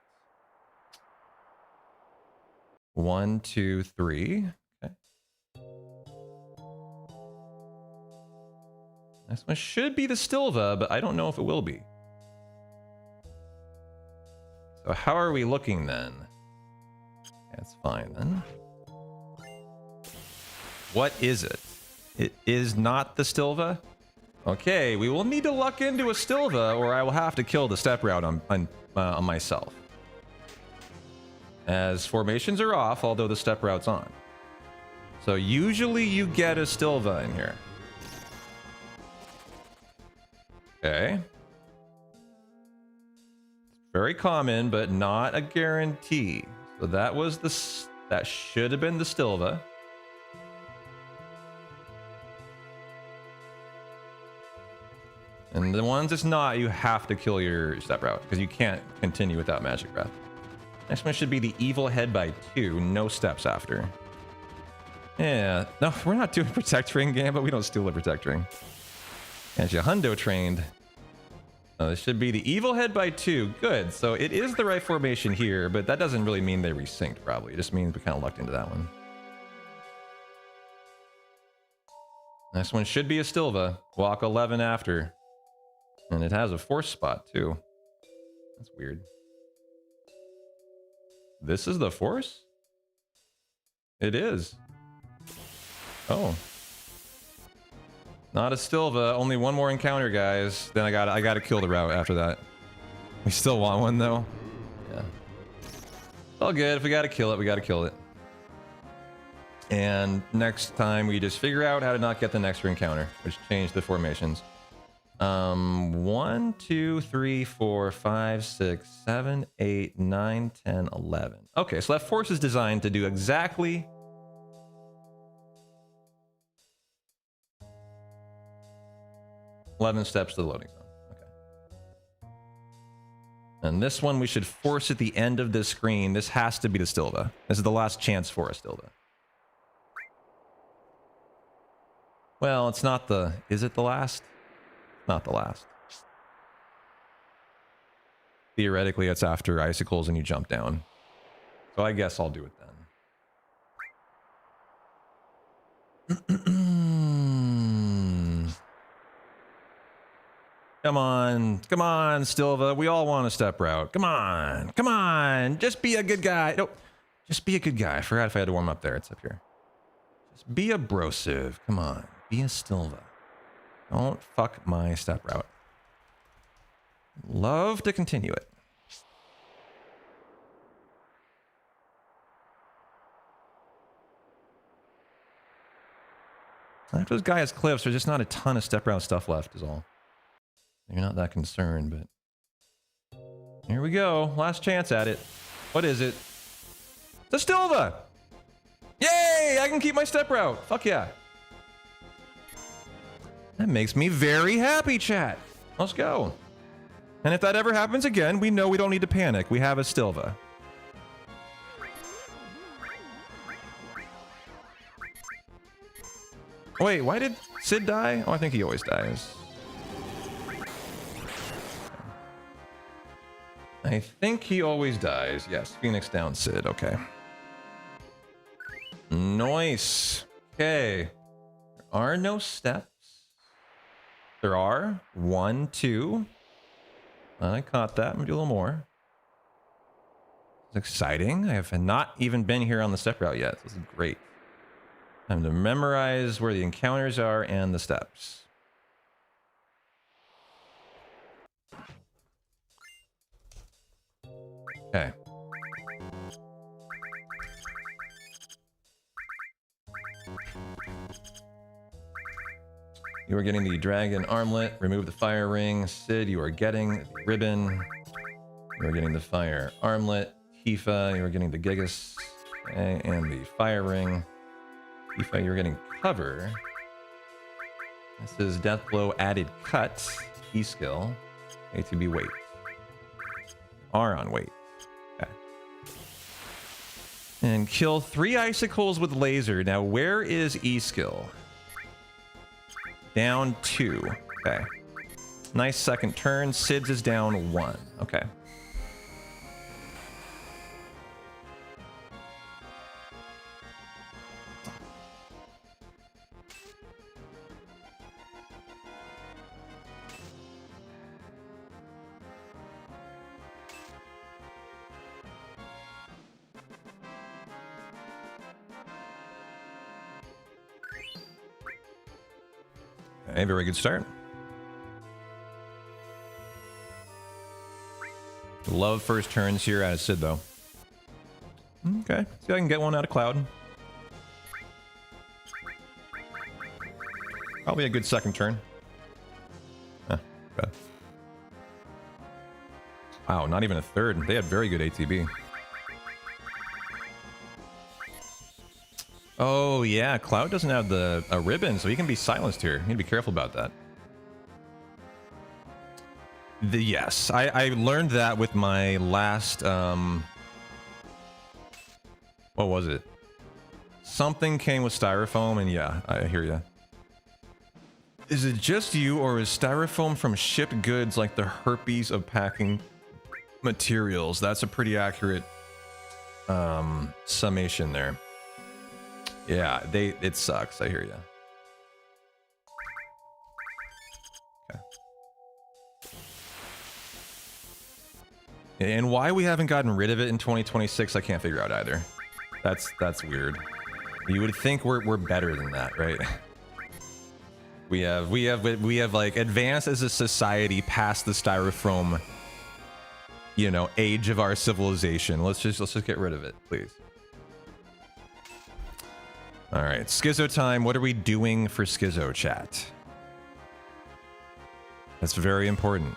1, 2, 3. Okay. This one should be the Stilva, but I don't know if it will be. So how are we looking then? That's fine then. What is it? It is not the Stilva? Okay, we will need to luck into a Stilva, or I will have to kill the step route on myself. As formations are off, although the step route's on. So usually you get a Stilva in here. Okay. Very common, but not a guarantee. So that was that should have been the Stilva. And the ones it's not, you have to kill your step route because you can't continue without magic breath. Next one should be the evil head by 2, no steps after. Yeah, no, we're not doing protect ring game, but we don't steal the protect ring. And you hundo trained. This should be the evil head by 2. Good. So it is the right formation here, but that doesn't really mean they resynced, probably. It just means we kind of lucked into that one. Next one should be a Stilva. Walk 11 after. And it has a force spot, too. That's weird. This is the force? It is. Oh. Not a Stilva, only one more encounter, guys. Then I gotta kill the route after that. We still want one, though. Yeah. It's all good. If we gotta kill it, we gotta kill it. And next time, we just figure out how to not get the next encounter, which changed the formations. 1, 2, 3, 4, 5, 6, 7, 8, 9, 10, 11. Okay, so that force is designed to do exactly... ...11 steps to the loading zone. Okay. And this one we should force at the end of this screen. This has to be the Stilva. This is the last chance for a Stilva. Well, it's not the... Is it the last? Not the last. Theoretically, it's after icicles and you jump down. So I guess I'll do it then. Come on, Stilva. We all want a step route. Come on. Just be a good guy. Nope. Just be a good guy. I forgot if I had to warm up there. It's up here. Just be a brosive. Come on. Be a Stilva. Don't fuck my step route. Love to continue it. After those Gaia's cliffs, there's just not a ton of step route stuff left, is all. You're not that concerned, but... Here we go. Last chance at it. What is it? The Stilva! Yay! I can keep my step route. Fuck yeah. That makes me very happy, chat. Let's go. And if that ever happens again, we know we don't need to panic. We have a Stilva. Wait, why did Sid die? Oh, I think he always dies. I think he always dies. Yes, Phoenix down Sid. Okay. Nice. Okay. are no steps. There are 1, 2. I caught that. I'm gonna do a little more. It's exciting. I have not even been here on the step route yet. This is great. Time to memorize where the encounters are and the steps. Okay. You are getting the dragon armlet. Remove the fire ring. Sid, you are getting the ribbon. You are getting the fire armlet. Tifa, you are getting the Gigas and the fire ring. Tifa, you're getting cover. This is death blow added cut. E skill. A to be weight. R on weight. Okay. And kill 3 icicles with laser. Now, where is E skill? Down 2. Okay. Nice second turn. Sid's is down 1. Okay. Okay, very good start. Love first turns here out of Sid, though. Okay, see if I can get one out of Cloud. Probably a good second turn. Huh, good. Wow, not even a third. They had very good ATB. Oh, yeah, Cloud doesn't have a ribbon, so he can be silenced here. You need to be careful about that. Yes, I learned that with my last, what was it? Something came with styrofoam, and yeah, I hear ya. Is it just you, or is styrofoam from shipped goods like the herpes of packing materials? That's a pretty accurate summation there. Yeah, it sucks. I hear you. Okay. And why we haven't gotten rid of it in 2026, I can't figure out either. That's weird. You would think we're better than that, right? We have like advanced as a society past the styrofoam, you know, age of our civilization. Let's just get rid of it, please. All right, Schizo time. What are we doing for Schizo chat? That's very important.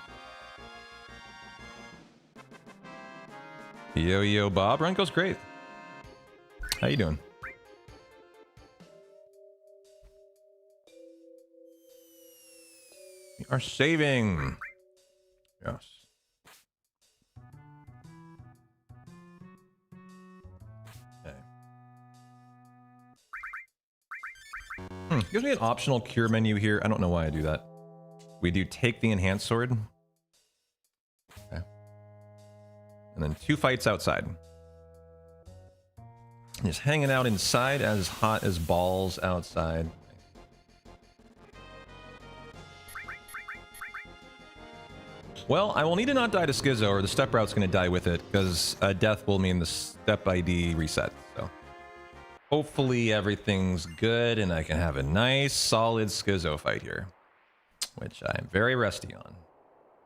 Yo, Bob. Run goes great. How you doing? We are saving. Yes. Gives me an optional cure menu here. I don't know why I do that. We do take the enhanced sword. Okay. And then 2 fights outside. Just hanging out inside, as hot as balls outside. Well, I will need to not die to Schizo, or the step route's going to die with it, because death will mean the step ID reset. So hopefully everything's good, and I can have a nice, solid Schizo fight here, which I'm very rusty on.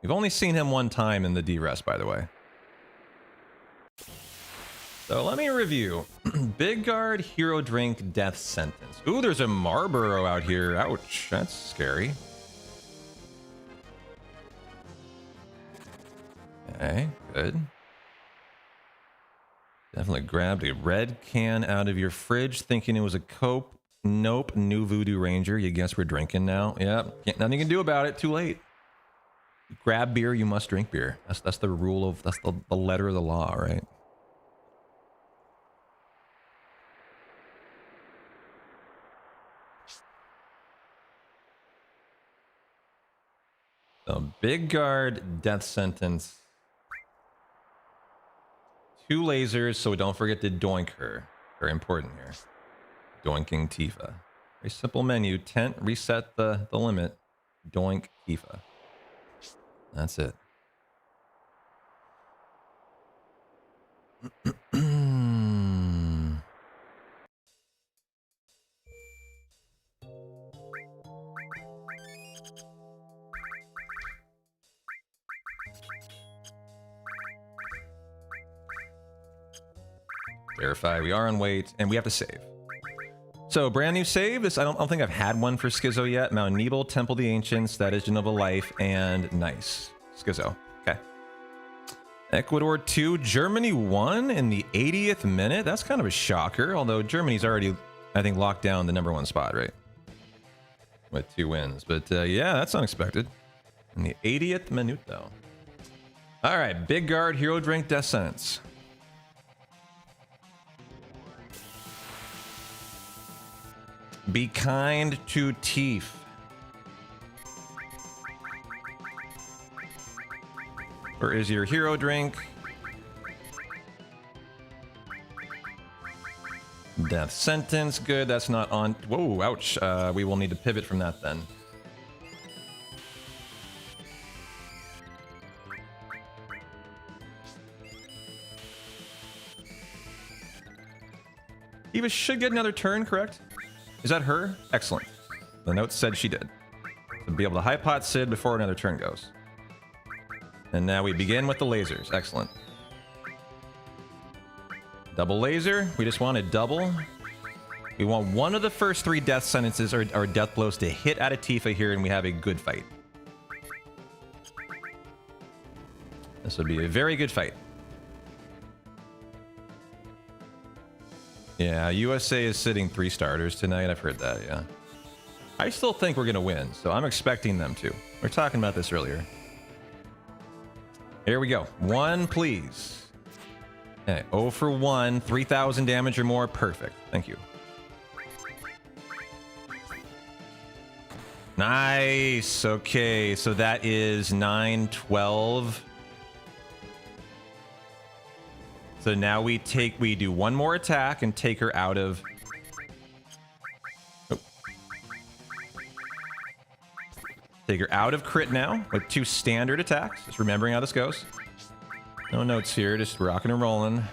We've only seen him 1 time in the D-Rest, by the way. So let me review. Big Guard, Hero Drink, Death Sentence. Ooh, there's a Marlboro out here. Ouch, that's scary. Okay, good. Definitely grabbed a red can out of your fridge thinking it was a Coke. Nope, new Voodoo Ranger. You guess we're drinking now. Yep, nothing you can do about it. Too late. Grab beer, you must drink beer. That's the rule of, that's the letter of the law, right? So, Big Guard, Death Sentence. 2 lasers, so don't forget to doink her. Very important here. Doinking Tifa. Very simple menu. Tent, reset the limit. Doink, Tifa. That's it. Verify we are on wait, and we have to save. So, brand new save. This I don't think I've had one for Schizo yet. Mount Nebel, Temple of the Ancients, that is Genova Life, and nice. Schizo. Okay. Ecuador 2, Germany 1 in the 80th minute. That's kind of a shocker, although Germany's already, I think, locked down the #1 spot, right? With 2 wins. But yeah, that's unexpected. In the 80th minute, though. All right, Big Guard, Hero Drink, Death Sentence. Be kind to Teef. Where is your hero drink? Death sentence. Good. That's not on. Whoa, ouch. We will need to pivot from that then. Eva should get another turn, correct? Is that her? Excellent. The note said she did. To be able to high pot Sid before another turn goes. And now we begin with the lasers. Excellent. Double laser. We just want a double. We want one of the first 3 death sentences or death blows to hit at a Tifa here, and we have a good fight. This would be a very good fight. Yeah, USA is sitting 3 starters tonight. I've heard that, yeah. I still think we're going to win, so I'm expecting them to. We were talking about this earlier. Here we go. 1, please. Okay, 0 for 1. 3,000 damage or more. Perfect. Thank you. Nice. Okay, so that is 9, 12. So now we do one more attack and take her out of... Oh. Take her out of crit now with 2 standard attacks. Just remembering how this goes. No notes here, just rocking and rolling.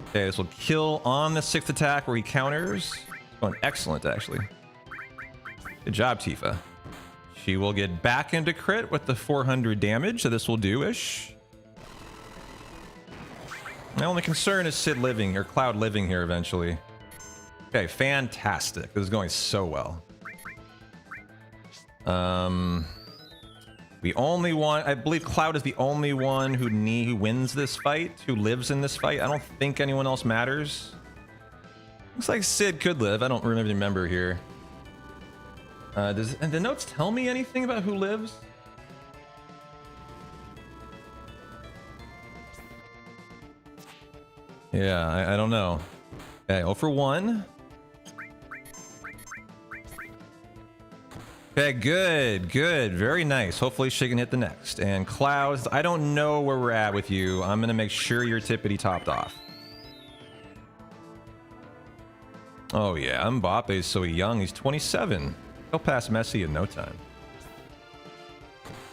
Okay, this will kill on the 6th attack where he counters. It's going excellent, actually. Good job, Tifa. She will get back into crit with the 400 damage, so this will do-ish. My only concern is Sid living, or Cloud living here eventually. Okay, fantastic. This is going so well. We only want... I believe Cloud is the only one who wins this fight, who lives in this fight. I don't think anyone else matters. Looks like Sid could live. I don't remember here. And the notes tell me anything about who lives? Yeah, I don't know. Okay, 0 for 1. Okay, good. Very nice. Hopefully she can hit the next. And Clouds, I don't know where we're at with you. I'm going to make sure you're tippity topped off. Oh yeah, Mbappe is so young. He's 27. He'll pass Messi in no time.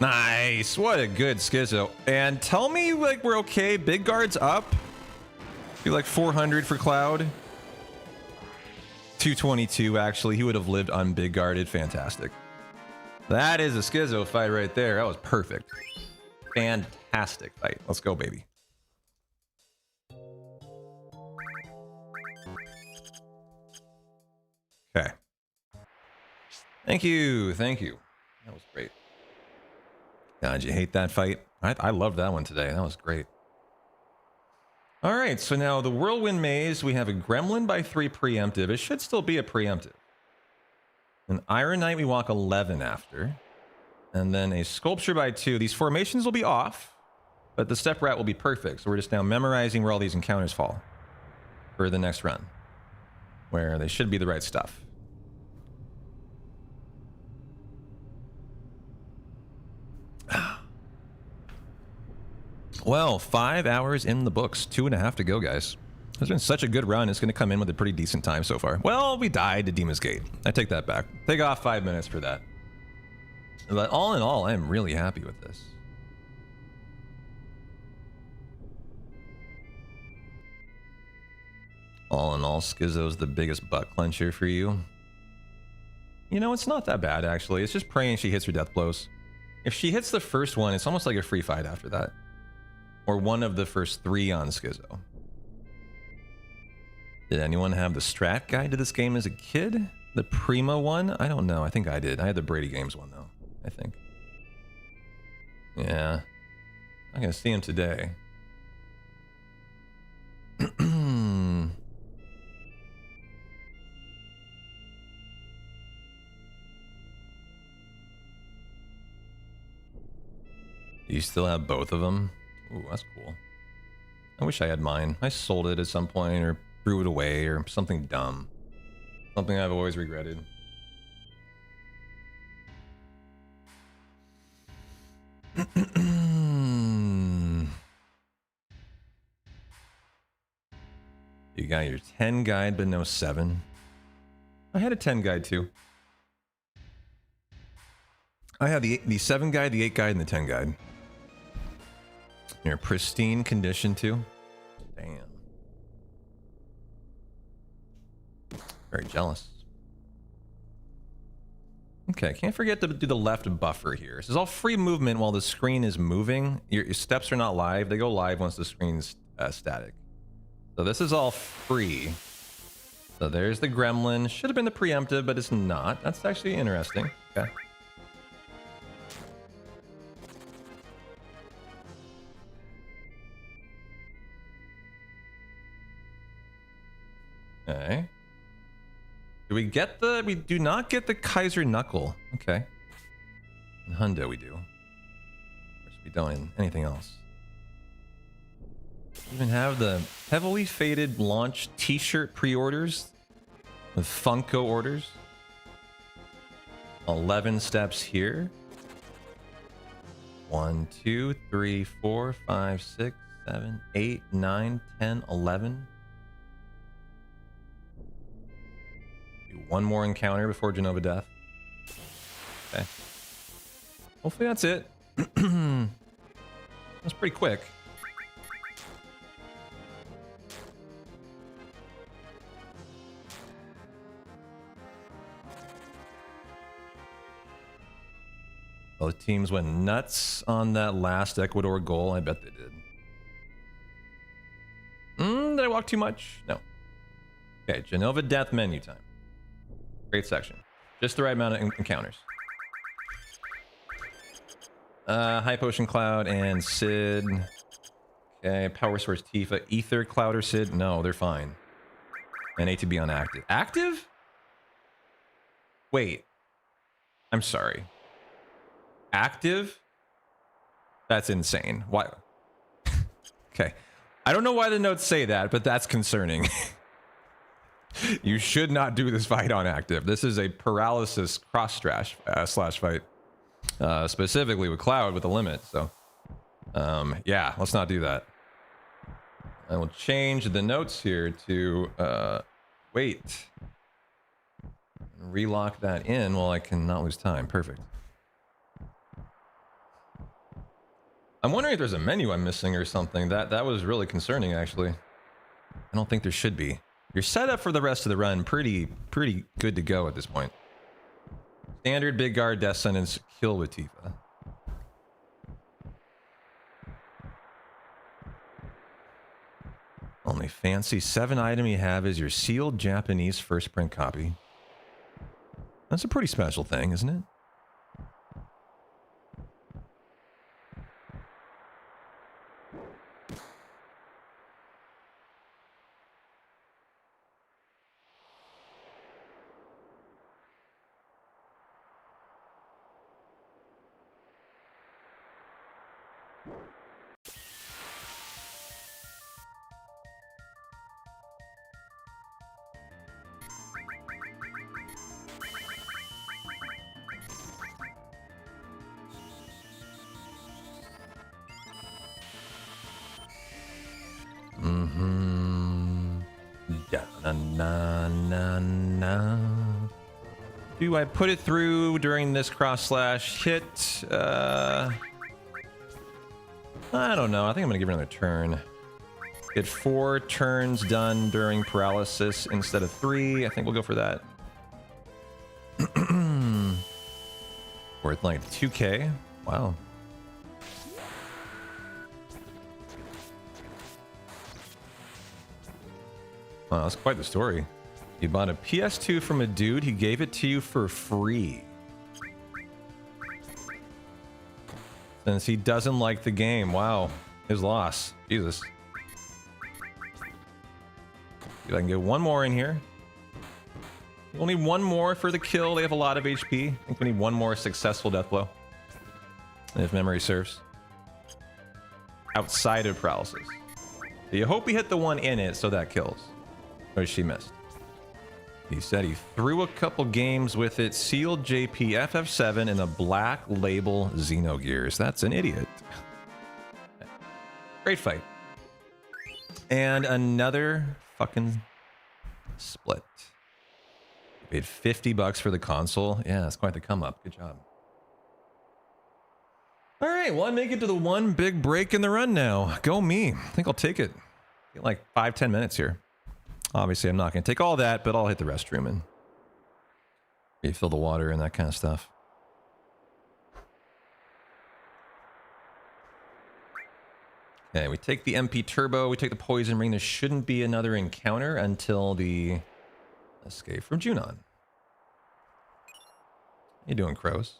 Nice. What a good Schizo. And tell me like we're okay. Big Guard's up. Be like 400 for Cloud. 222 actually. He would have lived on Big Guarded. Fantastic. That is a Schizo fight right there. That was perfect. Fantastic fight. Let's go, baby. Okay. Thank you. That was great. God, you hate that fight? I loved that one today. That was great. All right, so now the Whirlwind Maze, we have a Gremlin by 3 preemptive. It should still be a preemptive. An Iron Knight we walk 11 after. And then a Sculpture by 2. These formations will be off, but the Step Rat will be perfect. So we're just now memorizing where all these encounters fall for the next run, where they should be the right stuff. Well, 5 hours in the books. 2.5 to go, guys. It's been such a good run. It's going to come in with a pretty decent time so far. Well, we died to Demon's Gate. I take that back. Take off 5 minutes for that. But all in all, I am really happy with this. All in all, Skizzo's the biggest butt clencher for you. You know, it's not that bad, actually. It's just praying she hits her death blows. If she hits the first one, it's almost like a free fight after that. Or one of the first 3 on Skizzo. Did anyone have the strat guide to this game as a kid? The Prima one? I don't know. I think I did. I had the Brady Games one, though. I think. Yeah. I'm gonna see him today. Do you still have both of them? Ooh, that's cool. I wish I had mine. I sold it at some point or threw it away or something dumb. Something I've always regretted. You got your 10 guide but no 7. I had a 10 guide too. I had the 7 guide, the 8 guide, and the 10 guide. You're pristine condition too. Damn. Very jealous. Okay, can't forget to do the left buffer here. This is all free movement while the screen is moving. Your steps are not live. They go live once the screen's static. So this is all free. So there's the gremlin. Should have been the preemptive, but it's not. That's actually interesting. Okay. Okay. Do we get the... We do not get the Kaiser Knuckle. Okay. In Hundo we do. Of course we don't in anything else. Even have the heavily faded launch t-shirt pre-orders with Funko orders. 11 steps here. 1, 2, 3, 4, 5, 6, 7, 8, 9, 10, 11. One more encounter before Genova Death. Okay. Hopefully that's it. That's pretty quick. Both teams went nuts on that last Ecuador goal. I bet they did. Did I walk too much? No. Okay, Genova Death menu time. Great section. Just the right amount of encounters. High Potion Cloud and Sid. Okay, Power Source Tifa. Ether, Cloud, or Sid? No, they're fine. And ATB on active. Active? Wait. I'm sorry. Active? That's insane. Why? Okay. I don't know why the notes say that, but that's concerning. You should not do this fight on active. This is a paralysis cross slash fight. Specifically with Cloud with a limit. So, yeah, let's not do that. I will change the notes here to wait. Relock that in while I can not lose time. Perfect. I'm wondering if there's a menu I'm missing or something. That was really concerning, actually. I don't think there should be. You're set up for the rest of the run pretty good to go at this point. Standard, big guard, death sentence, kill with Tifa. Only fancy 7 item you have is your sealed Japanese first print copy. That's a pretty special thing, isn't it? Yeah. Na, na, na. Do I put it through during this cross/hit? I don't know. I think I'm gonna give it another turn. Get 4 turns done during paralysis instead of 3. I think we'll go for that. Worth like 2k. Wow. Wow, that's quite the story. You bought a PS2 from a dude, he gave it to you for free. Since he doesn't like the game. Wow. His loss. Jesus. See if I can get one more in here. We'll need one more for the kill. They have a lot of HP. I think we need one more successful death blow. If memory serves. Outside of paralysis. So you hope he hit the one in it so that kills. Or she missed. He said he threw a couple games with it, sealed JP FF7 and a black label Xenogears. That's an idiot. Great fight. And another fucking split. Paid $50 for the console. Yeah, that's quite the come up. Good job. All right, well, I make it to the one big break in the run now. Go me. I think I'll take it. Get like 5-10 minutes here. Obviously, I'm not going to take all that, but I'll hit the restroom and refill the water and that kind of stuff. Okay, we take the MP Turbo, we take the Poison Ring. There shouldn't be another encounter until the escape from Junon. How you doing, crows?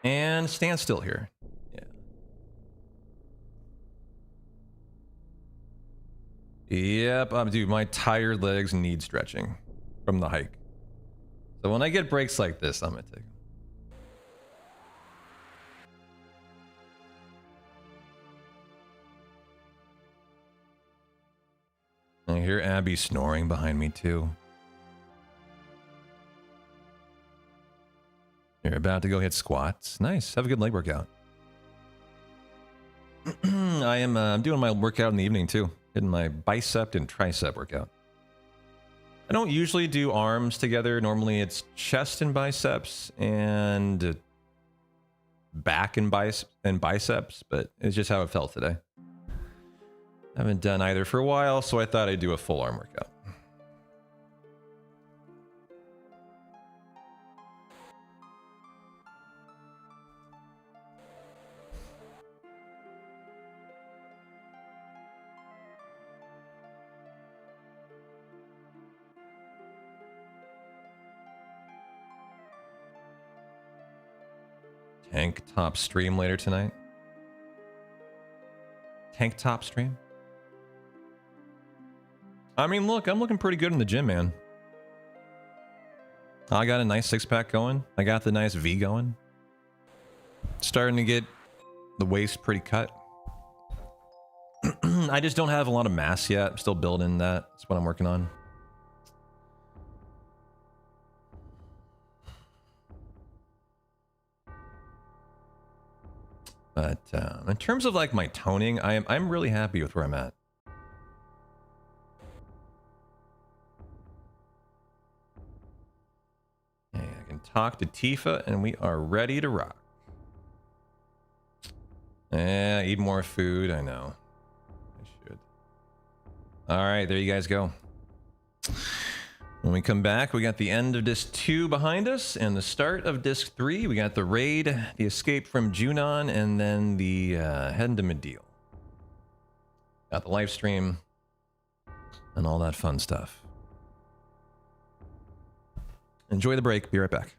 And stand still here. Yep, dude, my tired legs need stretching from the hike. So when I get breaks like this, I'm gonna take them. I hear Abby snoring behind me too. You're about to go hit squats. Nice, have a good leg workout. I'm doing my workout in the evening too. Hitting my bicep and tricep workout. I don't usually do arms together. Normally it's chest and biceps and back and biceps, but it's just how it felt today. I haven't done either for a while, so I thought I'd do a full arm workout. Tank top stream later tonight. Tank top stream? I mean, look, I'm looking pretty good in the gym, man. I got a nice six-pack going. I got the nice V going. Starting to get the waist pretty cut. I just don't have a lot of mass yet. I'm still building that. That's what I'm working on. But in terms of like my toning, I'm really happy with where I'm at. Okay, I can talk to Tifa and we are ready to rock. Eat more food, I know. I should. Alright, there you guys go. When we come back, we got the end of Disc 2 behind us and the start of Disc 3. We got the raid, the escape from Junon, and then the heading to Mideel. Got the live stream and all that fun stuff. Enjoy the break. Be right back.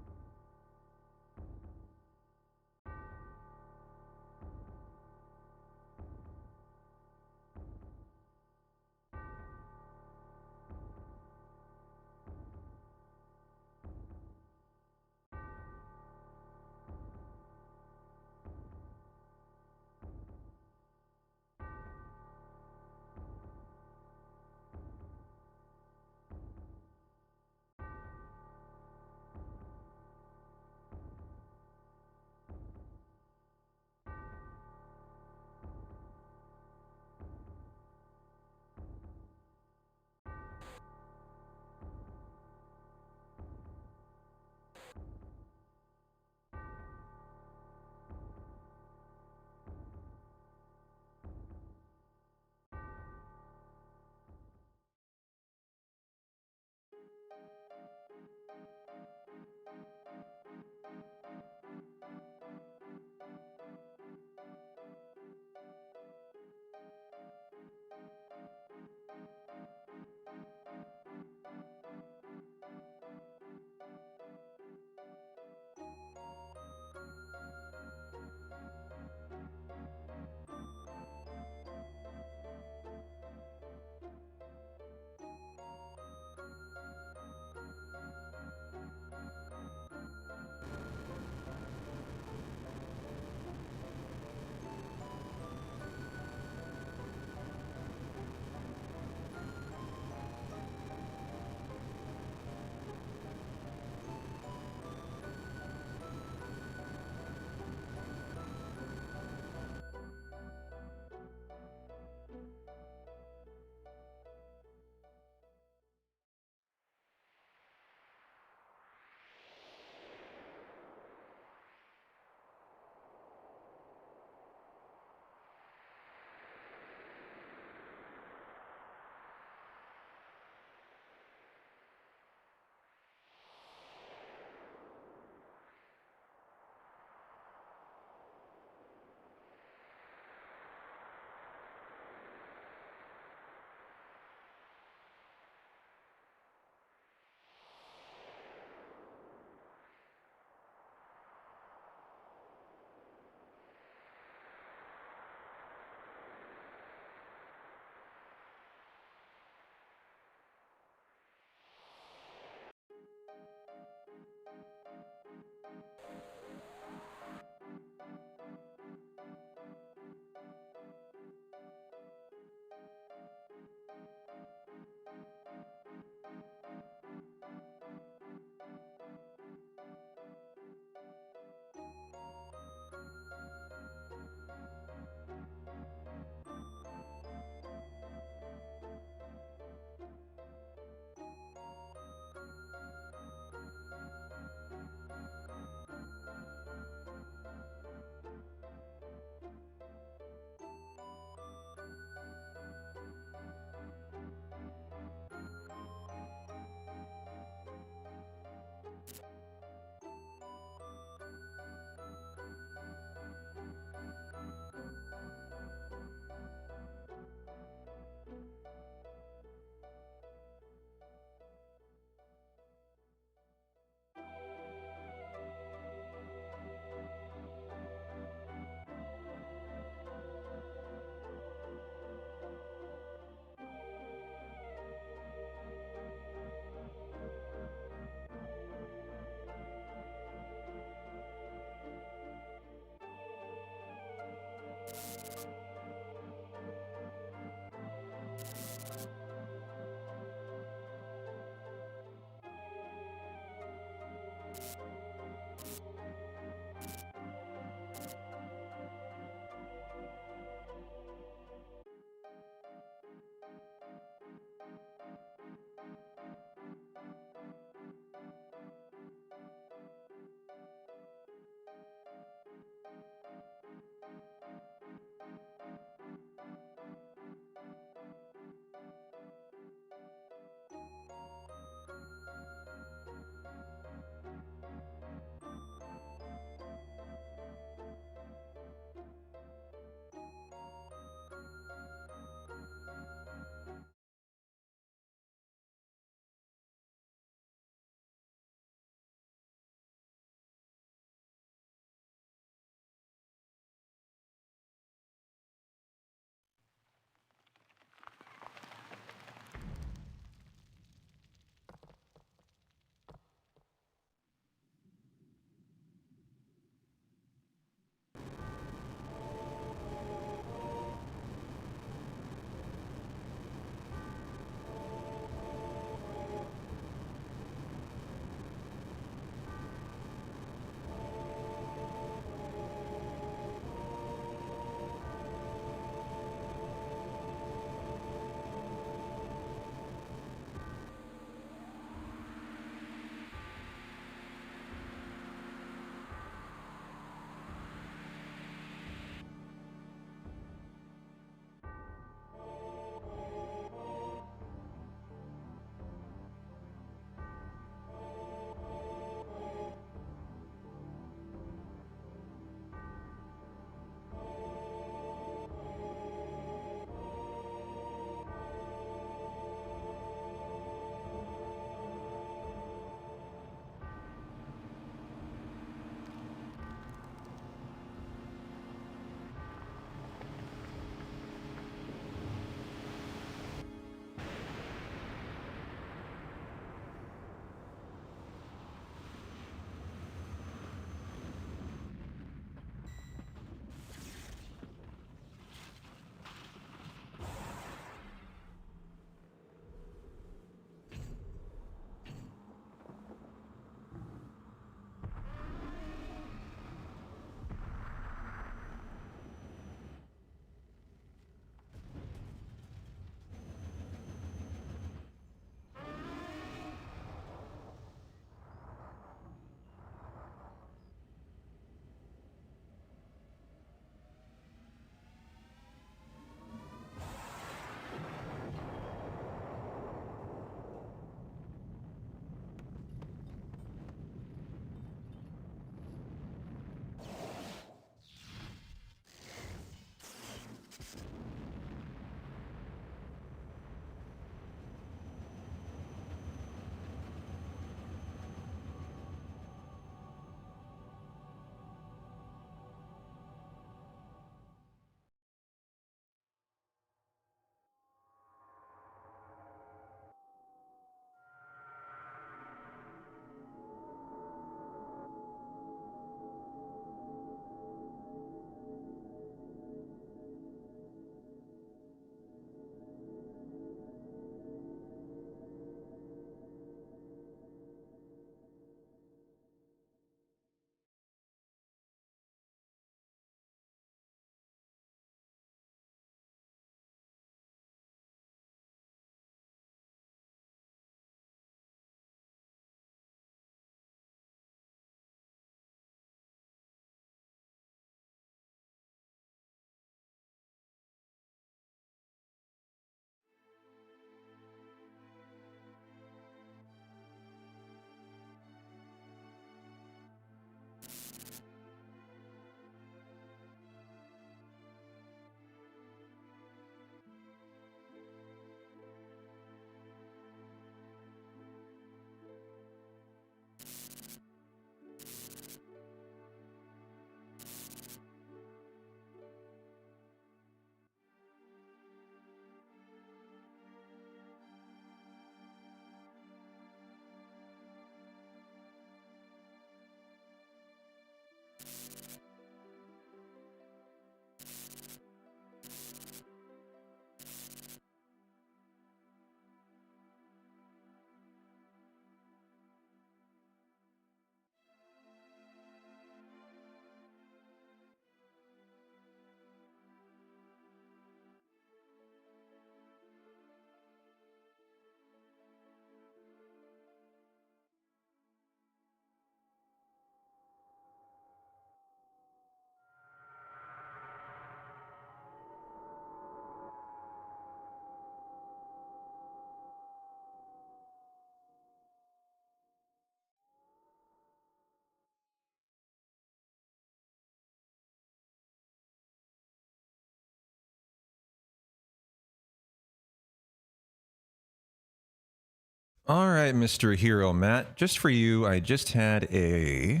All right, Mr. Hero Matt, just for you, I just had a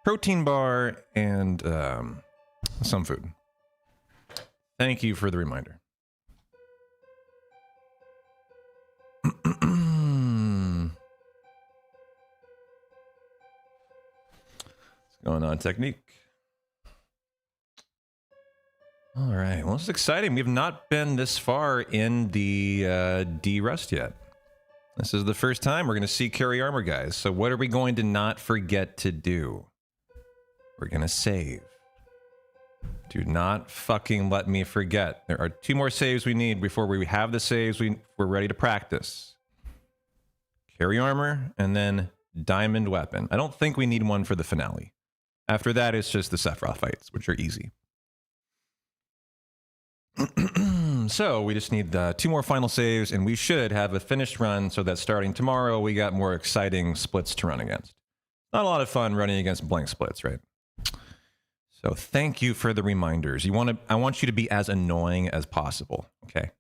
protein bar and some food. Thank you for the reminder. What's going on, Technique? All right, well, it's exciting. We've not been this far in the D-Rust yet. This is the first time we're going to see carry armor, guys. So what are we going to not forget to do? We're going to save. Do not fucking let me forget. There are 2 more saves we need before we have the saves we're ready to practice. Carry armor, and then diamond weapon. I don't think we need one for the finale. After that, it's just the Sephiroth fights, which are easy. So we just need 2 more final saves, and we should have a finished run so that starting tomorrow, we got more exciting splits to run against. Not a lot of fun running against blank splits, right? So thank you for the reminders. I want you to be as annoying as possible, okay?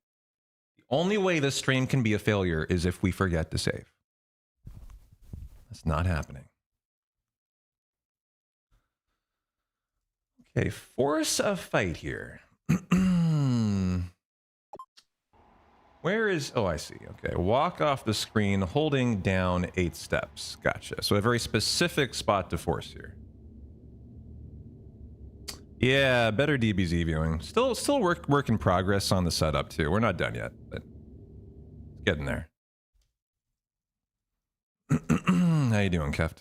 The only way this stream can be a failure is if we forget to save. That's not happening. Okay, force a fight here. Where is... Oh, I see. Okay, walk off the screen holding down 8 steps. Gotcha. So a very specific spot to force here. Yeah, better DBZ viewing. Still work in progress on the setup too. We're not done yet, but it's getting there. How you doing, Keft?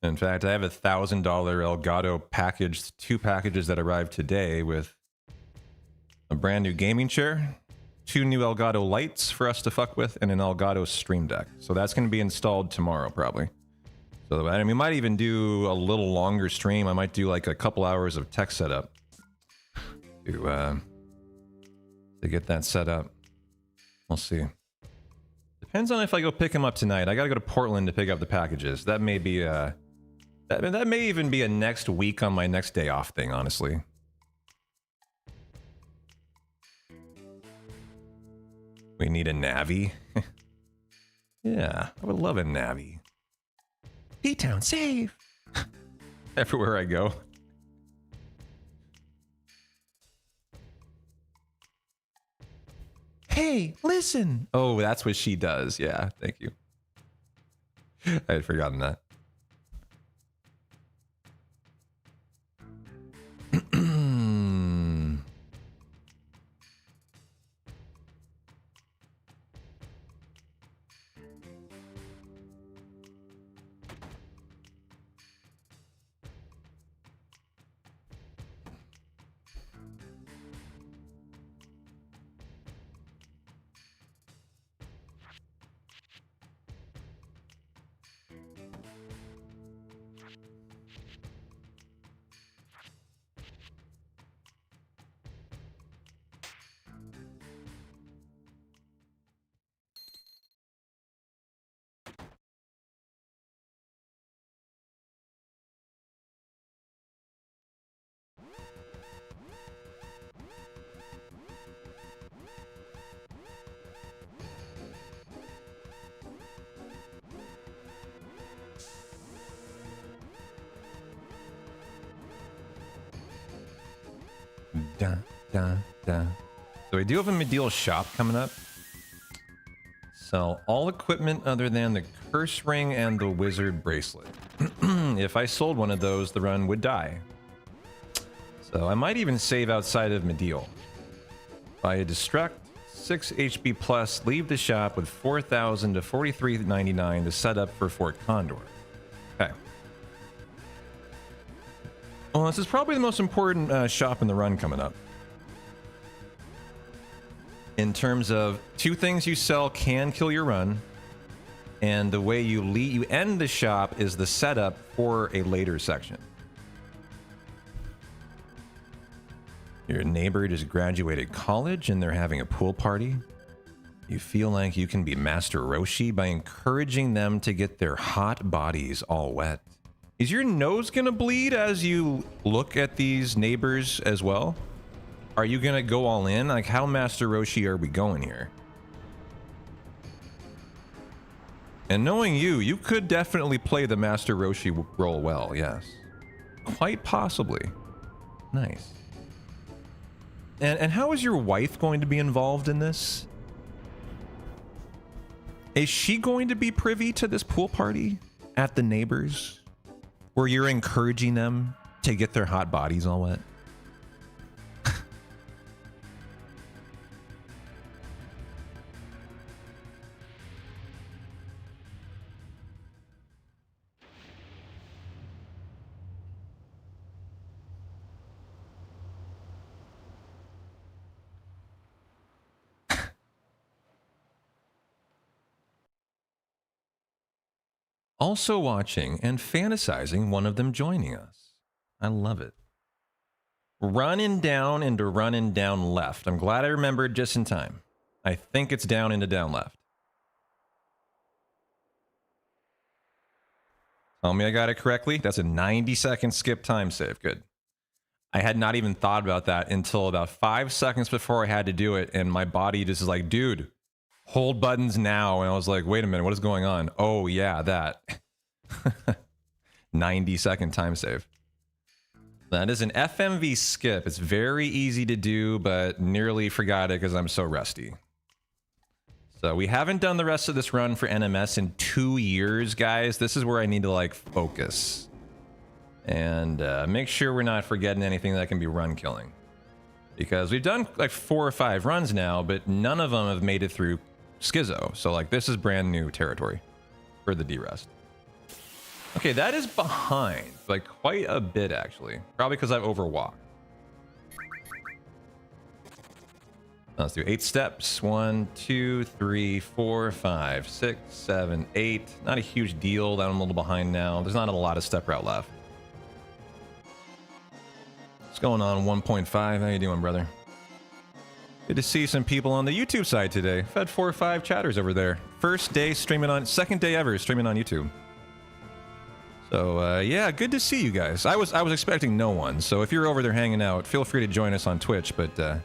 In fact, I have a $1,000 Elgato package, 2 packages that arrived today with a brand new gaming chair, 2 new Elgato lights for us to fuck with, and an Elgato Stream Deck. So that's going to be installed tomorrow, probably. So I mean, we might even do a little longer stream. I might do like a couple hours of tech setup to get that set up. We'll see. Depends on if I go pick them up tonight. I got to go to Portland to pick up the packages. That may be that may even be a next week on my next day off thing, honestly. We need a Navi. Yeah, I would love a Navi. P-Town, save! Everywhere I go. Hey, listen! Oh, that's what she does. Yeah, thank you. I had forgotten that. So we do have a Medial shop coming up. Sell all equipment other than the curse ring and the wizard bracelet. If I sold one of those, the run would die. So I might even save outside of Medial. Buy a destruct, 6 HP plus, leave the shop with 4,000 to 43.99 to set up for Fort Condor. Okay. Well, this is probably the most important shop in the run coming up. In terms of 2 things you sell can kill your run, and the way you end the shop is the setup for a later section. Your neighbor just graduated college and they're having a pool party. You feel like you can be Master Roshi by encouraging them to get their hot bodies all wet. Is your nose gonna bleed as you look at these neighbors as well? Are you gonna go all in? Like, how Master Roshi are we going here? And knowing you, you could definitely play the Master Roshi role well, yes. Quite possibly. Nice. And how is your wife going to be involved in this? Is she going to be privy to this pool party at the neighbors? Where you're encouraging them to get their hot bodies all wet? Also watching and fantasizing one of them joining us. I love it. Running down into running down left. I'm glad I remembered just in time. I think it's down into down left. Tell me I got it correctly. That's a 90-second skip time save. Good. I had not even thought about that until about 5 seconds before I had to do it, and my body just is like, dude, hold buttons now. And I was like, wait a minute, what is going on? Oh, yeah, that. 90-second time save. That is an FMV skip. It's very easy to do, but nearly forgot it because I'm so rusty. So we haven't done the rest of this run for NMS in 2 years, guys. This is where I need to, like, focus. And make sure we're not forgetting anything that can be run killing. Because we've done, like, 4 or 5 runs now, but none of them have made it through Schizo. So, like, this is brand new territory for the D-Rest. Okay, that is behind, like, quite a bit, actually. Probably because I've overwalked. Let's do 8 steps. 1, 2, 3, 4, 5, 6, 7, 8. Not a huge deal that I'm a little behind now. There's not a lot of step route left. What's going on, 1.5? How you doing, brother? Good to see some people on the YouTube side today. I've had 4 or 5 chatters over there. First day streaming on, second day ever streaming on YouTube. So yeah, good to see you guys. I was expecting no one. So if you're over there hanging out, feel free to join us on Twitch. But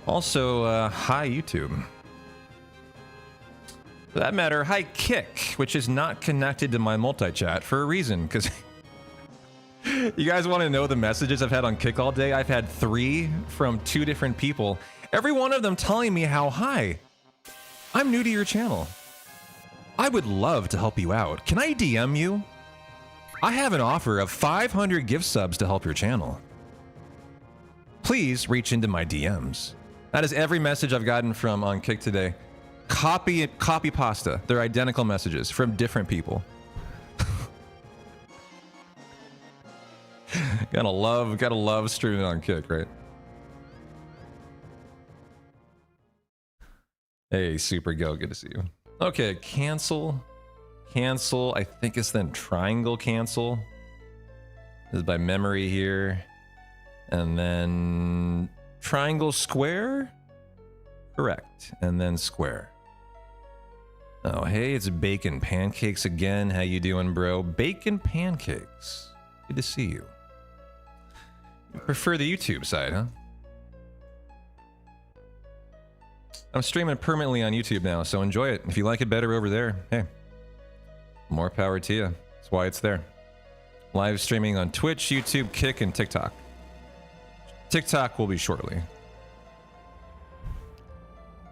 also, hi YouTube. For that matter, hi Kick, which is not connected to my multi-chat for a reason. Because you guys want to know the messages I've had on Kick all day? I've had 3 from 2 different people. Every one of them telling me how, hi, I'm new to your channel. I would love to help you out. Can I DM you? I have an offer of 500 gift subs to help your channel. Please reach into my DMs. That is every message I've gotten from on Kick today. Copy pasta. They're identical messages from different people. gotta love streaming on Kick, right? Hey, Super Go, good to see you. Okay, cancel. Cancel. I think it's then triangle cancel. This is by memory here. And then triangle square? Correct. And then square. Oh, hey, it's Bacon Pancakes again. How you doing, bro? Bacon Pancakes. Good to see you. You prefer the YouTube side, huh? I'm streaming permanently on YouTube now, so enjoy it. If you like it better over there, hey, more power to you. That's why it's there. Live streaming on Twitch, YouTube, Kick, and TikTok. TikTok will be shortly.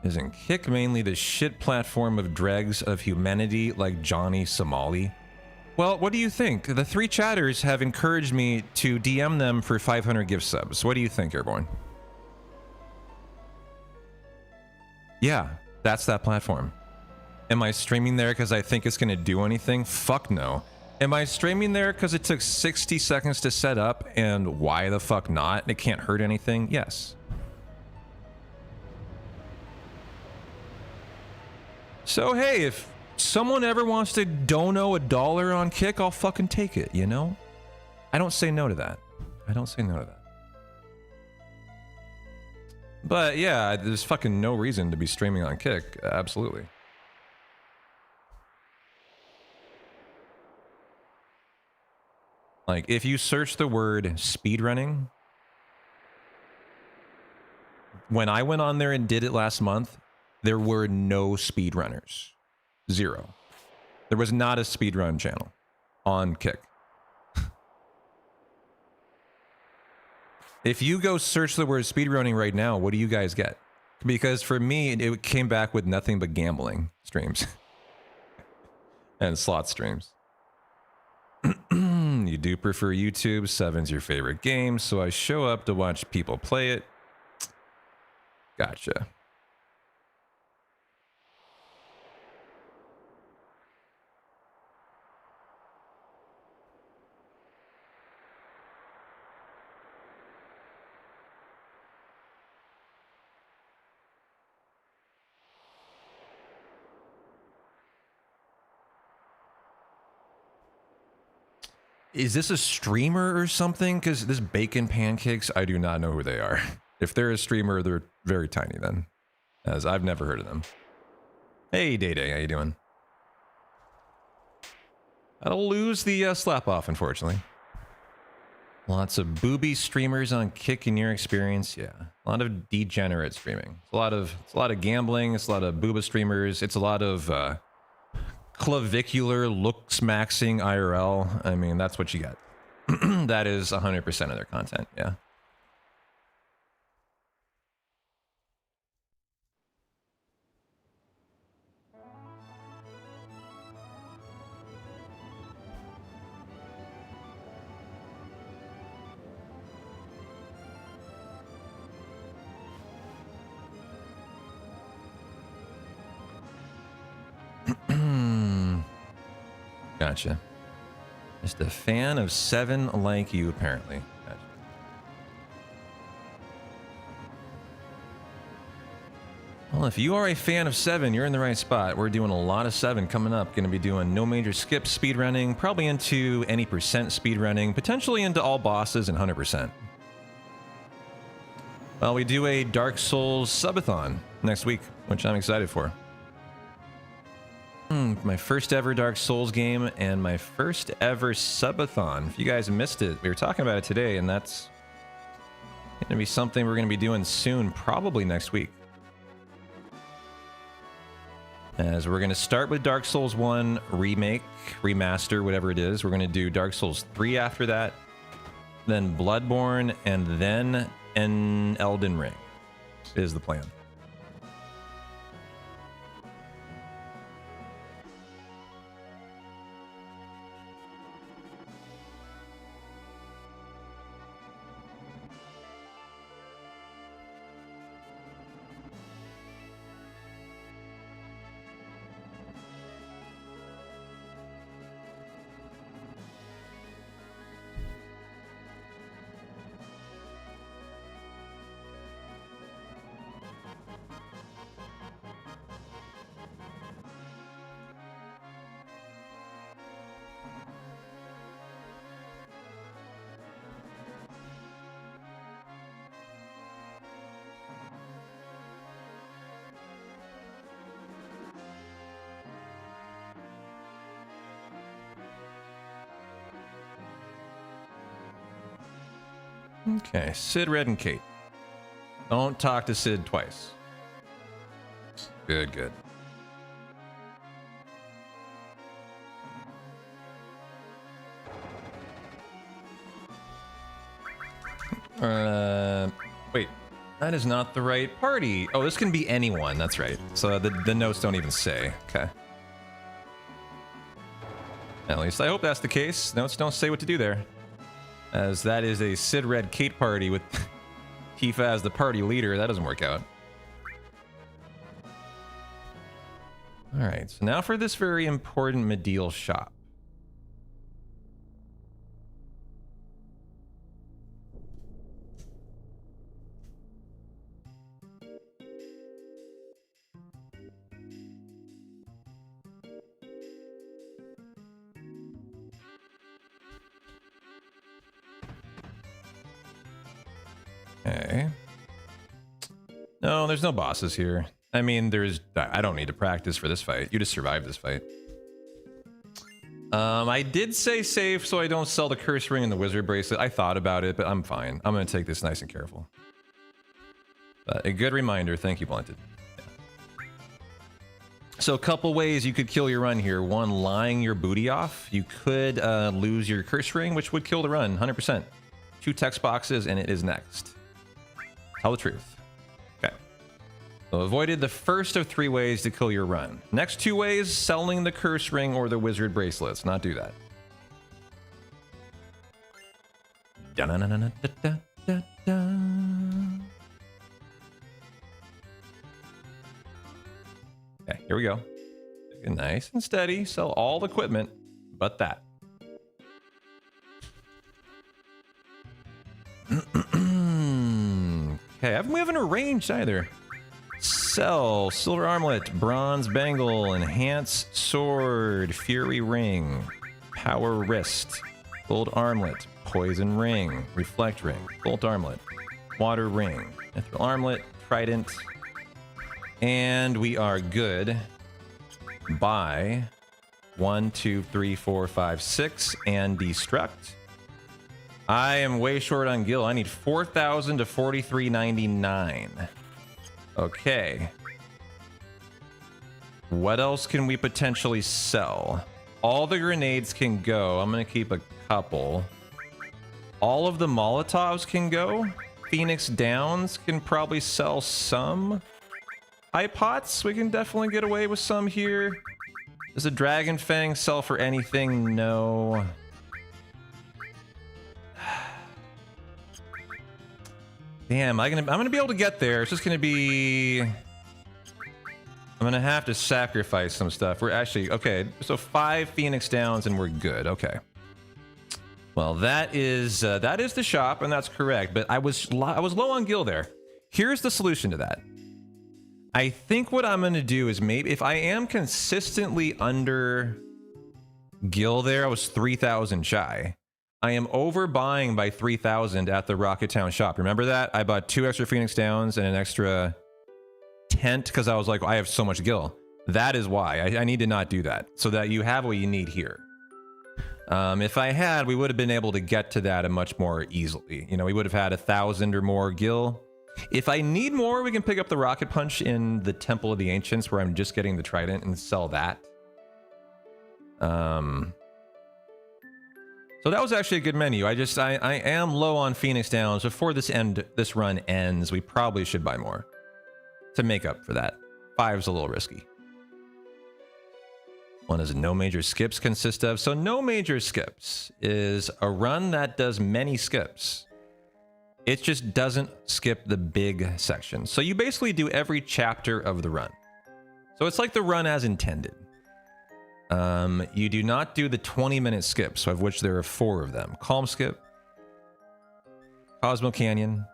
Isn't Kick mainly the shit platform of dregs of humanity like Johnny Somali? Well, what do you think? The 3 chatters have encouraged me to DM them for 500 gift subs. What do you think, Airborne? Yeah, that's that platform. Am I streaming there because I think it's going to do anything? Fuck no. Am I streaming there because it took 60 seconds to set up and why the fuck not? It can't hurt anything? Yes. So hey, if someone ever wants to dono $1 on Kick, I'll fucking take it, you know? I don't say no to that. I don't say no to that. But yeah, there's fucking no reason to be streaming on Kick. Absolutely. Like, if you search the word speedrunning, when I went on there and did it last month, there were no speedrunners. 0. There was not a speedrun channel on Kick. If you go search the word speedrunning right now, what do you guys get? Because for me, it came back with nothing but gambling streams and slot streams. You do prefer YouTube. 7's your favorite game, so I show up to watch people play it. Gotcha. Is this a streamer or something? Because this Bacon Pancakes, I do not know who they are. If they're a streamer, they're very tiny then, as I've never heard of them. Hey, Day Day, how you doing? I'll lose the slap off, unfortunately. Lots of booby streamers on Kick in your experience, yeah. A lot of degenerate streaming. It's a lot of gambling. It's a lot of booba streamers. It's a lot of clavicular looks maxing IRL. I mean, that's what you get. That is 100% of their content, yeah. Gotcha. Just a fan of 7 like you, apparently. Gotcha. Well, if you are a fan of 7, you're in the right spot. We're doing a lot of 7 coming up. Going to be doing no major skips speedrunning, probably into any percent speedrunning, potentially into all bosses and 100%. Well, we do a Dark Souls subathon next week, which I'm excited for. My first ever Dark Souls game and my first ever subathon. If you guys missed it, we were talking about it today, and that's going to be something we're going to be doing soon, probably next week. As we're going to start with Dark Souls 1 remake, remaster, whatever it is. We're going to do Dark Souls 3 after that, then Bloodborne, and then an Elden Ring is the plan. Okay, Sid, Red, and Kate. Don't talk to Sid twice. Good, good. Wait, that is not the right party. Oh, this can be anyone, that's right. So the notes don't even say, okay. At least I hope that's the case. Notes don't say what to do there. As that is a Sid, Red, Kate party with Tifa as the party leader. That doesn't work out. Alright, so now for this very important Medial shop. Okay. No, there's no bosses here. I mean, I don't need to practice for this fight. You just survived this fight. I did say safe so I don't sell the curse ring and the wizard bracelet. I thought about it, but I'm fine. I'm gonna take this nice and careful. But a good reminder. Thank you, Blunted. Yeah. So a couple ways you could kill your run here. One, lying your booty off. You could lose your curse ring, which would kill the run, 100%. 2 text boxes, and it is next. Tell the truth. Okay. So avoided the first of 3 ways to kill your run. Next 2 ways, selling the curse ring or the wizard bracelets. Not do that. Okay, here we go. Nice and steady. Sell all the equipment, but that. Okay, we haven't arranged either. Sell silver armlet, bronze bangle, enhance sword, fury ring, power wrist, gold armlet, poison ring, reflect ring, gold armlet, water ring, mithril armlet, trident, and we are good by 1, 2, 3, 4, 5, 6 and destruct. I am way short on gil. I need 4,000 to 43.99. Okay. What else can we potentially sell? All the grenades can go. I'm gonna keep a couple. All of the Molotovs can go. Phoenix Downs can probably sell some. High pots, we can definitely get away with some here. Does a Dragon Fang sell for anything? No. Damn, I'm gonna be able to get there. It's just gonna be... I'm gonna have to sacrifice some stuff. We're actually... Okay, so 5 Phoenix Downs and we're good. Okay. Well, that is the shop, and that's correct. But I was low on gil there. Here's the solution to that. I think what I'm gonna do is maybe... If I am consistently under gil there, I was 3,000 shy. I am overbuying by 3,000 at the Rocket Town shop. Remember that? I bought 2 extra Phoenix Downs and an extra tent because I was like, I have so much gil. That is why. I need to not do that so that you have what you need here. If I had, we would have been able to get to that much more easily. You know, we would have had 1,000 or more gil. If I need more, we can pick up the Rocket Punch in the Temple of the Ancients where I'm just getting the Trident and sell that. So that was actually a good menu. I am low on Phoenix Downs. Before this run ends, we probably should buy more to make up for that. 5's a little risky. One is no major skips consist of. So no major skips is a run that does many skips. It just doesn't skip the big sections. So you basically do every chapter of the run. So it's like the run as intended. You do not do the 20-minute skips, of which there are 4 of them. Calm Skip, Cosmo Canyon,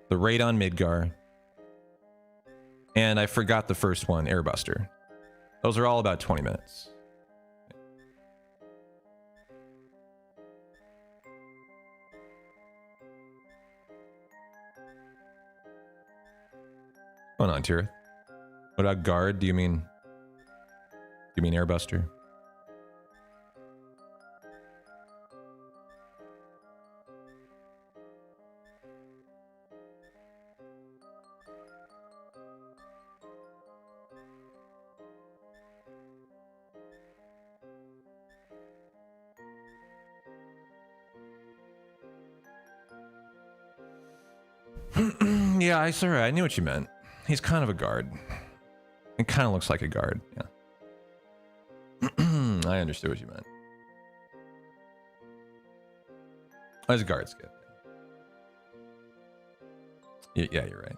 the Raid on Midgar, and I forgot the first one, Airbuster. Those are all about 20 minutes. What's going on, Tira? What about guard? Do you mean Airbuster? Yeah, I knew what you meant. He's kind of a guard. It kind of looks like a guard, yeah. I understood what you meant. As a guard skip. Yeah, you're right.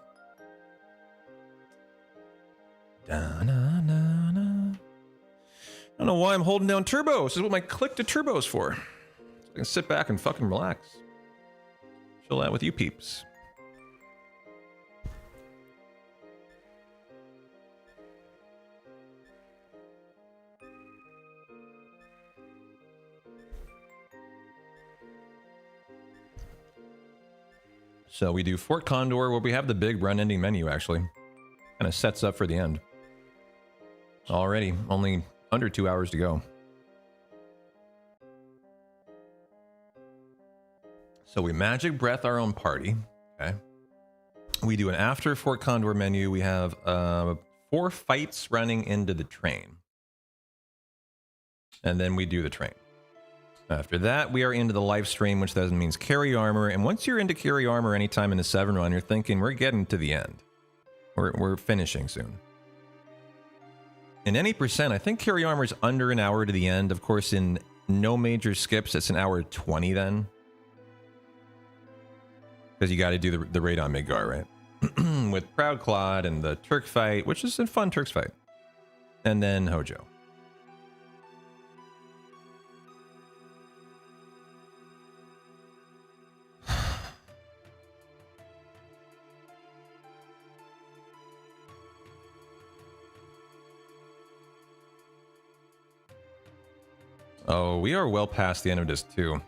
I don't know why I'm holding down turbos. This is what my click to turbos for. So I can sit back and fucking relax. Chill out with you peeps. So we do Fort Condor, where we have the big run-ending menu, actually. Kind of sets up for the end. Already, only under 2 hours to go. So we magic breath our own party. Okay. We do an after Fort Condor menu. We have 4 fights running into the train. And then we do the train. After that, we are into the live stream, which doesn't means carry armor. And once you're into carry armor anytime in the 7 run, you're thinking we're getting to the end. We're finishing soon. In any percent, I think carry armor is under an hour to the end. Of course, in no major skips, it's an hour 20 then. Because you got to do the raid on Midgar, right? With Proud Claude and the Turk fight, which is a fun Turks fight. And then Hojo. Oh, we are well past the end of Disc 2.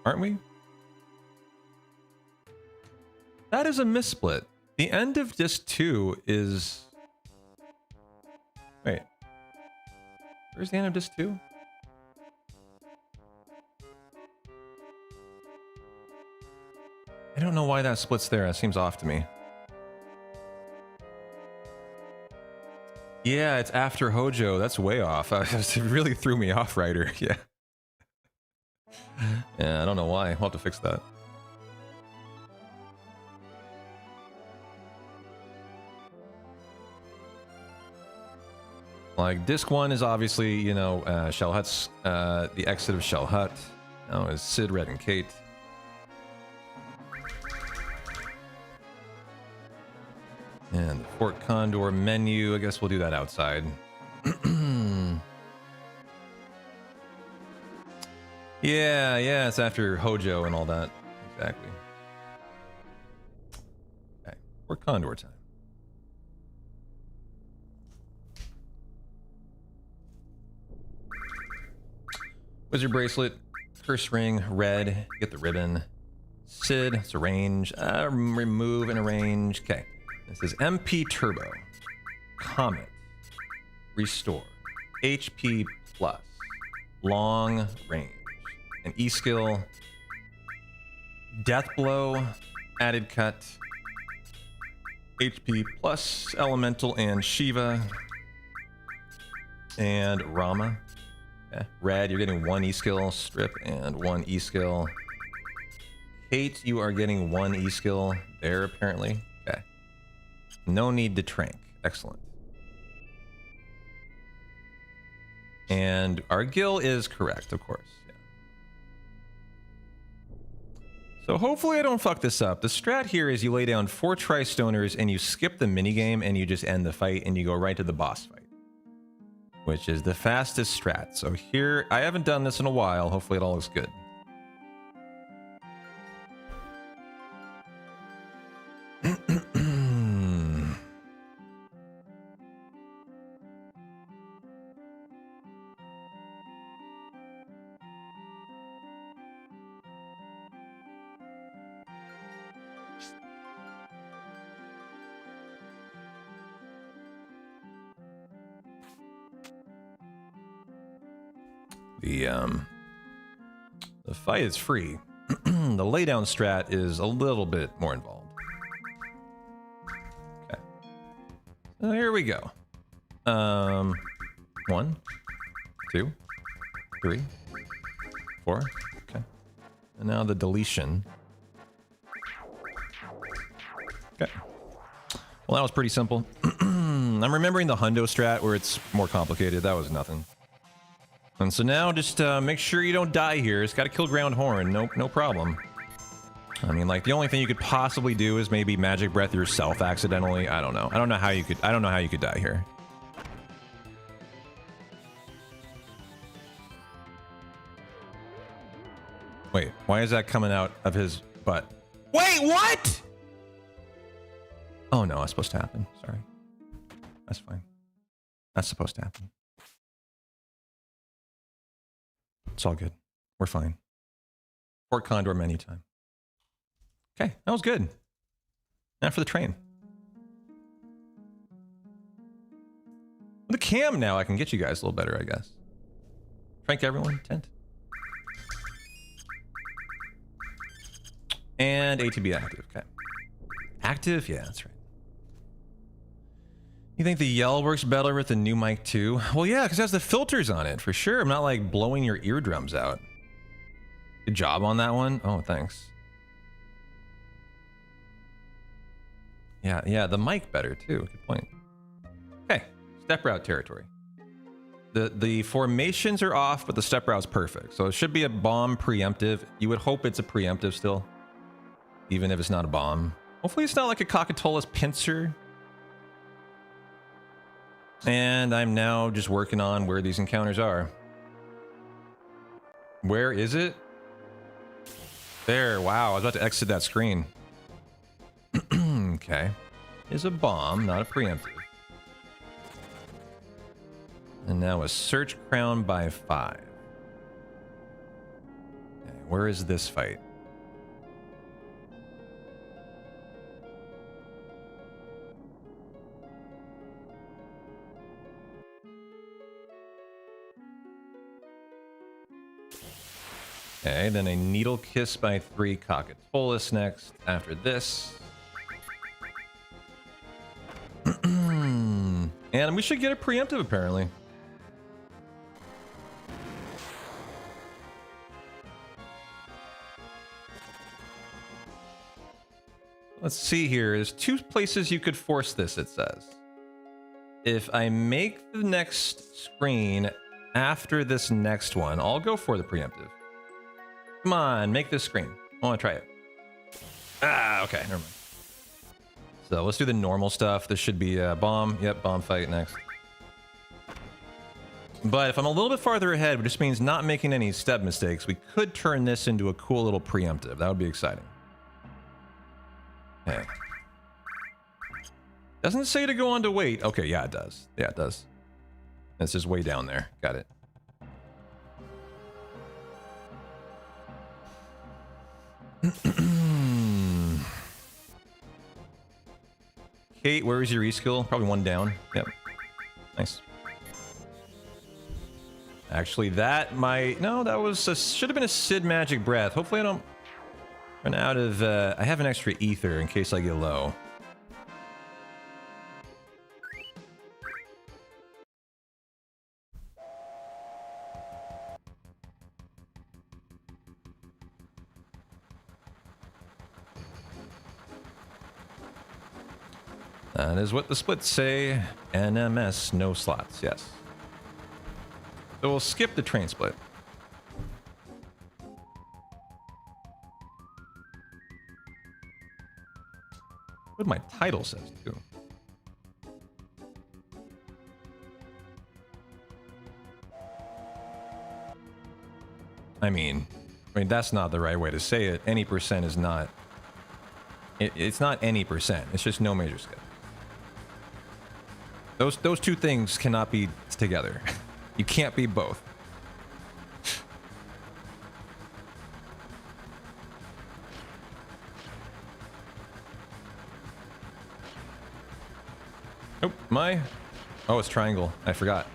Aren't we? That is a missplit. The end of Disc 2 is... Wait. Where's the end of Disc 2? I don't know why that splits there. That seems off to me. Yeah, it's after Hojo. That's way off. It really threw me off, Ryder. Yeah. Yeah, I don't know why. We'll have to fix that. Like, Disc 1 is obviously, you know, Shell Hut's, the exit of Shell Hut. Now is Sid, Red, and Kate. And the Fort Condor menu, I guess we'll do that outside. Yeah, it's after Hojo and all that. Exactly. Okay, Fort Condor time. Wizard Bracelet, Curse Ring, Red, get the ribbon. Sid, it's arrange, remove and arrange. Okay. This is MP Turbo, Comet, Restore, HP Plus, Long Range, an E-Skill, Death Blow, Added Cut, HP Plus, Elemental, and Shiva, and Rama. Okay. Red, you're getting 1 E-Skill, Strip, and 1 E-Skill. Kate, you are getting 1 E-Skill there, apparently. Okay. No need to trank. Excellent. And our Gil is correct, of course. Yeah. So hopefully I don't fuck this up. The strat here is you lay down 4 Tri-Stoners and you skip the minigame and you just end the fight and you go right to the boss fight, which is the fastest strat. So here, I haven't done this in a while. Hopefully it all looks good. The fight is free. The laydown strat is a little bit more involved. Okay. So here we go. 1, 2, 3, 4. Okay. And now the deletion. Okay. Well, that was pretty simple. I'm remembering the Hundo strat where it's more complicated. That was nothing. And so now just make sure you don't die here. It's got to kill Ground Horn. Nope, no problem. I mean, like, the only thing you could possibly do is maybe magic breath yourself accidentally. I don't know. I don't know how you could die here. Wait, why is that coming out of his butt? Wait, what? Oh no, that's supposed to happen. Sorry. That's fine. That's supposed to happen. It's all good. We're fine. Fort Condor menu time. Okay, that was good. Now for the train. With the cam now, I can get you guys a little better, I guess. Frank everyone, tent. And ATB active. Okay. Active? Yeah, that's right. You think the yell works better with the new mic too? Well, yeah, because it has the filters on it, for sure. I'm not like blowing your eardrums out. Good job on that one. Oh, thanks. Yeah, the mic better too. Good point. Okay, step route territory. The formations are off, but the step route's perfect. So it should be a bomb preemptive. You would hope it's a preemptive still, even if it's not a bomb. Hopefully it's not like a Coca-Cola's pincer. And I'm now just working on where these encounters are. Where is it? There, wow, I was about to exit that screen. Okay. Is a bomb, not a preemptive. And now a search crown by 5. Okay, where is this fight? Okay, then a needle kiss by 3 Cockatolus next after this. And we should get a preemptive apparently. Let's see here. There's 2 places you could force this, it says. If I make the next screen after this next one, I'll go for the preemptive. Come on, make this screen. I want to try it. Ah, okay, never mind. So let's do the normal stuff. This should be a bomb. Yep, bomb fight next. But if I'm a little bit farther ahead, which just means not making any step mistakes, we could turn this into a cool little preemptive. That would be exciting. Okay. Doesn't say to go on to wait. Okay, yeah, it does. Yeah, it does. This is way down there. Got it. Kate, where is your E-skill? Probably 1 down. Yep. Nice. Actually, that might... No, that was... should have been a Sid Magic Breath. Hopefully I don't run out of... I have an extra ether in case I get low. That is what the splits say. NMS, no slots, yes. So we'll skip the train split. What my title says, too. I mean, that's not the right way to say it. Any percent is not... It's not any percent. It's just no major skip. Those 2 things cannot be together. You can't be both. Oh, oh, it's triangle. I forgot.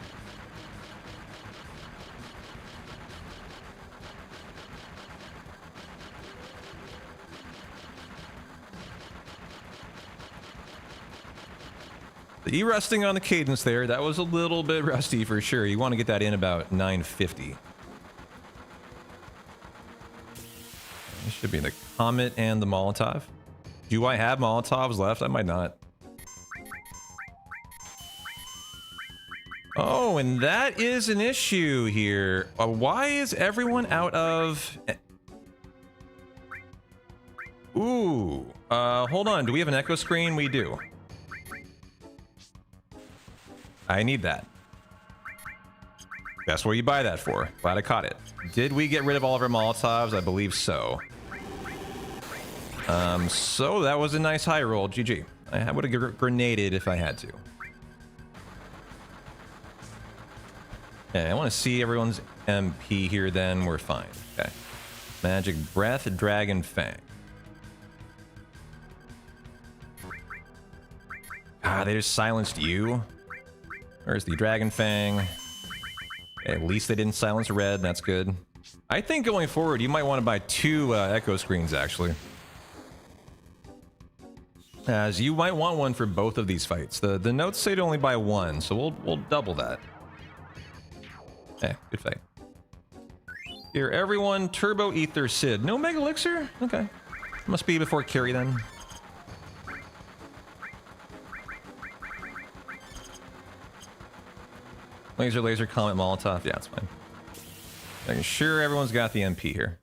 The E-resting on the cadence there, that was a little bit rusty for sure. You want to get that in about 950. This should be the Comet and the Molotov. Do I have Molotovs left? I might not. Oh, and that is an issue here. Why is everyone out of... Ooh. Hold on. Do we have an echo screen? We do. I need that. That's what you buy that for. Glad I caught it. Did we get rid of all of our Molotovs? I believe so. So that was a nice high roll. GG. I would have grenaded if I had to. Okay, I want to see everyone's MP here then. We're fine. Okay. Magic Breath, Dragon Fang. Ah, they just silenced you. Where's the Dragon Fang? Okay, at least they didn't silence Red. That's good. I think going forward, you might want to buy 2 echo screens, actually. as you might want one for both of these fights. The notes say to only buy one, so we'll double that. Hey, good fight. Here, everyone, Turbo Ether Sid. No Mega Elixir? Okay. Must be before carry then. Laser, Comet, Molotov. Yeah, it's fine. Making sure everyone's got the MP here.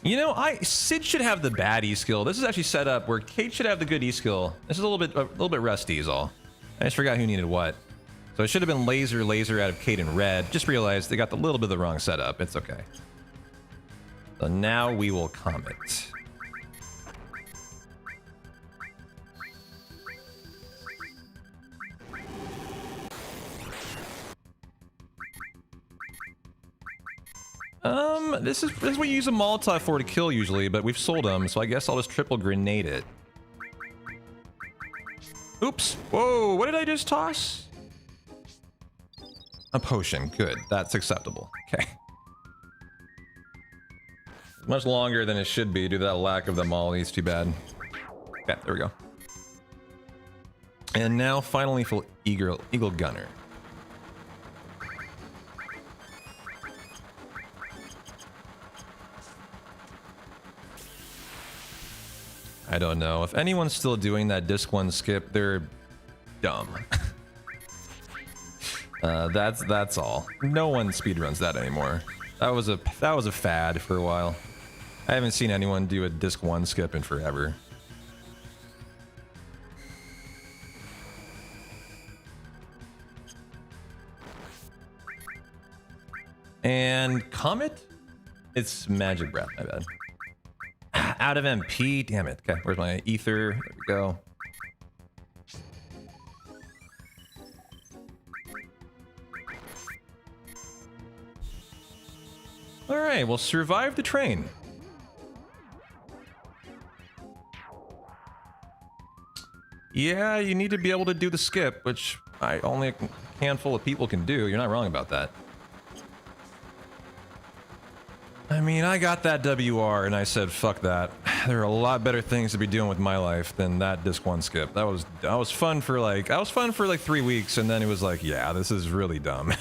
You know, Sid should have the bad E skill. This is actually set up where Kate should have the good E skill. This is a little bit rusty is all. I just forgot who needed what. So it should have been laser out of Kate and red. Just realized they got a little bit of the wrong setup. It's okay. So now we will Comet. This is what you use a Molotov for to kill usually, but we've sold them, so I guess I'll just triple grenade it. Oops. Whoa, what did I just toss? A potion. Good. That's acceptable. Okay. Much longer than it should be due to that lack of the mollies. Too bad. Okay, there we go. And now finally for Eagle Gunner. I don't know. If anyone's still doing that disc 1 skip, they're dumb. That's all. No one speedruns that anymore. That was a fad for a while. I haven't seen anyone do a disc 1 skip in forever. And Comet? It's Magic Breath, my bad. Out of MP, damn it. Okay, where's my ether? There we go. All right, we'll survive the train. Yeah, you need to be able to do the skip, which only a handful of people can do. You're not wrong about that. I mean, I got that WR and I said, fuck that. There are a lot better things to be doing with my life than that disc 1 skip. That was fun for like 3 weeks, and then it was like, yeah, this is really dumb.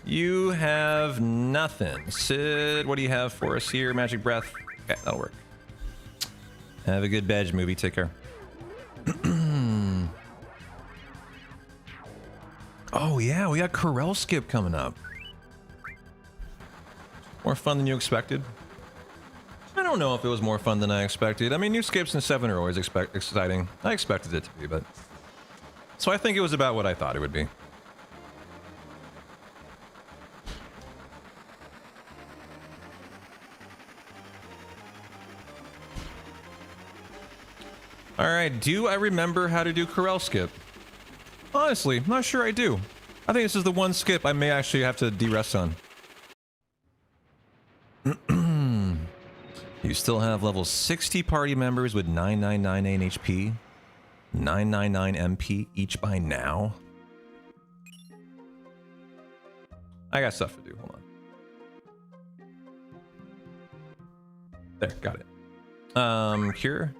You have nothing. Sid, what do you have for us here? Magic Breath. Okay, that'll work. Have a good badge movie. Take care. Oh yeah, we got Corel skip coming up. More fun than you expected? I don't know if it was more fun than I expected. I mean, new skips in 7 are always exciting. I expected it to be, but... So I think it was about what I thought it would be. Alright, do I remember how to do Corel skip? Honestly, I'm not sure I do. I think this is the one skip I may actually have to de-rest on. You still have level 60 party members with 999 HP, 999 MP each by now. I got stuff to do, hold on. There, got it. Cure.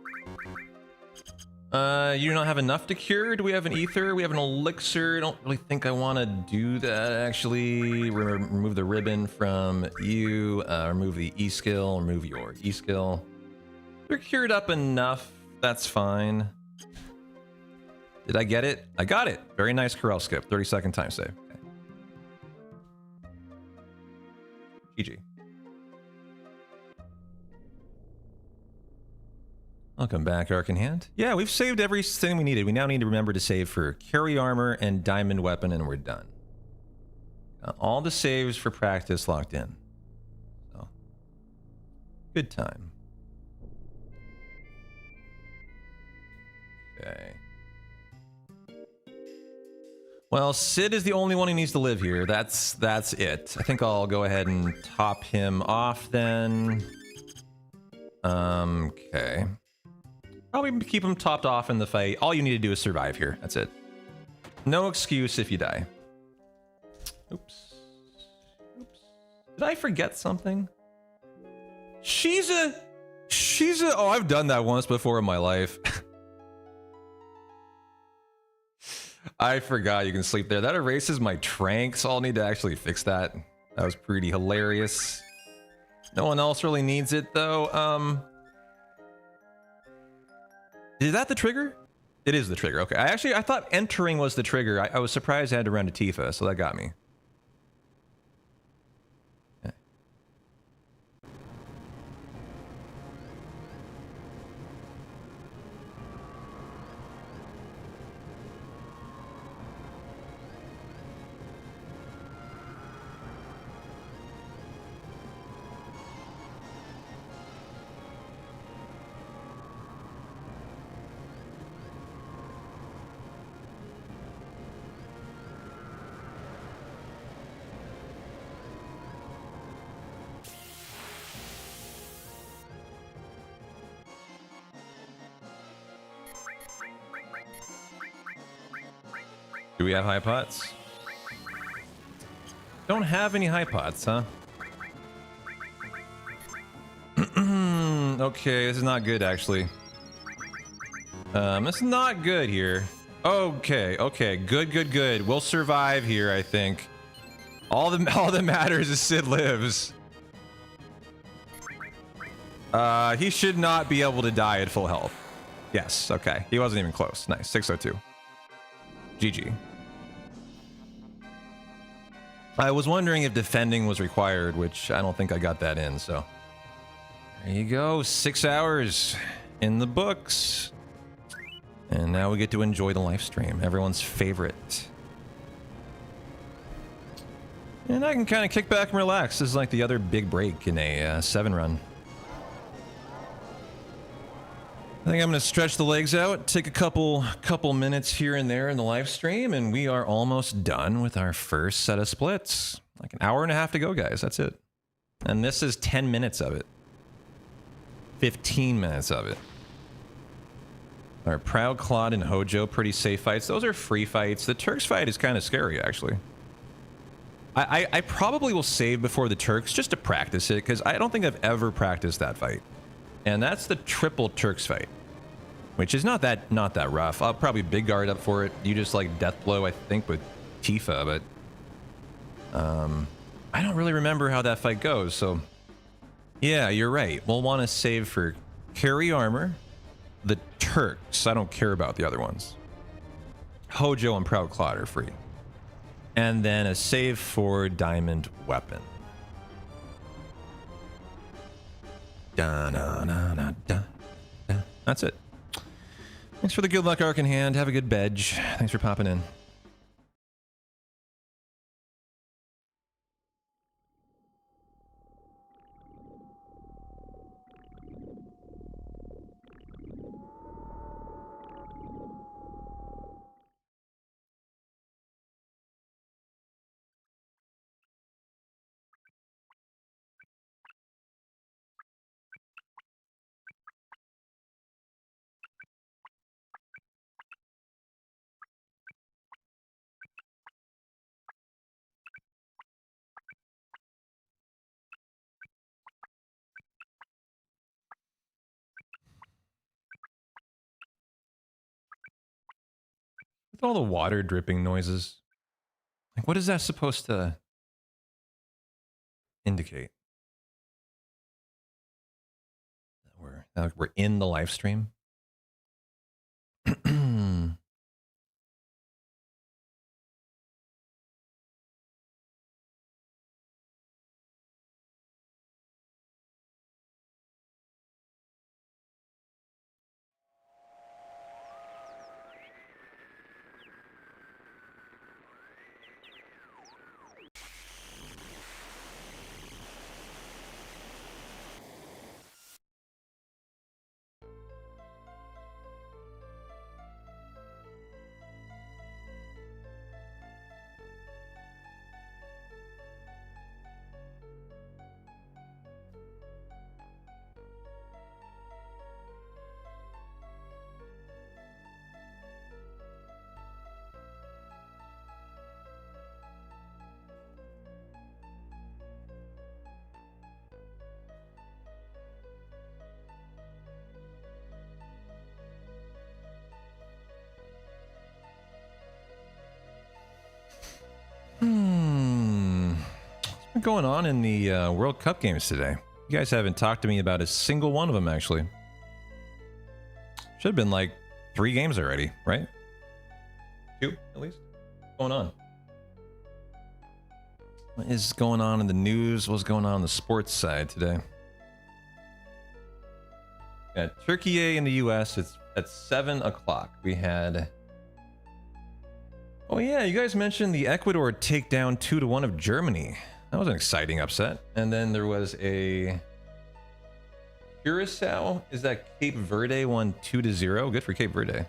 You do not have enough to cure. Do we have an ether? We have an elixir. I don't really think I want to do that, actually. Remove the ribbon from you. Remove the E skill. Remove your E skill. You're cured up enough. That's fine. Did I get it? I got it. Very nice Corel skip. 30-second time save. Okay. GG. Welcome back, Arc in Hand. Yeah, we've saved everything we needed. We now need to remember to save for carry armor and diamond weapon, and we're done. Got all the saves for practice locked in. So, good time. Okay. Well, Sid is the only one who needs to live here. That's it. I think I'll go ahead and top him off then. Okay. probably keep him topped off in the fight. All you need to do is survive here. That's it. No excuse if you die. Oops. Oops. Did I forget something? She's a... Oh, I've done that once before in my life. I forgot you can sleep there. That erases my tranks. I'll need to actually fix that. That was pretty hilarious. No one else really needs it, though. Is that the trigger? It is the trigger. Okay. I thought entering was the trigger. I was surprised I had to run to Tifa, so that got me. Do we have high pots? Don't have any high pots, huh? Okay, this is not good, actually. This is not good here. Okay, okay, good. We'll survive here, I think. All that matters is Sid lives. He should not be able to die at full health. Yes, okay. He wasn't even close. Nice, 602. GG. I was wondering if defending was required, which I don't think I got that in, so. There you go, 6 hours in the books. And now we get to enjoy the live stream, everyone's favorite. And I can kind of kick back and relax. This is like the other big break in a 7 run. I think I'm going to stretch the legs out, take a couple minutes here and there in the live stream, and we are almost done with our first set of splits. Like an hour and a half to go, guys. That's it. And this is 10 minutes of it. 15 minutes of it. Our Proud Claude and Hojo, pretty safe fights. Those are free fights. The Turks fight is kind of scary, actually. I probably will save before the Turks just to practice it, because I don't think I've ever practiced that fight. And that's the triple Turks fight, which is not that rough. I'll probably big guard up for it. You just like death blow, I think, with Tifa, but I don't really remember how that fight goes. So yeah, you're right. We'll want to save for carry armor, the Turks. I don't care about the other ones. Hojo and Proud Claude are free, and then a save for diamond weapon. That's it. Thanks for the good luck, Arc in hand. Have a good bedge. Thanks for popping in. With all the water dripping noises, like what is that supposed to indicate? That we're in the live stream. going on in the World Cup games today? You guys haven't talked to me about a single one of them, actually. Should have been like 3 games already, right? 2, at least. What's going on? What is going on in the news? What's going on the sports side today? Got Turkey in the US. It's at 7 o'clock. We had... Oh yeah, you guys mentioned the Ecuador takedown 2-1 of Germany. That was an exciting upset. And then there was a... Curacao? Is that Cape Verde won 2-0? Good for Cape Verde.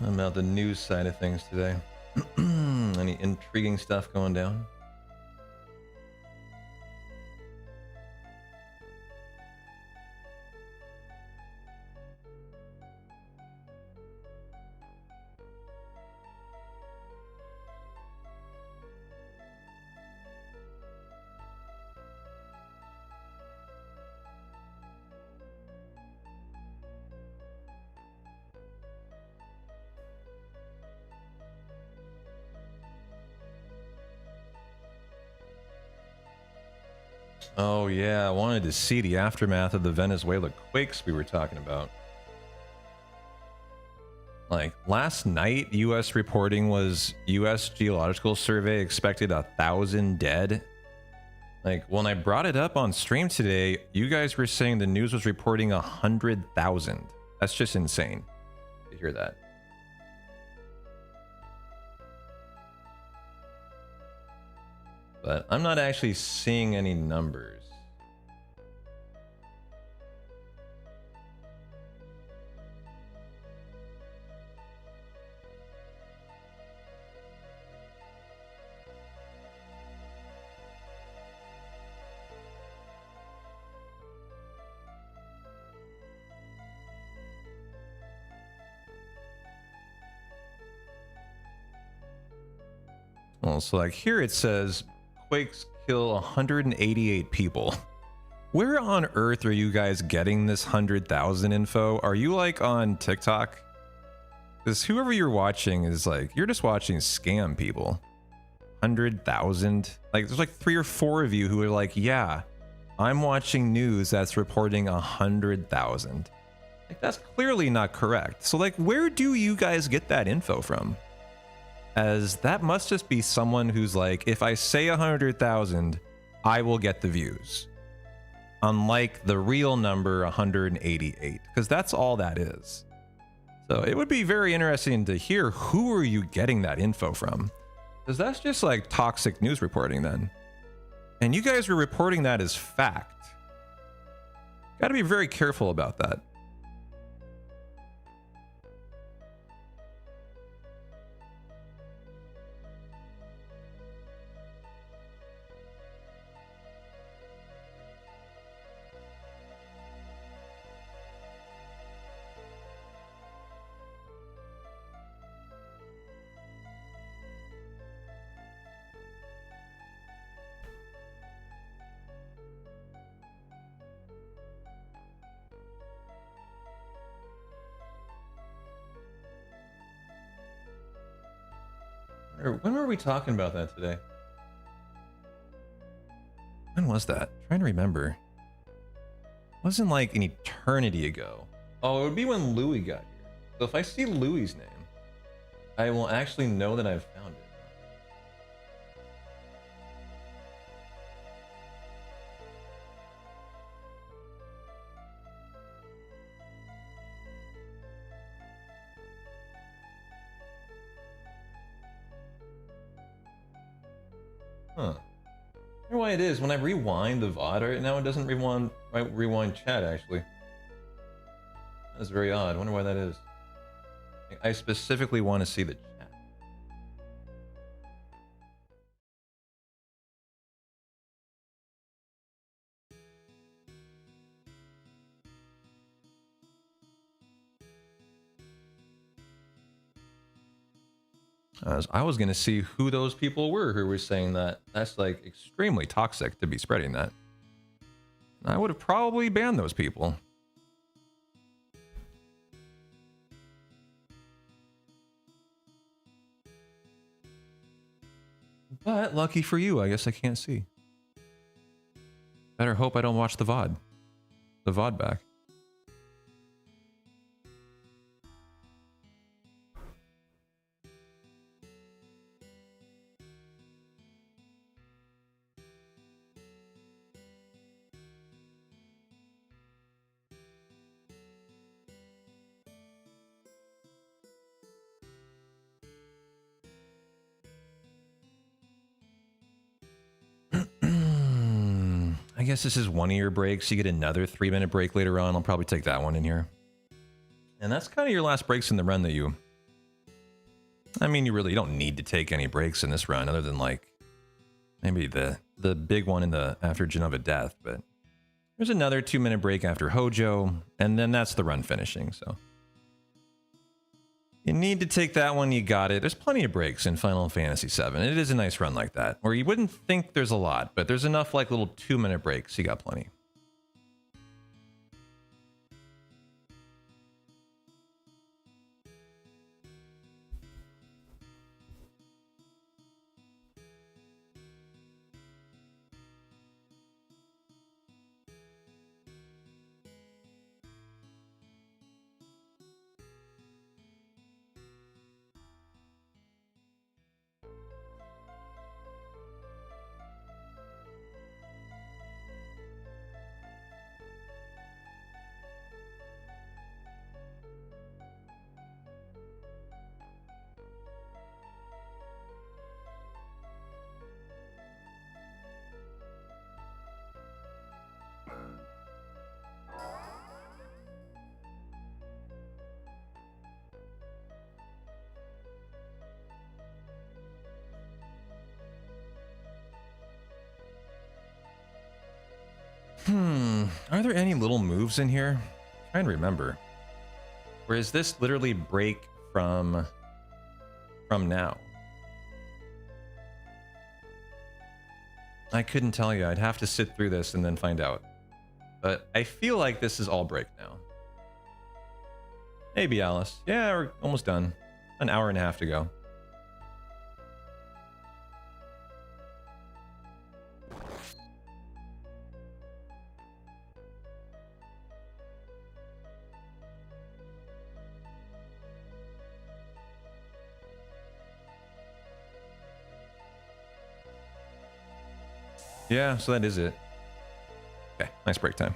About the news side of things today. Any intriguing stuff going down? Oh yeah, I wanted to see the aftermath of the Venezuela quakes we were talking about. Like last night, U.S. reporting was U.S. Geological Survey expected 1,000 dead. Like when I brought it up on stream today, you guys were saying the news was reporting 100,000. That's just insane to hear that. But I'm not actually seeing any numbers. Well, so like here it says quakes kill 188 people. Where on earth are you guys getting this 100,000 info? Are you like on TikTok? Because whoever you're watching is like, you're just watching scam people. 100,000? Like there's like 3 or 4 of you who are like, yeah, I'm watching news that's reporting 100,000. Like that's clearly not correct. So like, where do you guys get that info from? As that must just be someone who's like, if I say 100,000, I will get the views. Unlike the real number 188, because that's all that is. So it would be very interesting to hear who are you getting that info from? Because that's just like toxic news reporting then. And you guys were reporting that as fact. Got to be very careful about that. When were we talking about that today? When was that? I'm trying to remember. It wasn't like an eternity ago. Oh, it would be when Louis got here. So if I see Louis's name, I will actually know that I've found it. Huh. I wonder why it is. When I rewind the VOD right now, it doesn't rewind chat, actually. That's very odd. I wonder why that is. I specifically want to see the chat. I was going to see who those people were who were saying that. That's like extremely toxic to be spreading that. I would have probably banned those people. But lucky for you, I guess I can't see. Better hope I don't watch the VOD. The VOD back. I guess this is 1 of your breaks. You get another 3-minute break later on. I'll probably take that one in here. And that's kind of your last breaks in the run that you... I mean, you don't need to take any breaks in this run other than like maybe the big one in the after Genova death, but there's another 2-minute break after Hojo, and then that's the run finishing, so. You need to take that one, you got it. There's plenty of breaks in Final Fantasy VII. It is a nice run like that, where you wouldn't think there's a lot, but there's enough like little 2-minute breaks. You got plenty. Are there any little moves in here? I'm trying to remember. Or is this literally break from now? I couldn't tell you. I'd have to sit through this and then find out. But I feel like this is all break now. Maybe, Alice. Yeah, we're almost done. An hour and a half to go. Yeah, so that is it. Okay, nice break time.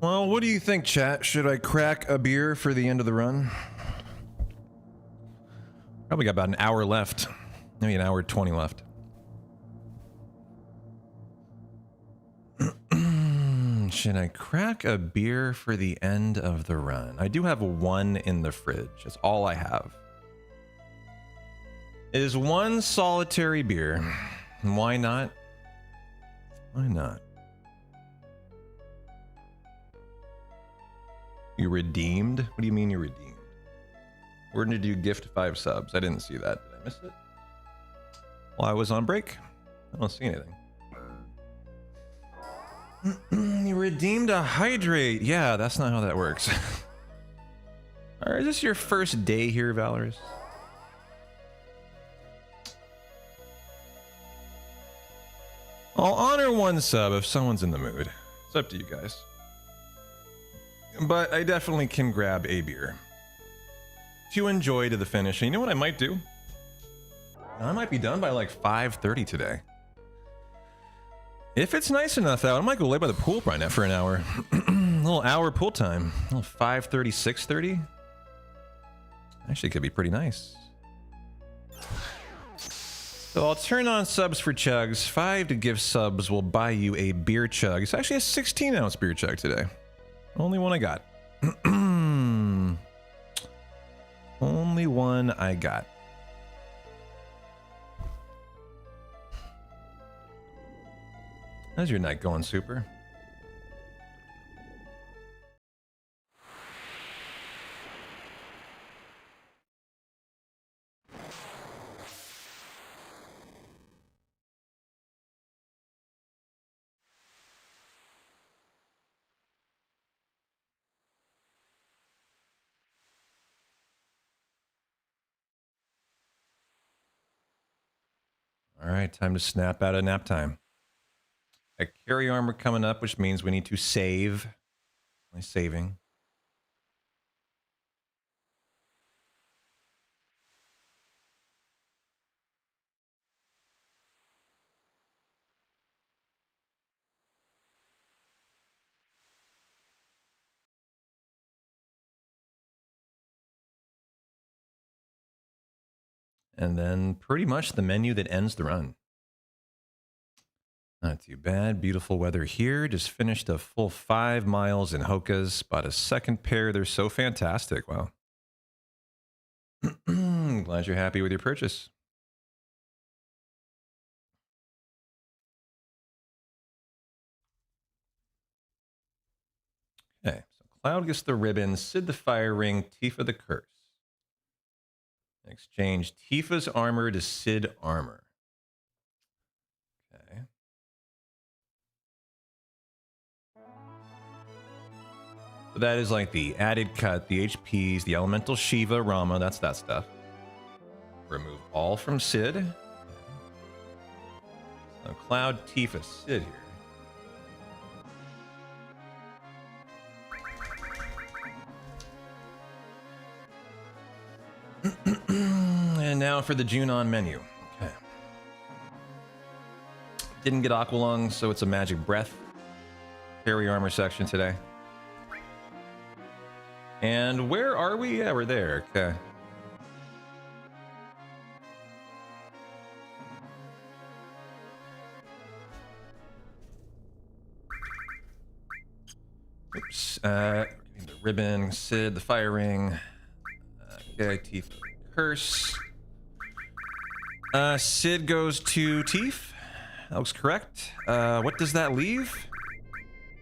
Well, what do you think, chat? Should I crack a beer for the end of the run? Probably got about an hour left. Maybe an hour 20 left. Should I crack a beer for the end of the run? I do have one in the fridge. That's all I have. It is one solitary beer. Why not? Why not? You redeemed? What do you mean you redeemed? Where did you gift 5 subs? I didn't see that. Did I miss it? Well, I was on break. I don't see anything. You redeemed a hydrate. Yeah, that's not how that works. Alright, is this your first day here, Valorous? I'll honor 1 sub if someone's in the mood. It's up to you guys. But I definitely can grab a beer to enjoy to the finish. And you know what I might do? I might be done by like 5:30 today. If it's nice enough out, I might go lay by the pool right now for an hour. A little hour pool time. A little 5:30, 6:30. Actually, could be pretty nice. So I'll turn on subs for chugs. 5 to give subs will buy you a beer chug. It's actually a 16-ounce beer chug today. Only one I got. Only one I got. How's your night going, Super? All right, time to snap out of nap time. A carry armor coming up, which means we need to save. My saving. And then pretty much the menu that ends the run. Not too bad. Beautiful weather here. Just finished a full 5 miles in Hoka's. Bought a second pair. They're so fantastic. Wow. Glad you're happy with your purchase. Okay. So Cloud gets the ribbon. Sid the fire ring. Tifa the curse. Exchange Tifa's armor to Sid armor. Okay. So that is like the added cut, the HPs, the elemental Shiva, Rama, that's that stuff. Remove all from Sid. So Cloud, Tifa, Sid here. And now for the Junon menu. Okay. Didn't get Aqualung, so it's a magic breath. Carry armor section today. And where are we? Yeah, we're there. Okay. Oops. The ribbon, Sid, the fire ring. Okay, Tifa, curse. Sid goes to Tifa. That looks correct. What does that leave?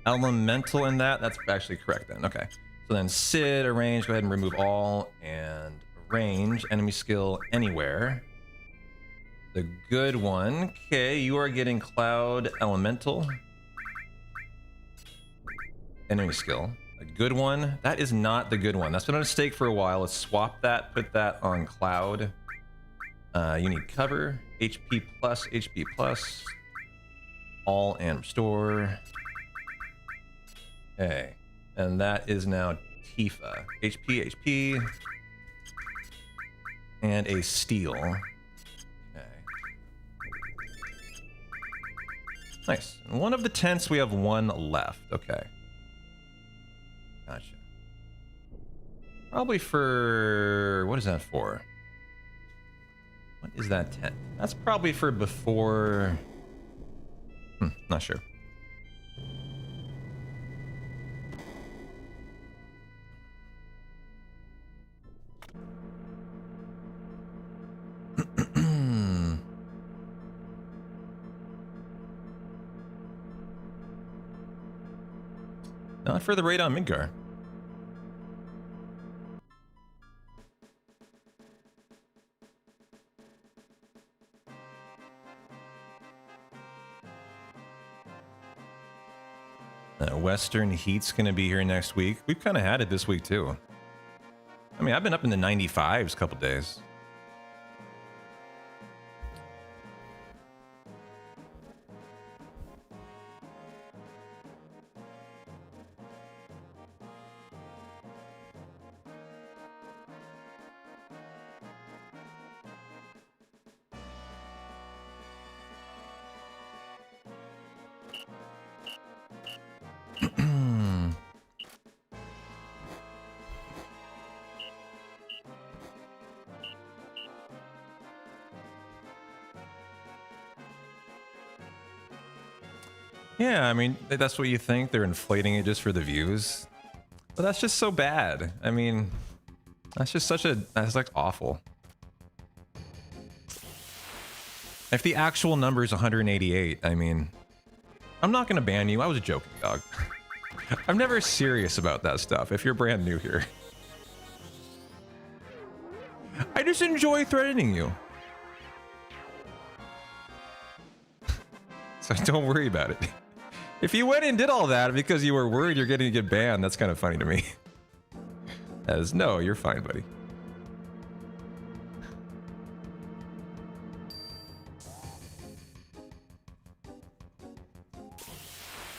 Elemental in that? That's actually correct then. Okay. So then Sid, arrange, go ahead and remove all, and arrange, enemy skill anywhere. The good one. Okay, you are getting Cloud Elemental. Enemy skill. A good one. That is not the good one. That's been a mistake for a while. Let's swap that, put that on Cloud. You need cover, HP plus, all and restore. Okay. And that is now Tifa. HP, and a steal. Okay. Nice. In one of the tents, we have one left. Okay. Gotcha. Probably for... What is that for? What is that 10? That's probably for before... not sure. Not for the raid on Midgar. Western Heat's gonna be here next week. We've kind of had it this week too. I mean, I've been up in the 95s a couple days. Yeah, I mean, that's what you think. They're inflating it just for the views. But that's just so bad. I mean, that's just such a... That's like awful. If the actual number is 188, I mean... I'm not gonna ban you. I was joking, dog. I'm never serious about that stuff if you're brand new here. I just enjoy threatening you. So don't worry about it. If you went and did all that because you were worried you're getting to get banned, that's kind of funny to me. As no, you're fine, buddy.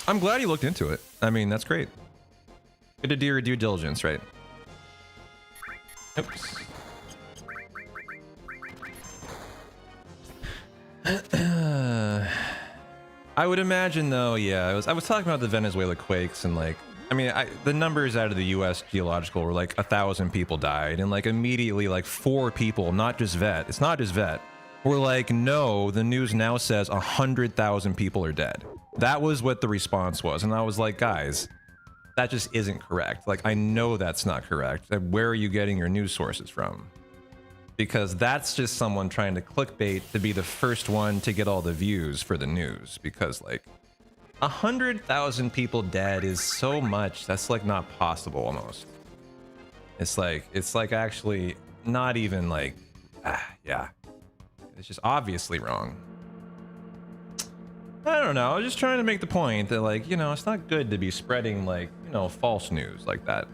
I'm glad you looked into it. I mean, that's great. Good to do your due diligence, right? Oops. I would imagine, though, yeah. I was talking about the Venezuela quakes, and like, I mean, the numbers out of the U.S. geological were like 1,000 people died, and like immediately, like 4 people, not just vet. It's not just vet. Were like, no. The news now says 100,000 people are dead. That was what the response was, and I was like, guys, that just isn't correct. Like, I know that's not correct. Where are you getting your news sources from? Because that's just someone trying to clickbait to be the first one to get all the views for the news. Because like 100,000 people dead is so much. That's like not possible almost. It's like actually not even like, yeah. It's just obviously wrong. I don't know. I was just trying to make the point that like, you know, it's not good to be spreading like, you know, false news like that.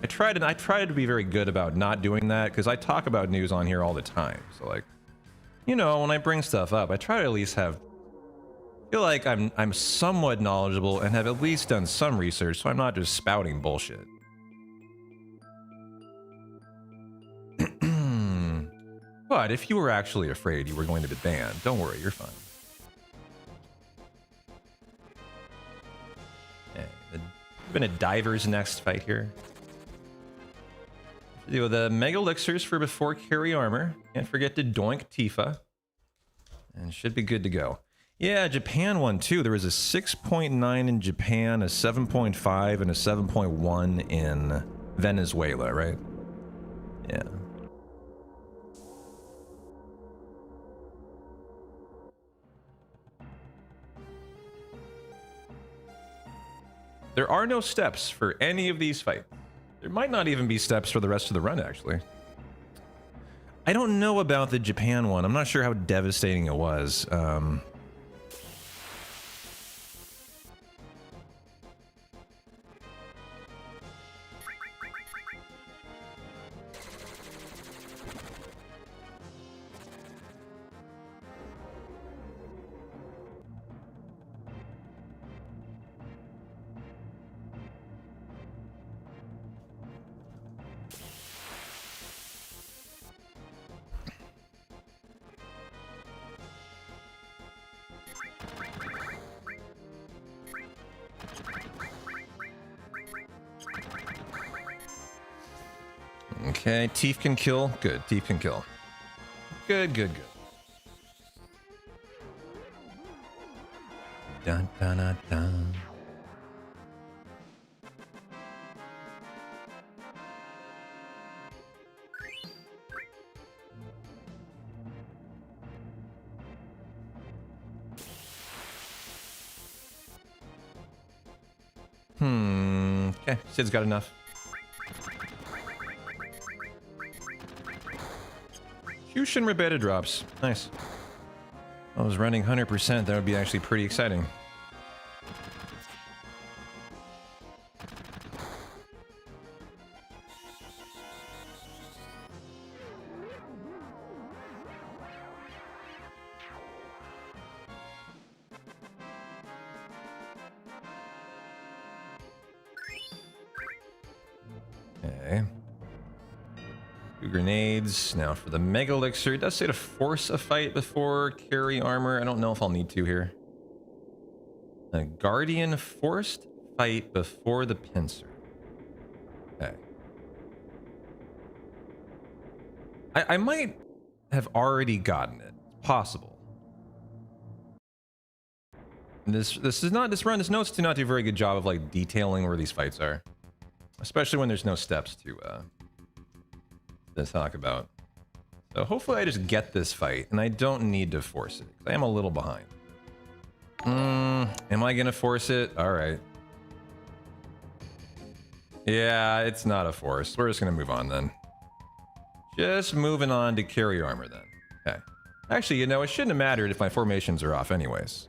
I try to be very good about not doing that because I talk about news on here all the time. So like, you know, when I bring stuff up, I try to at least feel like I'm somewhat knowledgeable and have at least done some research, so I'm not just spouting bullshit. But if you were actually afraid you were going to be banned, don't worry, you're fine. Okay, been a diver's next fight here. Do the Mega Elixirs for before carry armor. Can't forget to doink Tifa. And should be good to go. Yeah, Japan one too. There was a 6.9 in Japan, a 7.5, and a 7.1 in Venezuela, right? Yeah. There are no steps for any of these fights. There might not even be steps for the rest of the run, actually. I don't know about the Japan one. I'm not sure how devastating it was. Okay, Teeth can kill. Good, Teeth can kill. Good, good, good. Dun, dun, dun, dun. Okay, Sid's got enough. Fusion Rebeta drops. Nice. I was running 100%. That would be actually pretty exciting. Okay. 2 grenades. Now for the Mega Elixir. It does say to force a fight before carry armor. I don't know if I'll need to here. A Guardian forced fight before the pincer. Okay. I might have already gotten it. It's possible. This notes do not do a very good job of like detailing where these fights are. Especially when there's no steps to talk about. So hopefully I just get this fight and I don't need to force it. I am a little behind. Am I gonna force it? All right. Yeah, it's not a force. We're just gonna move on then. Just moving on to carry armor then. Okay. Actually, you know, it shouldn't have mattered if my formations are off anyways.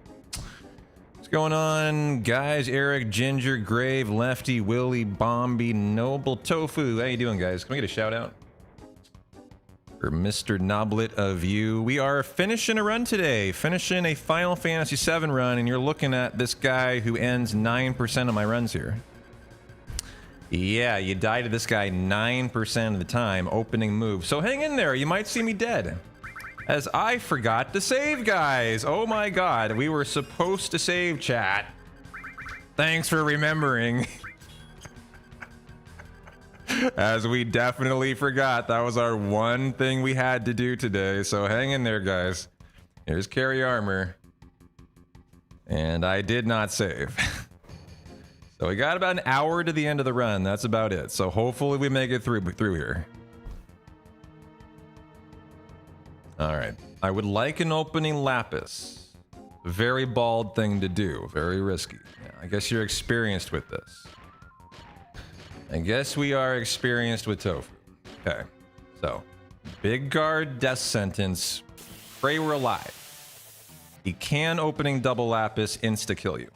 What's going on, guys? Eric, Ginger, Grave, Lefty, Willie, Bombi, Noble, Tofu. How you doing, guys? Can we get a shout out? For Mr. Noblet of you. We are finishing a run today. Finishing a Final Fantasy VII run, and you're looking at this guy who ends 9% of my runs here. Yeah, you die to this guy 9% of the time, opening move. So hang in there, you might see me dead. As I forgot to save, guys. Oh my god, we were supposed to save, chat. Thanks for remembering. As we definitely forgot. That was our one thing we had to do today. So hang in there, guys. Here's carry armor. And I did not save. So we got about an hour to the end of the run. That's about it. So hopefully we make it through here. All right. I would like an opening lapis. Very bald thing to do. Very risky. Yeah, I guess you're experienced with this. I guess we are experienced with Tofu. Okay. So, big guard, death sentence. Pray we're alive. He can opening double lapis insta-kill you.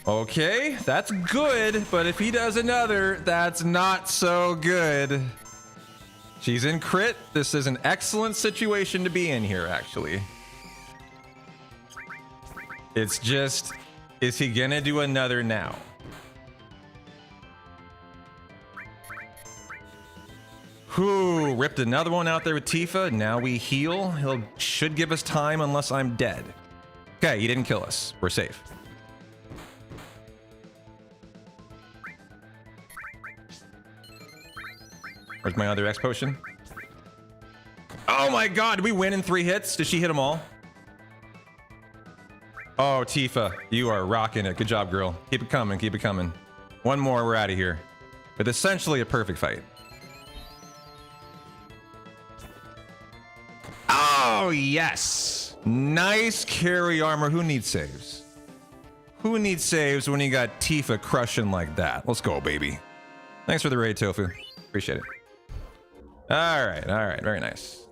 Okay, that's good, but if he does another, that's not so good. She's in crit. This is an excellent situation to be in here, actually. It's just, is he gonna do another now? Whew, ripped another one out there with Tifa. Now we heal. Should give us time unless I'm dead. Okay, he didn't kill us. We're safe. Where's my other X potion? Oh my god, did we win in 3 hits? Did she hit them all? Oh, Tifa, you are rocking it. Good job, girl. Keep it coming, keep it coming. One more, we're out of here. With essentially a perfect fight. Oh, yes. Nice carry armor. Who needs saves? Who needs saves when you got Tifa crushing like that? Let's go, baby. Thanks for the raid, Tofu. Appreciate it. All right, very nice.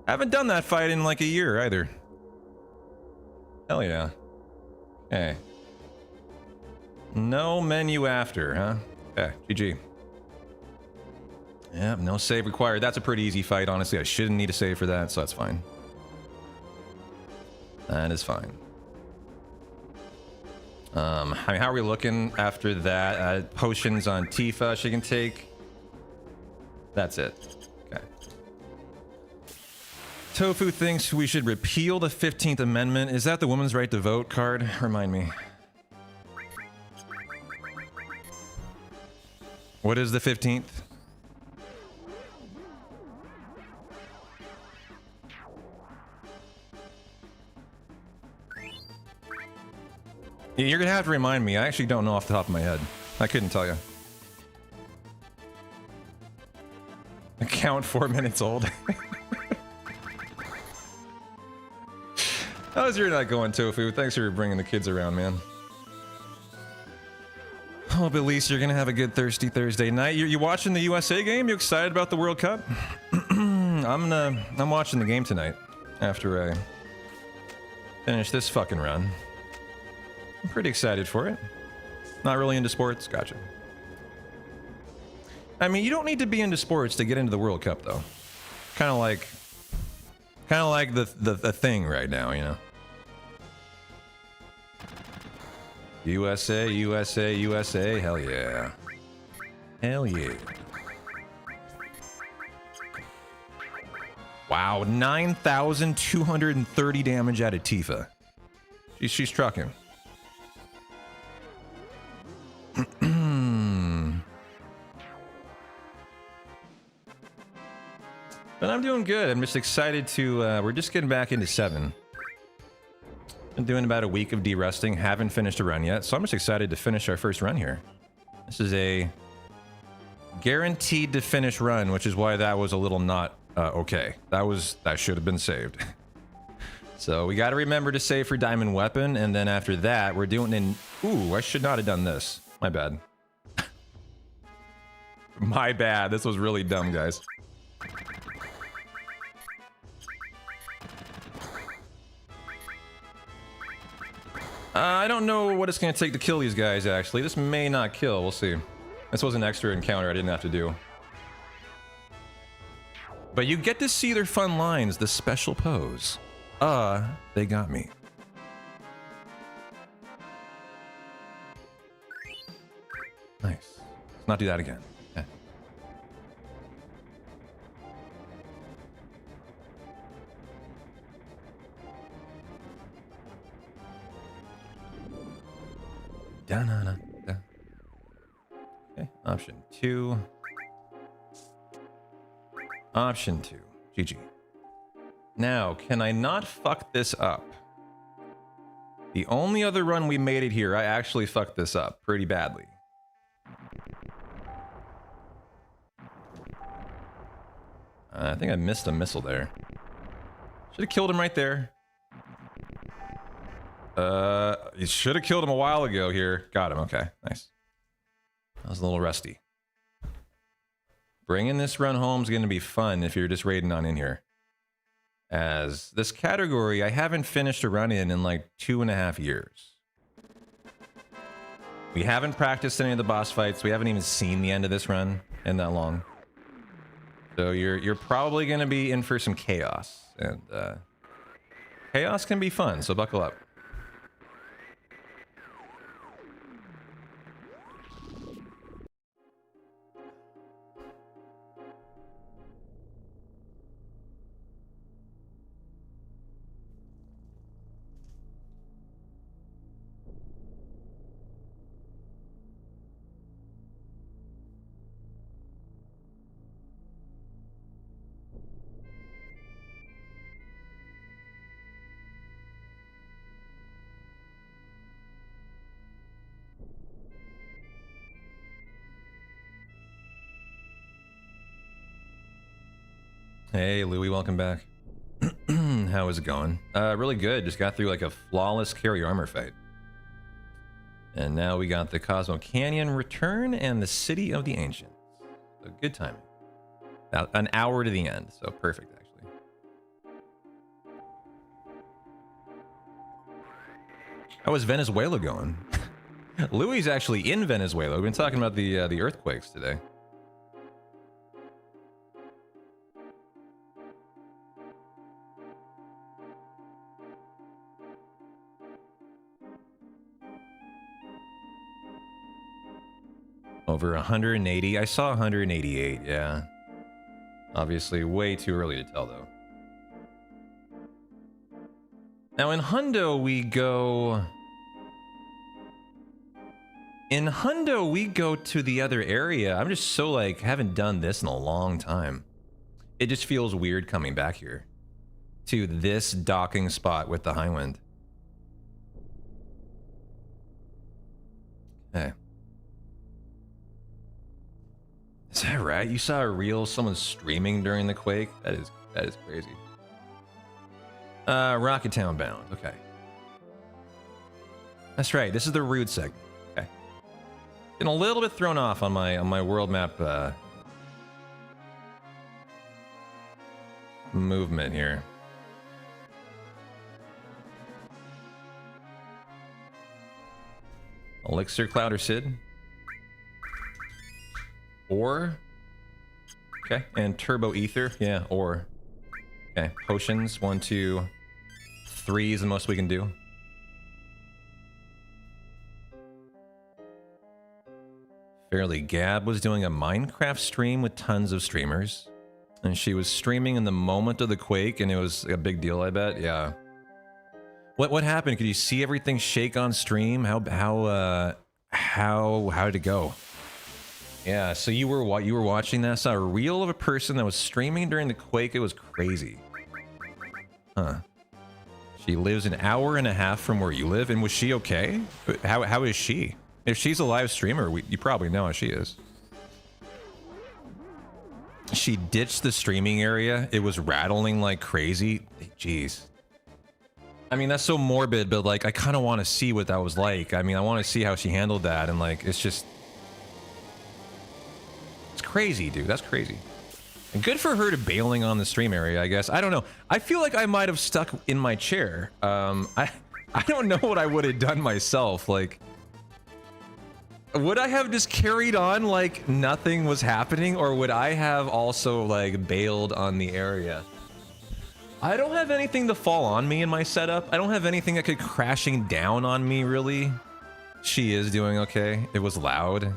Haven't done that fight in like a year either. Hell yeah. Okay. No menu after, huh? Okay, GG. Yep, no save required. That's a pretty easy fight, honestly. I shouldn't need a save for that, so that's fine. That is fine. I mean, how are we looking after that? Potions on Tifa she can take. That's it. Okay. Tofu thinks we should repeal the 15th Amendment. Is that the woman's right to vote card? Remind me. What is the 15th? You're gonna have to remind me. I actually don't know off the top of my head. I couldn't tell you. Account 4 minutes old. How's your night going, Tofu? Thanks for bringing the kids around, man. Hope at least you're gonna have a good thirsty Thursday night. You watching the USA game? You excited about the World Cup? I'm watching the game tonight after I finish this fucking run. I'm pretty excited for it. Not really into sports. Gotcha. I mean, you don't need to be into sports to get into the World Cup, though. Kind of like the thing right now, you know. USA, USA, USA. Hell yeah. Hell yeah. Wow, 9,230 damage out of Tifa. She's trucking. But I'm doing good. I'm just excited to, we're just getting back into 7. Been doing about a week of de-rusting. Haven't finished a run yet, so I'm just excited to finish our first run here. This is a guaranteed to finish run, which is why that was a little not okay. That should have been saved. So we got to remember to save for Diamond Weapon, and then after that, we're doing an... Ooh, I should not have done this. My bad. My bad. This was really dumb, guys. I don't know what it's going to take to kill these guys, actually. This may not kill. We'll see. This was an extra encounter I didn't have to do. But you get to see their fun lines, the special pose. They got me. Nice. Let's not do that again. Okay. Da-na-na-da. Okay, option 2. Option 2. GG. Now, can I not fuck this up? The only other run we made it here, I actually fucked this up pretty badly. I think I missed a missile there. Should have killed him right there. You should have killed him a while ago here. Got him. Okay, nice. I was a little rusty. Bringing this run home is going to be fun if you're just raiding on in here. As this category, I haven't finished a run in like 2.5 years. We haven't practiced any of the boss fights. We haven't even seen the end of this run in that long. So you're probably going to be in for some chaos. And chaos can be fun, so buckle up. Hey, Louie, welcome back. How is it going? Really good. Just got through like a flawless carry armor fight. And now we got the Cosmo Canyon return and the City of the Ancients. So good timing. About an hour to the end, so perfect, actually. How is Venezuela going? Louie's actually in Venezuela. We've been talking about the earthquakes today. Over 180. I saw 188, yeah. Obviously, way too early to tell, though. Now, in Hundo, we go... In Hundo, we go to the other area. I'm just so like, haven't done this in a long time. It just feels weird coming back here to this docking spot with the high wind. Okay. Is that right? You saw a reel someone streaming during the quake? That is crazy. Rocket Town bound. Okay. That's right. This is the rude segment. Okay. Getting a little bit thrown off on my world map movement here. Elixir, Cloud, or Sid? Or. Okay, and Turbo Ether. Yeah, or. Okay, potions. 1, 2, 3 is the most we can do. Fairly Gab was doing a Minecraft stream with tons of streamers. And she was streaming in the moment of the quake, and it was a big deal, I bet. Yeah. What happened? Could you see everything shake on stream? How did it go? Yeah, so you were watching that. I saw a reel of a person that was streaming during the quake. It was crazy. Huh. She lives an hour and a half from where you live, and was she okay? How is she? If she's a live streamer, you probably know how she is. She ditched the streaming area. It was rattling like crazy. Jeez. I mean, that's so morbid, but like, I kind of want to see what that was like. I mean, I want to see how she handled that, and like, it's just... It's crazy, dude. That's crazy. And good for her to bailing on the stream area, I guess. I don't know. I feel like I might have stuck in my chair. I don't know what I would have done myself. Like... Would I have just carried on like nothing was happening, or would I have also like bailed on the area? I don't have anything to fall on me in my setup. I don't have anything that could crashing down on me, really. She is doing okay. It was loud.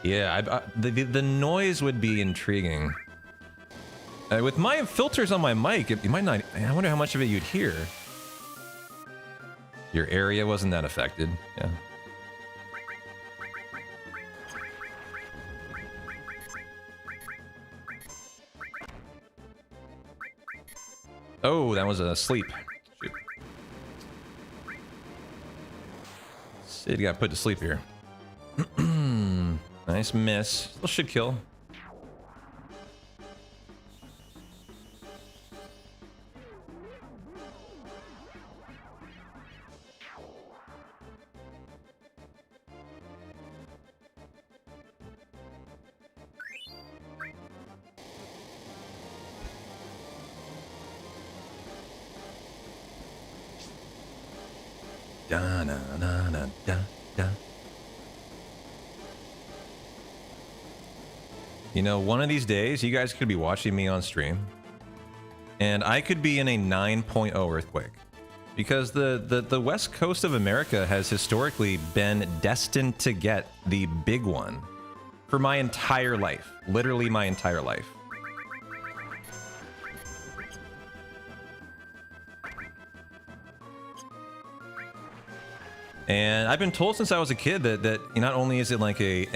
Yeah, the noise would be intriguing. With my filters on my mic, it might not... I wonder how much of it you'd hear. Your area wasn't that affected. Yeah. Oh, that was a sleep. Shoot. Sid got put to sleep here. Nice miss. Still should kill. Da, na, na, na, da, da. You know, one of these days, you guys could be watching me on stream, and I could be in a 9.0 earthquake, because the west coast of America has historically been destined to get the big one for my entire life, literally my entire life. And I've been told since I was a kid that not only is it like a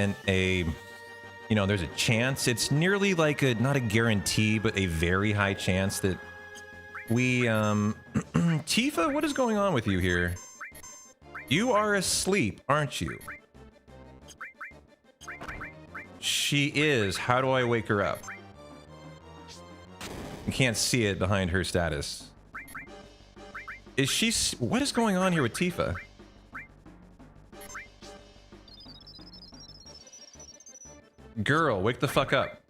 you know, there's a chance, it's nearly like a, not a guarantee, but a very high chance that we, Tifa, what is going on with you here? You are asleep, aren't you? She is. How do I wake her up? You can't see it behind her status. Is she... What is going on here with Tifa? Girl, wake the fuck up.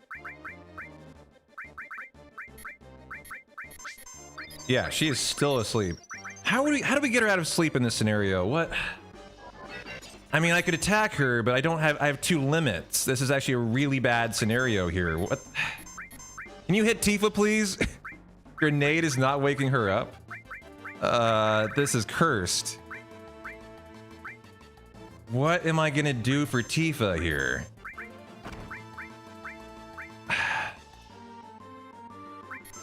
Yeah, she is still asleep. How do we get her out of sleep in this scenario? What? I mean, I could attack her, but I have 2 limits. This is actually a really bad scenario here. What? Can you hit Tifa, please? Grenade is not waking her up. This is cursed. What am I gonna do for Tifa here?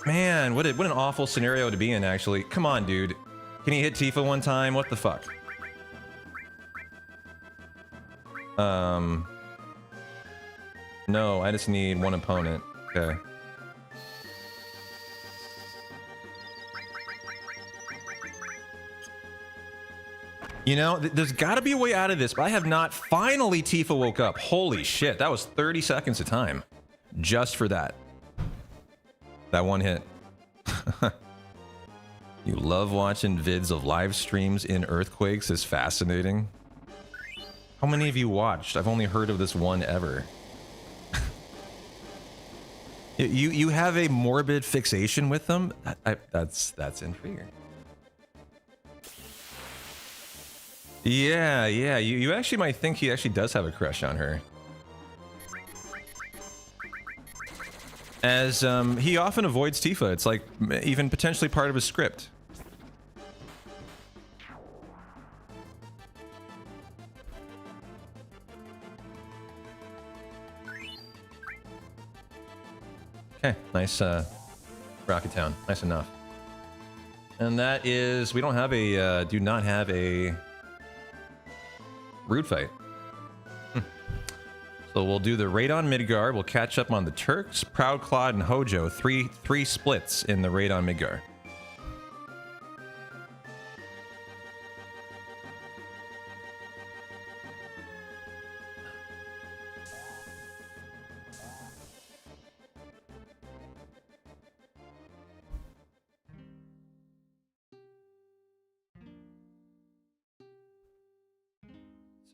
Man, what an awful scenario to be in, actually. Come on, dude. Can you hit Tifa one time? What the fuck? No, I just need one opponent. Okay. You know, there's got to be a way out of this, but I have not. Finally, Tifa woke up. Holy shit, that was 30 seconds of time. Just for that. That one hit. You love watching vids of live streams in earthquakes. Is fascinating. How many of you watched? I've only heard of this one ever. You have a morbid fixation with them? That's intriguing. Yeah, you actually might think he actually does have a crush on her. As he often avoids Tifa. It's like even potentially part of his script. Okay, nice Rocket Town. Nice enough. And that is, we don't have a, do not have a Rude fight. So we'll do the raid on Midgar. We'll catch up on the Turks, Proud Claude, and Hojo. Three splits in the raid on Midgar.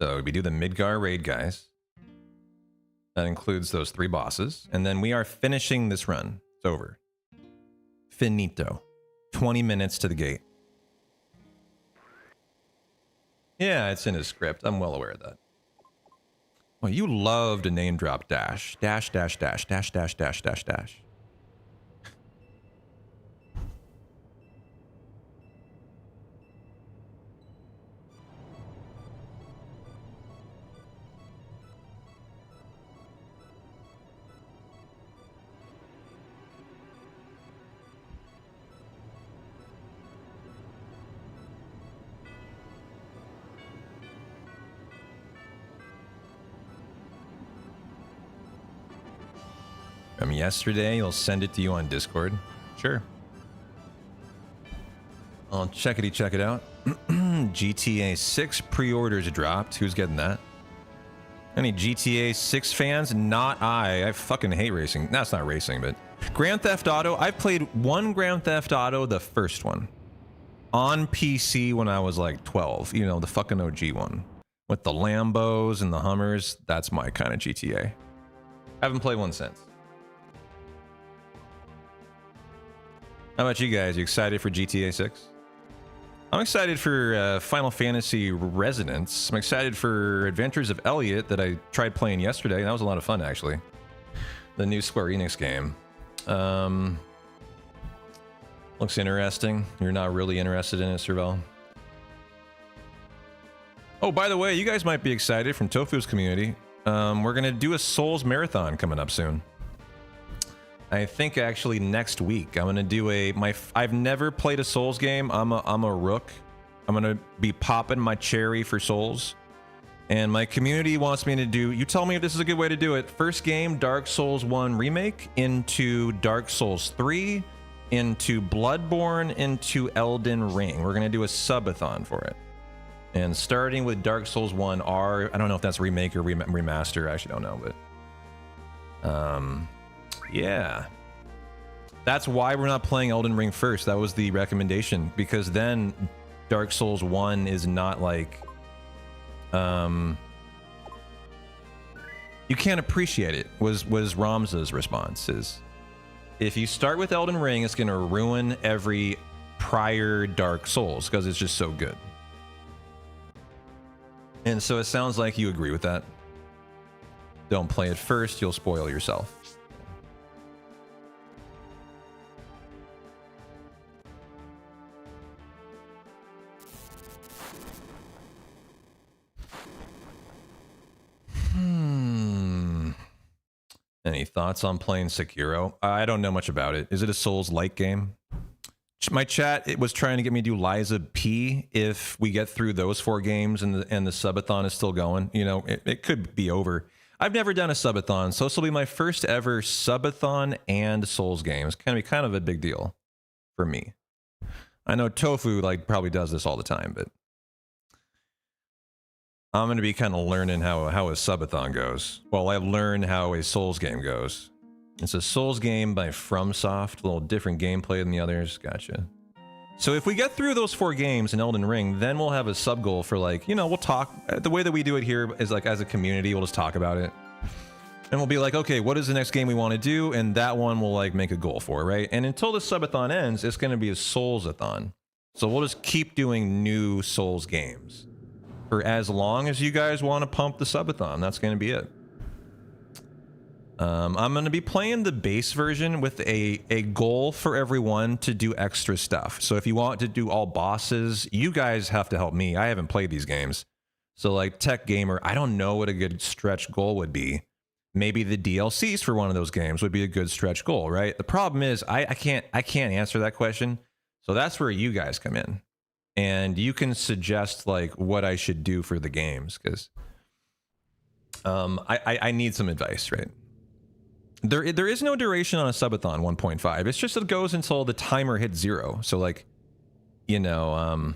So we do the Midgar raid, guys. That includes those 3 bosses. And then we are finishing this run. It's over. Finito. 20 minutes to the gate. Yeah, it's in his script. I'm well aware of that. Well, you love to name drop Dash. Dash, dash, dash, dash, dash, dash, dash, dash. From yesterday, you'll send it to you on Discord. Sure. I'll check it out. GTA 6 pre-orders dropped. Who's getting that? Any GTA 6 fans? Not I. I fucking hate racing. That's not racing, but Grand Theft Auto. I've played one Grand Theft Auto, the first one, on PC when I was like 12. You know, the fucking OG one with the Lambos and the Hummers. That's my kind of GTA. I haven't played one since. How about you guys? You excited for GTA 6? I'm excited for Final Fantasy Resonance. I'm excited for Adventures of Elliot that I tried playing yesterday. That was a lot of fun, actually. The new Square Enix game. Looks interesting. You're not really interested in it, Serval? Oh, by the way, you guys might be excited from Tofu's community. We're going to do a Souls Marathon coming up soon. I think actually next week I'm gonna do I've never played a Souls game. I'm a rook. I'm gonna be popping my cherry for Souls, and my community wants me to do. You tell me if this is a good way to do it. First game, Dark Souls 1 remake into Dark Souls 3, into Bloodborne, into Elden Ring. We're gonna do a subathon for it, and starting with Dark Souls 1 R. I don't know if that's remake or remaster. I actually don't know, but yeah, that's why we're not playing Elden Ring first. That was the recommendation, because then Dark Souls 1 is not like you can't appreciate it. Was Ramza's response is, if you start with Elden Ring, it's gonna ruin every prior Dark Souls because it's just so good. And so it sounds like you agree with that. Don't play it first, you'll spoil yourself. Any thoughts on playing Sekiro? I don't know much about it. Is it a Souls-like game? my chat, it was trying to get me to do Liza P if we get through those 4 games and the subathon is still going. You know, it could be over. I've never done a subathon, so this will be my first ever subathon and Souls game. It's kind of a big deal for me. I know Tofu like probably does this all the time, but I'm going to be kind of learning how a subathon goes. Well, I learn how a Souls game goes. It's a Souls game by FromSoft, a little different gameplay than the others. Gotcha. So if we get through those 4 games in Elden Ring, then we'll have a sub goal for like, you know, we'll talk. The way that we do it here is like as a community, we'll just talk about it. And we'll be like, okay, what is the next game we want to do? And that one we'll like make a goal for, right? And until the subathon ends, it's going to be a Souls-a-thon. So we'll just keep doing new Souls games for as long as you guys want to pump the subathon. That's going to be it. I'm going to be playing the base version with a goal for everyone to do extra stuff. So if you want to do all bosses, you guys have to help me. I haven't played these games. So like Tech Gamer, I don't know what a good stretch goal would be. Maybe the DLCs for one of those games would be a good stretch goal, right? The problem is I can't answer that question. So that's where you guys come in. And you can suggest like what I should do for the games, because I need some advice, right? There is no duration on a subathon 1.5. It's just it goes until the timer hits 0. So like, you know,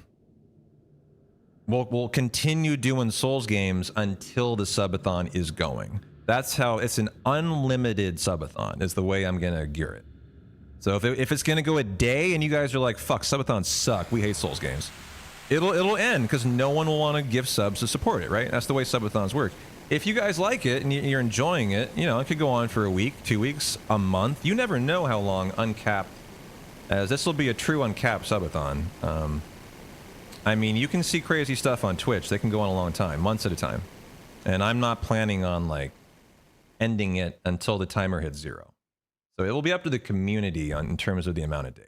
we'll continue doing Souls games until the subathon is going. That's how it's an unlimited subathon is the way I'm gonna gear it. So if it's gonna go a day and you guys are like, fuck, subathons suck, we hate Souls games, it'll end because no one will want to give subs to support it, right? That's the way subathons work. If you guys like it and you're enjoying it, you know, it could go on for a week, 2 weeks, a month. You never know how long uncapped, as this will be a true uncapped subathon. I mean, you can see crazy stuff on Twitch. They can go on a long time, months at a time. And I'm not planning on like ending it until the timer hits 0. So it will be up to the community in terms of the amount of days.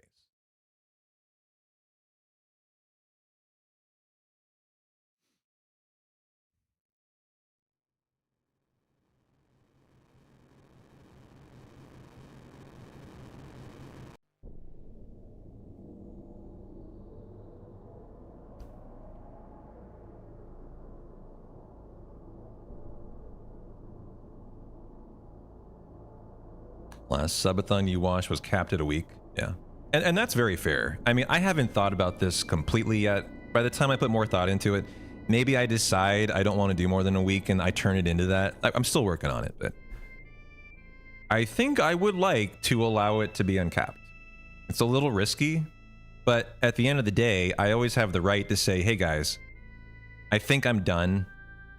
Last subathon you watched was capped at a week. Yeah. And that's very fair. I mean, I haven't thought about this completely yet. By the time I put more thought into it, maybe I decide I don't want to do more than a week and I turn it into that. I'm still working on it, but I think I would like to allow it to be uncapped. It's a little risky, but at the end of the day, I always have the right to say, hey guys, I think I'm done.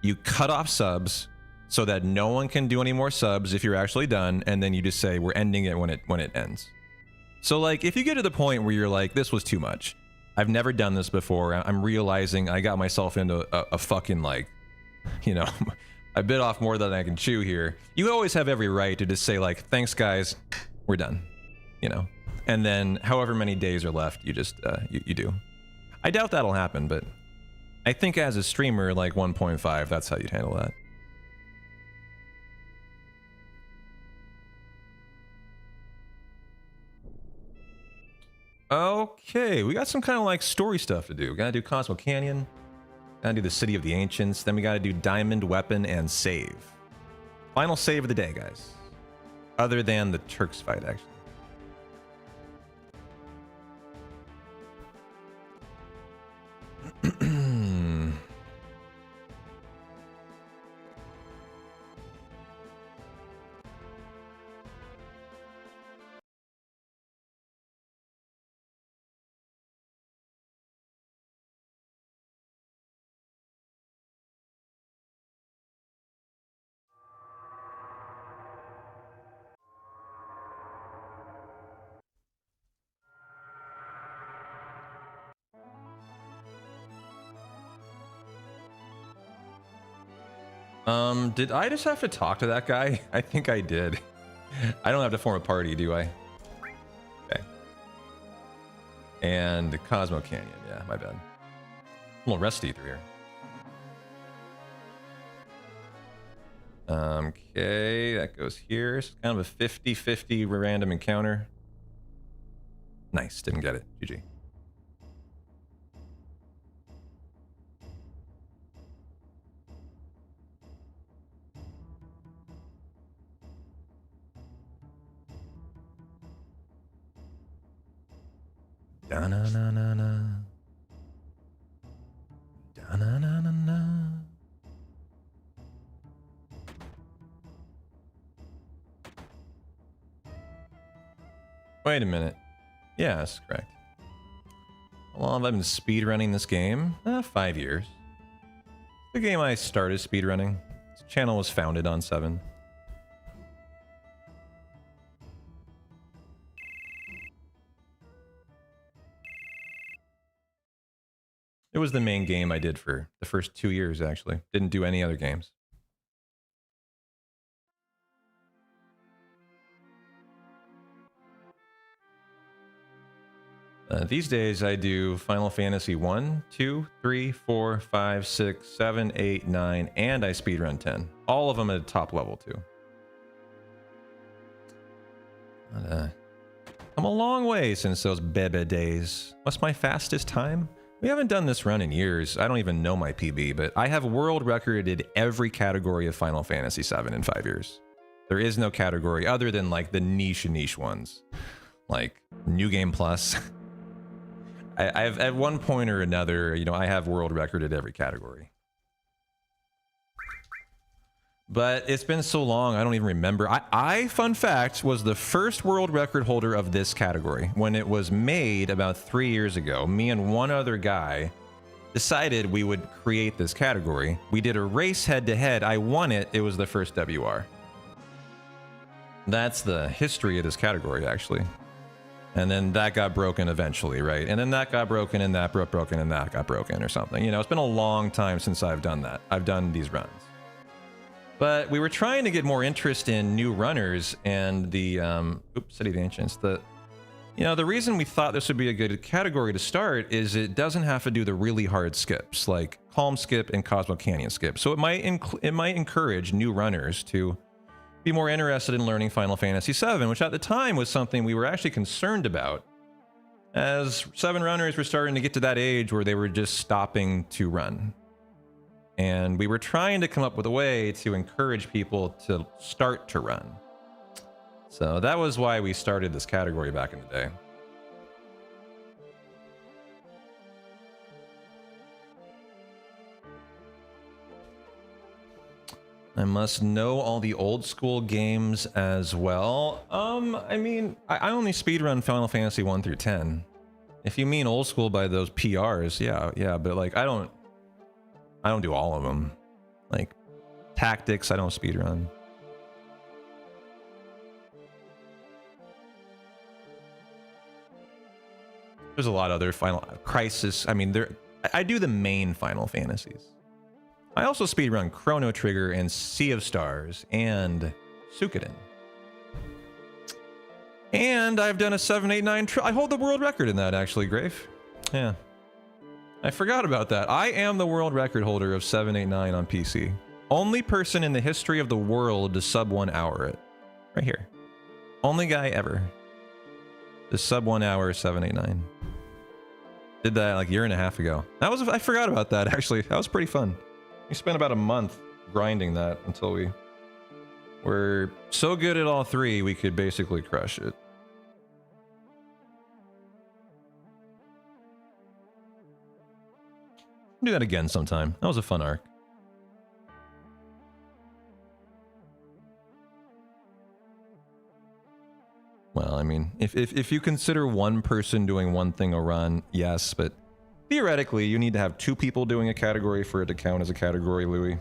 You cut off subs so that no one can do any more subs if you're actually done, and then you just say we're ending it when it ends. So like if you get to the point where you're like, this was too much, I've never done this before, I'm realizing I got myself into a fucking like, you know, I bit off more than I can chew here, you always have every right to just say like, thanks guys, we're done, you know, and then however many days are left, you just you do. I doubt that'll happen, but I think as a streamer like 1.5, that's how you'd handle that. Okay, we got some kind of like story stuff to do. We gotta do Cosmo Canyon, gotta do the City of the Ancients, then we gotta do Diamond Weapon and save. Final save of the day, guys. Other than the Turks fight, actually. Did I just have to talk to that guy? I think I did. I don't have to form a party, do I? Okay. And the Cosmo Canyon, yeah, my bad. A little rusty through here. Okay, that goes here. It's kind of a 50-50 random encounter. Nice, didn't get it. GG. Da-na-na-na-na. Da-na-na-na-na. Wait a minute. Yeah, that's correct. How long have I been speedrunning this game? 5 years. The game I started speedrunning. This channel was founded on 7. It was the main game I did for the first 2 years, actually. Didn't do any other games. These days I do Final Fantasy 1, 2, 3, 4, 5, 6, 7, 8, 9, and I speedrun 10. All of them at top level too. Come a long way since those bebe days. What's my fastest time? We haven't done this run in years. I don't even know my PB, but I have world recorded every category of Final Fantasy 7 in 5 years. There is no category other than like the niche ones, like New Game Plus. I've at one point or another, you know, I have world recorded every category. But it's been so long, I don't even remember. I, fun fact, was the first world record holder of this category. When it was made about 3 years ago, me and one other guy decided we would create this category. We did a race head-to-head. I won it. It was the first WR. That's the history of this category, actually. And then that got broken eventually, right? And then that got broken, and that got broken, and that got broken, or something. You know, it's been a long time since I've done that. I've done these runs. But we were trying to get more interest in new runners, and the City of the Ancients. The reason we thought this would be a good category to start is it doesn't have to do the really hard skips like Calm Skip and Cosmo Canyon Skip. So it might encourage new runners to be more interested in learning Final Fantasy VII, which at the time was something we were actually concerned about, as 7 runners were starting to get to that age where they were just stopping to run. And we were trying to come up with a way to encourage people to start to run. So that was why we started this category back in the day. I must know all the old school games as well. I mean, I only speedrun Final Fantasy 1 through 10. If you mean old school by those PRs, yeah, but like I don't do all of them. Like Tactics, I don't speedrun. There's a lot of other Final Crisis. I mean, I do the main Final Fantasies. I also speedrun Chrono Trigger and Sea of Stars and Suikoden. And I've done a 789. I hold the world record in that, actually, Grave. Yeah. I forgot about that. I am the world record holder of 789 on PC. Only person in the history of the world to sub 1 hour it. Right here. Only guy ever. The sub 1 hour 789. Did that like a year and a half ago. I forgot about that, actually. That was pretty fun. We spent about a month grinding that until we were so good at all 3 we could basically crush it. Do that again sometime. That was a fun arc. Well, I mean, if you consider one person doing one thing a run, yes, but theoretically, you need to have 2 people doing a category for it to count as a category, Louis.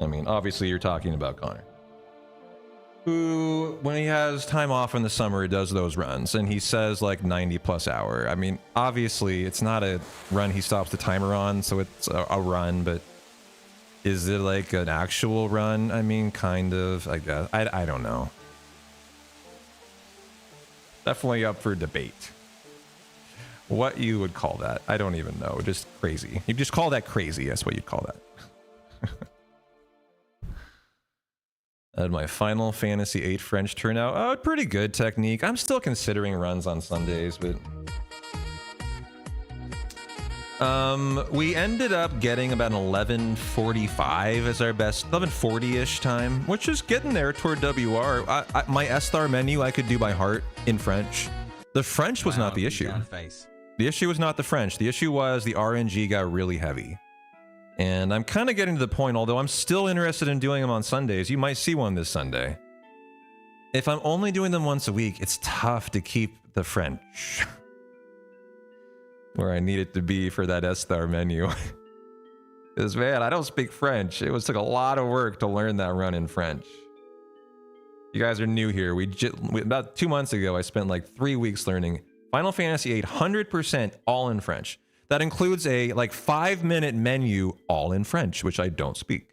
I mean, obviously, you're talking about Connor, who, when he has time off in the summer, does those runs, and he says like 90 plus hour. I mean, obviously, it's not a run he stops the timer on, so it's a run, but is it like an actual run? I mean, kind of, I guess. I don't know. Definitely up for debate. What you would call that? I don't even know. Just crazy. You just call that crazy. That's what you'd call that. At my Final Fantasy VIII French turnout, oh, pretty good technique. I'm still considering runs on Sundays, but we ended up getting about an 11:45 as our best, 11:40-ish time, which is getting there toward WR. My S-Star menu I could do by heart in French. The French was not the issue. The issue was not the French. The issue was the RNG got really heavy. And I'm kind of getting to the point, although I'm still interested in doing them on Sundays. You might see one this Sunday. If I'm only doing them once a week, it's tough to keep the French where I need it to be for that S-Star menu. Because, man, I don't speak French. It took a lot of work to learn that run in French. You guys are new here. About 2 months ago, I spent like 3 weeks learning Final Fantasy VIII 100% all in French. That includes a like 5-minute menu all in French, which I don't speak.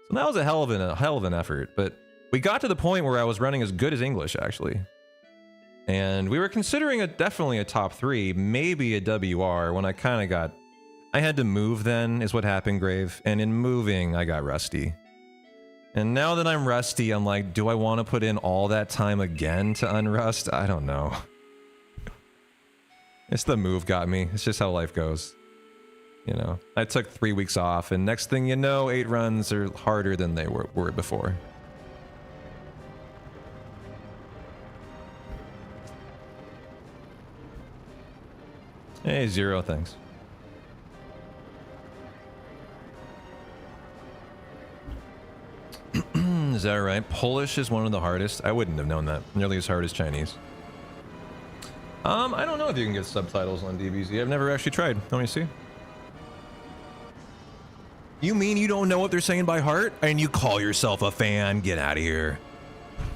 So that was a hell of an effort. But we got to the point where I was running as good as English, actually. And we were considering definitely a top 3, maybe a WR, when I kind of got... I had to move then, is what happened, Grave. And in moving, I got rusty. And now that I'm rusty, I'm like, do I want to put in all that time again to unrust? I don't know. It's the move got me. It's just how life goes. You know, I took 3 weeks off, and next thing you know, 8 runs are harder than they were before. Hey, Zero, thanks. Is that right? Polish is one of the hardest. I wouldn't have known that. Nearly as hard as Chinese. I don't know if you can get subtitles on DBZ. I've never actually tried. Let me see. You mean you don't know what they're saying by heart? And you call yourself a fan? Get out of here.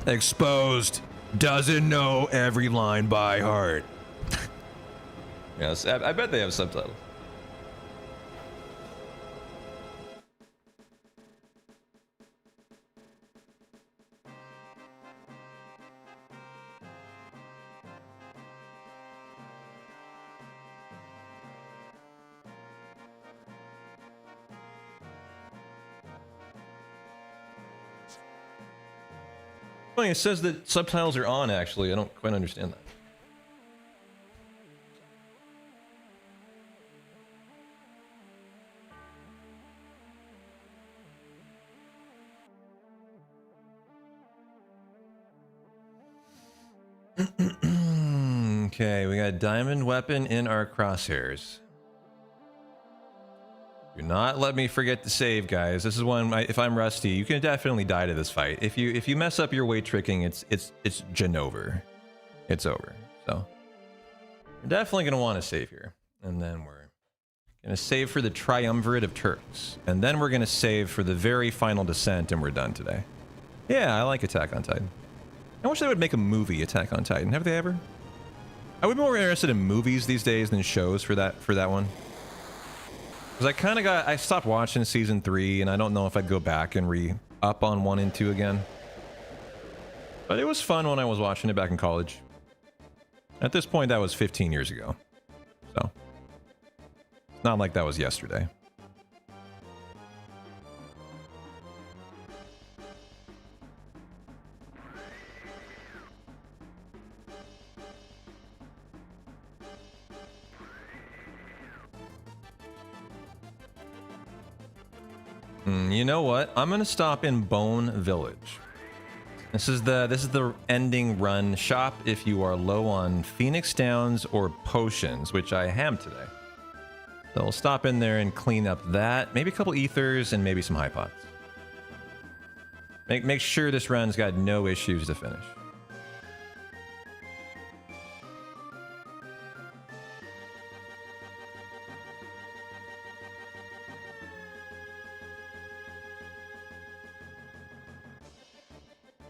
Exposed. Doesn't know every line by heart. Yes, I bet they have subtitles. Funny, it says that subtitles are on, actually. I don't quite understand that. Okay, we got diamond weapon in our crosshairs. Do not let me forget to save, guys. This is one. If I'm rusty, you can definitely die to this fight. If you mess up your weight tricking, it's Genover. It's over. So we're definitely gonna want to save here, and then we're gonna save for the triumvirate of Turks, and then we're gonna save for the very final descent, and we're done today. Yeah, I like Attack on Titan. I wish they would make a movie, Attack on Titan. Have they ever? I would be more interested in movies these days than shows for that one. Because I stopped watching season 3, and I don't know if I'd go back and re-up on 1 and 2 again. But it was fun when I was watching it back in college. At this point, that was 15 years ago. So, it's not like that was yesterday. You know what? I'm gonna stop in Bone Village. This is the ending run shop if you are low on Phoenix Downs or potions, which I am today. So we'll stop in there and clean up that. Maybe a couple ethers and maybe some high pots. Make sure this run's got no issues to finish.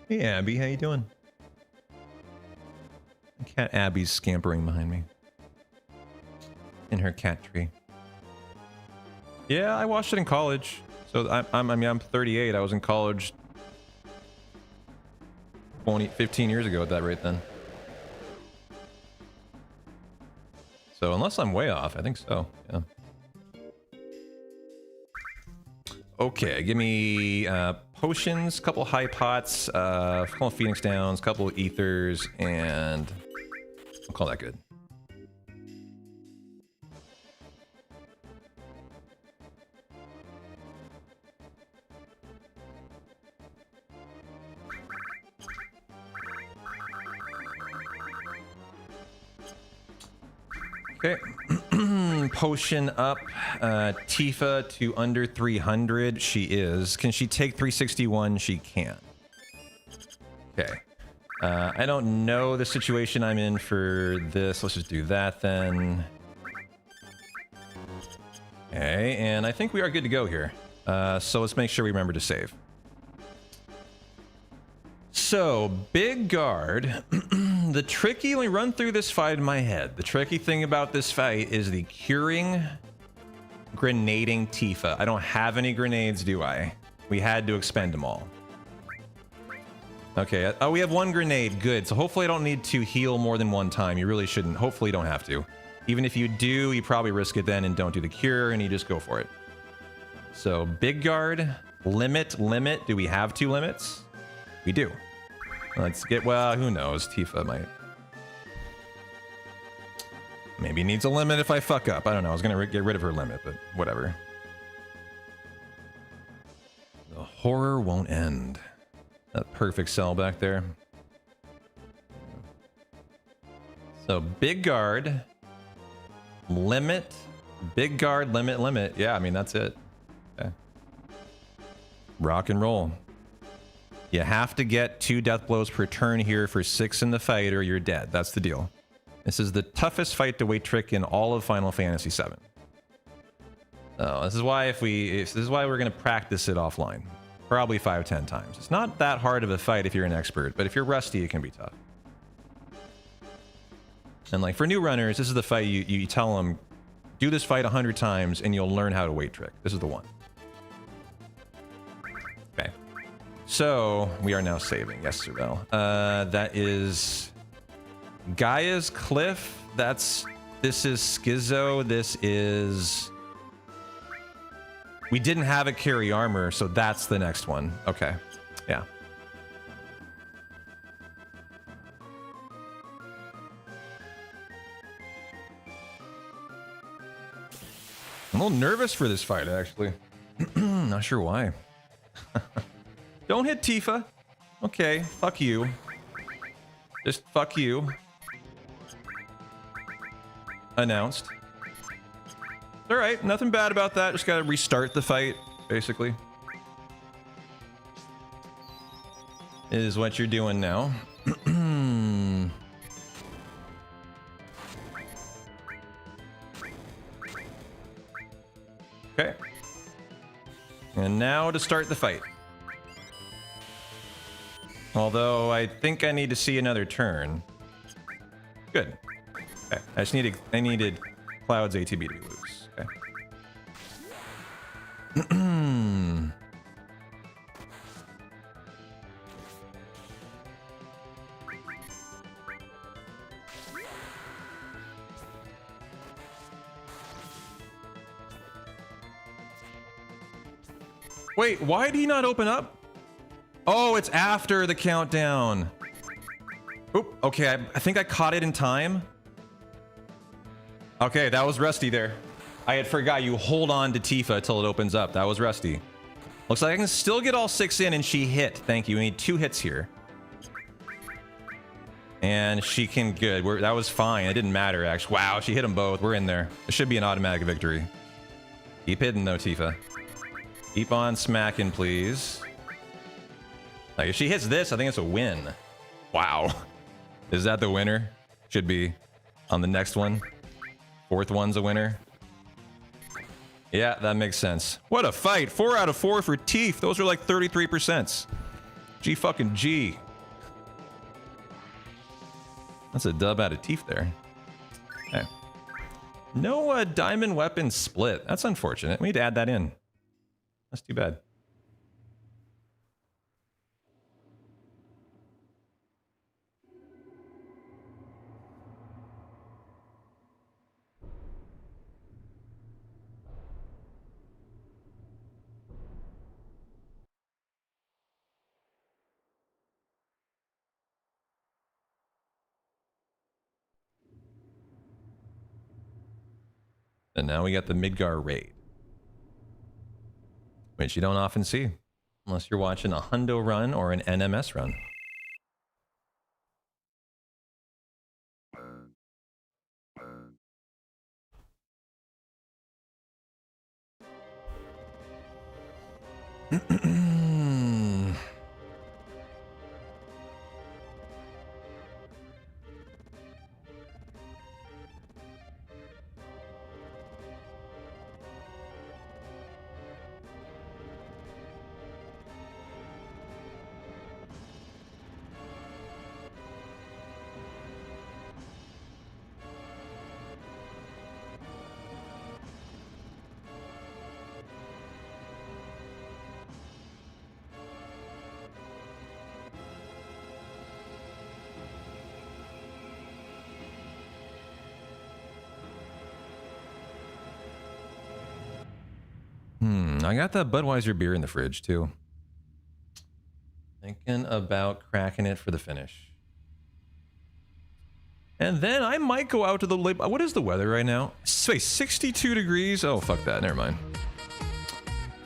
Hey Abby, how you doing? Cat Abby's scampering behind me. In her cat tree. Yeah, I watched it in college. So I'm 38. I was in college 15 years ago at that rate then. So unless I'm way off, I think so. Yeah. Okay, give me potions, couple high pots, couple Phoenix Downs, couple ethers, and I'll call that good. Okay. Potion up. Tifa to under 300. She is. Can she take 361? She can. Okay. I don't know the situation I'm in for this. Let's just do that then. Okay, and I think we are good to go here. So let's make sure we remember to save. So, big guard. The tricky, let me run through this fight in my head. The tricky thing about this fight is the curing, grenading Tifa. I don't have any grenades, do I? We had to expend them all. Okay, oh, we have one grenade, good. So hopefully I don't need to heal more than one time. You really shouldn't. Hopefully you don't have to. Even if you do, you probably risk it then and don't do the cure and you just go for it. So, big guard, limit. Do we have 2 limits? We do. Let's get, well, who knows? Tifa might. Maybe needs a limit if I fuck up. I don't know. I was going to get rid of her limit, but whatever. The horror won't end. That perfect cell back there. So, big guard. Limit. Big guard, limit. Yeah, I mean, that's it. Okay. Rock and roll. You have to get 2 death blows per turn here for 6 in the fight or you're dead. That's the deal. This is the toughest fight to wait trick in all of Final Fantasy VII. Oh, this is why this is why we're going to practice it offline. Probably 5-10 times. It's not that hard of a fight if you're an expert, but if you're rusty, it can be tough. And like for new runners, this is the fight you tell them, do this fight 100 times and you'll learn how to wait trick. This is the one. Okay. So, we are now saving. Yes, Sorrel. That is Gaia's Cliff. This is Schizo. This is... We didn't have a carry armor, so that's the next one. Okay. Yeah. I'm a little nervous for this fight, actually. Not sure why. Don't hit Tifa. Okay, fuck you. Just fuck you. Announced. Alright, nothing bad about that. Just gotta restart the fight, basically. Is what you're doing now. Okay. And now to start the fight. Although I think I need to see another turn. Good. Okay. I needed Cloud's ATB to be loose. Okay. Wait, why did he not open up? Oh, it's after the countdown. Oop, okay, I think I caught it in time. Okay, that was Rusty there. I had forgot you hold on to Tifa until it opens up. That was Rusty. Looks like I can still get all 6 in and she hit. Thank you. We need 2 hits here. And she can, good. That was fine. It didn't matter, actually. Wow, she hit them both. We're in there. It should be an automatic victory. Keep hitting, though, Tifa. Keep on smacking, please. Like, if she hits this, I think it's a win. Wow. Is that the winner? Should be on the next one. 4th one's a winner. Yeah, that makes sense. What a fight. 4 out of 4 for Teeth. Those are like 33%. G fucking G. That's a dub out of Teeth there. Okay. No diamond weapon split. That's unfortunate. We need to add that in. That's too bad. And now we got the Midgar raid, which you don't often see unless you're watching a Hundo run or an NMS run. I got that Budweiser beer in the fridge too. Thinking about cracking it for the finish. And then I might go out to the lake. What is the weather right now? Say 62 degrees. Oh, fuck that. Never mind.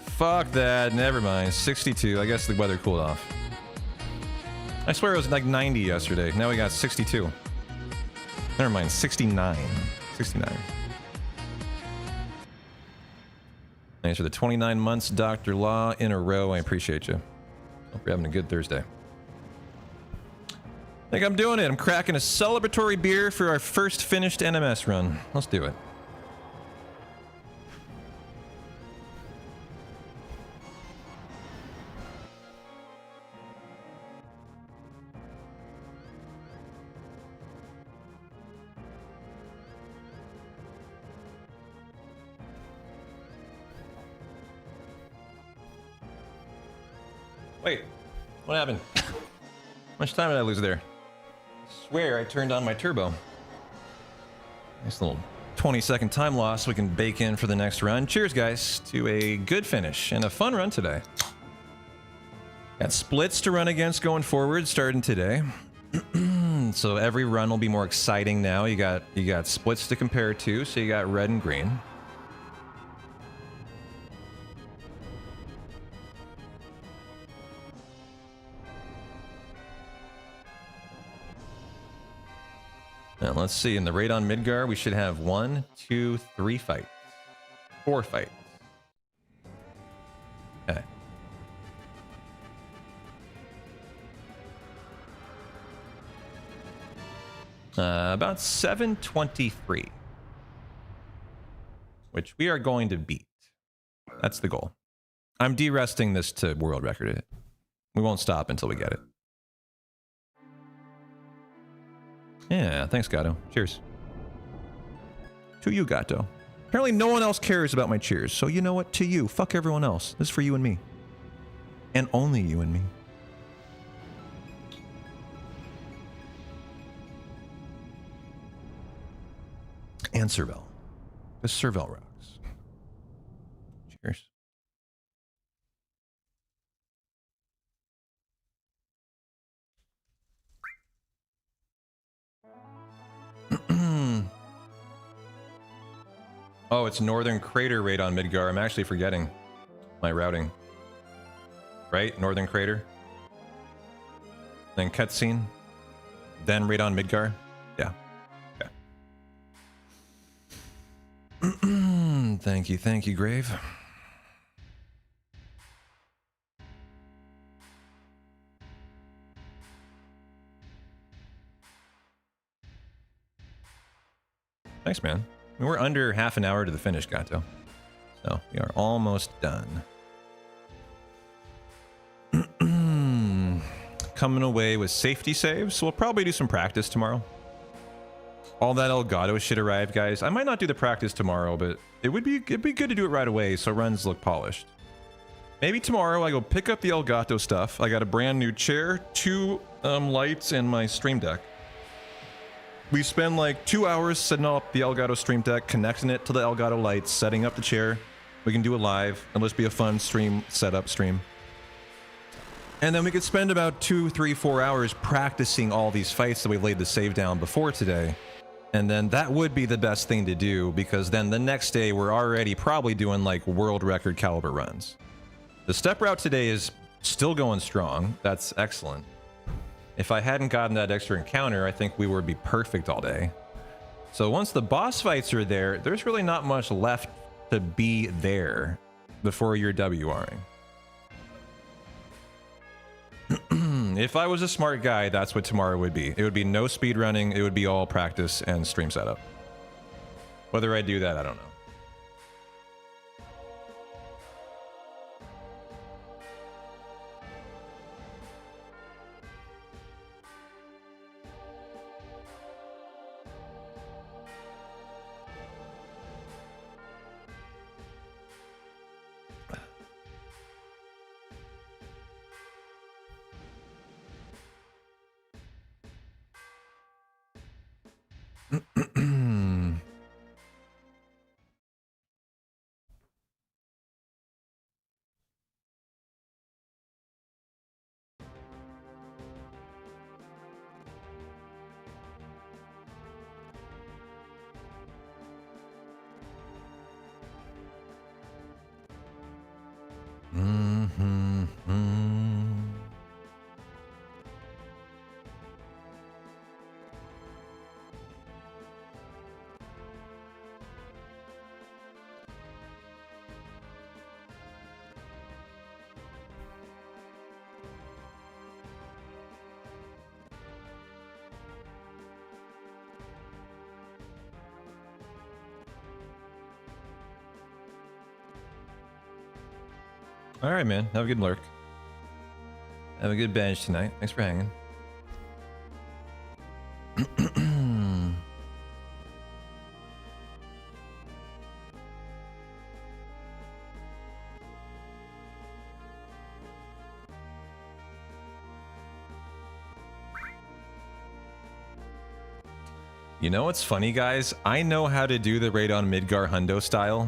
Fuck that. Never mind. 62. I guess the weather cooled off. I swear it was like 90 yesterday. Now we got 62. Never mind. 69. 69. Thanks for the 29 months, Dr. Law, in a row. I appreciate you. Hope you're having a good Thursday. I think I'm doing it. I'm cracking a celebratory beer for our first finished NMS run. Let's do it. Wait, what happened? How much time did I lose there? I swear I turned on my turbo. Nice little 20-second time loss we can bake in for the next run. Cheers, guys, to a good finish and a fun run today. Got splits to run against going forward, starting today. So every run will be more exciting now. You got splits to compare to, so you got red and green. Now let's see, in the raid on Midgar, we should have 1, 2, 3 fights. 4 fights. Okay. About 723. Which we are going to beat. That's the goal. I'm de-resting this to world record. We won't stop until we get it. Yeah, thanks, Gato. Cheers. To you, Gato. Apparently no one else cares about my cheers, so you know what? To you. Fuck everyone else. This is for you and me. And only you and me. And Serval. Because Serval rocks. Cheers. Oh, it's Northern Crater raid on Midgar. I'm actually forgetting my routing. Right? Northern Crater. Then cutscene. Then raid on Midgar. Yeah. Okay. Thank you, Grave. Thanks, man. I mean, we're under half an hour to the finish, Gato. So we are almost done. Coming away with safety saves. So we'll probably do some practice tomorrow. All that Elgato shit arrived, guys. I might not do the practice tomorrow, but it'd be good to do it right away so runs look polished. Maybe tomorrow I go pick up the Elgato stuff. I got a brand new chair, 2 lights, and my stream deck. We spend like 2 hours setting up the Elgato stream deck, connecting it to the Elgato lights, setting up the chair. We can do it live, and let's be a fun stream setup stream. And then we could spend about 2, 3, 4 hours practicing all these fights that we laid the save down before today. And then that would be the best thing to do, because then the next day we're already probably doing like world record caliber runs. The step route today is still going strong. That's excellent. If I hadn't gotten that extra encounter, I think we would be perfect all day. So once the boss fights are there, there's really not much left to be there before you're WRing. If I was a smart guy, that's what tomorrow would be. It would be no speed running. It would be all practice and stream setup. Whether I do that, I don't know. All right, man. Have a good lurk. Have a good bench tonight. Thanks for hanging. You know what's funny, guys? I know how to do the raid on Midgar Hundo style.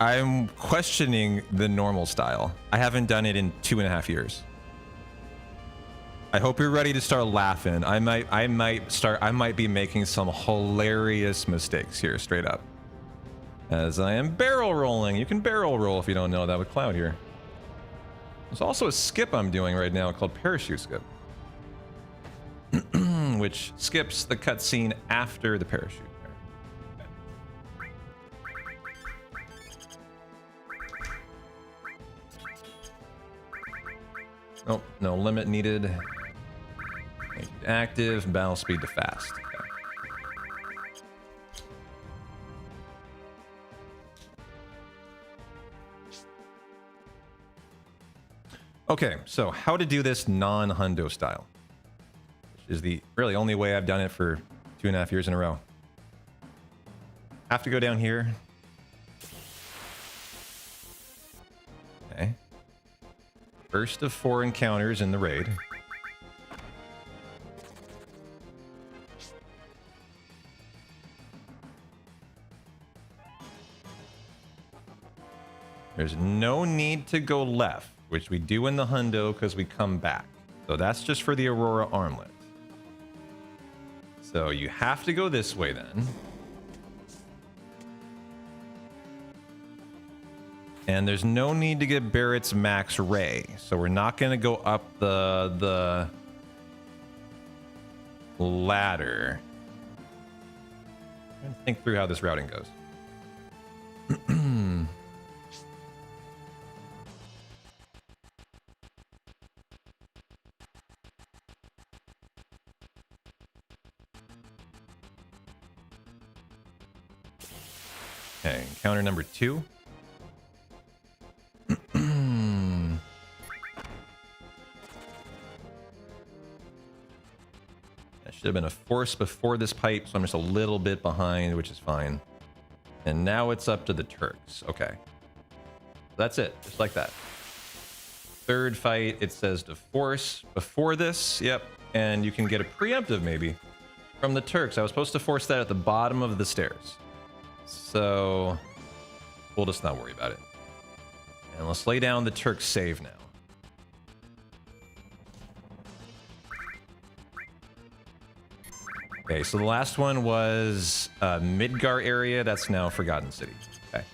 I'm questioning the normal style. I haven't done it in 2.5 years. I hope you're ready to start laughing. I might be making some hilarious mistakes here, straight up. As I am barrel rolling. You can barrel roll if you don't know that with Cloud here. There's also a skip I'm doing right now called Parachute Skip. Which skips the cutscene after the parachute. Oh, no limit needed. Make it active, battle speed to fast. Okay, so how to do this non-Hundo style. Which is the really only way I've done it for 2.5 years in a row. Have to go down here. Okay. First of 4 encounters in the raid. There's no need to go left, which we do in the Hundo because we come back. So that's just for the Aurora armlet. So you have to go this way then. And there's no need to get Barrett's max ray. So we're not going to go up the ladder. I'm trying to think through how this routing goes. Okay, encounter number 2. Should have been a force before this pipe, so I'm just a little bit behind, which is fine. And now it's up to the Turks. Okay. That's it. Just like that. Third fight, it says to force before this. Yep. And you can get a preemptive, maybe, from the Turks. I was supposed to force that at the bottom of the stairs. So we'll just not worry about it. And let's lay down the Turks save now. Okay, so the last one was Midgar area. That's now Forgotten City. Okay.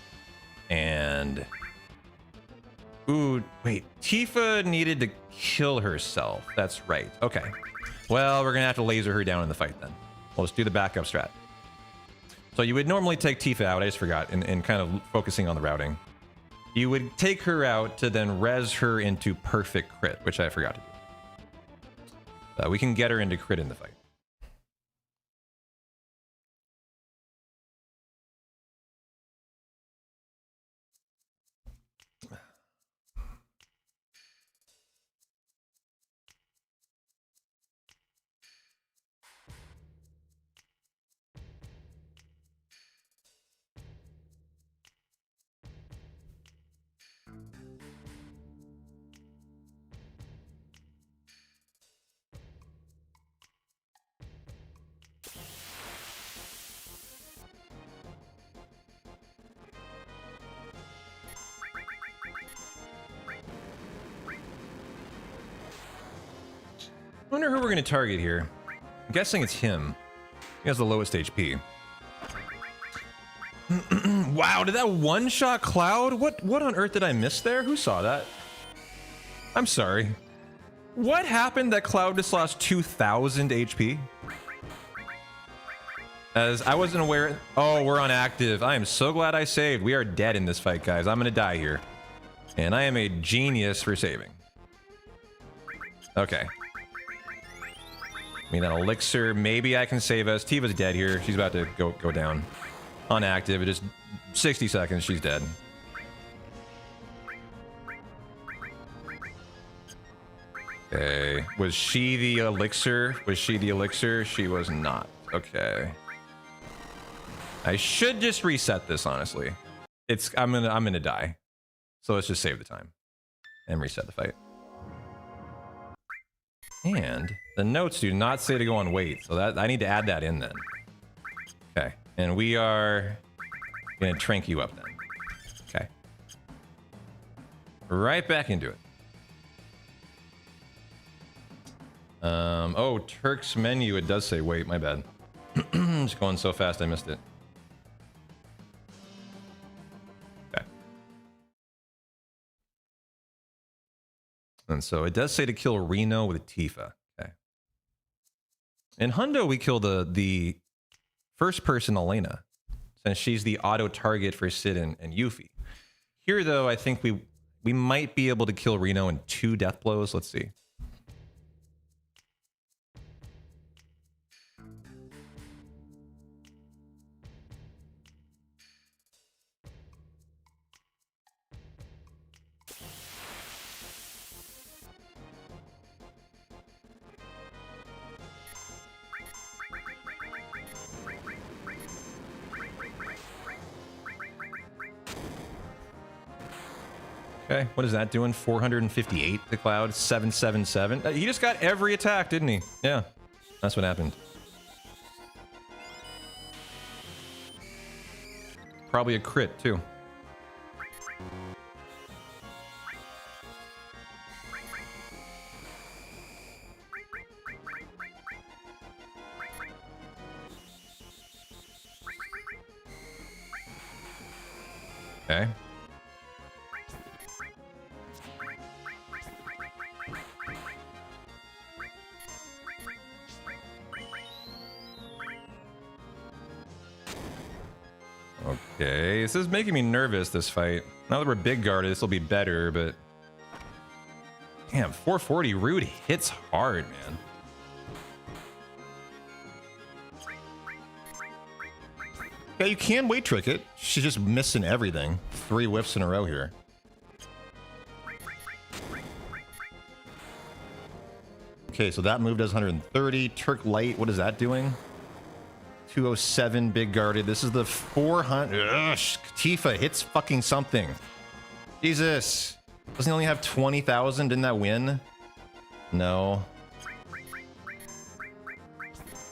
And... Ooh, wait. Tifa needed to kill herself. That's right. Okay. Well, we're going to have to laser her down in the fight then. We'll just do the backup strat. So you would normally take Tifa out. I just forgot in kind of focusing on the routing. You would take her out to then res her into perfect crit, which I forgot to do. We can get her into crit in the fight. I wonder who we're going to target here. I'm guessing it's him. He has the lowest HP. Wow, did that one-shot Cloud? What on earth did I miss there? Who saw that? I'm sorry. What happened that Cloud just lost 2,000 HP? As I wasn't aware... Oh, we're on active. I am so glad I saved. We are dead in this fight, guys. I'm going to die here. And I am a genius for saving. Okay. I mean, an elixir. Maybe I can save us. Tifa's dead here. She's about to go down. On active. It is 60 seconds. She's dead. Okay. Was she the elixir? Was she the elixir? She was not. Okay. I should just reset this, honestly. I'm gonna die. So let's just save the time. And reset the fight. And the notes do not say to go on wait, so that I need to add that in then. Okay, and we are gonna trank you up then. Okay. Right back into it. Oh, Turk's menu, it does say wait, my bad. Just going so fast I missed it. Okay. And so it does say to kill Reno with Tifa. Okay. In Hundo, we kill the first person Elena, since she's the auto target for Sid and Yuffie. Here, though, I think we might be able to kill Reno in 2 death blows. Let's see. Okay, what is that doing? 458 to Cloud, 777. He just got every attack, didn't he? Yeah, that's what happened. Probably a crit, too. Okay. Okay, this is making me nervous, this fight. Now that we're big guarded, this will be better, but... Damn, 440 Rude hits hard, man. Yeah, you can weight trick it. She's just missing everything. 3 whiffs in a row here. Okay, so that move does 130. Turk Light, what is that doing? 207 big guarded. This is the 400. Ugh, Tifa hits fucking something. Jesus. Doesn't he only have 20,000? Didn't that win? No.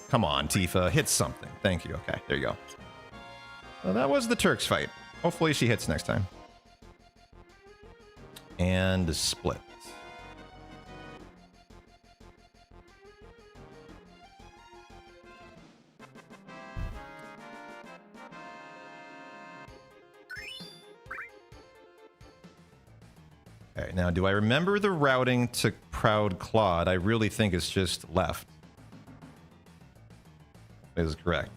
Come on, Tifa. Hit something. Thank you. Okay, there you go. Well, that was the Turks fight. Hopefully she hits next time. And the split. Okay, now do I remember the routing to Proud Claude? I really think it's just left. This is correct.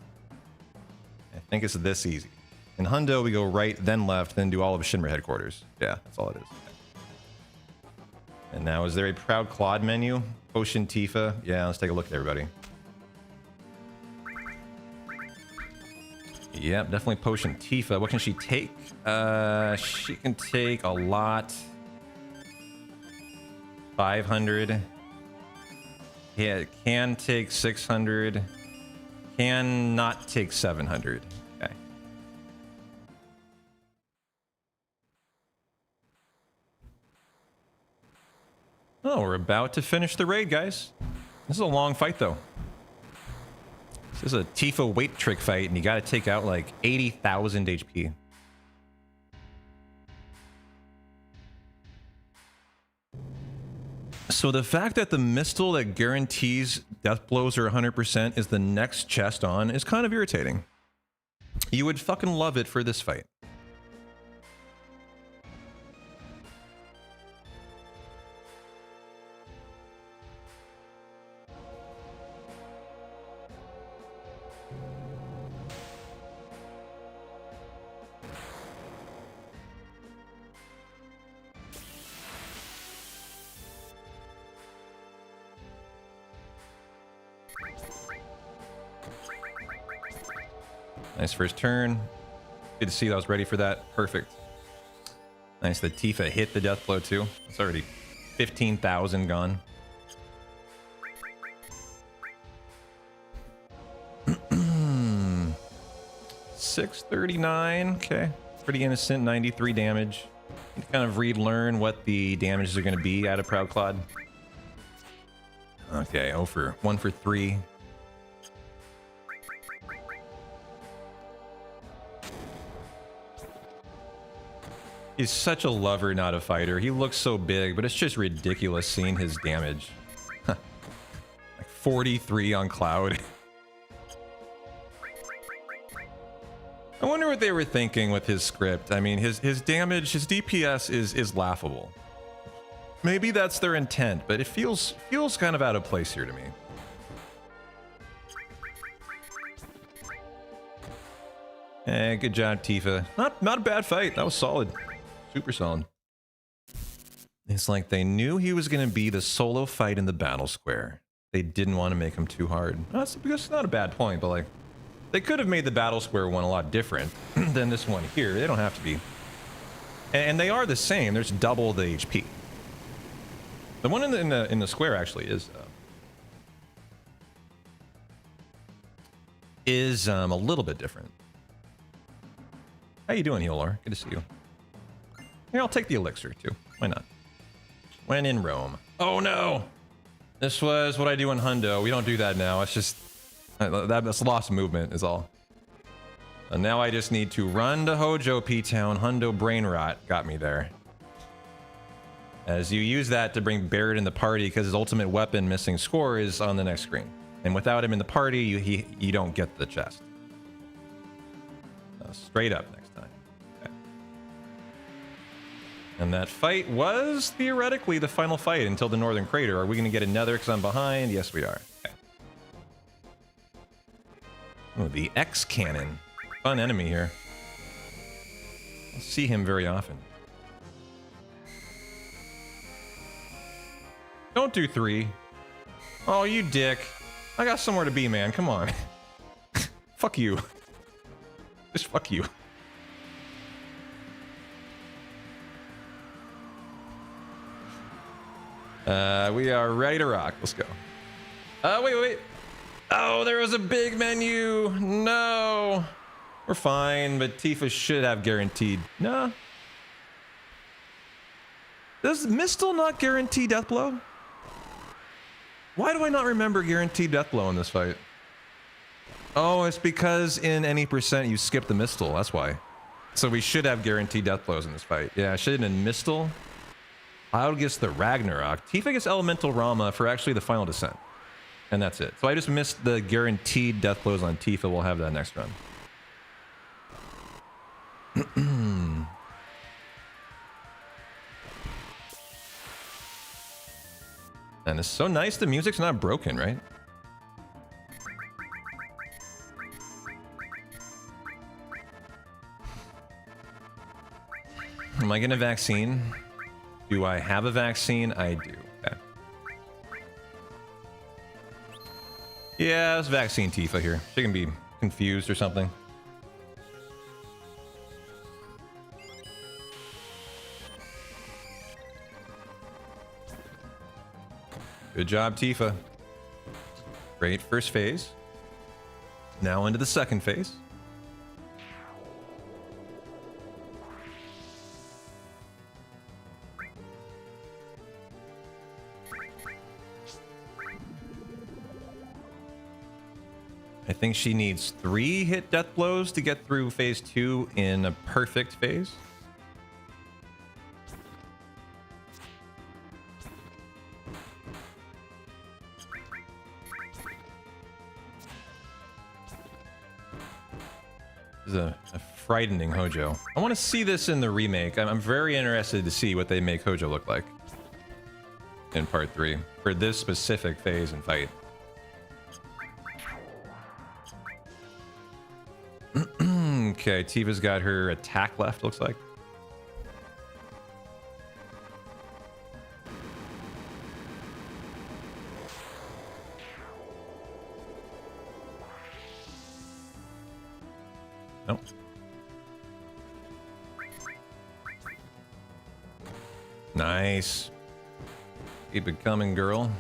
I think it's this easy. In Hundo, we go right, then left, then do all of Shinra headquarters. Yeah, that's all it is. And now, is there a Proud Claude menu? Potion Tifa. Yeah, let's take a look at everybody. Yep, definitely Potion Tifa. What can she take? She can take a lot. 500. Yeah, it can take 600. Can not take 700. Okay. Oh, we're about to finish the raid, guys. This is a long fight, though. This is a Tifa weight trick fight, and you gotta take out like 80,000 HP. So the fact that the Mistle that guarantees death blows are 100% is the next chest on is kind of irritating. You would fucking love it for this fight. Nice first turn. Good to see that I was ready for that. Perfect. Nice that Tifa hit the death blow too. It's already 15,000 gone. $639. Okay. Pretty innocent. 93 damage. You can kind of relearn what the damages are going to be out of Proud Claude. Okay. 1 for 3. He's such a lover, not a fighter. He looks so big, but it's just ridiculous seeing his damage. Like 43 on Cloud. I wonder what they were thinking with his script. I mean, his damage, his DPS is laughable. Maybe that's their intent, but it feels kind of out of place here to me. Good job, Tifa. Not a bad fight. That was solid. Super solid. It's like they knew he was going to be the solo fight in the battle square. They didn't want to make him too hard. That's because it's not a bad point, but like, they could have made the battle square one a lot different than this one here. They don't have to be. And they are the same. There's double the HP. The one in the square actually is a little bit different. How you doing, Healer? Good to see you. Here, I'll take the elixir too. Why not? When in Rome. Oh no! This was what I do in Hundo. We don't do that now. It's just that's lost movement is all. And now I just need to run to Hojo P-Town. Hundo Brain Rot got me there. As you use that to bring Barrett in the party because his ultimate weapon missing score is on the next screen. And without him in the party, you don't get the chest. Straight up next time. Okay. And that fight was theoretically the final fight until the Northern Crater. Are we going to get another because I'm behind? Yes, we are. Okay. Oh, the X Cannon. Fun enemy here. I'll see him very often. Don't do 3. Oh, you dick. I got somewhere to be, man. Come on. Fuck you. Just fuck you. We are ready to rock. Let's go. Wait. Oh, there was a big menu. No. We're fine, but Tifa should have guaranteed. No. Does Mistle not guarantee death blow? Why do I not remember guaranteed death blow in this fight? Oh, it's because in any percent you skip the Mistle. That's why. So we should have guaranteed death blows in this fight. Yeah, I should have been Mistle. Cloud gets the Ragnarok. Tifa gets Elemental Rama for actually the final descent. And that's it. So I just missed the guaranteed death blows on Tifa. We'll have that next run. And it's so nice the music's not broken, right? Am I getting a vaccine? Do I have a vaccine? I do. Okay. Yeah, it's vaccine Tifa here. She can be confused or something. Good job, Tifa. Great first phase. Now into the second phase. I think she needs 3 hit death blows to get through phase 2 in a perfect phase. This is a frightening Hojo. I want to see this in the remake. I'm very interested to see what they make Hojo look like in part 3 for this specific phase and fight. Okay, Tifa's got her attack left, looks like. Nope. Nice. Keep it coming, girl.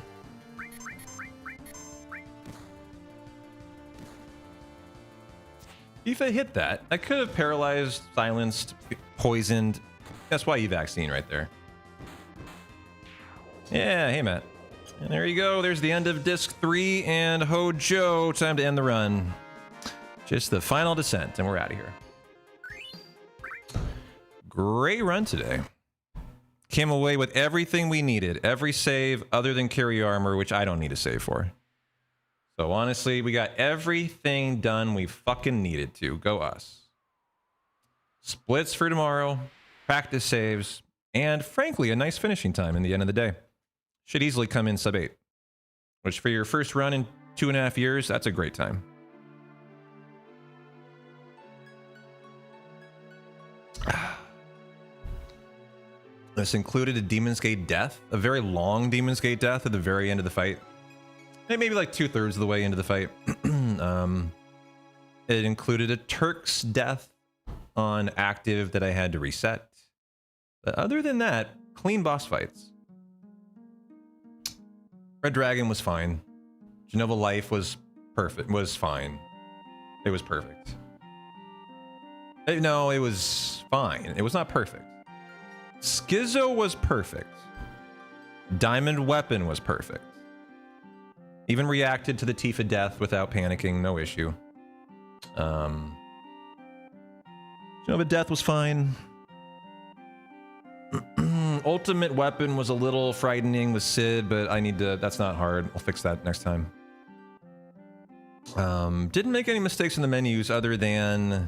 Tifa hit that. I could have paralyzed, silenced, poisoned. That's why you vaccine right there. Yeah, hey, Matt. And there you go. There's the end of Disc 3 and Hojo. Time to end the run. Just the final descent, and we're out of here. Great run today. Came away with everything we needed. Every save other than carry armor, which I don't need to save for. So honestly, we got everything done we fucking needed to. Go us. Splits for tomorrow, practice saves, and frankly, a nice finishing time in the end of the day. Should easily come in sub 8. Which for your first run in 2.5 years, that's a great time. This included a Demon's Gate death, a very long Demon's Gate death at the very end of the fight. Maybe like 2/3 of the way into the fight. It included a Turk's death on active that I had to reset. But other than that, clean boss fights. Red Dragon was fine. Genova Life was perfect. Was fine. It was perfect. No, it was fine. It was not perfect. Schizo was perfect. Diamond Weapon was perfect. Even reacted to the Tifa death without panicking, no issue. Genova death was fine. Ultimate Weapon was a little frightening with Sid, but I need to, that's not hard. I'll fix that next time. Didn't make any mistakes in the menus other than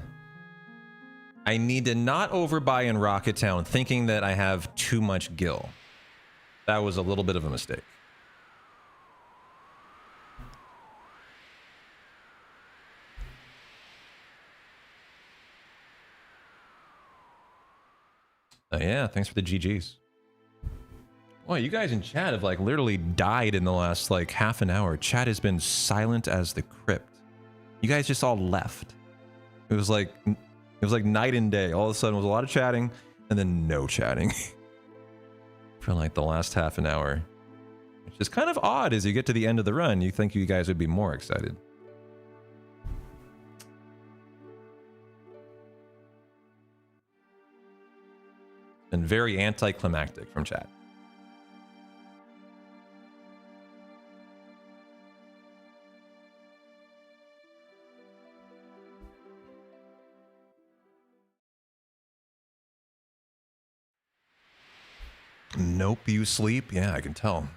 I need to not overbuy in Rocket Town thinking that I have too much gil. That was a little bit of a mistake. Yeah, thanks for the GGs. Boy, you guys in chat have like literally died in the last like half an hour. Chat has been silent as the crypt. You guys just all left. It was like night and day. All of a sudden it was a lot of chatting and then no chatting for like the last half an hour. Which is kind of odd as you get to the end of the run. You think you guys would be more excited. And very anticlimactic from chat. Nope, you sleep? Yeah, I can tell.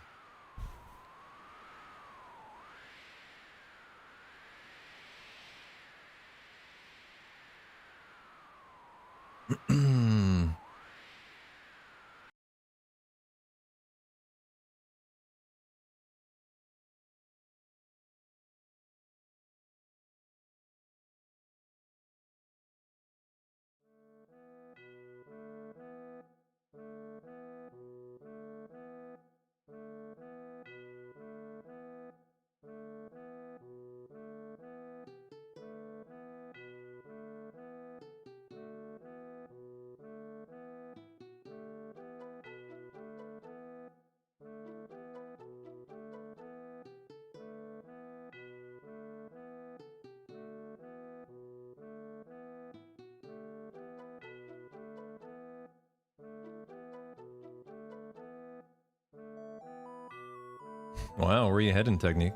Wow, where are you heading, Technique?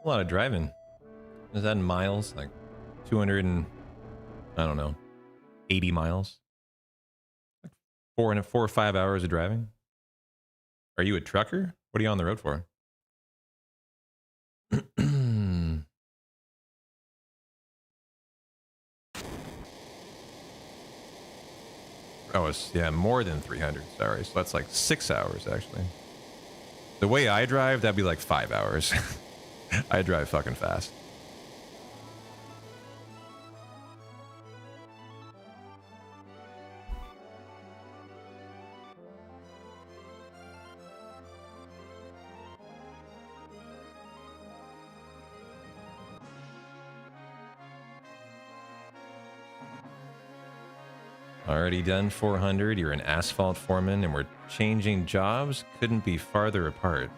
A lot of driving. Is that in miles? Like 200 and, I don't know, 80 miles? Like 4 or 5 hours of driving? Are you a trucker? What are you on the road for? Oh, it's, yeah, more than 300. Sorry. So that's like 6 hours, actually. The way I drive, that'd be like 5 hours. I drive fucking fast. Already done 400. You're an asphalt foreman, and we're changing jobs. Couldn't be farther apart.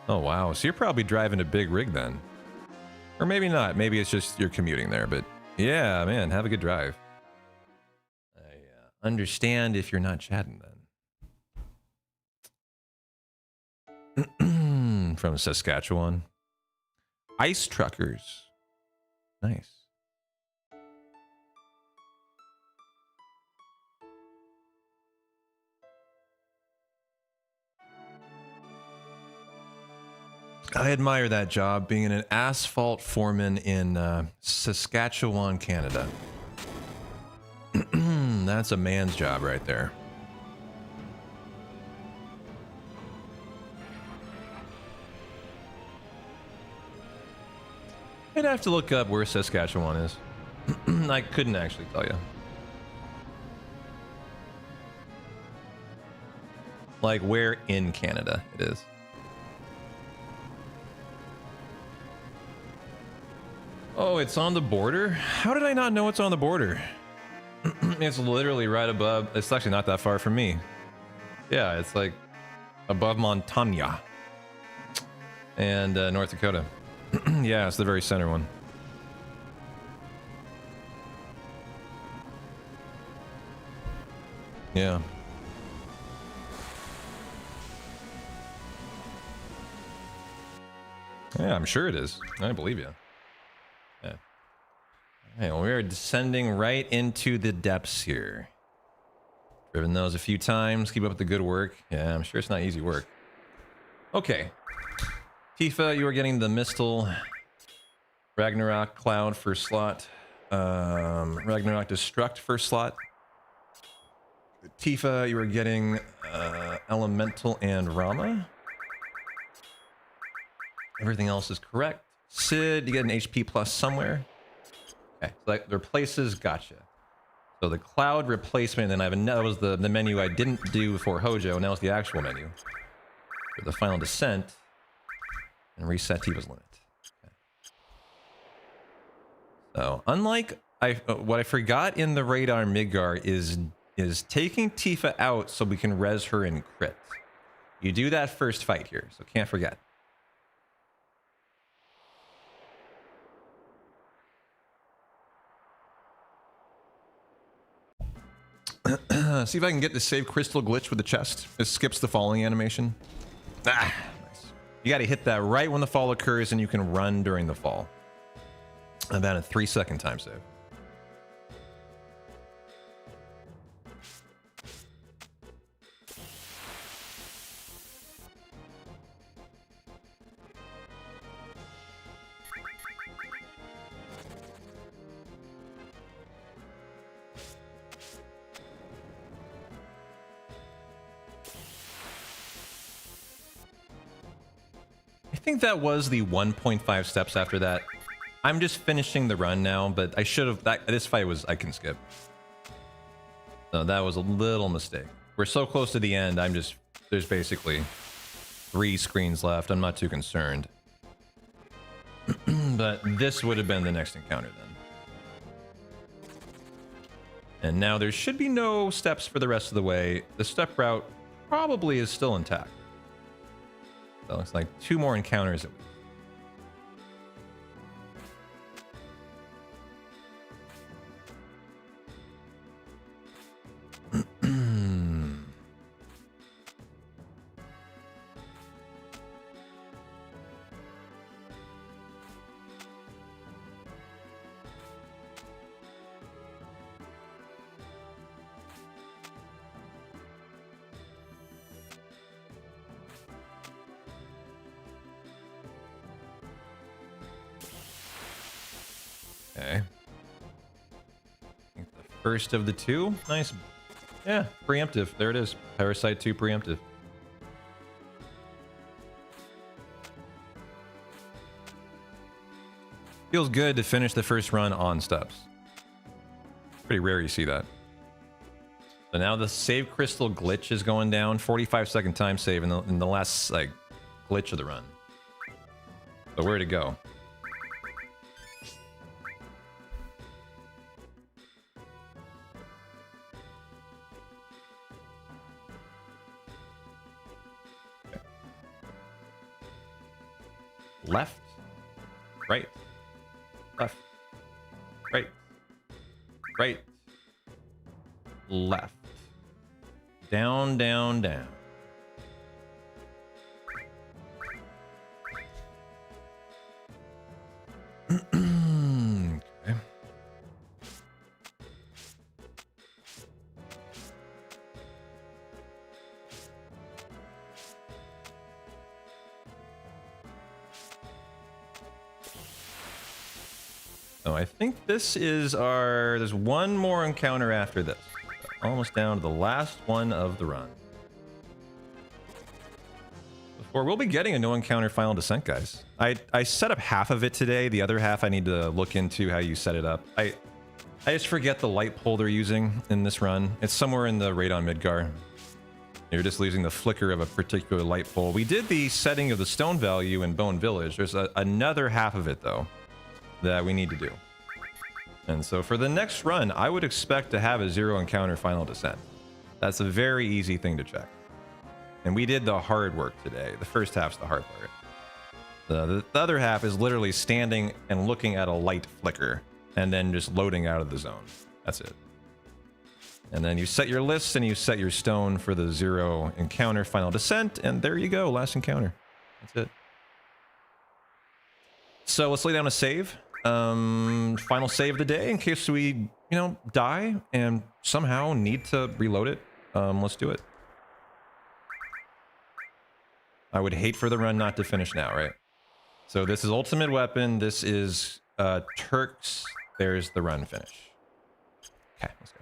Oh, wow. So you're probably driving a big rig then. Or maybe not. Maybe it's just you're commuting there. But yeah, man, have a good drive. I understand if you're not chatting then. From Saskatchewan. Ice truckers. Nice. I admire that job, being an asphalt foreman in Saskatchewan, Canada. That's a man's job right there. I'd have to look up where Saskatchewan is. I couldn't actually tell you. Like where in Canada it is. Oh, it's on the border? How did I not know it's on the border? It's literally right above. It's actually not that far from me. Yeah, it's like above Montana and North Dakota. Yeah, it's the very center one. Yeah. Yeah, I'm sure it is. I believe you. Yeah. Hey, well, we are descending right into the depths here. Driven those a few times. Keep up the good work. Yeah, I'm sure it's not easy work. Okay. Tifa, you are getting the Mistle Ragnarok Cloud first slot. Ragnarok Destruct first slot. Tifa, you are getting Elemental and Rama. Everything else is correct. Sid, you get an HP plus somewhere. Okay, so like the replaces, gotcha. So the cloud replacement, and that was the menu I didn't do for Hojo, and now it's the actual menu. For the final descent, and reset Tifa's limit. Okay. So, unlike what I forgot in the radar Midgar is taking Tifa out so we can res her in crit. You do that first fight here, so can't forget. See if I can get the save crystal glitch with the chest. It skips the falling animation. Ah, nice. You got to hit that right when the fall occurs, and you can run during the fall. About a 3-second time save. I think that was the 1.5 steps after that. I'm just finishing the run now, but I should have. This fight was, I can skip. So that was a little mistake. We're so close to the end. There's basically 3 screens left. I'm not too concerned. But this would have been the next encounter then. And now there should be no steps for the rest of the way. The step route probably is still intact. So it looks like 2 more encounters at least. First of the two. Nice. Yeah, preemptive. There it is. Parasite 2 preemptive. Feels good to finish the first run on steps. Pretty rare you see that. So now the save crystal glitch is going down. 45-second time save in the last like glitch of the run. So where'd it go? Okay. Left, right, left, right, right, left, down, down, down. Okay. Oh, I think this is our... There's one more encounter after this. Almost down to the last one of the run. Before we'll be getting a no encounter final descent, guys. I set up half of it today. The other half I need to look into how you set it up. I just forget the light pole they're using in this run. It's somewhere in the Radon Midgar. You're just losing the flicker of a particular light pole. We did the setting of the stone value in Bone Village. There's another half of it, though, that we need to do. And so for the next run, I would expect to have a 0 encounter final descent. That's a very easy thing to check. And we did the hard work today. The first half's the hard part. The other half is literally standing and looking at a light flicker and then just loading out of the zone. That's it. And then you set your list and you set your stone for the 0 encounter final descent, and there you go, last encounter. That's it. So let's lay down a save. Final save of the day in case we, die and somehow need to reload it. Let's do it. I would hate for the run not to finish now, right? So this is ultimate weapon. This is Turks. There's the run finish. Okay, let's go.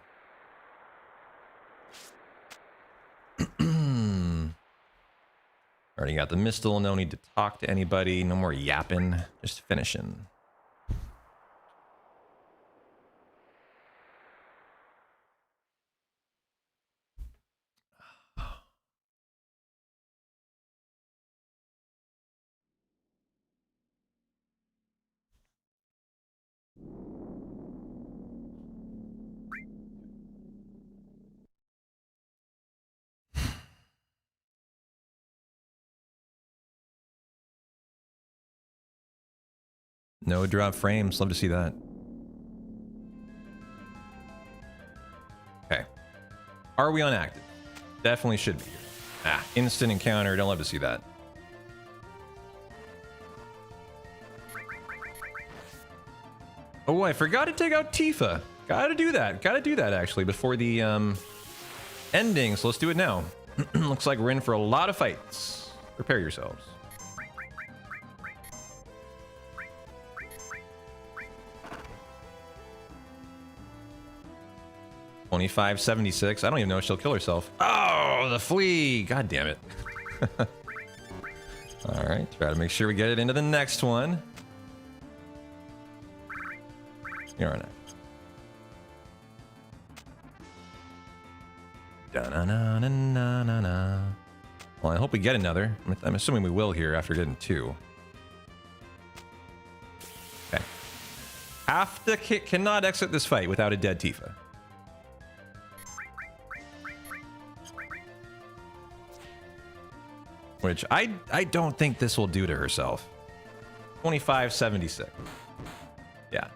Already got the Mistle. No need to talk to anybody. No more yapping. Just finishing. No drop frames. Love to see that. Okay. Are we on active? Definitely should be. Instant encounter. Don't love to see that. Oh, I forgot to take out Tifa. Gotta do that. Gotta do that, actually, before the ending. So let's do it now. Looks like we're in for a lot of fights. Prepare yourselves. $25.76. I don't even know if she'll kill herself. Oh, the flea. God damn it. All right. Try to make sure we get it into the next one. You're on it. Da-na-na-na-na-na. Well, I hope we get another. I'm assuming we will here after getting 2. Okay. Cannot exit this fight without a dead Tifa. Which I don't think this will do to herself. 25.76. Yeah.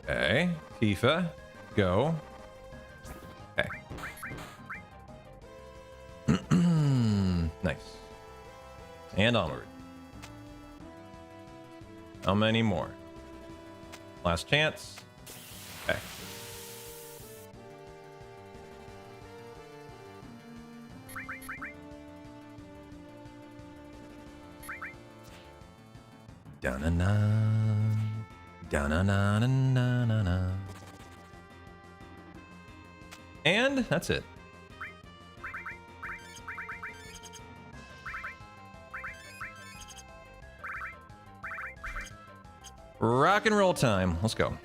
Okay, Tifa, go. Okay. Nice. And onward. How many more? Last chance. Okay. Da-na-na. Da-na-na-na-na-na-na. And that's it. Rock and roll time. Let's go.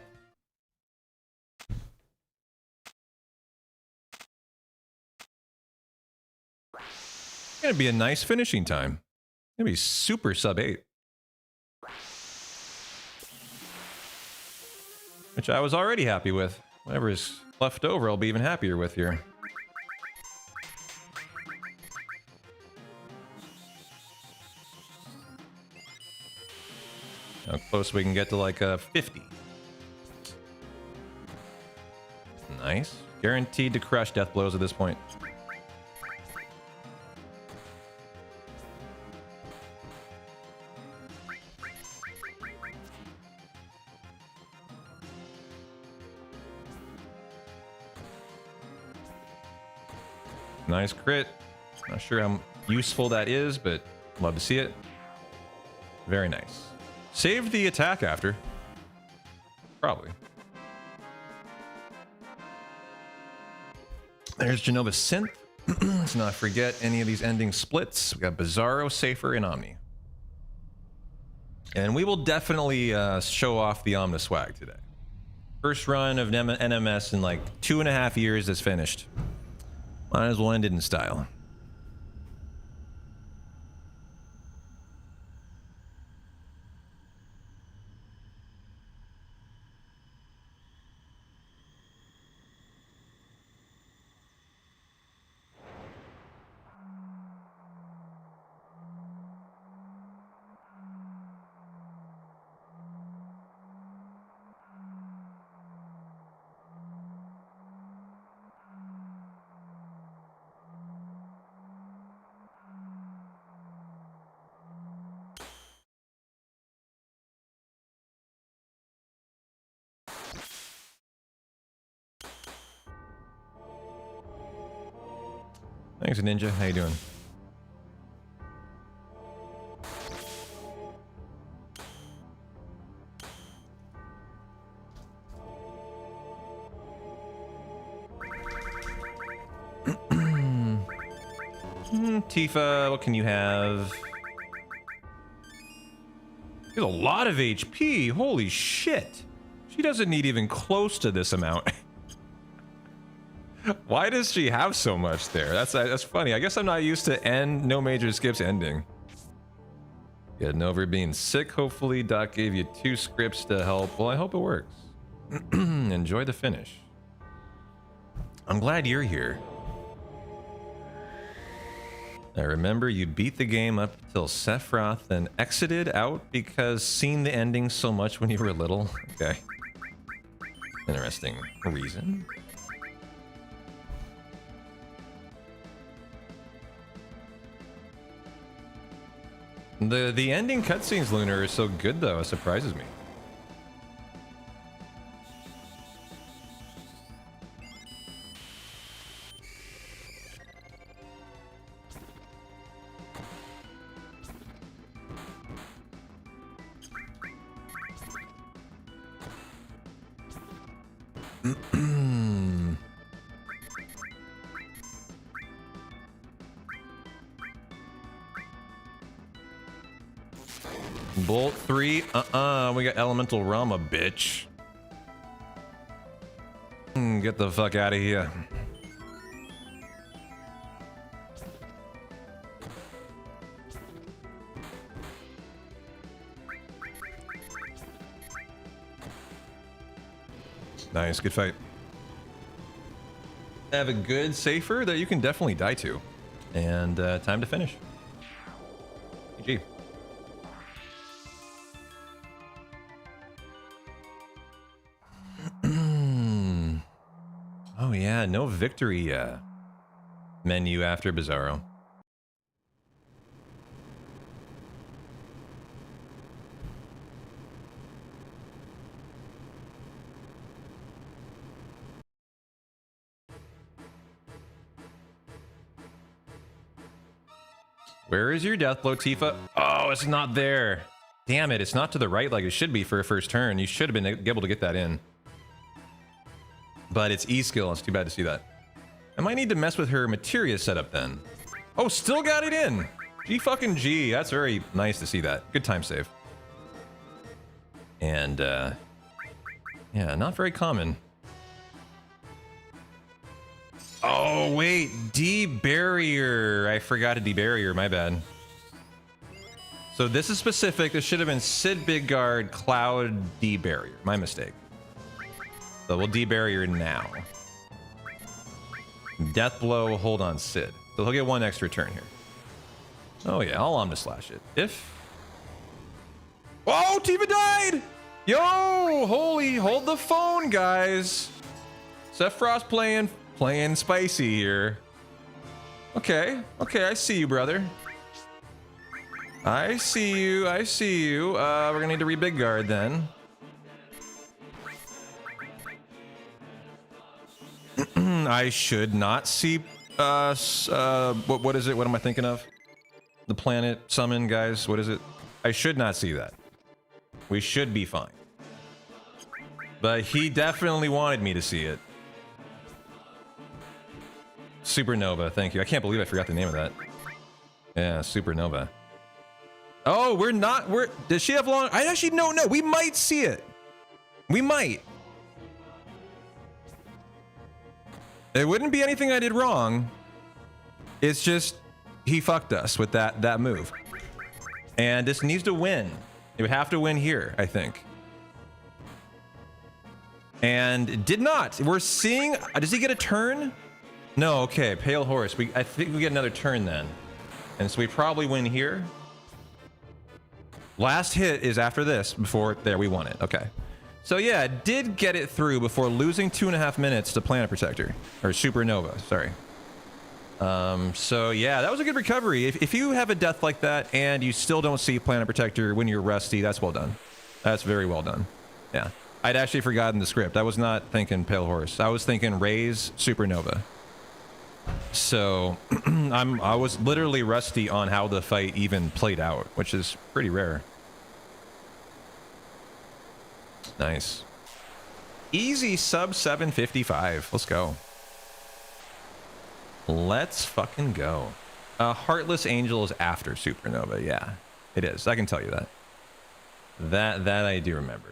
It's gonna be a nice finishing time. It's gonna be super sub 8. Which I was already happy with. Whatever is left over, I'll be even happier with here. How close we can get to like a 50. Nice. Guaranteed to crush death blows at this point. Nice crit. Not sure how useful that is, but love to see it. Very nice. Saved the attack after. Probably. There's Genova's Synth. Let's not forget any of these ending splits. We got Bizarro, Safer, and Omni. And we will definitely show off the Omni swag today. First run of NMS in like 2.5 years is finished. Might as well end it in style. Thanks, Ninja. How you doing? Tifa, what can you have? There's a lot of HP. Holy shit. She doesn't need even close to this amount. Why does she have so much there? That's funny. I guess I'm not used to no major skips ending. Getting over being sick, hopefully. Doc gave you 2 scripts to help. Well, I hope it works. Enjoy the finish. I'm glad you're here. I remember you beat the game up till Sephiroth, then exited out because seeing the ending so much when you were little. Okay. Interesting reason. The ending cutscenes, Lunar, are so good though. It surprises me. Bolt 3. We got Elemental Rama, bitch. Get the fuck out of here. Nice, good fight. I have a good Safer that you can definitely die to. And time to finish. GG. Oh yeah, no victory menu after Bizarro. Where is your death blow, Tifa? Oh, it's not there. Damn it, it's not to the right like it should be for a first turn. You should have been able to get that in. But it's E-skill. It's too bad to see that. I might need to mess with her materia setup then. Oh, still got it in. G fucking G. That's very nice to see that. Good time save. And, yeah, not very common. Oh, wait. D-barrier. I forgot to D-barrier. My bad. So this is specific. This should have been Sid Bigguard Cloud D-barrier. My mistake. So we'll D-barrier now. Death blow, hold on Sid. So he'll get one extra turn here. Oh yeah, I'll Omnislash it. If... Oh, Tifa died! Yo, holy, hold the phone, guys. Sephiroth's playing spicy here. Okay, I see you, brother. I see you. We're gonna need to re-big guard then. I should not see, what is it? What am I thinking of? The planet summon, guys. What is it? I should not see that. We should be fine. But he definitely wanted me to see it. Supernova, thank you. I can't believe I forgot the name of that. Yeah, Supernova. Oh, does she have long? I actually, no, we might see it. We might. It wouldn't be anything I did wrong. It's just, he fucked us with that move. And this needs to win. It would have to win here, I think. And it did not. We're seeing, does he get a turn? No, okay, Pale Horse. I think we get another turn then. And so we probably win here. Last hit is after this, before, there, we won it, okay. So yeah, did get it through before losing 2.5 minutes to Planet Protector. Or Supernova, sorry. So yeah, that was a good recovery. If you have a death like that and you still don't see Planet Protector when you're rusty, that's well done. That's very well done. Yeah. I'd actually forgotten the script. I was not thinking Pale Horse. I was thinking Raise Supernova. So I was literally rusty on how the fight even played out, which is pretty rare. Nice. Easy sub 755. Let's go. Let's fucking go. Heartless Angel is after Supernova. Yeah, it is. I can tell you that. That I do remember.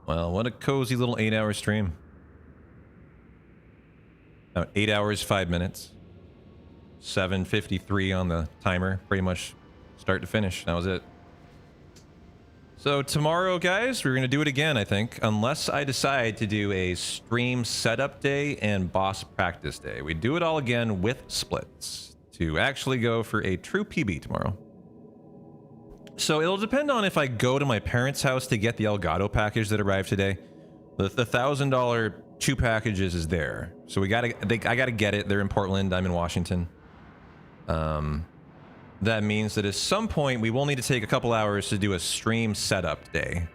Well, what a cozy little 8-hour stream. 8 hours, 5 minutes. 7:53 on the timer. Pretty much start to finish. That was it. So tomorrow, guys, we're going to do it again, I think. Unless I decide to do a stream setup day and boss practice day. We do it all again with splits to actually go for a true PB tomorrow. So it'll depend on if I go to my parents' house to get the Elgato package that arrived today. The $1,000 2 packages is there. So I gotta get it. They're in Portland. I'm in Washington. That means that at some point we will need to take a couple hours to do a stream setup day.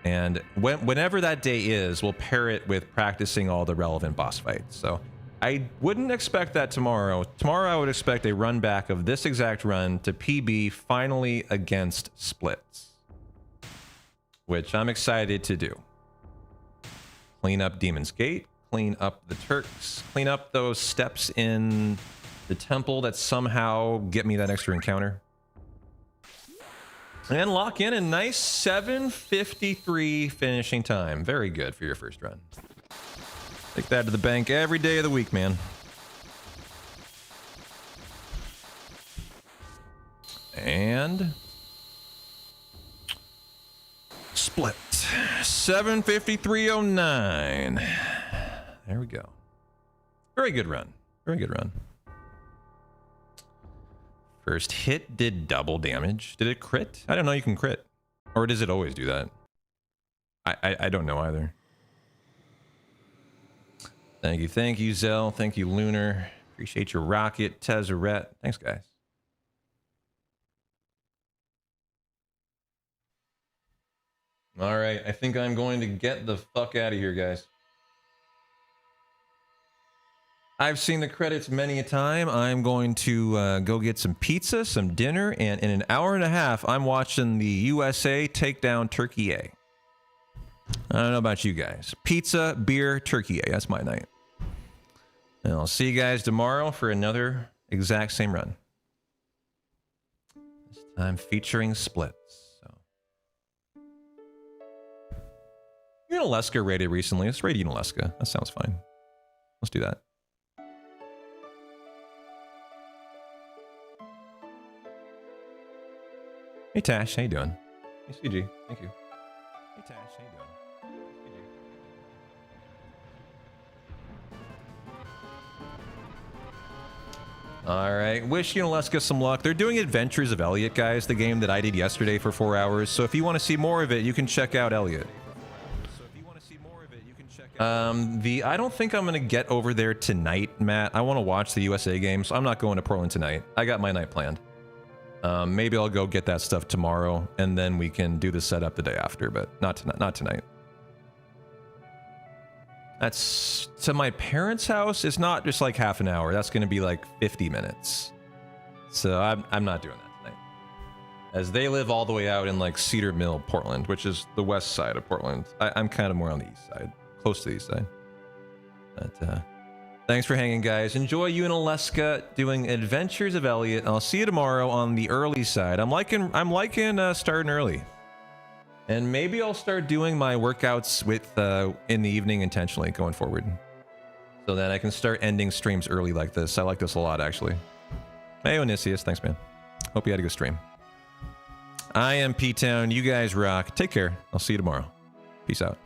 And whenever that day is, we'll pair it with practicing all the relevant boss fights. So I wouldn't expect that tomorrow. Tomorrow I would expect a run back of this exact run to PB finally against Splits, which I'm excited to do. Clean up Demon's Gate, clean up the Turks, clean up those steps in the temple that somehow get me that extra encounter. And lock in a nice 7:53 finishing time. Very good for your first run. Take that to the bank every day of the week, man. And split 7:53.09. There we go. Very good run. Very good run. First hit did double damage. Did it crit? I don't know you can crit. Or does it always do that? I don't know either. Thank you, Zell. Thank you, Lunar. Appreciate your rocket, Tezzeret. Thanks, guys. All right, I think I'm going to get the fuck out of here, guys. I've seen the credits many a time. I'm going to go get some pizza, some dinner, and in an hour and a half, I'm watching the USA take down Turkey A. I don't know about you guys. Pizza, beer, Turkey A. That's my night. And I'll see you guys tomorrow for another exact same run. This time featuring splits. So. Unaleska raided recently. Let's raid Unaleska. That sounds fine. Let's do that. Hey Tash, how you doing? Hey CG, thank you. Hey Tash, how you doing? All right, wish Unaleska some luck. They're doing Adventures of Elliot, guys, the game that I did yesterday for 4 hours. So if you want to see more of it, you can check out Elliot. I don't think I'm gonna get over there tonight, Matt. I want to watch the USA game, so I'm not going to Portland tonight. I got my night planned. Maybe I'll go get that stuff tomorrow, and then we can do the setup the day after, but not tonight. That's to my parents' house. It's not just like half an hour. That's going to be like 50 minutes. So I'm not doing that tonight. As they live all the way out in like Cedar Mill, Portland, which is the west side of Portland. I'm kind of more on the east side, close to the east side. But thanks for hanging, guys. Enjoy Unaleska doing Adventures of Elliot. I'll see you tomorrow on the early side. I'm liking starting early. And maybe I'll start doing my workouts with in the evening intentionally going forward. So then I can start ending streams early like this. I like this a lot, actually. Hey, Onisius. Thanks, man. Hope you had a good stream. I am P-Town. You guys rock. Take care. I'll see you tomorrow. Peace out.